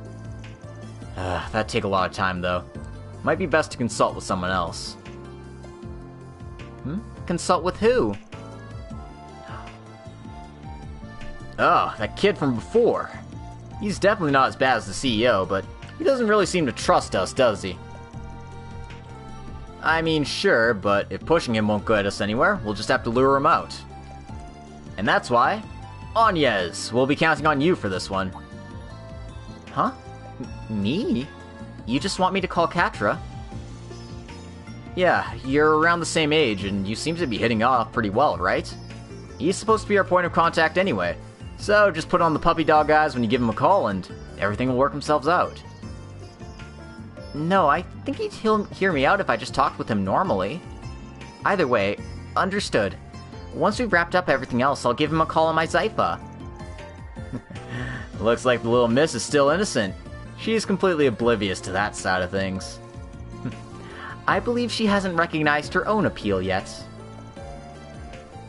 That'd take a lot of time, though. Might be best to consult with someone else. Consult with who? Oh, that kid from before. He's definitely not as bad as the CEO, but he doesn't really seem to trust us, does he? I mean, sure, but if pushing him won't get us anywhere, we'll just have to lure him out. And that's why, Agnes, we'll be counting on you for this one. Huh? Me? You just want me to call Katra? Yeah, you're around the same age, and you seem to be hitting off pretty well, right? He's supposed to be our point of contact anyway, so just put on the puppy dog eyes when you give him a call, and everything will work themselves out. No, I think he'd hear me out if I just talked with him normally. Either way, understood. Once we've wrapped up everything else, I'll give him a call on my Zypha. Looks like the little miss is still innocent. She's completely oblivious to that side of things. I believe she hasn't recognized her own appeal yet.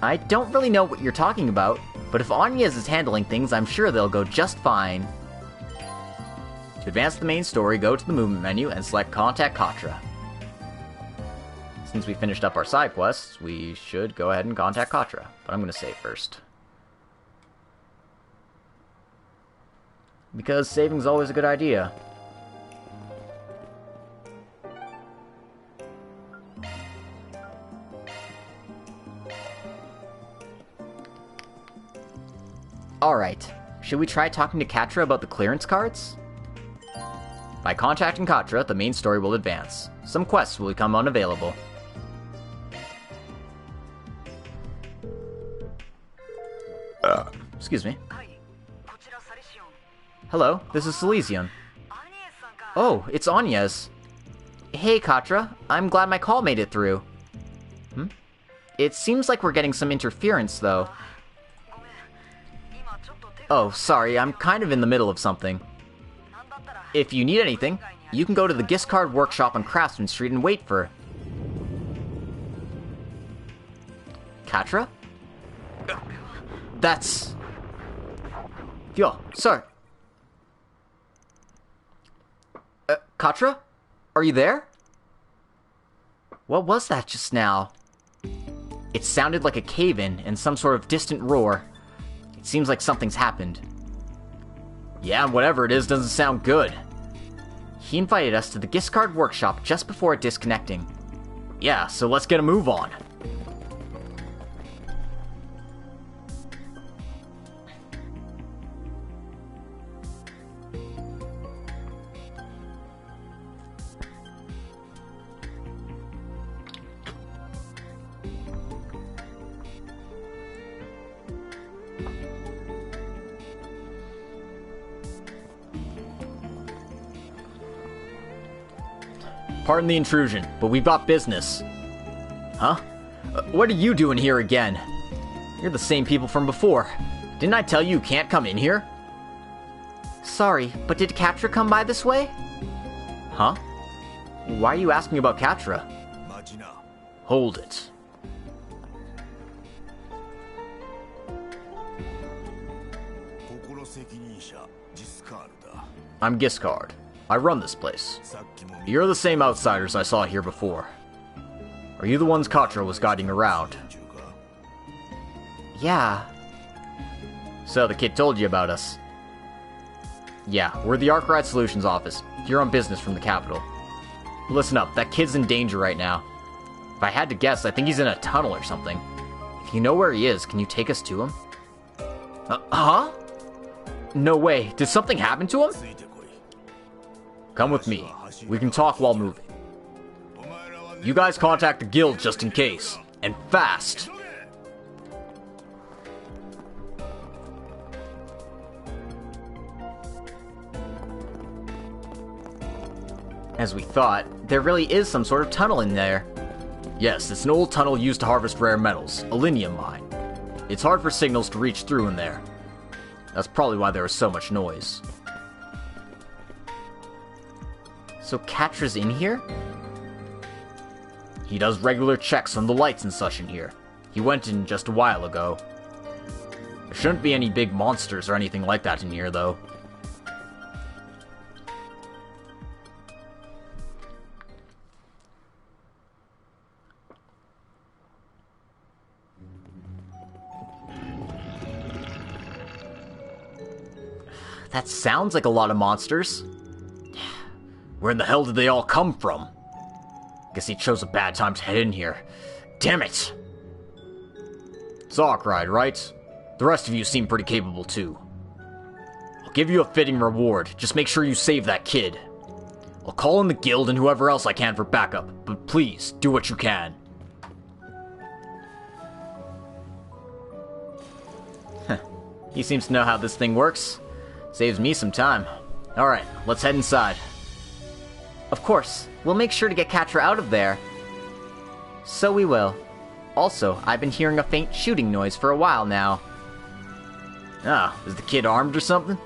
I don't really know what you're talking about, but if Agnes is handling things, I'm sure they'll go just fine. To advance the main story, go to the movement menu and select Contact Katra. Since we finished up our side quests, we should go ahead and contact Katra, but I'm going to save first. Because saving's always a good idea. Alright, Should we try talking to Katra about the clearance cards? By contacting Katra, the main story will advance. Some quests will become unavailable. Excuse me. Hello, this is Silesian. Oh, it's Agnes. Hey, Katra. I'm glad my call made it through. It seems like we're getting some interference, though. Oh, sorry, I'm kind of in the middle of something. If you need anything, you can go to the Giscard workshop on Craftsman Street and wait for... Katra? That's... Yo, sir. Katra? Are you there? What was that just now? It sounded like a cave-in and some sort of distant roar. It seems like something's happened. Yeah, whatever it is doesn't sound good. He invited us to the Giscard workshop just before disconnecting. Yeah, so let's get a move on. Pardon the intrusion, but we've got business. Huh? What are you doing here again? You're the same people from before. Didn't I tell you can't come in here? Sorry, but did Katra come by this way? Huh? Why are you asking about Katra? Hold it. I'm Giscard. I run this place. You're the same outsiders I saw here before. Are you the ones Katra was guiding around? Yeah. So the kid told you about us? Yeah, we're the Arkride Solutions office. You're on business from the capital. Listen up, that kid's in danger right now. If I had to guess, I think he's in a tunnel or something. If you know where he is, can you take us to him? Huh? No way, did something happen to him? Come with me. We can talk while moving. You guys contact the guild just in case. And fast! As we thought, there really is some sort of tunnel in there. Yes, it's an old tunnel used to harvest rare metals, a lineum mine. It's hard for signals to reach through in there. That's probably why there was so much noise. So Katra's in here? He does regular checks on the lights and such in here. He went in just a while ago. There shouldn't be any big monsters or anything like that in here, though. That sounds like a lot of monsters. Where in the hell did they all come from? Guess he chose a bad time to head in here. Damn it! It's Arkride, right? The rest of you seem pretty capable too. I'll give you a fitting reward. Just make sure you save that kid. I'll call in the guild and whoever else I can for backup, but please, do what you can. He seems to know how this thing works. Saves me some time. Alright, let's head inside. Of course, we'll make sure to get Katra out of there. So we will. Also, I've been hearing a faint shooting noise for a while now. Ah, is the kid armed or something?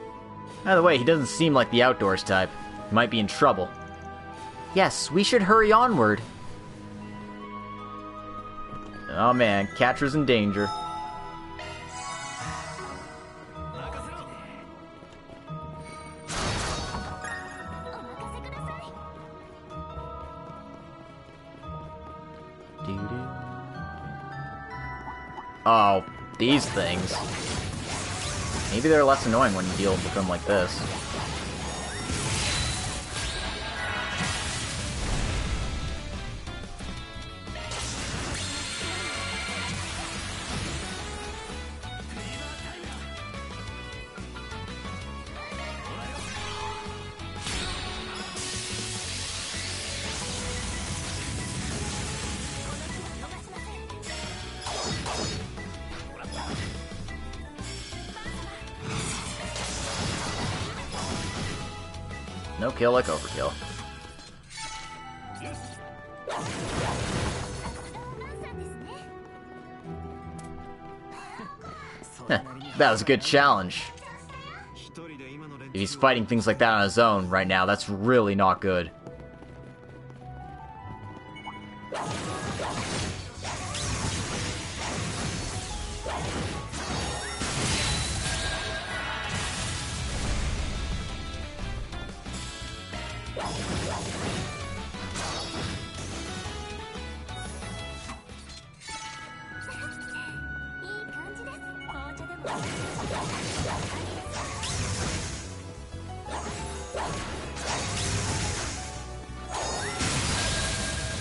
By the way, he doesn't seem like the outdoors type. He might be in trouble. Yes, we should hurry onward. Oh man, Katra's in danger. Oh, these things. Maybe they're less annoying when you deal with them like this. No kill like overkill. That was a good challenge. If he's fighting things like that on his own right now, that's really not good.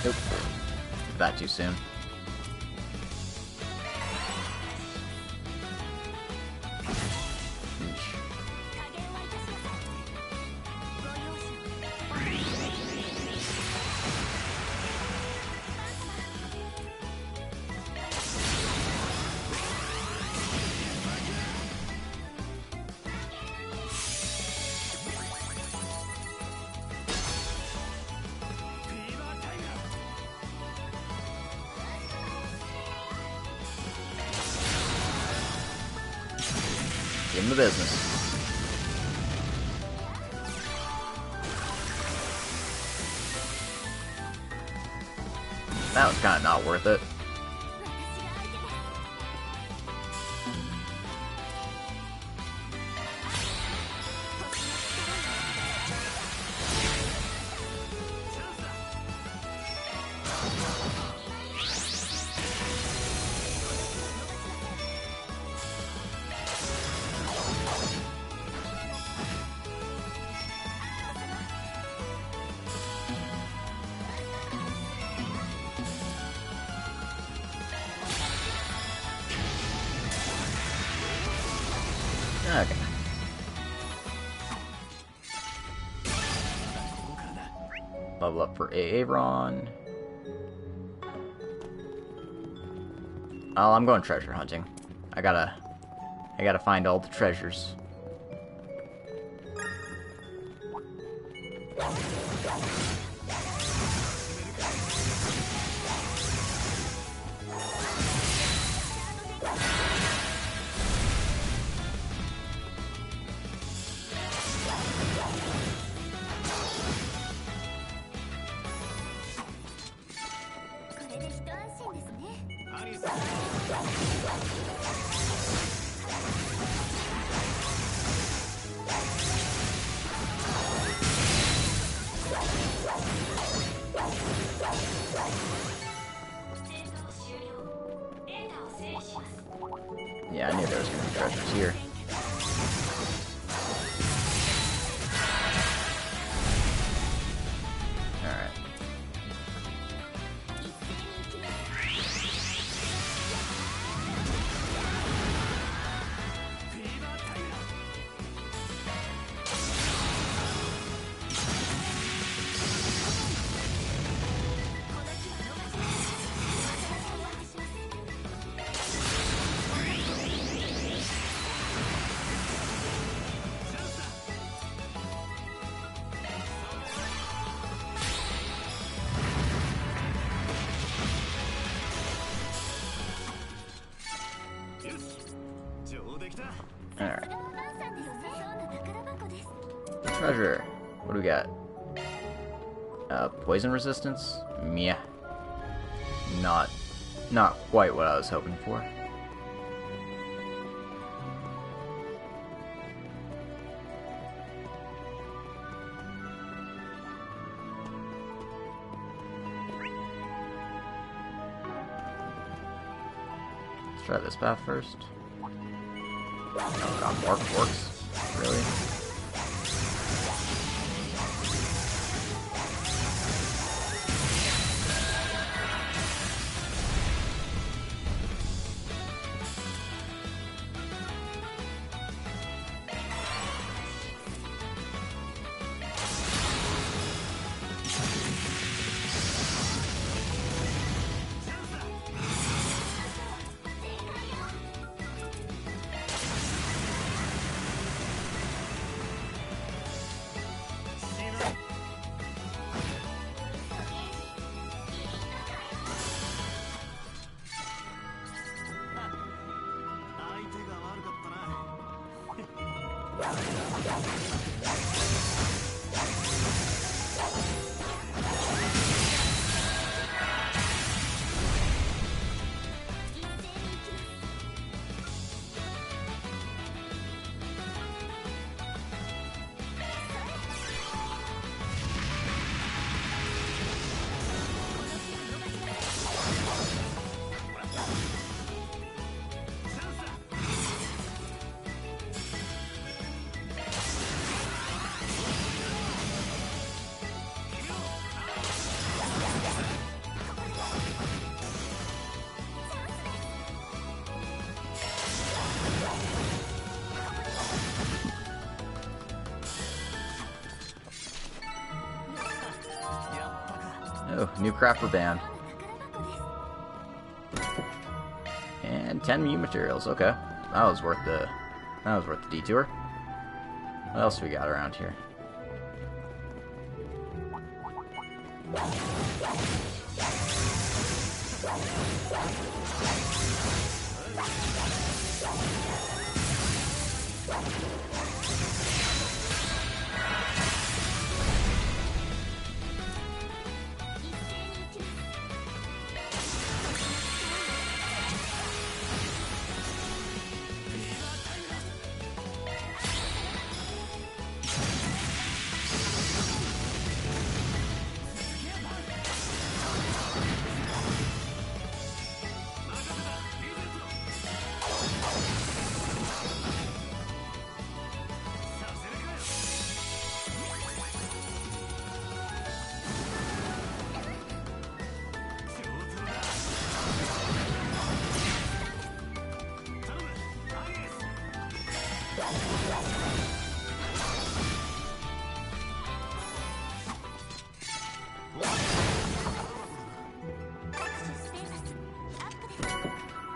Nope. That too soon. Give him the business. That was kind of not worth it. Okay. Level up for Aaron. Oh, I'm going treasure hunting. I gotta find all the treasures. Yeah, I knew there was going to be treasures here. Alright. Alright. Treasure. What do we got? Poison resistance? Meh. Not quite what I was hoping for. Let's try this path first. Oh god, more forks? Really? Oh, new crafter band. And 10 new materials, okay. That was worth the detour. What else we got around here?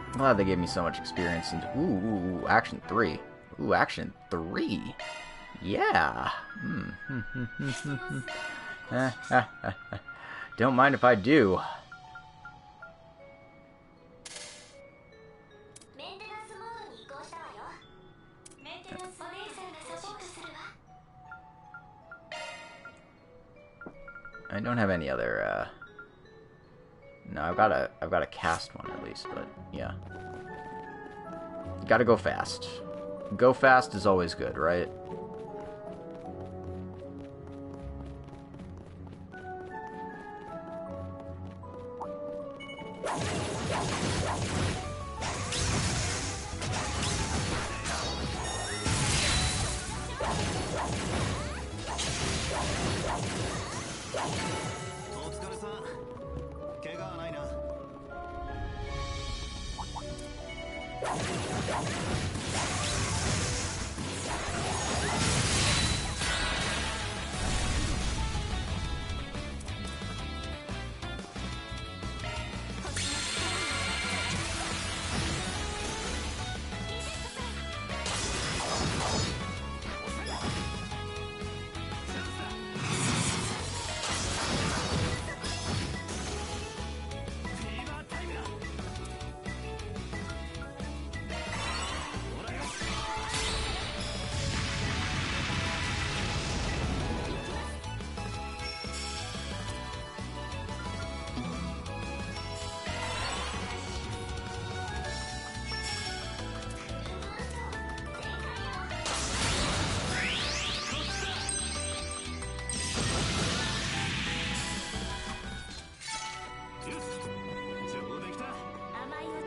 I'm glad they gave me so much experience. And ooh, action 3. Ooh, action 3. Yeah. Don't mind if I do. I don't have any other, no, I've got a cast one at least, but yeah. Gotta go fast. Go fast is always good, right?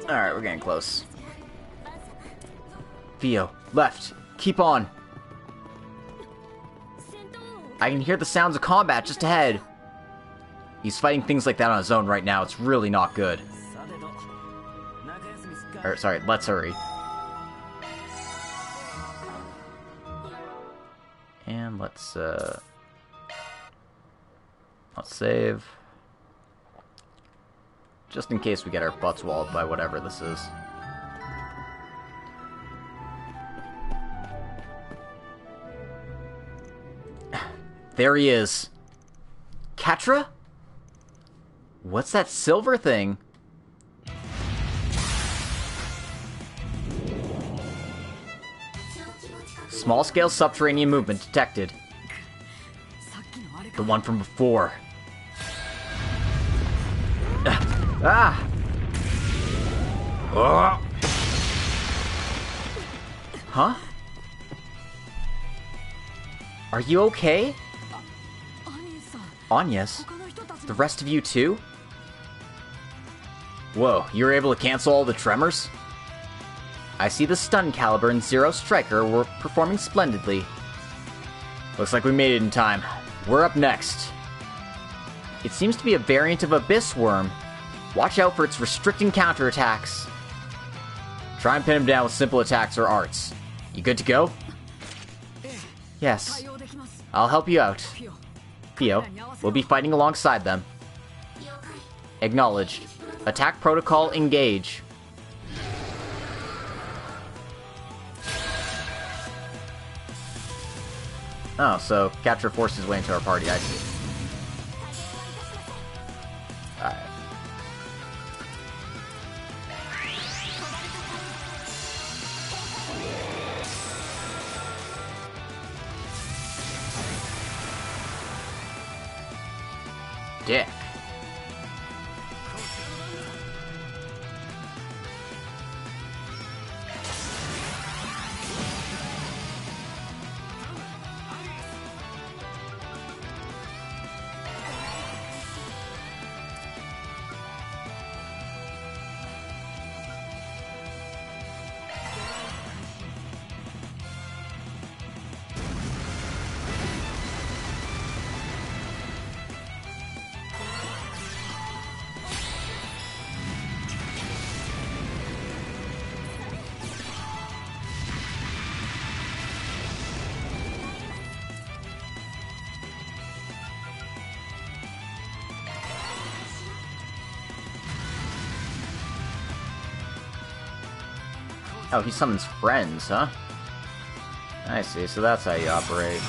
Alright, we're getting close. Theo, left. Keep on. I can hear the sounds of combat just ahead. He's fighting things like that on his own right now. It's really not good. Sorry, let's hurry. And let's save. Just in case we get our butts walled by whatever this is. There he is. Catra? What's that silver thing? Small-scale subterranean movement detected. The one from before. Ah! Huh? Are you okay? Agnes? The rest of you too? Whoa, you were able to cancel all the tremors? I see the stun caliber and Zero Striker were performing splendidly. Looks like we made it in time. We're up next. It seems to be a variant of Abyss Worm. Watch out for its restricting counterattacks. Try and pin him down with simple attacks or arts. You good to go? Yes. I'll help you out. Theo, we'll be fighting alongside them. Acknowledged. Attack protocol engage. Oh, so Capture forced his way into our party, I see. Alright. Dick. Oh, he summons friends, huh? I see, so that's how you operate.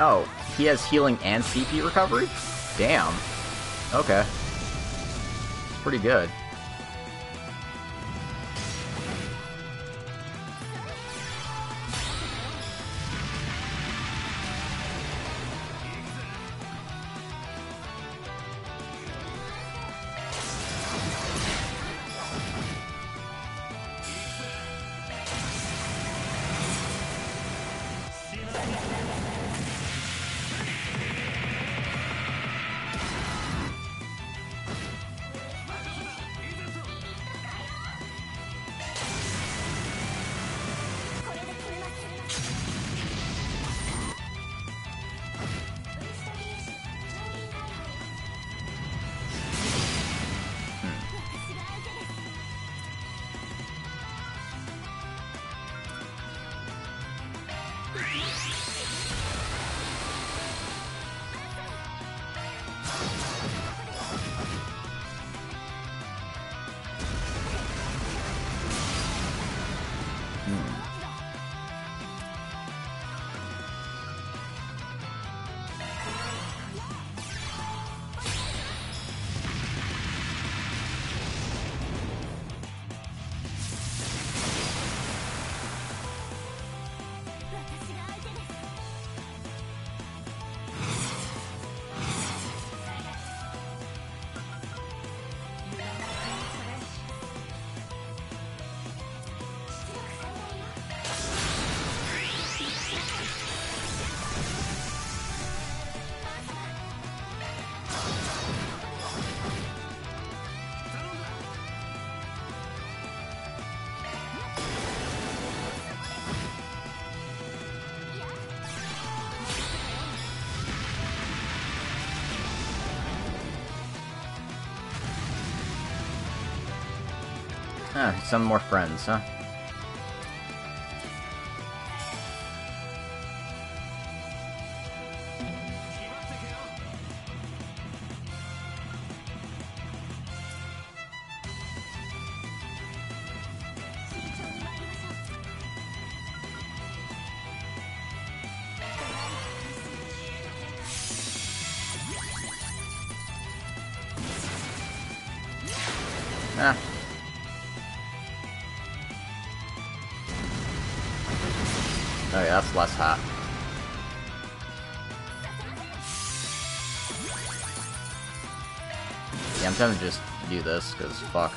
Oh, he has healing and CP recovery? Damn. Okay. Pretty good. Ah, some more friends, huh? Ah. Okay, that's less hot. Yeah, I'm tempted to just do this, because fuck.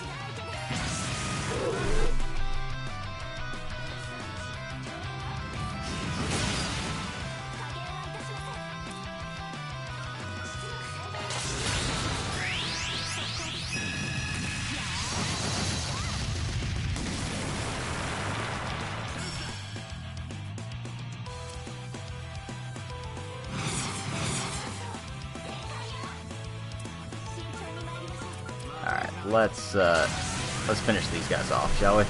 Let's finish these guys off, shall we?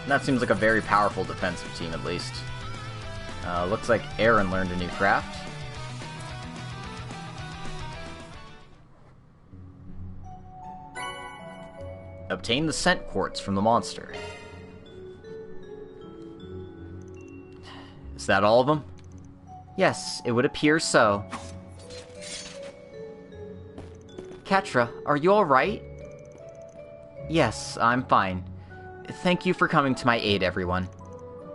That seems like a very powerful defensive team, at least. Looks like Aaron learned a new craft. Obtain the scent quartz from the monster. Is that all of them? Yes, it would appear so. Katra, are you alright? Yes, I'm fine. Thank you for coming to my aid, everyone.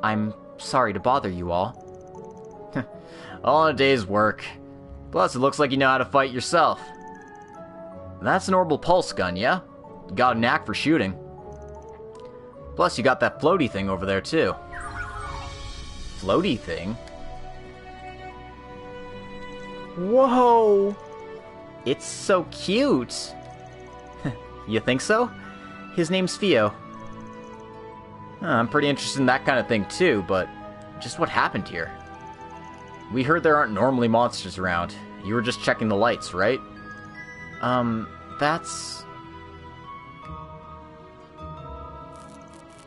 I'm sorry to bother you all. All in a day's work. Plus, it looks like you know how to fight yourself. That's an orbital pulse gun, yeah? You got a knack for shooting. Plus, you got that floaty thing over there, too. Floaty thing? Whoa! It's so cute! You think so? His name's Theo. I'm pretty interested in that kind of thing, too, but just what happened here? We heard there aren't normally monsters around. You were just checking the lights, right? That's...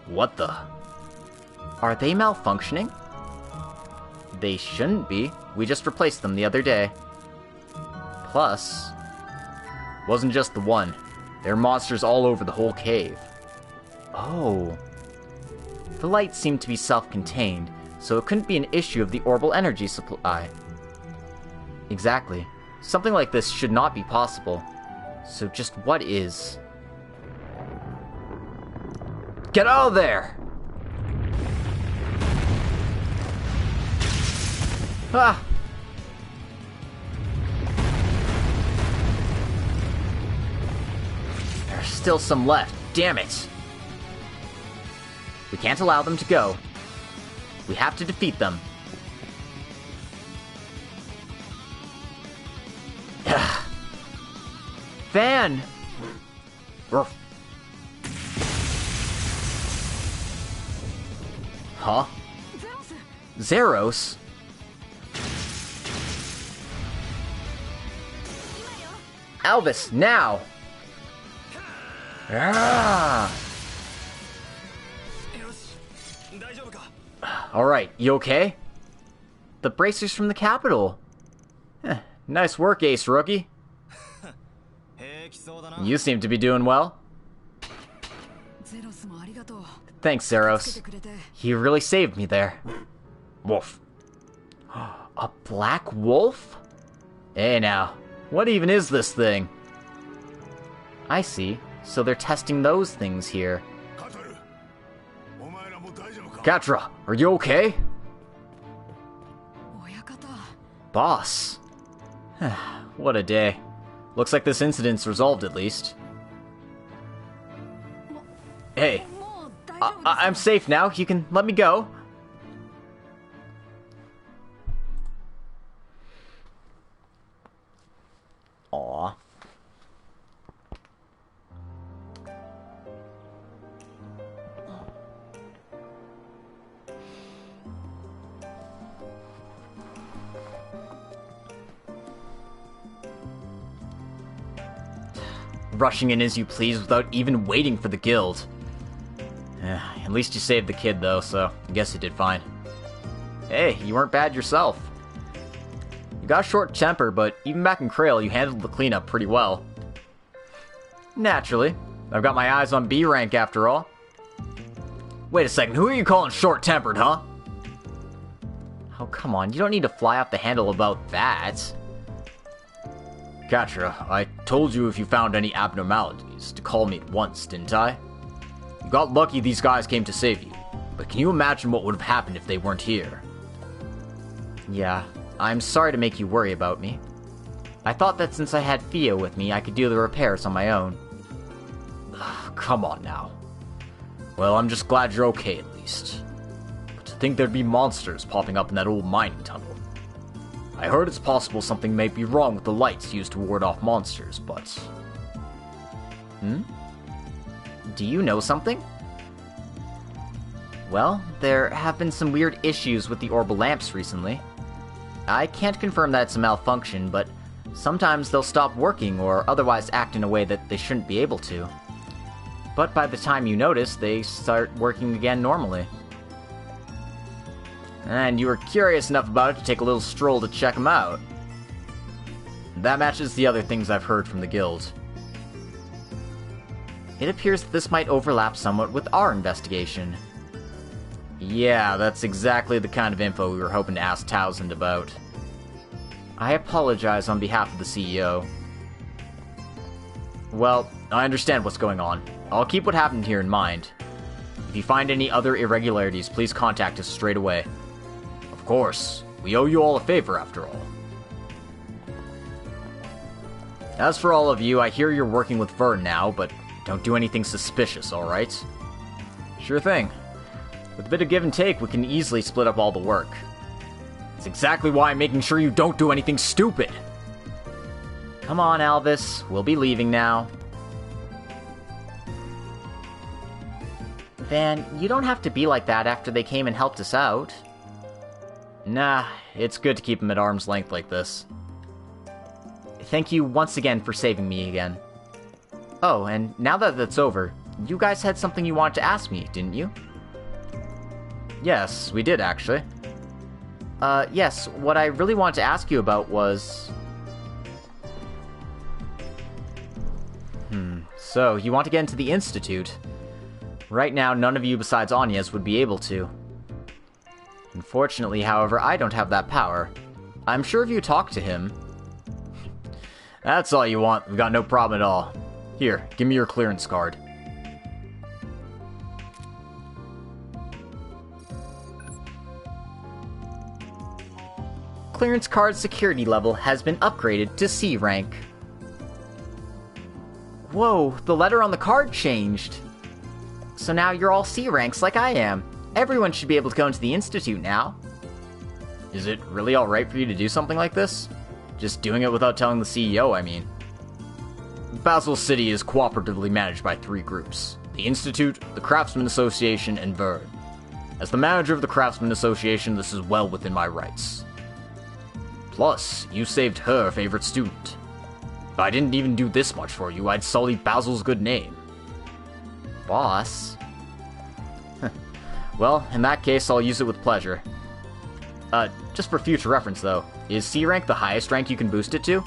What the? Are they malfunctioning? They shouldn't be. We just replaced them the other day. Plus, wasn't just the one. There are monsters all over the whole cave. Oh. The lights seem to be self-contained, so it couldn't be an issue of the orbital energy supply. Exactly. Something like this should not be possible. So just what is? Get out of there! Ah! There's still some left. Damn it! We can't allow them to go. We have to defeat them. Van! Huh? Zeros? Elvis, now! Ah! Alright, you okay? The bracers from the capital. Nice work, Ace Rookie. You seem to be doing well. Thanks, Zeros. You really saved me there. Wolf. A black wolf? Hey now, what even is this thing? I see. So they're testing those things here. Katra, are you okay? Boss. What a day. Looks like this incident's resolved at least. Hey, I'm safe now. You can let me go. rushing in as you please without even waiting for the guild. At least you saved the kid, though, so I guess you did fine. Hey, you weren't bad yourself. You got a short temper, but even back in Crail, you handled the cleanup pretty well. Naturally. I've got my eyes on B rank after all. Wait a second, who are you calling short-tempered, huh? Oh, come on, you don't need to fly off the handle about that. Katra, I told you if you found any abnormalities to call me at once, didn't I? You got lucky these guys came to save you, but can you imagine what would have happened if they weren't here? Yeah, I'm sorry to make you worry about me. I thought that since I had Theo with me, I could do the repairs on my own. Come on now. Well, I'm just glad you're okay at least. But to think there'd be monsters popping up in that old mining tunnel. I heard it's possible something may be wrong with the lights used to ward off monsters, but... Do you know something? Well, there have been some weird issues with the orbital lamps recently. I can't confirm that it's a malfunction, but sometimes they'll stop working or otherwise act in a way that they shouldn't be able to. But by the time you notice, they start working again normally. And you were curious enough about it to take a little stroll to check them out. That matches the other things I've heard from the guild. It appears that this might overlap somewhat with our investigation. Yeah, that's exactly the kind of info we were hoping to ask Townsend about. I apologize on behalf of the CEO. Well, I understand what's going on. I'll keep what happened here in mind. If you find any other irregularities, please contact us straight away. Of course, we owe you all a favor after all. As for all of you, I hear you're working with Vern now, but don't do anything suspicious, alright? Sure thing. With a bit of give and take, we can easily split up all the work. It's exactly why I'm making sure you don't do anything stupid! Come on, Alvis. We'll be leaving now. Van, you don't have to be like that after they came and helped us out. Nah, it's good to keep them at arm's length like this. Thank you once again for saving me again. Oh, and now that that's over, you guys had something you wanted to ask me, didn't you? Yes, we did actually. Yes, what I really wanted to ask you about was... So, you want to get into the Institute. Right now, none of you besides Anya's would be able to. Unfortunately, however, I don't have that power. I'm sure if you talk to him... That's all you want, we've got no problem at all. Here, give me your clearance card. Clearance card security level has been upgraded to C rank. Whoa, the letter on the card changed. So now you're all C ranks like I am. Everyone should be able to go into the Institute now. Is it really alright for you to do something like this? Just doing it without telling the CEO, I mean. Basil City is cooperatively managed by 3 groups. The Institute, the Craftsman Association, and Vern. As the manager of the Craftsman Association, this is well within my rights. Plus, you saved her favorite student. If I didn't even do this much for you, I'd sully Basil's good name. Boss? Well, in that case, I'll use it with pleasure. Just for future reference, though, is C rank the highest rank you can boost it to?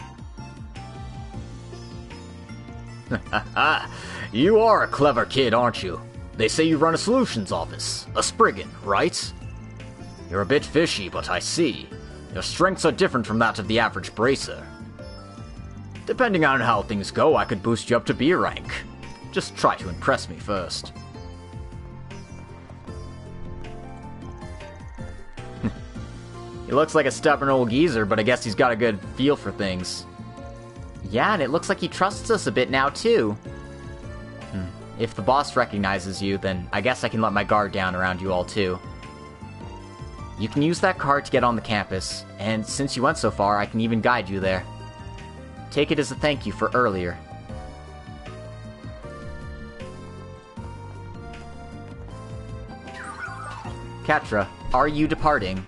You are a clever kid, aren't you? They say you run a solutions office, a Spriggan, right? You're a bit fishy, but I see. Your strengths are different from that of the average bracer. Depending on how things go, I could boost you up to B rank. Just try to impress me first. He looks like a stubborn old geezer, but I guess he's got a good feel for things. Yeah, and it looks like he trusts us a bit now, too. If the boss recognizes you, then I guess I can let my guard down around you all, too. You can use that card to get on the campus, and since you went so far, I can even guide you there. Take it as a thank you for earlier. Katra, are you departing?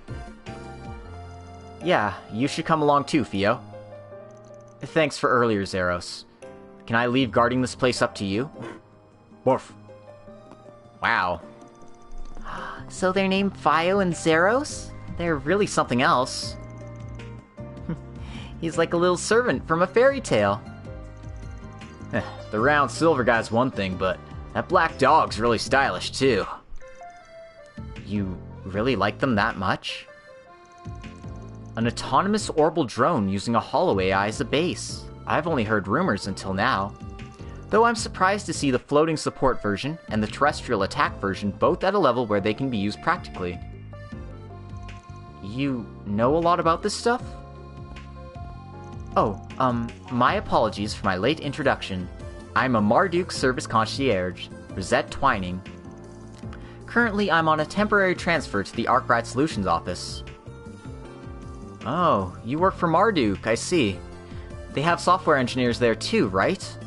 Yeah, you should come along too, Theo. Thanks for earlier, Zeros. Can I leave guarding this place up to you? Woof. Wow. So they're named Fio and Zeros? They're really something else. He's like a little servant from a fairy tale. The round silver guy's one thing, but that black dog's really stylish too. You really like them that much? An autonomous orbital drone using a hollow AI as a base. I've only heard rumors until now. Though I'm surprised to see the floating support version and the terrestrial attack version both at a level where they can be used practically. You know a lot about this stuff? Oh, my apologies for my late introduction. I'm a Marduk Service Concierge, Rosette Twining. Currently, I'm on a temporary transfer to the Arkride Solutions office. Oh, you work for Marduk, I see. They have software engineers there too, right?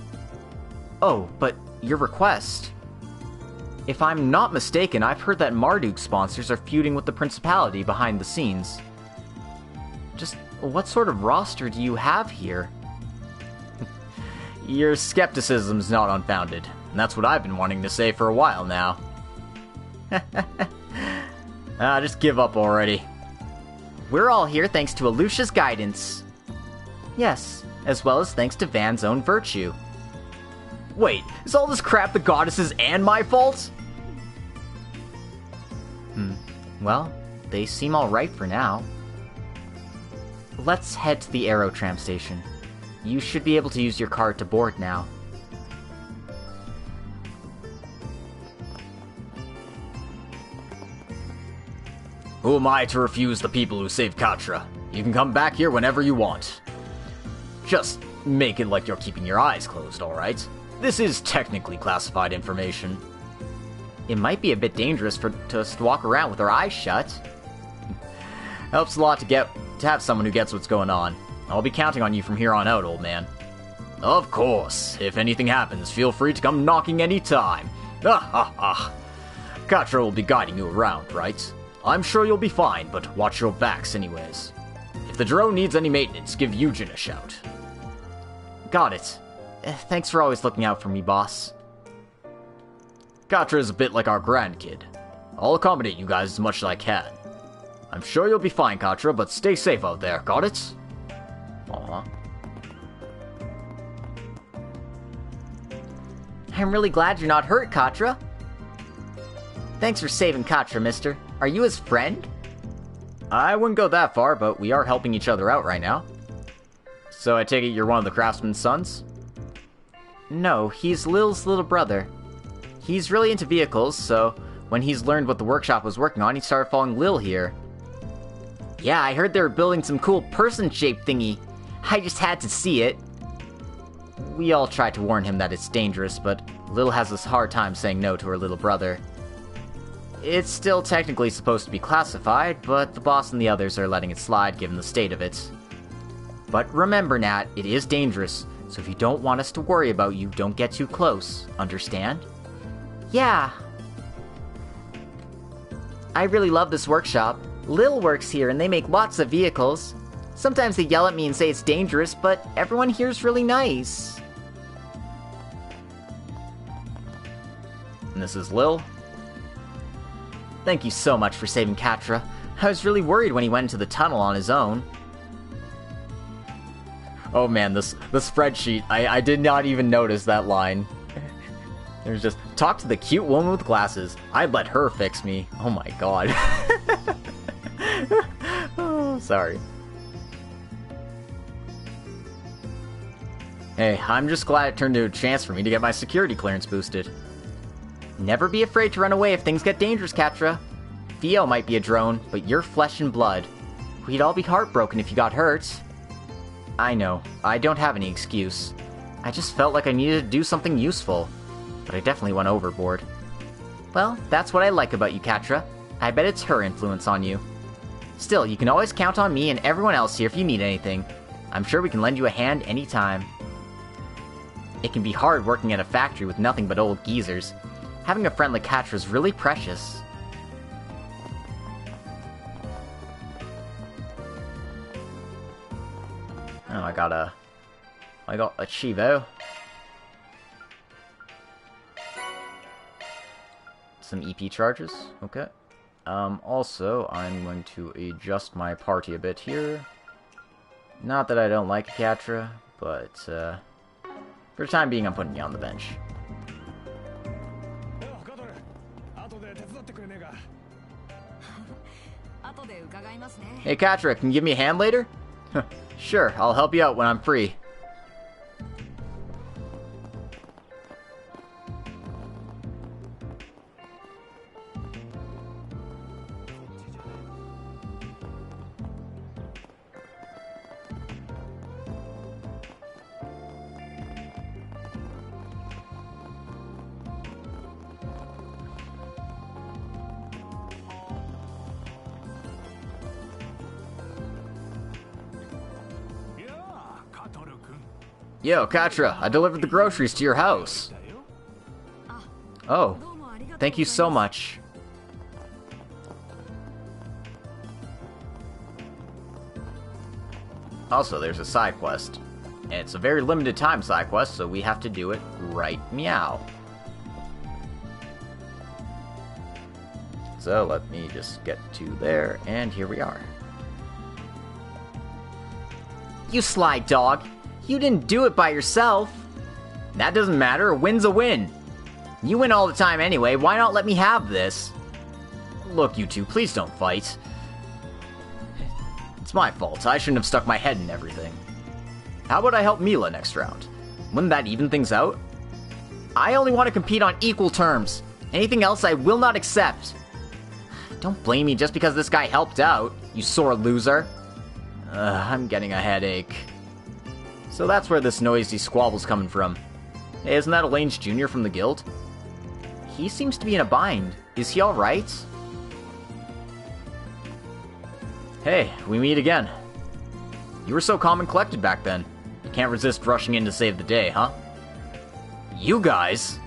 Oh, but your request. If I'm not mistaken, I've heard that Marduk sponsors are feuding with the Principality behind the scenes. Just what sort of roster do you have here? Your skepticism's not unfounded, and that's what I've been wanting to say for a while now. Just give up already. We're all here thanks to Alusha's guidance. Yes, as well as thanks to Van's own virtue. Wait, is all this crap the goddesses and my fault? Well, they seem alright for now. Let's head to the Aerotram station. You should be able to use your card to board now. Who am I to refuse the people who saved Katra? You can come back here whenever you want. Just make it like you're keeping your eyes closed, alright? This is technically classified information. It might be a bit dangerous for us to walk around with our eyes shut. Helps a lot to have someone who gets what's going on. I'll be counting on you from here on out, old man. Of course. If anything happens, feel free to come knocking any time. Katra will be guiding you around, right? I'm sure you'll be fine, but watch your backs anyways. If the drone needs any maintenance, give Eugen a shout. Got it. Thanks for always looking out for me, boss. Katra is a bit like our grandkid. I'll accommodate you guys as much as I can. I'm sure you'll be fine, Katra, but stay safe out there, got it? Aw. I'm really glad you're not hurt, Katra. Thanks for saving Katra, mister. Are you his friend? I wouldn't go that far, but we are helping each other out right now. So I take it you're one of the craftsman's sons? No, he's Lil's little brother. He's really into vehicles, so when he's learned what the workshop was working on, he started following Lil here. Yeah, I heard they were building some cool person-shaped thingy. I just had to see it. We all tried to warn him that it's dangerous, but Lil has this hard time saying no to her little brother. It's still technically supposed to be classified, but the boss and the others are letting it slide given the state of it. But remember, Nat, it is dangerous, so if you don't want us to worry about you, don't get too close, understand? Yeah. I really love this workshop. Lil works here and they make lots of vehicles. Sometimes they yell at me and say it's dangerous, but everyone here's really nice. And this is Lil? Thank you so much for saving Katra. I was really worried when he went into the tunnel on his own. Oh man, the spreadsheet, I did not even notice that line. There's just, talk to the cute woman with glasses. I'd let her fix me. Oh my god. Oh, sorry. Hey, I'm just glad it turned into a chance for me to get my security clearance boosted. Never be afraid to run away if things get dangerous, Katra. Theo might be a drone, but you're flesh and blood. We'd all be heartbroken if you got hurt. I know, I don't have any excuse. I just felt like I needed to do something useful. But I definitely went overboard. Well, that's what I like about you, Katra. I bet it's her influence on you. Still, you can always count on me and everyone else here if you need anything. I'm sure we can lend you a hand anytime. It can be hard working at a factory with nothing but old geezers. Having a friend like Katra is really precious. Oh, I got a Chivo. some EP charges. Okay. Also, I'm going to adjust my party a bit here. Not that I don't like Katra, but, for the time being, I'm putting you on the bench. Hey, Katra, can you give me a hand later? Sure, I'll help you out when I'm free. Yo, Katra, I delivered the groceries to your house. Oh, thank you so much. Also, there's a side quest. And it's a very limited time side quest, so we have to do it right meow. So let me just get to there, and here we are. You sly dog. You didn't do it by yourself. That doesn't matter, a win's a win. You win all the time anyway, why not let me have this? Look, you two, please don't fight. It's my fault, I shouldn't have stuck my head in everything. How about I help Mila next round? Wouldn't that even things out? I only want to compete on equal terms. Anything else I will not accept. Don't blame me just because this guy helped out, you sore loser. I'm getting a headache. So that's where this noisy squabble's coming from. Hey, isn't that Elaine's Jr. from the guild? He seems to be in a bind. Is he alright? Hey, we meet again. You were so calm and collected back then. You can't resist rushing in to save the day, huh? You guys!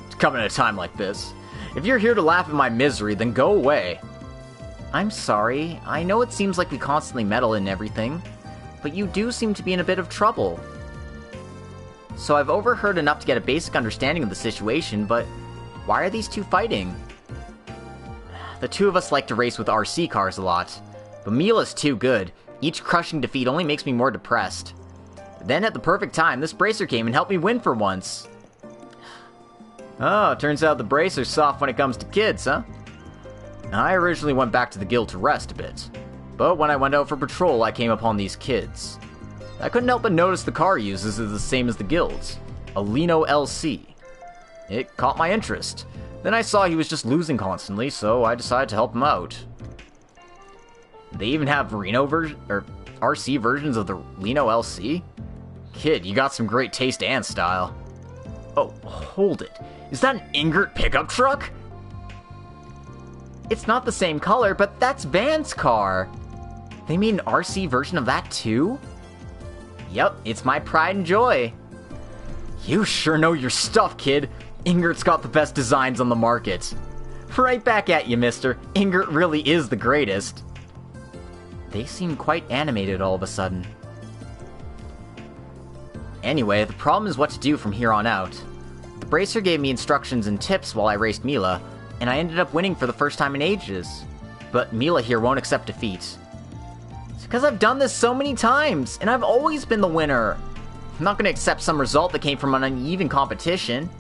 It's coming at a time like this. If you're here to laugh at my misery, then go away. I'm sorry. I know it seems like we constantly meddle in everything, but you do seem to be in a bit of trouble. So I've overheard enough to get a basic understanding of the situation, but why are these two fighting? The two of us like to race with RC cars a lot, but Mila's too good. Each crushing defeat only makes me more depressed. Then at the perfect time, this bracer came and helped me win for once. Oh, turns out the bracer's soft when it comes to kids, huh? I originally went back to the guild to rest a bit, but when I went out for patrol, I came upon these kids. I couldn't help but notice the car uses is the same as the guild's, a Lino LC. It caught my interest. Then I saw he was just losing constantly, so I decided to help him out. They even have RC versions of the Lino LC? Kid, you got some great taste and style. Oh, hold it. Is that an Ingert pickup truck? It's not the same color, but that's Van's car. They made an RC version of that too? Yep, it's my pride and joy. You sure know your stuff, kid. Ingert's got the best designs on the market. Right back at you, mister. Ingert really is the greatest. They seem quite animated all of a sudden. Anyway, the problem is what to do from here on out. The bracer gave me instructions and tips while I raced Mila, and I ended up winning for the first time in ages. But Mila here won't accept defeat. It's because I've done this so many times, and I've always been the winner. I'm not going to accept some result that came from an uneven competition.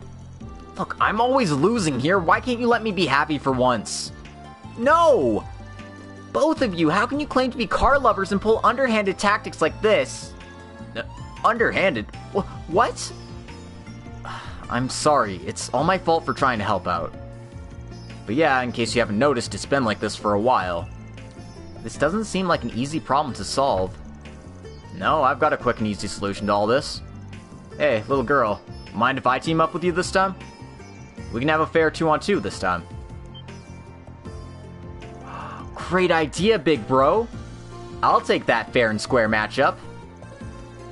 Look, I'm always losing here. Why can't you let me be happy for once? No! Both of you, how can you claim to be car lovers and pull underhanded tactics like this? Underhanded? What? I'm sorry. It's all my fault for trying to help out. But yeah, in case you haven't noticed, it's been like this for a while. This doesn't seem like an easy problem to solve. No, I've got a quick and easy solution to all this. Hey, little girl, mind if I team up with you this time? We can have a fair 2-on-2 this time. Great idea, big bro. I'll take that fair and square matchup.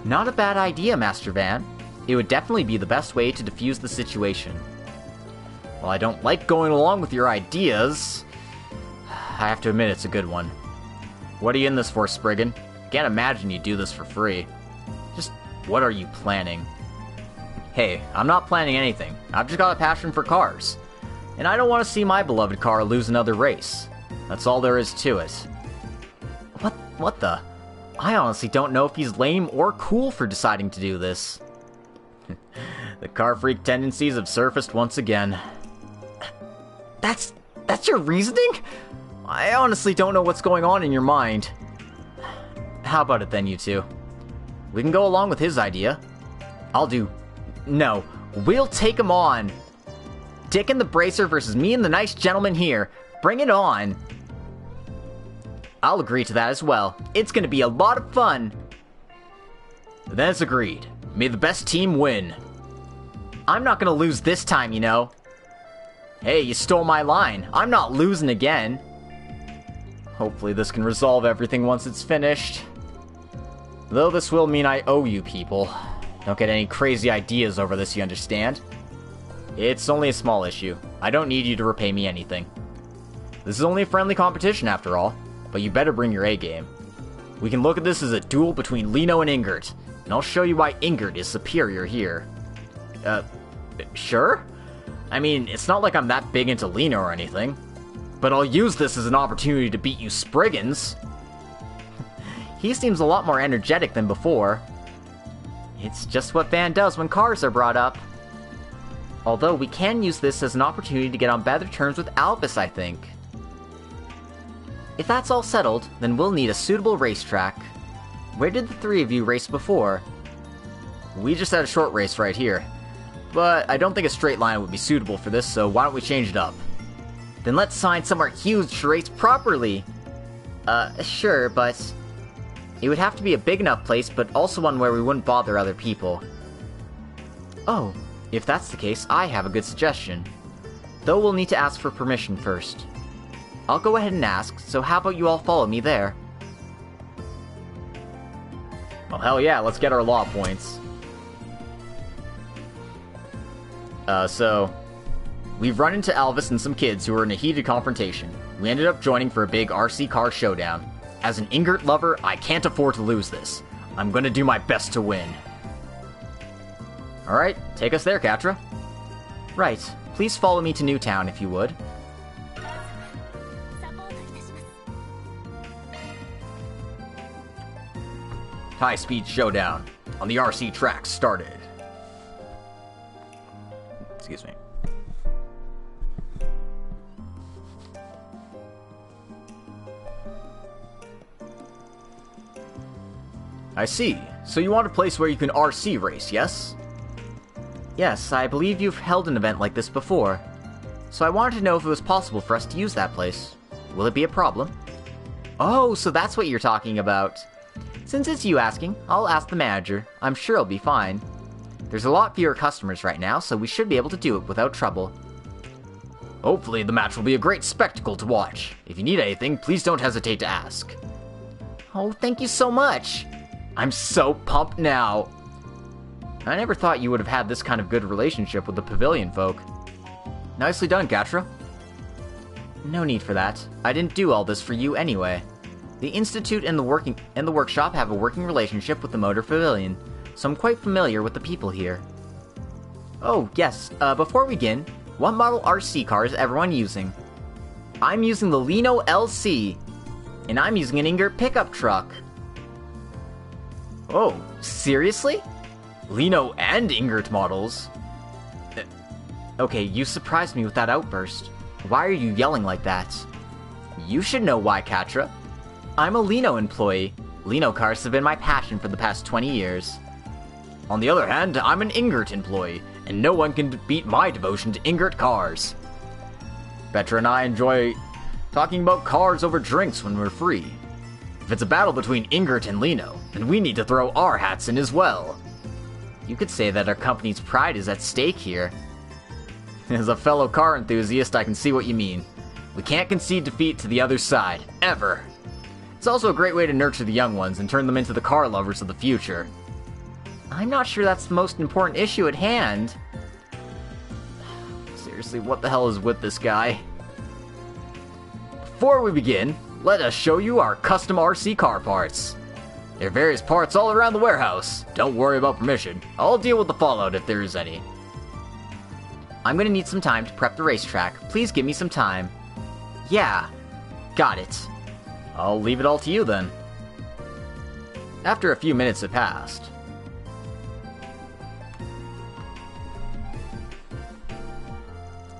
Not a bad idea, Master Van. It would definitely be the best way to defuse the situation. Well, I don't like going along with your ideas. I have to admit it's a good one. What are you in this for, Spriggan? Can't imagine you do this for free. Just, what are you planning? Hey, I'm not planning anything. I've just got a passion for cars. And I don't want to see my beloved car lose another race. That's all there is to it. What the? I honestly don't know if he's lame or cool for deciding to do this. The car freak tendencies have surfaced once again. That's your reasoning? I honestly don't know what's going on in your mind. How about it then, you two? We can go along with his idea. No, we'll take him on. Dick and the Bracer versus me and the nice gentleman here. Bring it on. I'll agree to that as well. It's gonna be a lot of fun. Then it's agreed. May the best team win. I'm not gonna lose this time, you know. Hey, you stole my line. I'm not losing again. Hopefully this can resolve everything once it's finished. Though this will mean I owe you people. Don't get any crazy ideas over this, you understand? It's only a small issue. I don't need you to repay me anything. This is only a friendly competition after all, but you better bring your A game. We can look at this as a duel between Lino and Ingert, and I'll show you why Ingert is superior here. Sure? I mean, it's not like I'm that big into Lino or anything, but I'll use this as an opportunity to beat you Spriggans. He seems a lot more energetic than before. It's just what Van does when cars are brought up. Although we can use this as an opportunity to get on better terms with Albus, I think. If that's all settled, then we'll need a suitable racetrack. Where did the three of you race before? We just had a short race right here. But I don't think a straight line would be suitable for this, so why don't we change it up? Then let's find somewhere huge to race properly. Sure, but it would have to be a big enough place, but also one where we wouldn't bother other people. Oh, if that's the case, I have a good suggestion. Though we'll need to ask for permission first. I'll go ahead and ask, so how about you all follow me there? Well, hell yeah, let's get our law points. So we've run into Alvis and some kids who were in a heated confrontation. We ended up joining for a big RC car showdown. As an Ingert lover, I can't afford to lose this. I'm gonna do my best to win. Alright, take us there, Katra. Right, please follow me to Newtown if you would. High-speed showdown on the RC track started. Excuse me. I see. So you want a place where you can RC race, yes? Yes, I believe you've held an event like this before. So I wanted to know if it was possible for us to use that place. Will it be a problem? Oh, so that's what you're talking about. Since it's you asking, I'll ask the manager. I'm sure it'll be fine. There's a lot fewer customers right now, so we should be able to do it without trouble. Hopefully the match will be a great spectacle to watch. If you need anything, please don't hesitate to ask. Oh, thank you so much. I'm so pumped now. I never thought you would have had this kind of good relationship with the pavilion folk. Nicely done, Katra. No need for that. I didn't do all this for you anyway. The Institute and the workshop have a working relationship with the Motor Pavilion, so I'm quite familiar with the people here. Oh, yes, before we begin, what model RC car is everyone using? I'm using the Lino LC, and I'm using an Ingert pickup truck. Oh, seriously? Lino and Ingert models? Okay, you surprised me with that outburst. Why are you yelling like that? You should know why, Katra. I'm a Lino employee. Lino cars have been my passion for the past 20 years. On the other hand, I'm an Ingert employee, and no one can beat my devotion to Ingert cars. Petra and I enjoy talking about cars over drinks when we're free. If it's a battle between Ingert and Lino, then we need to throw our hats in as well. You could say that our company's pride is at stake here. As a fellow car enthusiast, I can see what you mean. We can't concede defeat to the other side, ever. It's also a great way to nurture the young ones and turn them into the car lovers of the future. I'm not sure that's the most important issue at hand. Seriously, what the hell is with this guy? Before we begin, let us show you our custom RC car parts. There are various parts all around the warehouse. Don't worry about permission. I'll deal with the fallout if there is any. I'm gonna need some time to prep the racetrack. Please give me some time. Yeah, got it. I'll leave it all to you then. After a few minutes had passed,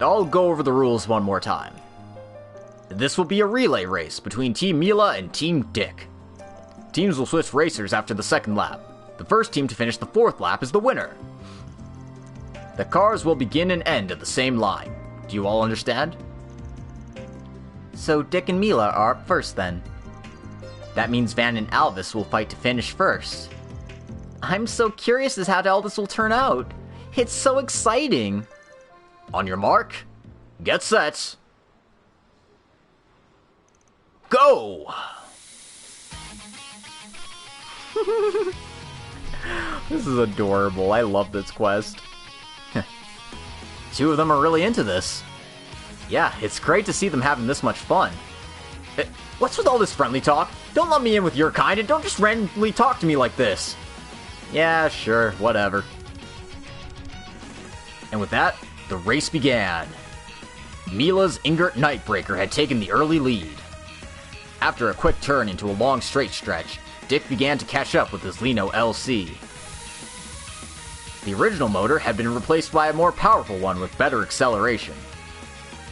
I'll go over the rules one more time. This will be a relay race between Team Mila and Team Dick. Teams will switch racers after the second lap. The first team to finish the fourth lap is the winner. The cars will begin and end at the same line. Do you all understand? So Dick and Mila are up first then. That means Van and Alvis will fight to finish first. I'm so curious as how all this will turn out. It's so exciting. On your mark, get set, go! This is adorable. I love this quest. Two of them are really into this. Yeah, it's great to see them having this much fun. What's with all this friendly talk? Don't let me in with your kind and don't just randomly talk to me like this. Yeah, sure, whatever. And with that, the race began. Mila's Ingert Nightbreaker had taken the early lead. After a quick turn into a long straight stretch, Dick began to catch up with his Lino LC. The original motor had been replaced by a more powerful one with better acceleration.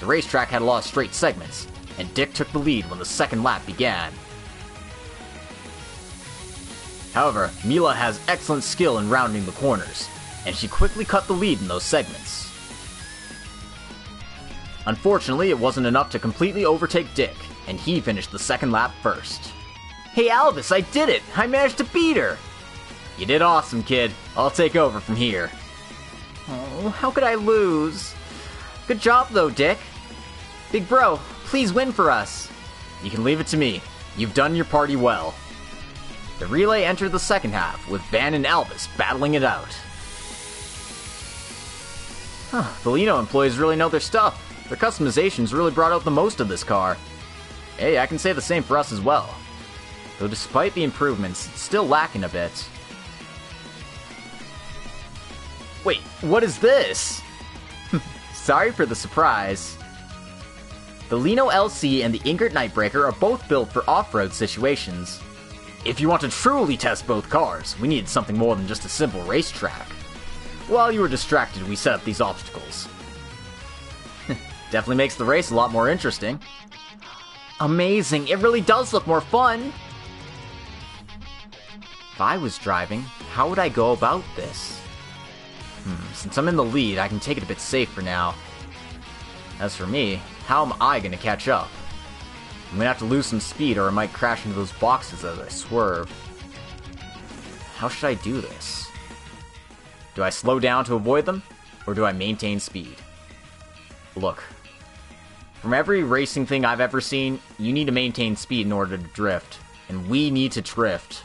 The racetrack had a lot of straight segments, and Dick took the lead when the second lap began. However, Mila has excellent skill in rounding the corners, and she quickly cut the lead in those segments. Unfortunately, it wasn't enough to completely overtake Dick, and he finished the second lap first. Hey Alvis, I did it! I managed to beat her! You did awesome, kid. I'll take over from here. Oh, how could I lose? Good job though, Dick. Big bro, please win for us. You can leave it to me. You've done your party well. The relay entered the second half, with Van and Alvis battling it out. The Lino employees really know their stuff. Their customizations really brought out the most of this car. Hey, I can say the same for us as well. Though despite the improvements, it's still lacking a bit. Wait, what is this? Sorry for the surprise. The Lino LC and the Ingert Nightbreaker are both built for off-road situations. If you want to truly test both cars, we needed something more than just a simple racetrack. While you were distracted, we set up these obstacles. Definitely makes the race a lot more interesting. Amazing, it really does look more fun. If I was driving, how would I go about this? Since I'm in the lead, I can take it a bit safe for now. As for me, how am I going to catch up? I'm going to have to lose some speed or I might crash into those boxes as I swerve. How should I do this? Do I slow down to avoid them, or do I maintain speed? Look, from every racing thing I've ever seen, you need to maintain speed in order to drift, and we need to drift.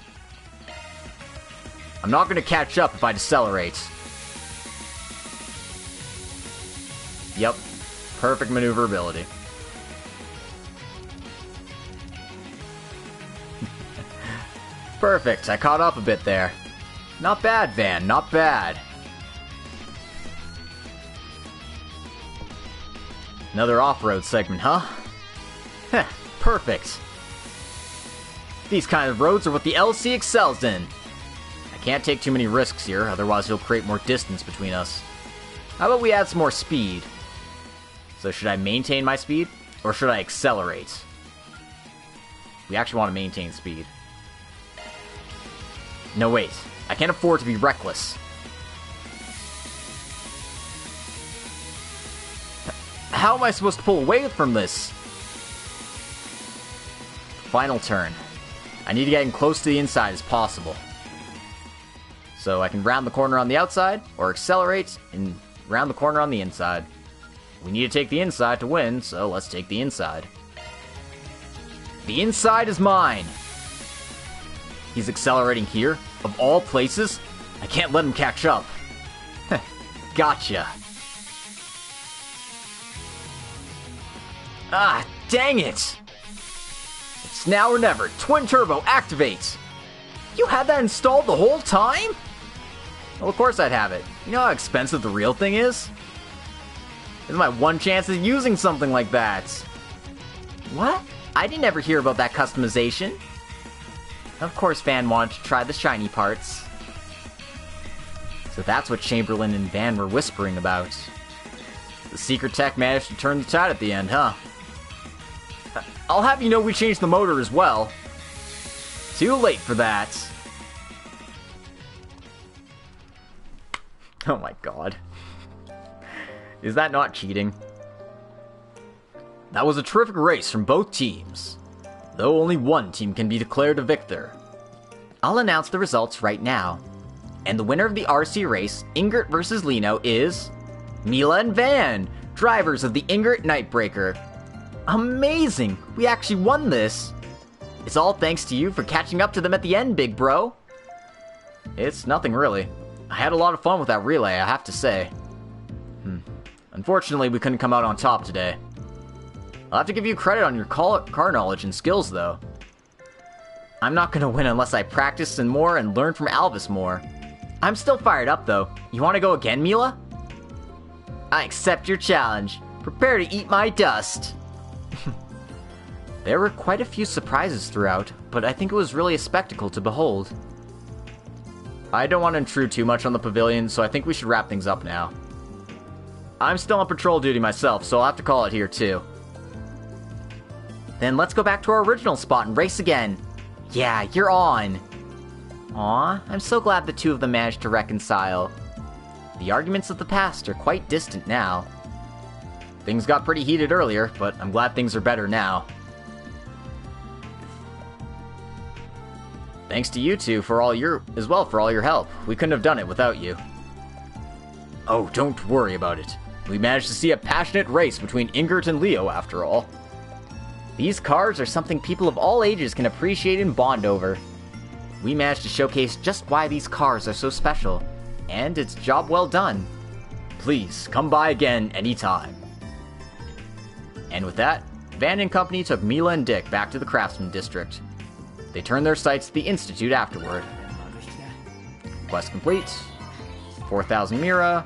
I'm not going to catch up if I decelerate. Yep, perfect maneuverability. Perfect, I caught up a bit there. Not bad, Van, not bad. Another off-road segment, huh? Heh, perfect. These kind of roads are what the LC excels in. I can't take too many risks here, otherwise you'll create more distance between us. How about we add some more speed? So should I maintain my speed, or should I accelerate? We actually want to maintain speed. No, wait. I can't afford to be reckless. How am I supposed to pull away from this? Final turn. I need to get in close to the inside as possible. So I can round the corner on the outside, or accelerate and round the corner on the inside. We need to take the inside to win, so let's take the inside. The inside is mine! He's accelerating here, of all places? I can't let him catch up. Gotcha. Ah, dang it! It's now or never. Twin Turbo, activate! You had that installed the whole time? Well, of course I'd have it. You know how expensive the real thing is? This is my one chance at using something like that. What? I didn't ever hear about that customization. Of course Van wanted to try the shiny parts. So that's what Chamberlain and Van were whispering about. The secret tech managed to turn the tide at the end, huh? I'll have you know we changed the motor as well. Too late for that. Oh my god. Is that not cheating? That was a terrific race from both teams. Though only one team can be declared a victor. I'll announce the results right now. And the winner of the RC race, Ingrid versus Lino, is... Mila and Van, drivers of the Ingrid Nightbreaker. Amazing! We actually won this! It's all thanks to you for catching up to them at the end, big bro. It's nothing really. I had a lot of fun with that relay, I have to say. Unfortunately, we couldn't come out on top today. I'll have to give you credit on your car knowledge and skills, though. I'm not gonna win unless I practice some more and learn from Alvis more. I'm still fired up, though. You want to go again, Mila? I accept your challenge. Prepare to eat my dust. There were quite a few surprises throughout, but I think it was really a spectacle to behold. I don't want to intrude too much on the pavilion, so I think we should wrap things up now. I'm still on patrol duty myself, so I'll have to call it here too. Then let's go back to our original spot and race again. Yeah, you're on. Aw, I'm so glad the two of them managed to reconcile. The arguments of the past are quite distant now. Things got pretty heated earlier, but I'm glad things are better now. Thanks to you two for all your help. We couldn't have done it without you. Oh, don't worry about it. We managed to see a passionate race between Ingrid and Leo after all. These cars are something people of all ages can appreciate and bond over. We managed to showcase just why these cars are so special, and it's job well done. Please, come by again anytime. And with that, Van and company took Mila and Dick back to the Craftsman District. They turned their sights to the Institute afterward. Quest complete. 4,000 Mira.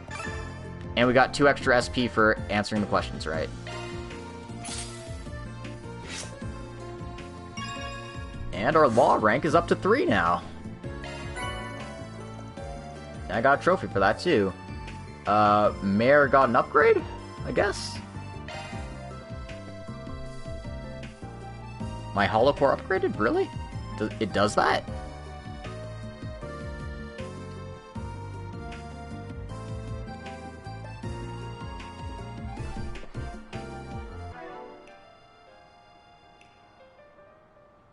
And we got 2 extra SP for answering the questions right. And our law rank is up to 3 now. I got a trophy for that too. Mayor got an upgrade, I guess? My holocore upgraded? Really? It does that?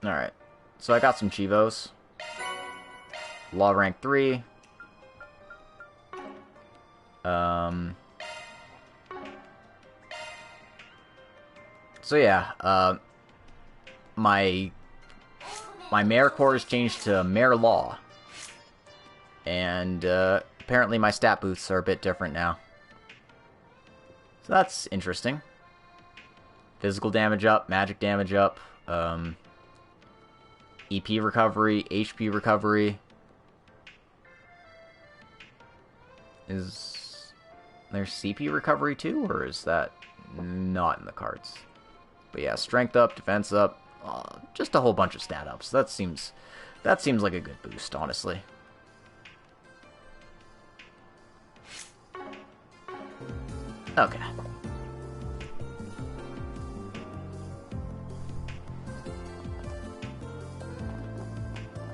Alright. So I got some Chivos. Law rank 3. So yeah, my Mayor Core is changed to Mayor Law. And apparently my stat boosts are a bit different now. So that's interesting. Physical damage up, magic damage up, EP recovery, HP recovery. Is there CP recovery too, or is that not in the cards? But yeah, strength up, defense up, just a whole bunch of stat ups. That seems like a good boost, honestly. Okay.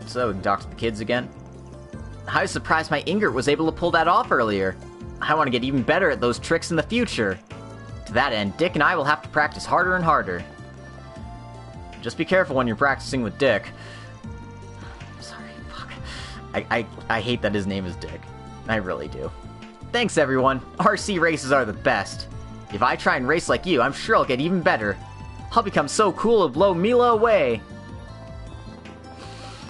So we can talk to the kids again. I was surprised my Ingrid was able to pull that off earlier. I want to get even better at those tricks in the future. To that end, Dick and I will have to practice harder and harder. Just be careful when you're practicing with Dick. Sorry, fuck. I hate that his name is Dick. I really do. Thanks, everyone. RC races are the best. If I try and race like you, I'm sure I'll get even better. I'll become so cool to blow Mila away.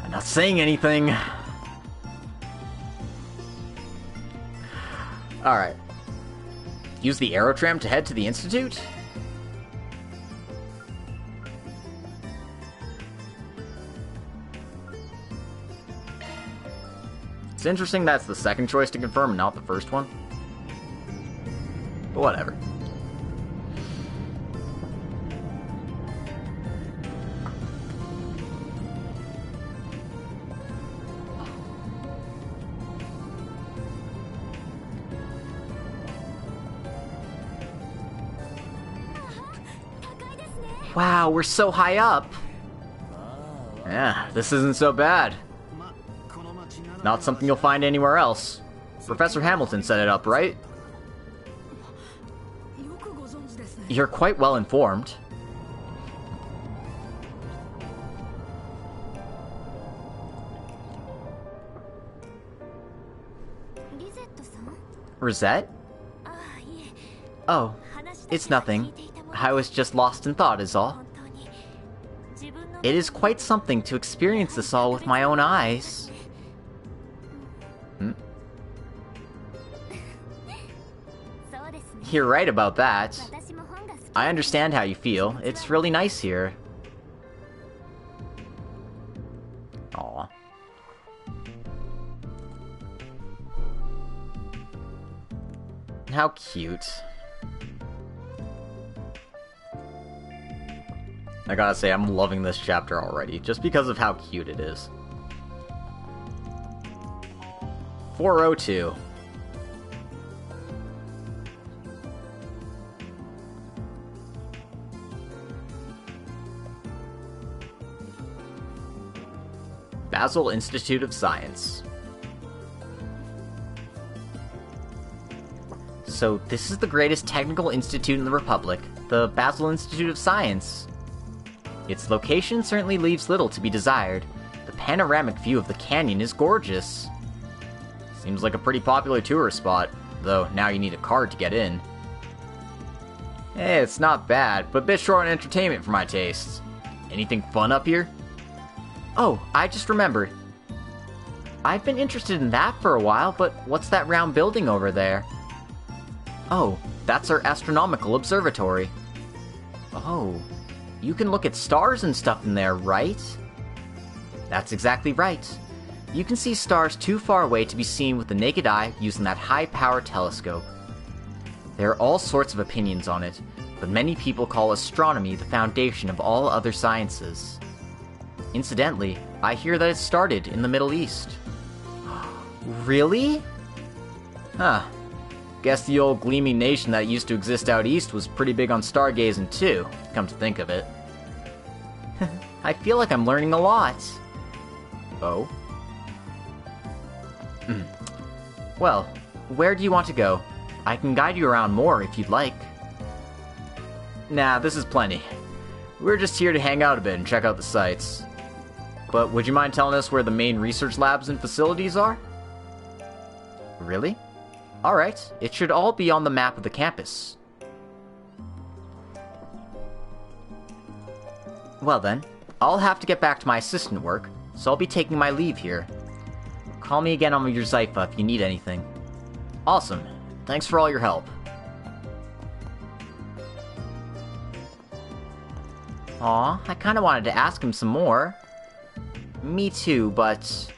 I'm not saying anything. Alright. Use the aerotram to head to the Institute? It's interesting that's the second choice to confirm, not the first one. But whatever. Wow, we're so high up. Yeah, this isn't so bad. Not something you'll find anywhere else. Professor Hamilton set it up, right? You're quite well informed. Rosette? Oh, it's nothing. I was just lost in thought is all. It is quite something to experience this all with my own eyes. You're right about that. I understand how you feel. It's really nice here. Aw. How cute. I gotta say, I'm loving this chapter already, just because of how cute it is. 402. Basel Institute of Science. So, this is the greatest technical institute in the Republic, the Basel Institute of Science. Its location certainly leaves little to be desired. The panoramic view of the canyon is gorgeous. Seems like a pretty popular tourist spot, though now you need a card to get in. Hey, it's not bad, but a bit short on entertainment for my tastes. Anything fun up here? Oh, I just remembered. I've been interested in that for a while, but what's that round building over there? Oh, that's our astronomical observatory. Oh, you can look at stars and stuff in there, right? That's exactly right. You can see stars too far away to be seen with the naked eye using that high-power telescope. There are all sorts of opinions on it, but many people call astronomy the foundation of all other sciences. Incidentally, I hear that it started in the Middle East. Really? Huh. Guess the old gleaming nation that used to exist out east was pretty big on stargazing too, come to think of it. I feel like I'm learning a lot. Oh? Well, where do you want to go? I can guide you around more if you'd like. Nah, this is plenty. We're just here to hang out a bit and check out the sights. But would you mind telling us where the main research labs and facilities are? Really? Alright, it should all be on the map of the campus. Well then, I'll have to get back to my assistant work, so I'll be taking my leave here. Call me again on your Zypha if you need anything. Awesome. Thanks for all your help. Aw, I kinda wanted to ask him some more. Me too, but...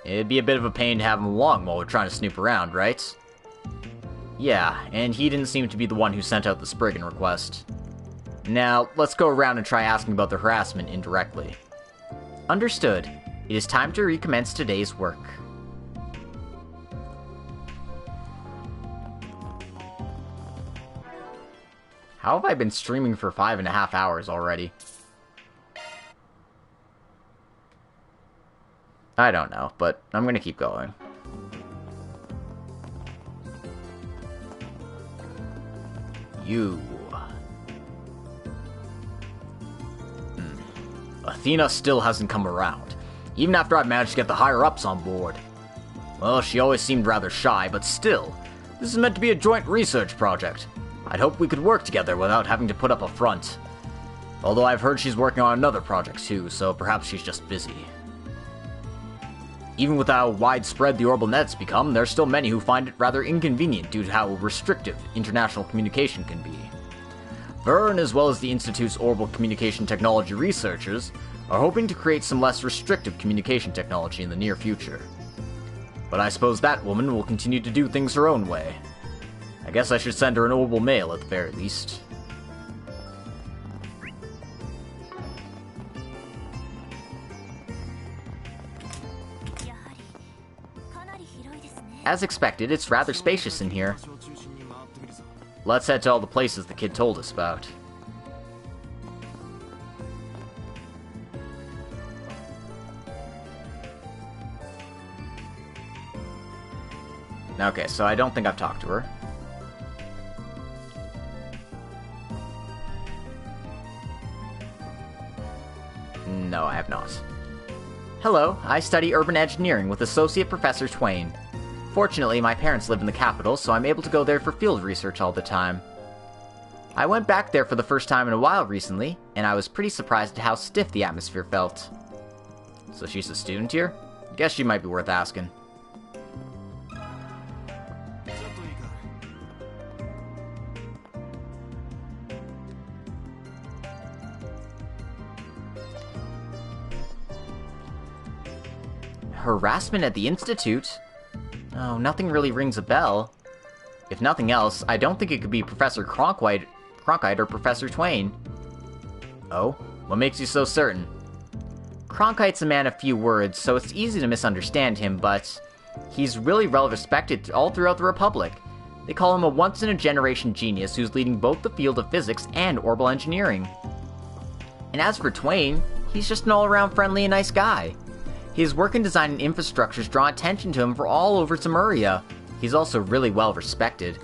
It'd be a bit of a pain to have him along while we're trying to snoop around, right? Yeah, and he didn't seem to be the one who sent out the Spriggan request. Now, let's go around and try asking about the harassment indirectly. Understood. It is time to recommence today's work. How have I been streaming for 5.5 hours already? I don't know, but I'm gonna keep going. You. Athena still hasn't come around, even after I've managed to get the higher-ups on board. Well, she always seemed rather shy, but still, this is meant to be a joint research project. I'd hope we could work together without having to put up a front. Although I've heard she's working on another project too, so perhaps she's just busy. Even with how widespread the orbital net's become, there are still many who find it rather inconvenient due to how restrictive international communication can be. Vern, as well as the Institute's orbital communication technology researchers, are hoping to create some less restrictive communication technology in the near future. But I suppose that woman will continue to do things her own way. I guess I should send her an orbital mail at the very least. As expected, it's rather spacious in here. Let's head to all the places the kid told us about. Okay, so I don't think I've talked to her. No, I have not. Hello, I study urban engineering with Associate Professor Twain. Fortunately, my parents live in the capital, so I'm able to go there for field research all the time. I went back there for the first time in a while recently, and I was pretty surprised at how stiff the atmosphere felt. So she's a student here? Guess she might be worth asking. Harassment at the Institute? Oh, nothing really rings a bell. If nothing else, I don't think it could be Professor Cronkite or Professor Twain. Oh? What makes you so certain? Cronkite's a man of few words, so it's easy to misunderstand him, but he's really well respected all throughout the Republic. They call him a once-in-a-generation genius who's leading both the field of physics and orbital engineering. And as for Twain, he's just an all-around friendly and nice guy. His work in design and infrastructures draw attention to him for all over Temuria. He's also really well respected.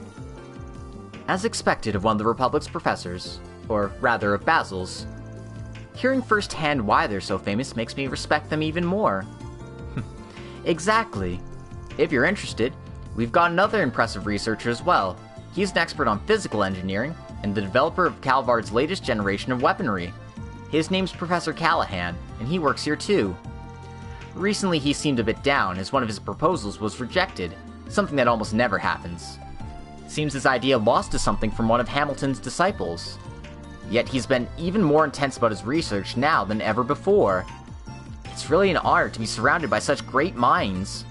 As expected of one of the Republic's professors, or rather of Basil's. Hearing firsthand why they're so famous makes me respect them even more. Exactly. If you're interested, we've got another impressive researcher as well. He's an expert on physical engineering, and the developer of Calvard's latest generation of weaponry. His name's Professor Callahan, and he works here too. Recently he seemed a bit down, as one of his proposals was rejected, something that almost never happens. Seems his idea lost to something from one of Hamilton's disciples. Yet he's been even more intense about his research now than ever before. It's really an honor to be surrounded by such great minds.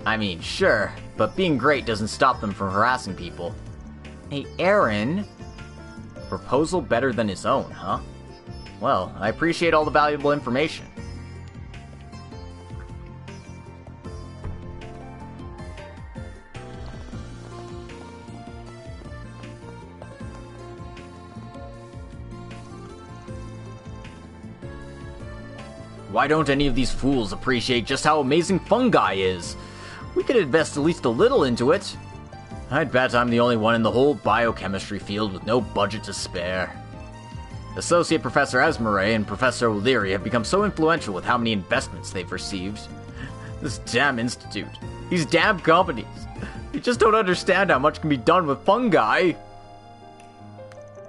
I mean, sure, but being great doesn't stop them from harassing people. Hey, Aaron... Proposal better than his own, huh? Well, I appreciate all the valuable information. Why don't any of these fools appreciate just how amazing fungi is? We could invest at least a little into it. I'd bet I'm the only one in the whole biochemistry field with no budget to spare. Associate Professor Esmeray and Professor O'Leary have become so influential with how many investments they've received. This damn institute. These damn companies. They just don't understand how much can be done with fungi.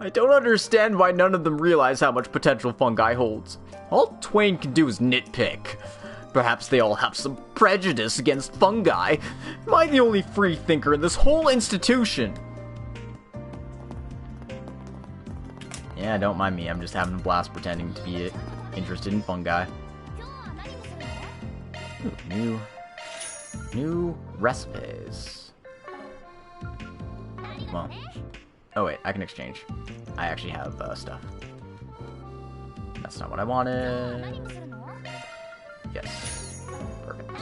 I don't understand why none of them realize how much potential fungi holds. All Twain can do is nitpick. Perhaps they all have some prejudice against fungi. Am I the only free thinker in this whole institution? Yeah, don't mind me. I'm just having a blast pretending to be interested in fungi. Ooh, new recipes. Well, oh wait, I can exchange. I actually have stuff. That's not what I wanted. Yes. Perfect.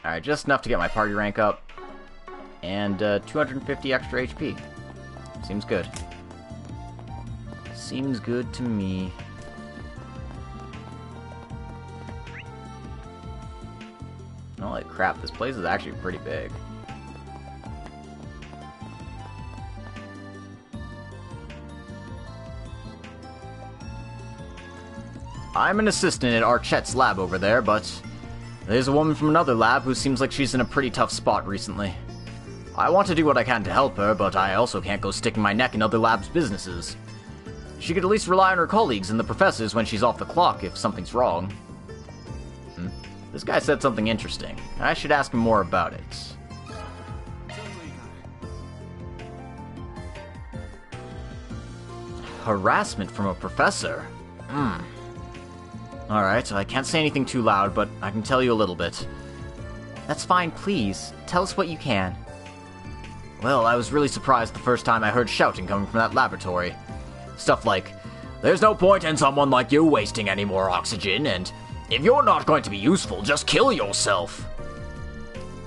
Alright, just enough to get my party rank up. And 250 extra HP. Seems good. Seems good to me. Holy crap, this place is actually pretty big. I'm an assistant at Archette's lab over there, but there's a woman from another lab who seems like she's in a pretty tough spot recently. I want to do what I can to help her, but I also can't go sticking my neck in other labs' businesses. She could at least rely on her colleagues and the professors when she's off the clock if something's wrong. This guy said something interesting. I should ask him more about it. Harassment from a professor? Alright, I can't say anything too loud, but I can tell you a little bit. That's fine, please. Tell us what you can. Well, I was really surprised the first time I heard shouting coming from that laboratory. Stuff like, "There's no point in someone like you wasting any more oxygen, and if you're not going to be useful, just kill yourself."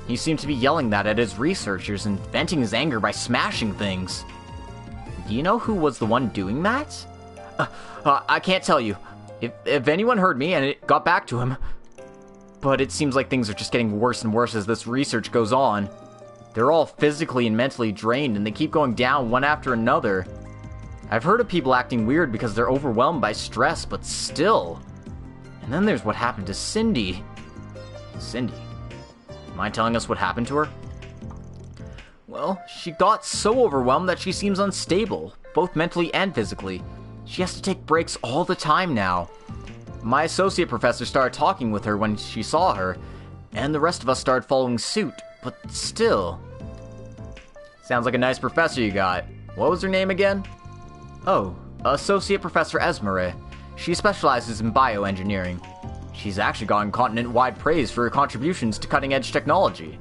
He seemed to be yelling that at his researchers and venting his anger by smashing things. Do you know who was the one doing that? I can't tell you. If anyone heard me and it got back to him. But it seems like things are just getting worse and worse as this research goes on. They're all physically and mentally drained, and they keep going down one after another. I've heard of people acting weird because they're overwhelmed by stress, but still. And then there's what happened to Cindy. Cindy? Mind telling us what happened to her? Well, she got so overwhelmed that she seems unstable, both mentally and physically. She has to take breaks all the time now. My associate professor started talking with her when she saw her, and the rest of us started following suit, but still. Sounds like a nice professor you got. What was her name again? Oh, Associate Professor Esmere. She specializes in bioengineering. She's actually gotten continent-wide praise for her contributions to cutting-edge technology.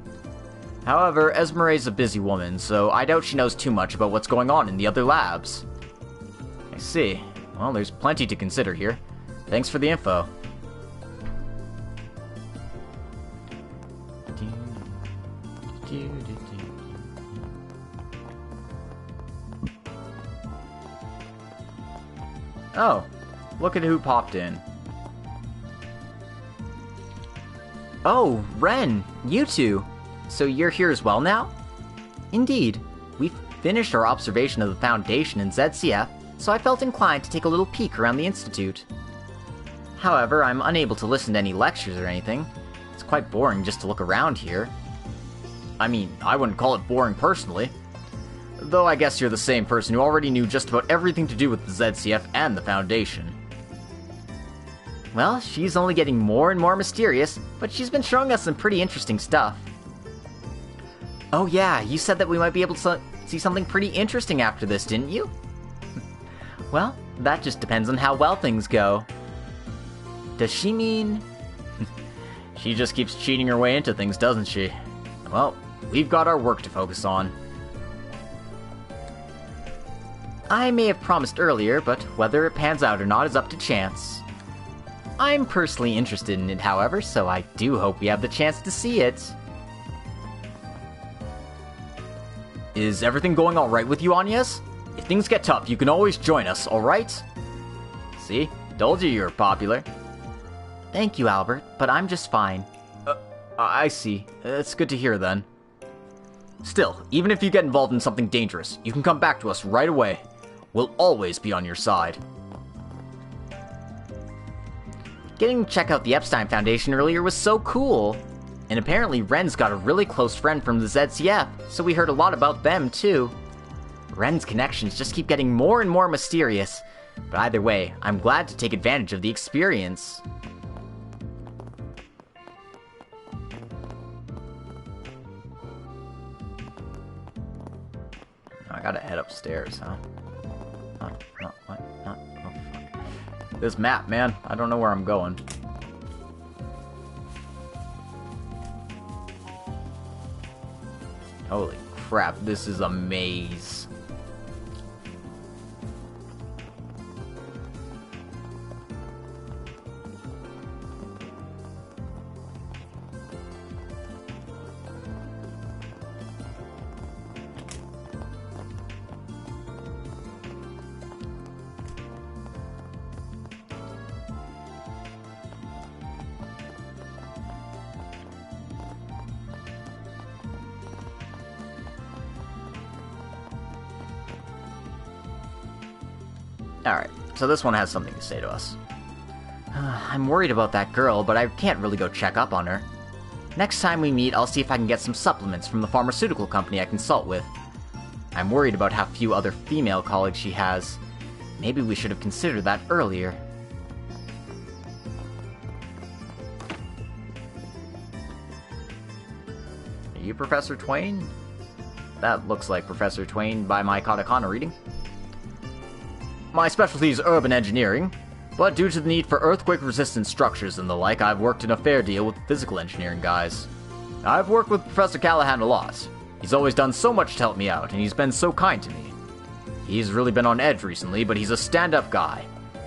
However, Esmere's a busy woman, so I doubt she knows too much about what's going on in the other labs. I see. Well, there's plenty to consider here. Thanks for the info. Oh, look at who popped in. Oh, Ren, you two. So you're here as well now? Indeed. We've finished our observation of the Foundation in ZCF, so I felt inclined to take a little peek around the Institute. However, I'm unable to listen to any lectures or anything. It's quite boring just to look around here. I mean, I wouldn't call it boring personally. Though I guess you're the same person who already knew just about everything to do with the ZCF and the Foundation. Well, she's only getting more and more mysterious, but she's been showing us some pretty interesting stuff. Oh yeah, you said that we might be able to see something pretty interesting after this, didn't you? Well, that just depends on how well things go. Does she mean... She just keeps cheating her way into things, doesn't she? Well, we've got our work to focus on. I may have promised earlier, but whether it pans out or not is up to chance. I'm personally interested in it, however, so I do hope we have the chance to see it. Is everything going alright with you, Agnes? If things get tough, you can always join us, alright? See? Told you were popular. Thank you, Albert, but I'm just fine. I see. It's good to hear, then. Still, even if you get involved in something dangerous, you can come back to us right away. We'll always be on your side. Getting to check out the Epstein Foundation earlier was so cool. And apparently Ren's got a really close friend from the ZCF, so we heard a lot about them too. Ren's connections just keep getting more and more mysterious, but either way, I'm glad to take advantage of the experience. I gotta head upstairs, huh? What? Oh, fuck. This map, man. I don't know where I'm going. Holy crap, this is a maze. Alright, so this one has something to say to us. I'm worried about that girl, but I can't really go check up on her. Next time we meet, I'll see if I can get some supplements from the pharmaceutical company I consult with. I'm worried about how few other female colleagues she has. Maybe we should have considered that earlier. Are you Professor Twain? That looks like Professor Twain by my katakana reading. My specialty is urban engineering. But due to the need for earthquake-resistant structures and the like, I've worked in a fair deal with physical engineering guys. I've worked with Professor Callahan a lot. He's always done so much to help me out, and he's been so kind to me. He's really been on edge recently, but he's a stand-up guy.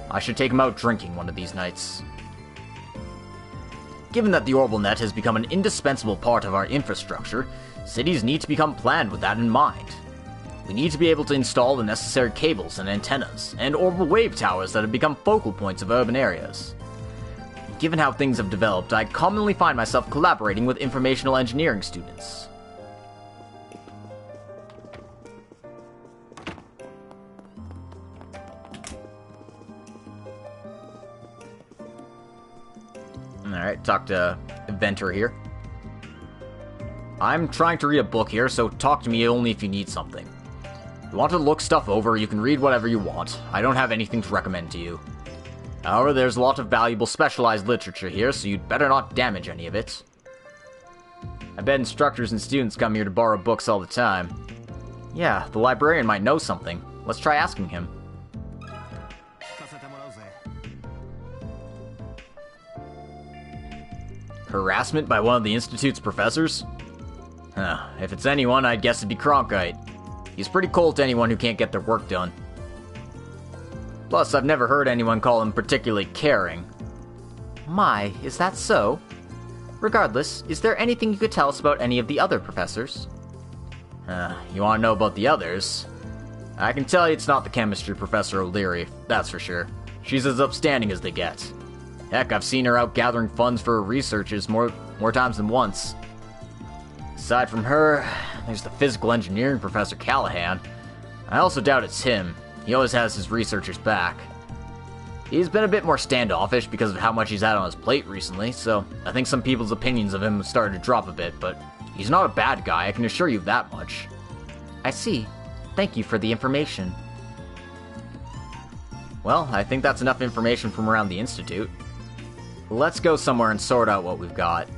I should take him out drinking one of these nights. Given that the orbital net has become an indispensable part of our infrastructure, cities need to become planned with that in mind. We need to be able to install the necessary cables and antennas, and orbital wave towers that have become focal points of urban areas. Given how things have developed, I commonly find myself collaborating with informational engineering students. Alright, talk to Inventor here. I'm trying to read a book here, so talk to me only if you need something. If you want to look stuff over, you can read whatever you want. I don't have anything to recommend to you. However, there's a lot of valuable specialized literature here, so you'd better not damage any of it. I bet instructors and students come here to borrow books all the time. Yeah, the librarian might know something. Let's try asking him. Harassment by one of the Institute's professors? If it's anyone, I'd guess it'd be Cronkite. He's pretty cold to anyone who can't get their work done. Plus, I've never heard anyone call him particularly caring. My, is that so? Regardless, is there anything you could tell us about any of the other professors? You want to know about the others? I can tell you it's not the chemistry Professor O'Leary, that's for sure. She's as upstanding as they get. Heck, I've seen her out gathering funds for her researches more times than once. Aside from her, there's the physical engineering Professor Callahan. I also doubt it's him. He always has his researchers back. He's been a bit more standoffish because of how much he's had on his plate recently, so I think some people's opinions of him have started to drop a bit, but he's not a bad guy, I can assure you that much. I see. Thank you for the information. Well, I think that's enough information from around the Institute. Let's go somewhere and sort out what we've got.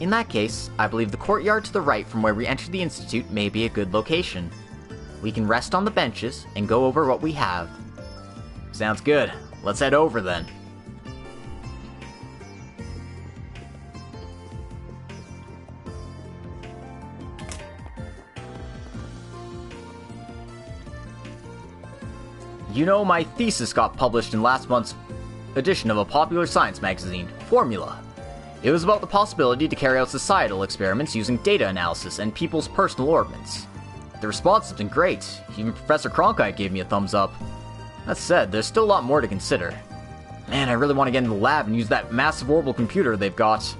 In that case, I believe the courtyard to the right from where we entered the Institute may be a good location. We can rest on the benches and go over what we have. Sounds good. Let's head over then. You know, my thesis got published in last month's edition of a popular science magazine, Formula. It was about the possibility to carry out societal experiments using data analysis and people's personal orbments. The response has been great. Even Professor Cronkite gave me a thumbs up. That said, there's still a lot more to consider. Man, I really want to get in the lab and use that massive orbital computer they've got.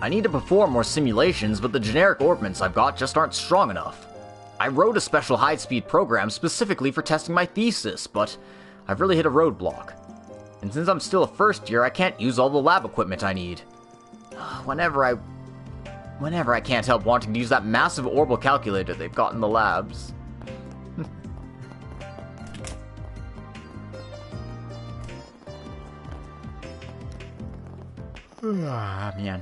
I need to perform more simulations, but the generic orbments I've got just aren't strong enough. I wrote a special high-speed program specifically for testing my thesis, but I've really hit a roadblock. And since I'm still a first year, I can't use all the lab equipment I need. Whenever I can't help wanting to use that massive orbital calculator they've got in the labs. Ah, man.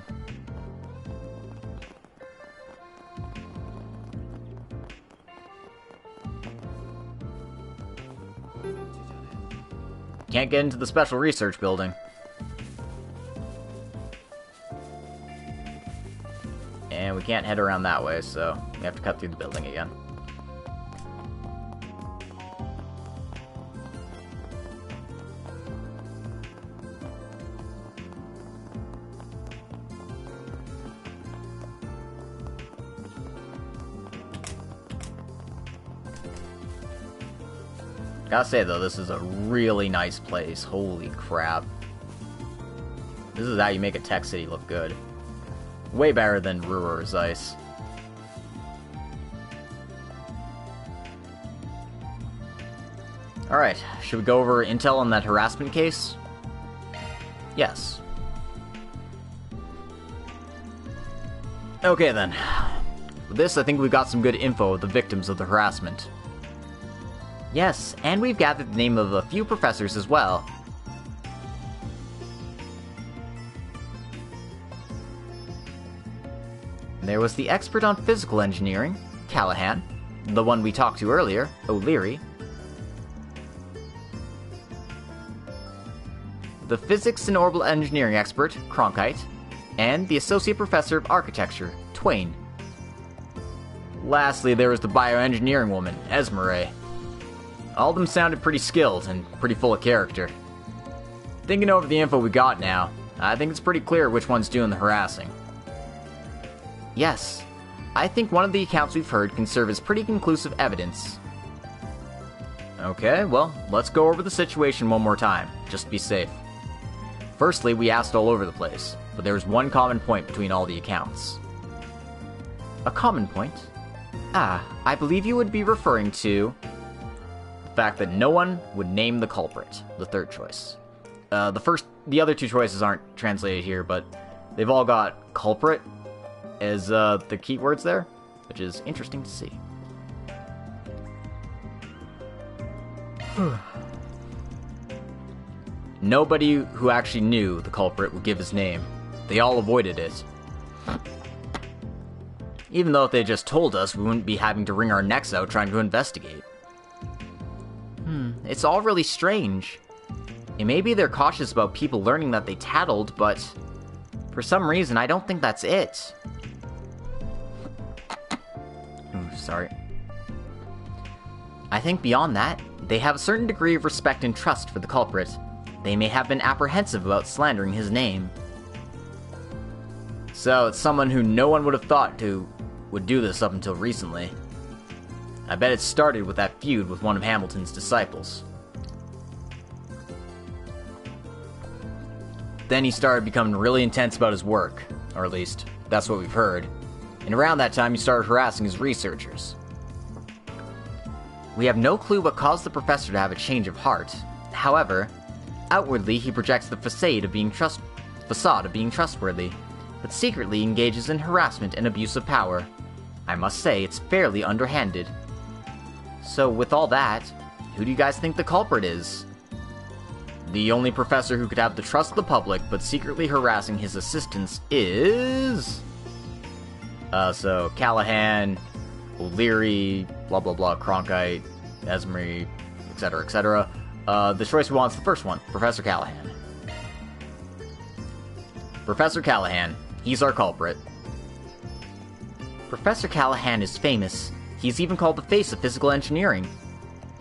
Can't get into the special research building. And we can't head around that way, so we have to cut through the building again. Gotta say though, this is a really nice place. Holy crap. This is how you make a tech city look good. Way better than Ruhr's Ice. Alright, should we go over intel on that harassment case? Yes. Okay then. With this, I think we've got some good info of the victims of the harassment. Yes, and we've gathered the name of a few professors as well. There was the expert on physical engineering, Callahan, the one we talked to earlier, O'Leary. the physics and orbital engineering expert, Cronkite, and the associate professor of architecture, Twain. Lastly, there was the bioengineering woman, Esmeralda. All of them sounded pretty skilled and pretty full of character. Thinking over the info we got now, I think it's pretty clear which one's doing the harassing. Yes, I think one of the accounts we've heard can serve as pretty conclusive evidence. Okay, well, let's go over the situation one more time, just to be safe. Firstly, we asked all over the place, but there was one common point between all the accounts. A common point? I believe you would be referring to... the fact that no one would name the culprit, the third choice. The other two choices aren't translated here, but they've all got culprit as the keywords there, which is interesting to see. Nobody who actually knew the culprit would give his name. They all avoided it. Even though if they just told us, we wouldn't be having to wring our necks out trying to investigate. It's all really strange. It may be they're cautious about people learning that they tattled, but for some reason, I don't think that's it. Ooh, sorry. I think beyond that, they have a certain degree of respect and trust for the culprit. They may have been apprehensive about slandering his name. So, it's someone who no one would have thought would do this up until recently. I bet it started with that feud with one of Hamilton's disciples. Then he started becoming really intense about his work, or at least, that's what we've heard. And around that time, he started harassing his researchers. We have no clue what caused the professor to have a change of heart. However, outwardly he projects the facade of being trustworthy, but secretly engages in harassment and abuse of power. I must say, it's fairly underhanded. So with all that, who do you guys think the culprit is? The only professor who could have the trust of the public but secretly harassing his assistants is... so Callahan, O'Leary, blah blah blah, Cronkite, Esmery, etc, etc. The choice we want is the first one, Professor Callahan. Professor Callahan, he's our culprit. Professor Callahan is famous. He's even called the face of physical engineering.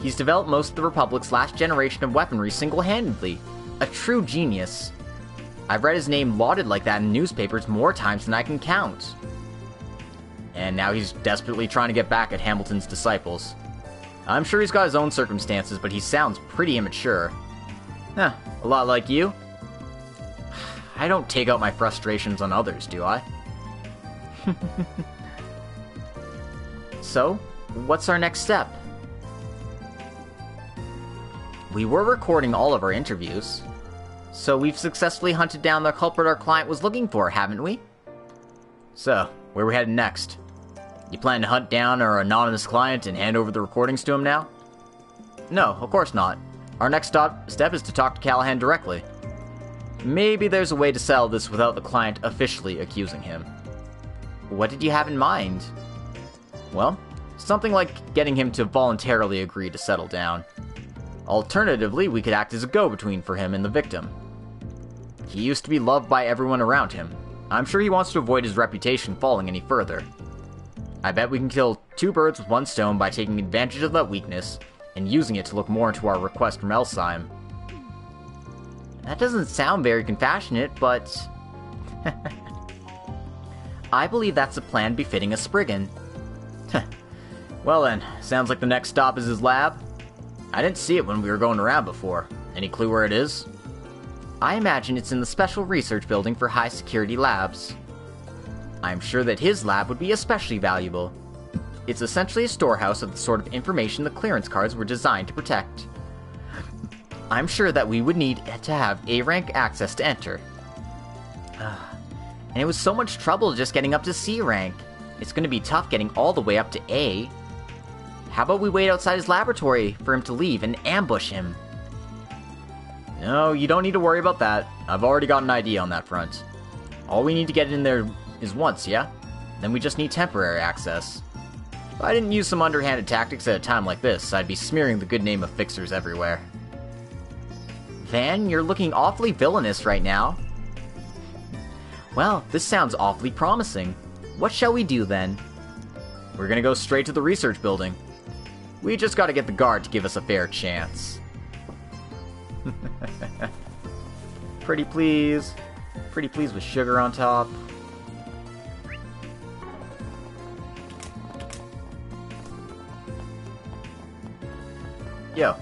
He's developed most of the Republic's last generation of weaponry single-handedly. A true genius. I've read his name lauded like that in newspapers more times than I can count. And now he's desperately trying to get back at Hamilton's disciples. I'm sure he's got his own circumstances, but he sounds pretty immature. A lot like you. I don't take out my frustrations on others, do I? So, what's our next step? We were recording all of our interviews. So we've successfully hunted down the culprit our client was looking for, haven't we? So, where are we heading next? You plan to hunt down our anonymous client and hand over the recordings to him now? No, of course not. Our next step is to talk to Callahan directly. Maybe there's a way to settle this without the client officially accusing him. What did you have in mind? Well, something like getting him to voluntarily agree to settle down. Alternatively, we could act as a go-between for him and the victim. He used to be loved by everyone around him. I'm sure he wants to avoid his reputation falling any further. I bet we can kill two birds with one stone by taking advantage of that weakness and using it to look more into our request from Elsheim. That doesn't sound very compassionate, but... I believe that's a plan befitting a Spriggan. Well then, sounds like the next stop is his lab. I didn't see it when we were going around before. Any clue where it is? I imagine it's in the Special Research Building for High Security Labs. I'm sure that his lab would be especially valuable. It's essentially a storehouse of the sort of information the clearance cards were designed to protect. I'm sure that we would need to have A-rank access to enter. And it was so much trouble just getting up to C rank. It's going to be tough getting all the way up to A. How about we wait outside his laboratory for him to leave and ambush him? No, you don't need to worry about that. I've already got an idea on that front. All we need to get in there is once, yeah? Then we just need temporary access. If I didn't use some underhanded tactics at a time like this, I'd be smearing the good name of fixers everywhere. Van, you're looking awfully villainous right now. Well, this sounds awfully promising. What shall we do then? We're gonna go straight to the research building. We just gotta get the guard to give us a fair chance. Pretty please. Pretty please with sugar on top. Yo.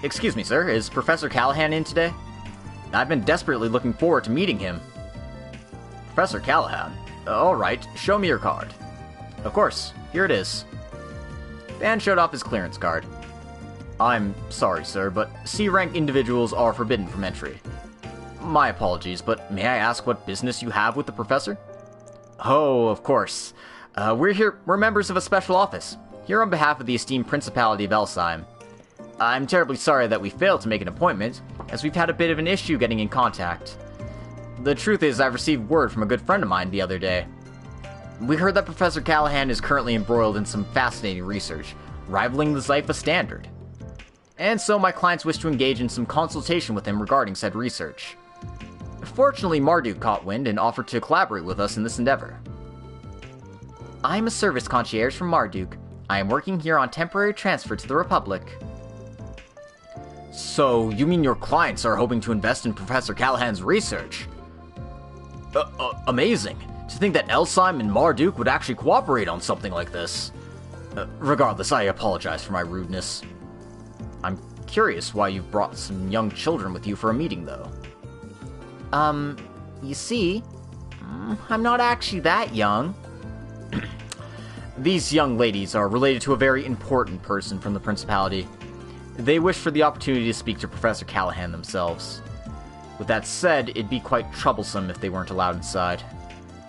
Excuse me, sir. Is Professor Callahan in today? I've been desperately looking forward to meeting him. Professor Callahan? Alright, show me your card. Of course, here it is. Van showed off his clearance card. I'm sorry, sir, but C-rank individuals are forbidden from entry. My apologies, but may I ask what business you have with the professor? Oh, of course. We're members of a special office, here on behalf of the esteemed Principality of Elsheim. I'm terribly sorry that we failed to make an appointment, as we've had a bit of an issue getting in contact. The truth is, I've received word from a good friend of mine the other day. We heard that Professor Callahan is currently embroiled in some fascinating research, rivaling the Zypha standard. And so my clients wish to engage in some consultation with him regarding said research. Fortunately, Marduk caught wind and offered to collaborate with us in this endeavor. I'm a service concierge from Marduk. I am working here on temporary transfer to the Republic. So, you mean your clients are hoping to invest in Professor Callahan's research? Amazing. To think that Elsheim and Marduk would actually cooperate on something like this. Regardless, I apologize for my rudeness. I'm curious why you've brought some young children with you for a meeting, though. You see, I'm not actually that young. These young ladies are related to a very important person from the Principality. They wish for the opportunity to speak to Professor Callahan themselves. With that said, it'd be quite troublesome if they weren't allowed inside.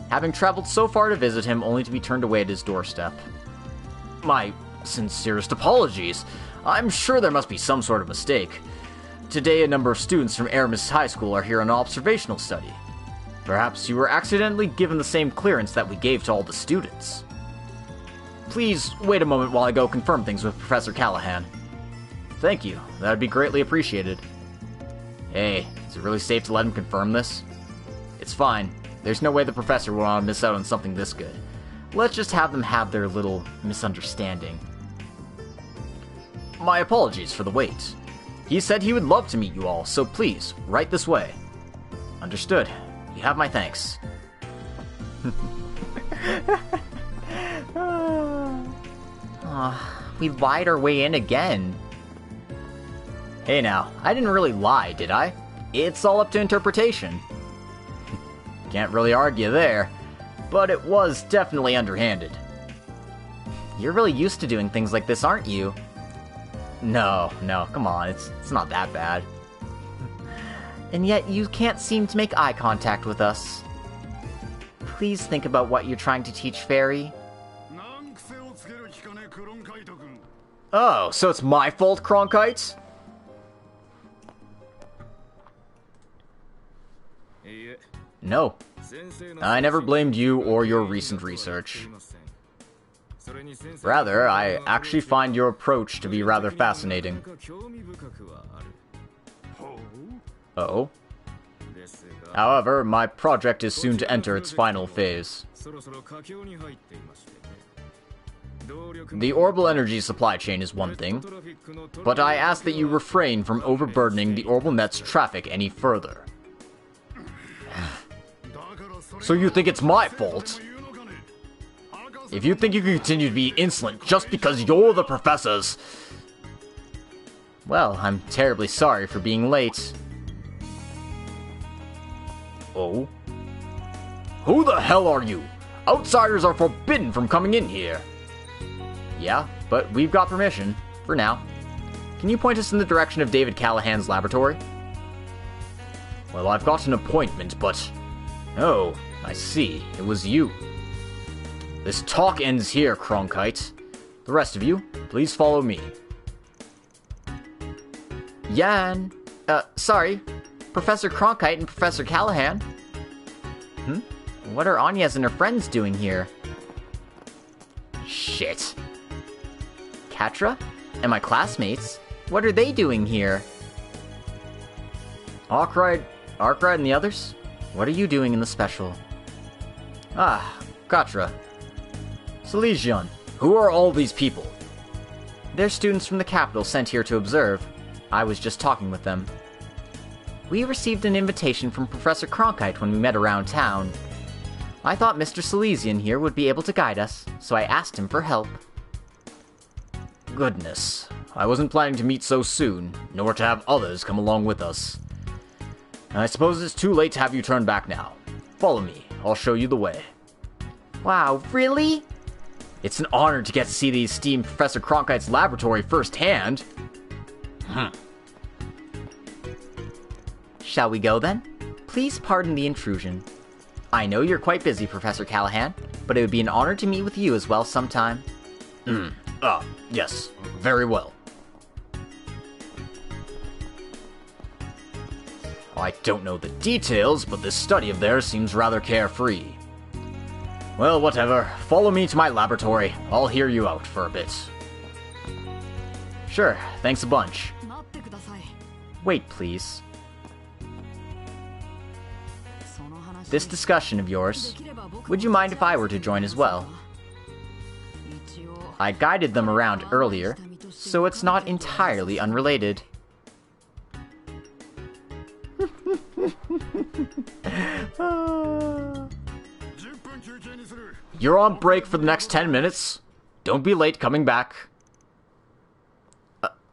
Having traveled so far to visit him only to be turned away at his doorstep. My sincerest apologies. I'm sure there must be some sort of mistake. Today, a number of students from Aramis High School are here on an observational study. Perhaps you were accidentally given the same clearance that we gave to all the students. Please wait a moment while I go confirm things with Professor Callahan. Thank you. That would be greatly appreciated. Hey, is it really safe to let him confirm this? It's fine. There's no way the professor will want to miss out on something this good. Let's just have them have their little misunderstanding. My apologies for the wait. He said he would love to meet you all, so please, right this way. Understood. You have my thanks. We lied our way in again. Hey now, I didn't really lie, did I? It's all up to interpretation. Can't really argue there, but it was definitely underhanded. You're really used to doing things like this, aren't you? No, come on, it's not that bad. And yet you can't seem to make eye contact with us. Please think about what you're trying to teach Fairy. Oh, so it's my fault, Cronkite? No. I never blamed you or your recent research. Rather, I actually find your approach to be rather fascinating. Oh? However, my project is soon to enter its final phase. The orbital energy supply chain is one thing, but I ask that you refrain from overburdening the orbital net's traffic any further. So you think it's my fault? If you think you can continue to be insolent just because you're the professors... Well, I'm terribly sorry for being late. Oh? Who the hell are you? Outsiders are forbidden from coming in here. Yeah, but we've got permission, for now. Can you point us in the direction of David Callahan's laboratory? Well, I've got an appointment, but... Oh, I see. It was you. This talk ends here, Cronkite. The rest of you, please follow me. Yan. Sorry. Professor Cronkite and Professor Callahan. What are Agnes and her friends doing here? Shit. Katra? And my classmates? What are they doing here? Arkride and the others? What are you doing in the special? Ah, Katra. Silesian, who are all these people? They're students from the capital sent here to observe. I was just talking with them. We received an invitation from Professor Cronkite when we met around town. I thought Mr. Silesian here would be able to guide us, so I asked him for help. Goodness, I wasn't planning to meet so soon, nor to have others come along with us. I suppose it's too late to have you turn back now. Follow me, I'll show you the way. Wow, really? It's an honor to get to see the esteemed Professor Cronkite's laboratory firsthand. Shall we go then? Please pardon the intrusion. I know you're quite busy, Professor Callahan, but it would be an honor to meet with you as well sometime. Yes, very well. I don't know the details, but this study of theirs seems rather carefree. Well, whatever. Follow me to my laboratory. I'll hear you out for a bit. Sure, thanks a bunch. Wait, please. This discussion of yours, would you mind if I were to join as well? I guided them around earlier, so it's not entirely unrelated. You're on break for the next 10 minutes. Don't be late coming back.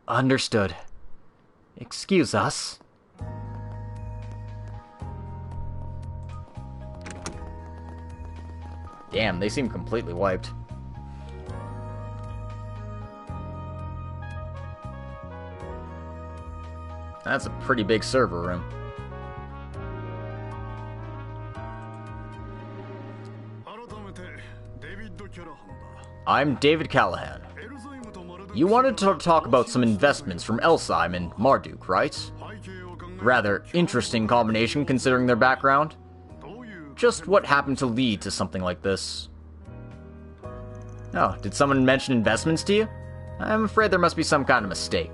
Understood. Excuse us. Damn, they seem completely wiped. That's a pretty big server room. I'm David Callahan. You wanted to talk about some investments from Elsheim and Marduk, right? Rather interesting combination considering their background. Just what happened to lead to something like this? Oh, did someone mention investments to you? I'm afraid there must be some kind of mistake.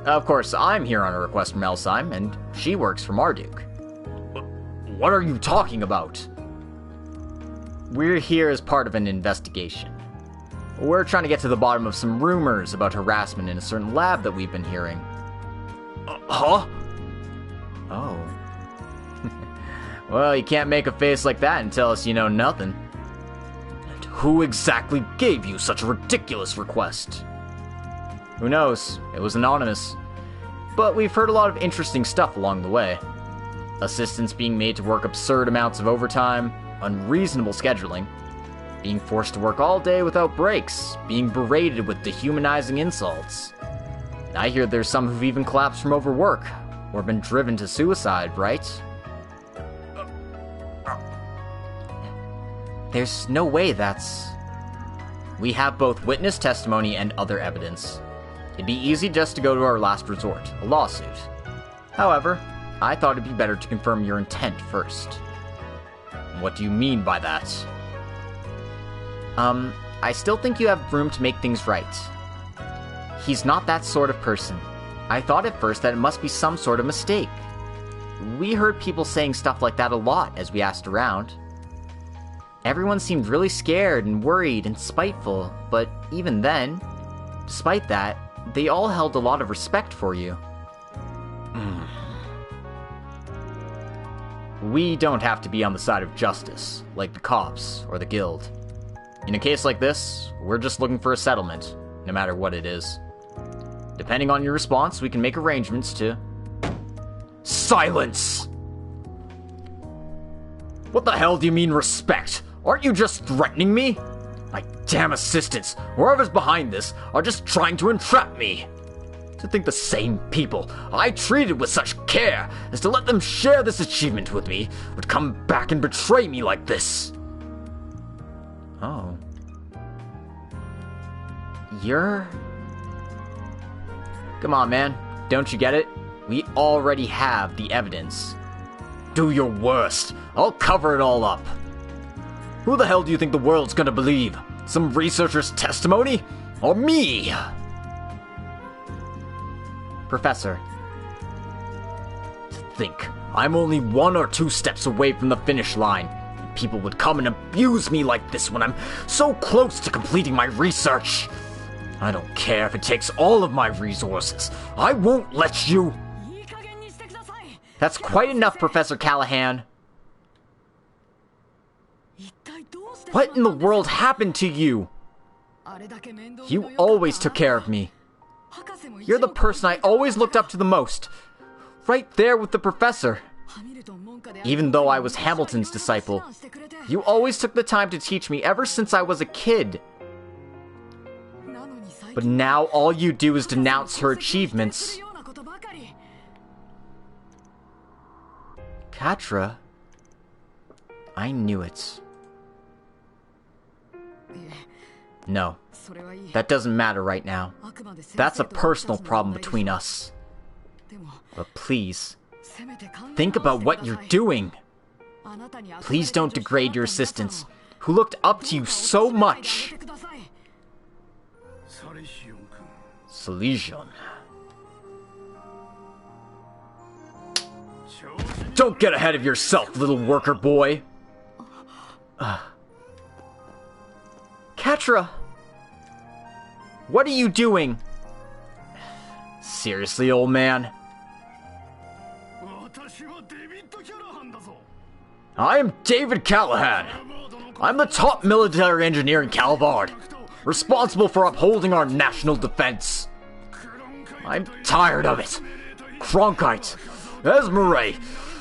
Of course, I'm here on a request from Elsheim, and she works for Marduk. What are you talking about? We're here as part of an investigation. We're trying to get to the bottom of some rumors about harassment in a certain lab that we've been hearing. Huh? Oh. Well, you can't make a face like that and tell us you know nothing. And who exactly gave you such a ridiculous request? Who knows? It was anonymous. But we've heard a lot of interesting stuff along the way. Assistants being made to work absurd amounts of overtime, unreasonable scheduling, being forced to work all day without breaks, being berated with dehumanizing insults. I hear there's some who've even collapsed from overwork, or been driven to suicide, right? There's no way that's... We have both witness testimony and other evidence. It'd be easy just to go to our last resort, a lawsuit. However, I thought it'd be better to confirm your intent first. What do you mean by that? I still think you have room to make things right. He's not that sort of person. I thought at first that it must be some sort of mistake. We heard people saying stuff like that a lot as we asked around. Everyone seemed really scared and worried and spiteful, but even then, despite that, they all held a lot of respect for you. We don't have to be on the side of justice, like the cops or the guild. In a case like this, we're just looking for a settlement, no matter what it is. Depending on your response, we can make arrangements to... Silence! What the hell do you mean respect? Aren't you just threatening me? My damn assistants, whoever's behind this, are just trying to entrap me. To think the same people I treated with such care as to let them share this achievement with me would come back and betray me like this. Oh. You're... Come on, man. Don't you get it? We already have the evidence. Do your worst. I'll cover it all up. Who the hell do you think the world's gonna believe? Some researcher's testimony? Or me? Professor. To think, I'm only 1 or 2 steps away from the finish line. And people would come and abuse me like this when I'm so close to completing my research. I don't care if it takes all of my resources. I won't let you. That's quite enough, Professor Callahan. What in the world happened to you? You always took care of me. You're the person I always looked up to the most. Right there with the professor. Even though I was Hamilton's disciple, you always took the time to teach me ever since I was a kid. But now all you do is denounce her achievements. Katra? I knew it. No, that doesn't matter right now. That's a personal problem between us. But please, think about what you're doing. Please don't degrade your assistants, who looked up to you so much. Salesian. Don't get ahead of yourself, little worker boy. Katra! What are you doing? Seriously, old man? I am David Callahan. I'm the top military engineer in Calvard, responsible for upholding our national defense. I'm tired of it. Cronkite, Esmeralda,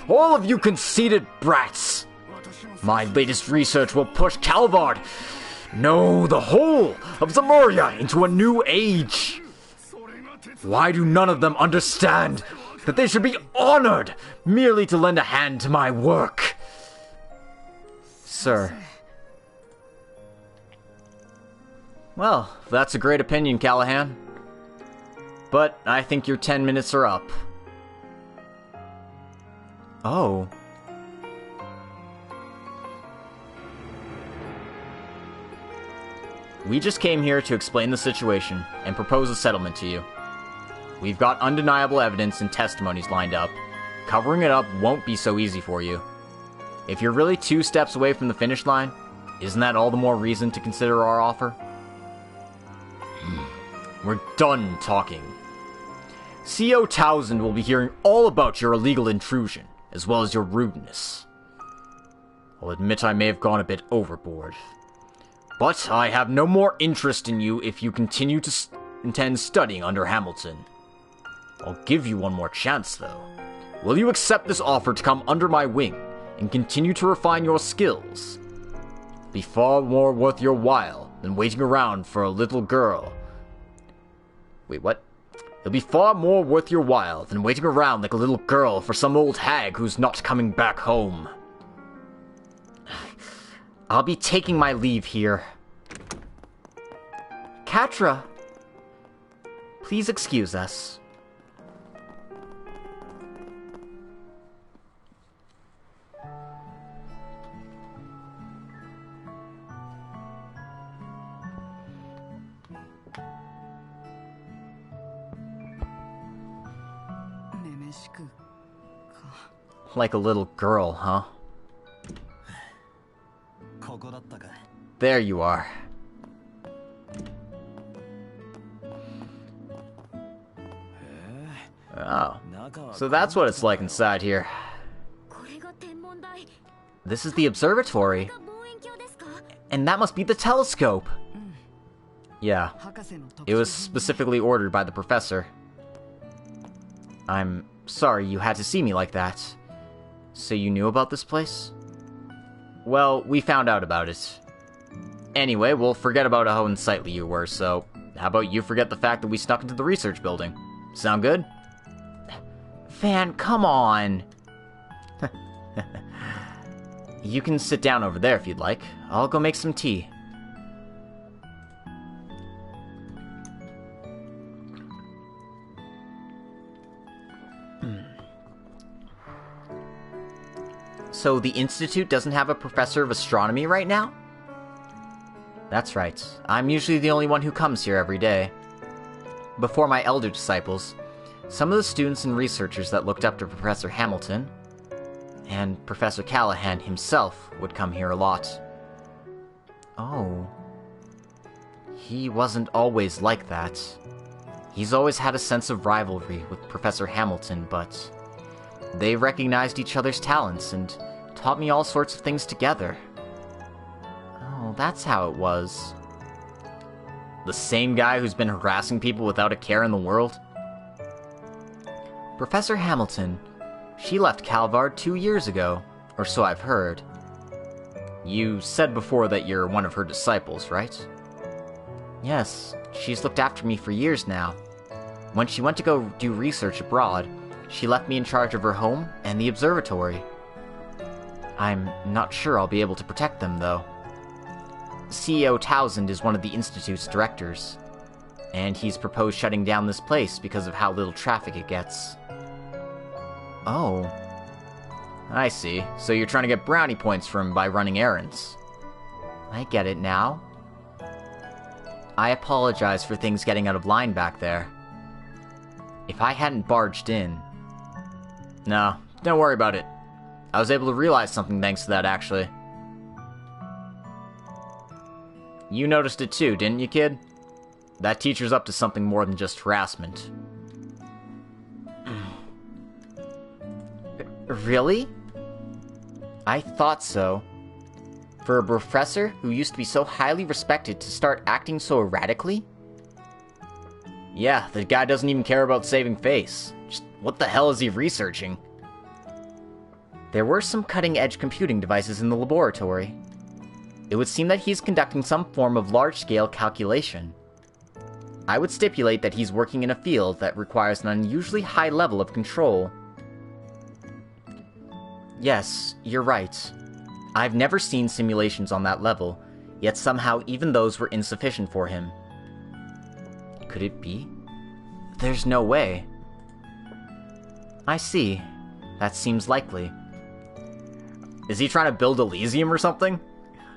all of you conceited brats. My latest research will push Calvard, no, the whole of Zamuria, into a new age. Why do none of them understand that they should be honored merely to lend a hand to my work? Sir. Well, that's a great opinion, Callahan. But I think your 10 minutes are up. Oh. We just came here to explain the situation and propose a settlement to you. We've got undeniable evidence and testimonies lined up. Covering it up won't be so easy for you. If you're really 2 steps away from the finish line, isn't that all the more reason to consider our offer? We're done talking. CO Townsend will be hearing all about your illegal intrusion, as well as your rudeness. I'll admit I may have gone a bit overboard. But I have no more interest in you if you continue to intend studying under Hamilton. I'll give you one more chance, though. Will you accept this offer to come under my wing and continue to refine your skills? It'll be far more worth your while than waiting around for a little girl. Wait, what? It'll be far more worth your while than waiting around like a little girl for some old hag who's not coming back home. I'll be taking my leave here. Katra, please excuse us. Like a little girl, huh? There you are. Oh, so that's what it's like inside here. This is the observatory. And that must be the telescope. Yeah, it was specifically ordered by the professor. I'm sorry you had to see me like that. So you knew about this place? Well, we found out about it. Anyway, we'll forget about how unsightly you were, so how about you forget the fact that we snuck into the research building? Sound good? Van, come on! You can sit down over there if you'd like. I'll go make some tea. So the Institute doesn't have a professor of astronomy right now? That's right. I'm usually the only one who comes here every day. Before my elder disciples, Some of the students and researchers that looked up to Professor Hamilton, and Professor Callahan himself, would come here a lot. Oh. He wasn't always like that. He's always had a sense of rivalry with Professor Hamilton, but they recognized each other's talents and taught me all sorts of things together. Oh, that's how it was. The same guy who's been harassing people without a care in the world? Professor Hamilton. She left Calvard 2 years ago, or so I've heard. You said before that you're one of her disciples, right? Yes, she's looked after me for years now. When she went to go do research abroad, she left me in charge of her home and the observatory. I'm not sure I'll be able to protect them, though. CEO Townsend is one of the Institute's directors, and he's proposed shutting down this place because of how little traffic it gets. Oh. I see. So you're trying to get brownie points from him by running errands. I get it now. I apologize for things getting out of line back there. If I hadn't barged in... No, don't worry about it. I was able to realize something thanks to that, actually. You noticed it too, didn't you, kid? That teacher's up to something more than just harassment. Really? I thought so. For a professor who used to be so highly respected to start acting so erratically? Yeah, the guy doesn't even care about saving face. Just what the hell is he researching? There were some cutting-edge computing devices in the laboratory. It would seem that he's conducting some form of large-scale calculation. I would stipulate that he's working in a field that requires an unusually high level of control. Yes, you're right. I've never seen simulations on that level, yet somehow even those were insufficient for him. Could it be? There's no way. I see. That seems likely. Is he trying to build Elysium or something?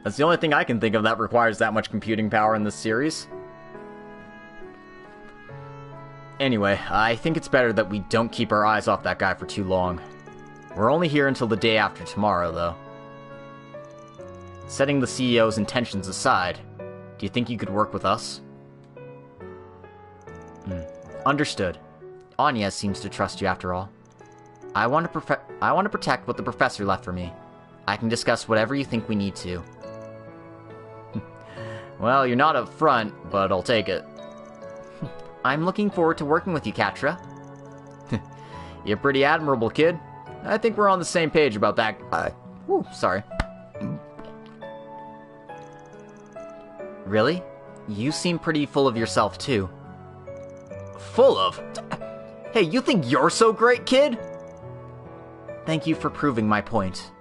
That's the only thing I can think of that requires that much computing power in this series. Anyway, I think it's better that we don't keep our eyes off that guy for too long. We're only here until the day after tomorrow, though. Setting the CEO's intentions aside, do you think you could work with us? Understood. Anya seems to trust you after all. I want to protect what the professor left for me. I can discuss whatever you think we need to. Well, you're not up front, but I'll take it. I'm looking forward to working with you, Katra. You're pretty admirable, kid. I think we're on the same page about that. Sorry. Really? You seem pretty full of yourself, too. Full of? Hey, you think you're so great, kid? Thank you for proving my point.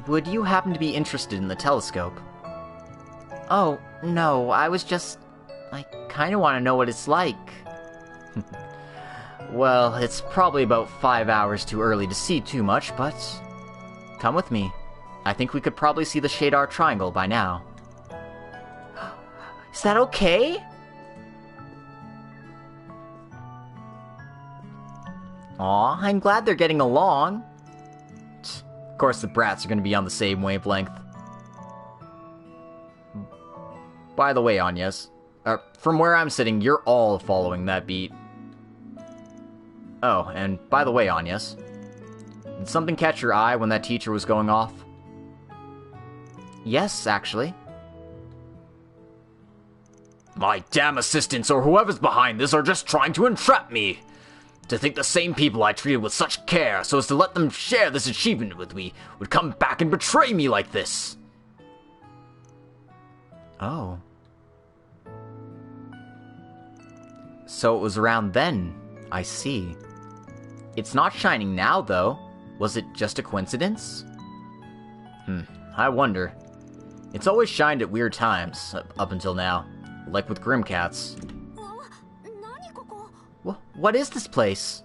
Would you happen to be interested in the telescope? Oh, no, I kinda wanna know what it's like. Well, it's probably about 5 hours too early to see too much, but... Come with me. I think we could probably see the Shadar Triangle by now. Is that okay? Aw, I'm glad they're getting along. Of course the brats are gonna be on the same wavelength. By the way, Agnes, from where I'm sitting, you're all following that beat. Oh, and by the way, Agnes, did something catch your eye when that teacher was going off? Yes, actually. My damn assistants or whoever's behind this are just trying to entrap me! To think the same people I treated with such care so as to let them share this achievement with me would come back and betray me like this! Oh. So it was around then, I see. It's not shining now, though. Was it just a coincidence? I wonder. It's always shined at weird times, up until now. Like with Grimcats. What is this place?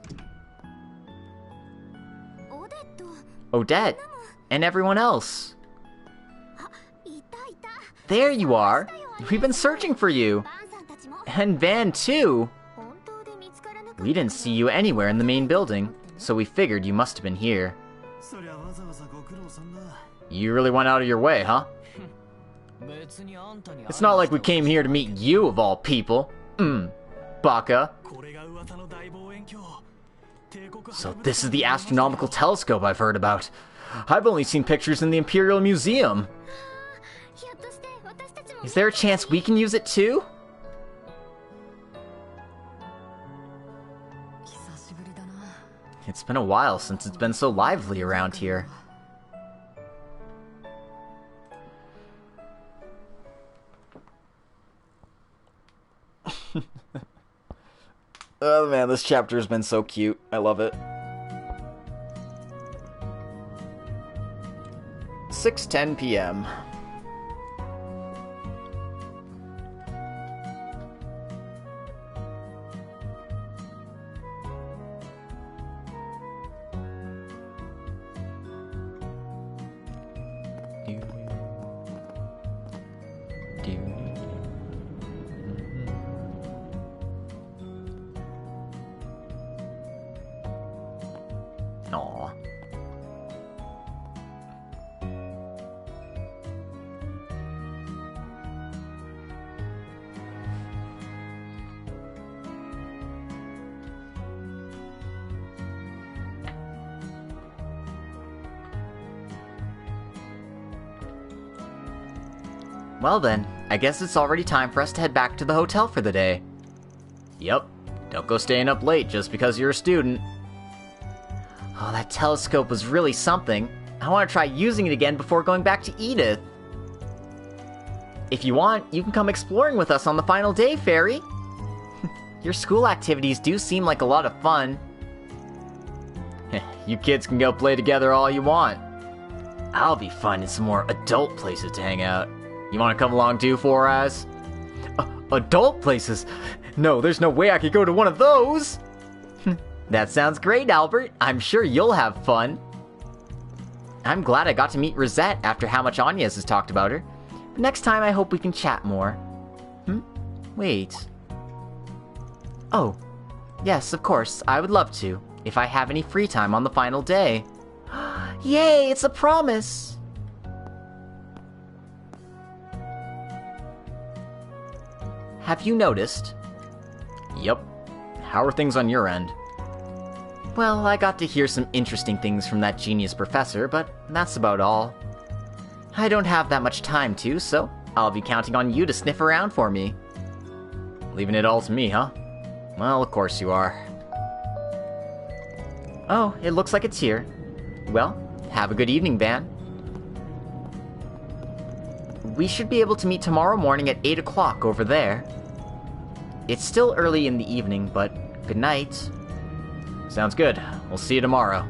Odette. And everyone else. There you are! We've been searching for you! And Van, too! We didn't see you anywhere in the main building, so we figured you must have been here. You really went out of your way, huh? It's not like we came here to meet you, of all people. Baka. So this is the astronomical telescope I've heard about. I've only seen pictures in the Imperial Museum. Is there a chance we can use it too? It's been a while since it's been so lively around here. Oh man, this chapter has been so cute. I love it. 6:10 p.m. Aww. Well then, I guess it's already time for us to head back to the hotel for the day. Yep, don't go staying up late just because you're a student. Oh, that telescope was really something. I want to try using it again before going back to Edith. If you want, you can come exploring with us on the final day, Fairy. Your school activities do seem like a lot of fun. You kids can go play together all you want. I'll be finding some more adult places to hang out. You want to come along too, Four Eyes? Adult places? No, there's no way I could go to one of those! That sounds great, Albert. I'm sure you'll have fun. I'm glad I got to meet Rosette after how much Agnes has talked about her. But next time I hope we can chat more. Wait. Oh. Yes, of course. I would love to, if I have any free time on the final day. Yay, it's a promise! Have you noticed? Yep. How are things on your end? Well, I got to hear some interesting things from that genius professor, but that's about all. I don't have that much time to, so I'll be counting on you to sniff around for me. Leaving it all to me, huh? Well, of course you are. Oh, it looks like it's here. Well, have a good evening, Van. We should be able to meet tomorrow morning at 8 o'clock over there. It's still early in the evening, but good night. Sounds good. We'll see you tomorrow.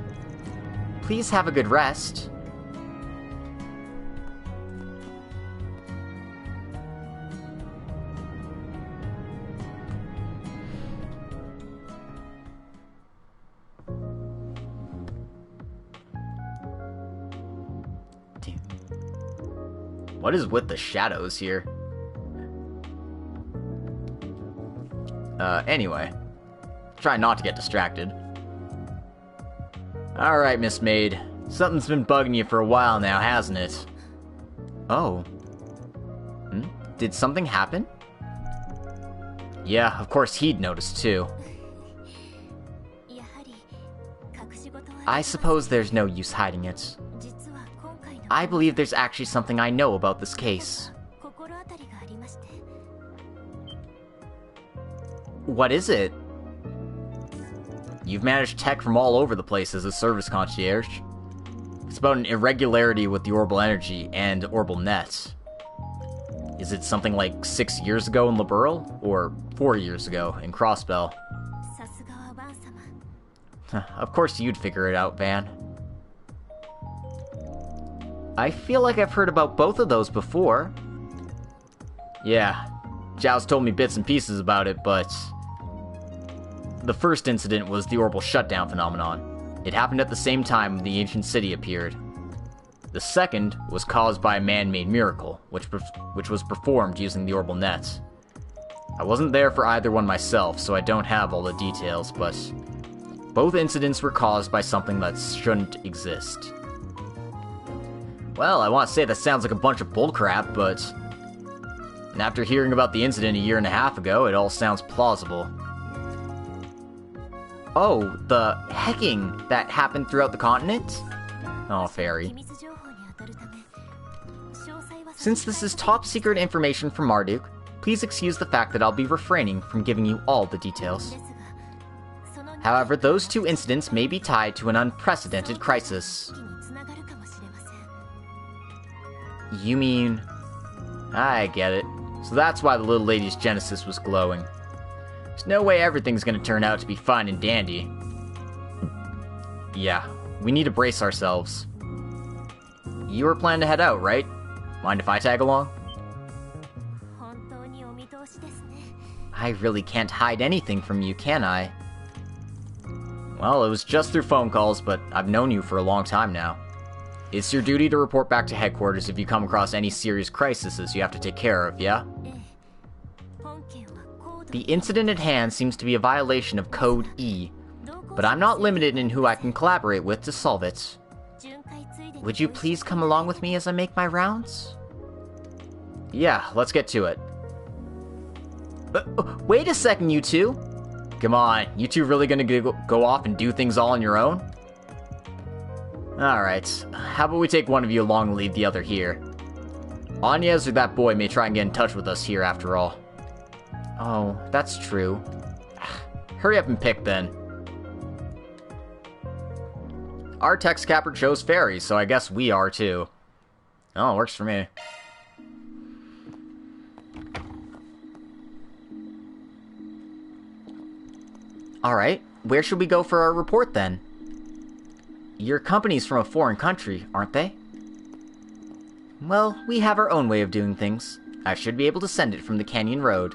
Please have a good rest. What is with the shadows here? Anyway. Try not to get distracted. Alright, Miss Maid. Something's been bugging you for a while now, hasn't it? Oh. Did something happen? Yeah, of course he'd noticed too. I suppose there's no use hiding it. I believe there's actually something I know about this case. What is it? You've managed tech from all over the place as a service concierge. It's about an irregularity with the orbital energy and orbital net. Is it something like 6 years ago in Liberl, or 4 years ago in Crossbell? Of course you'd figure it out, Van. I feel like I've heard about both of those before. Yeah, Zhao's told me bits and pieces about it, but the first incident was the orbital shutdown phenomenon. It happened at the same time the ancient city appeared. The second was caused by a man-made miracle, which was performed using the orbital net. I wasn't there for either one myself, so I don't have all the details, but both incidents were caused by something that shouldn't exist. Well, I want to say that sounds like a bunch of bullcrap, but after hearing about the incident a year and a half ago, it all sounds plausible. Oh, the hacking that happened throughout the continent? Oh, Fairy. Since this is top-secret information from Marduk, please excuse the fact that I'll be refraining from giving you all the details. However, those two incidents may be tied to an unprecedented crisis. You mean... I get it. So that's why the little lady's genesis was glowing. There's no way everything's gonna turn out to be fine and dandy. Yeah, we need to brace ourselves. You were planning to head out, right? Mind if I tag along? I really can't hide anything from you, can I? Well, it was just through phone calls, but I've known you for a long time now. It's your duty to report back to headquarters if you come across any serious crises you have to take care of, yeah? The incident at hand seems to be a violation of Code E, but I'm not limited in who I can collaborate with to solve it. Would you please come along with me as I make my rounds? Yeah, let's get to it. Wait a second, you two! Come on, you two really gonna go off and do things all on your own? Alright, how about we take one of you along and leave the other here? Anya's or that boy may try and get in touch with us here after all. Oh, that's true. Hurry up and pick then. Our text capper chose Fairy, so I guess we are too. Oh, works for me. Alright, where should we go for our report then? Your company's from a foreign country, aren't they? Well, we have our own way of doing things. I should be able to send it from the Canyon Road.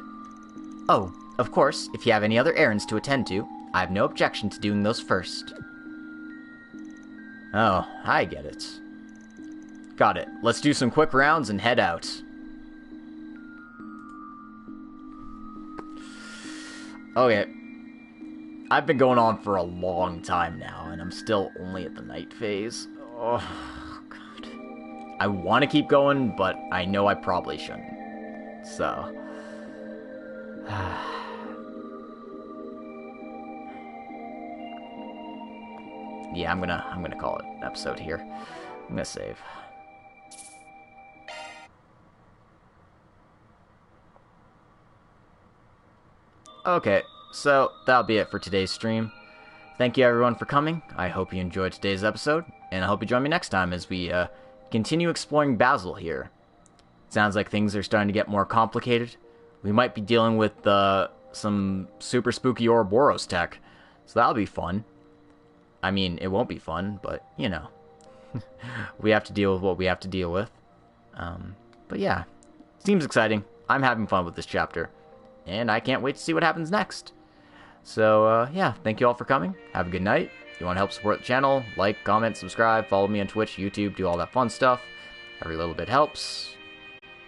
Oh, of course, if you have any other errands to attend to, I have no objection to doing those first. Oh, I get it. Got it. Let's do some quick rounds and head out. Okay. I've been going on for a long time now, and I'm still only at the night phase. Oh, God. I want to keep going, but I know I probably shouldn't. So... yeah, I'm gonna call it an episode here. I'm gonna save. Okay, so that'll be it for today's stream. Thank you everyone for coming. I hope you enjoyed today's episode, and I hope you join me next time as we continue exploring Basil here. Sounds like things are starting to get more complicated. We might be dealing with some super spooky Ouroboros tech, so that'll be fun. I mean, it won't be fun, but, you know. We have to deal with what we have to deal with. But yeah, seems exciting. I'm having fun with this chapter, and I can't wait to see what happens next. So, yeah, thank you all for coming. Have a good night. If you want to help support the channel, like, comment, subscribe, follow me on Twitch, YouTube, do all that fun stuff. Every little bit helps.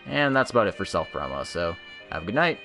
And that's about it for self-promo, so have a good night.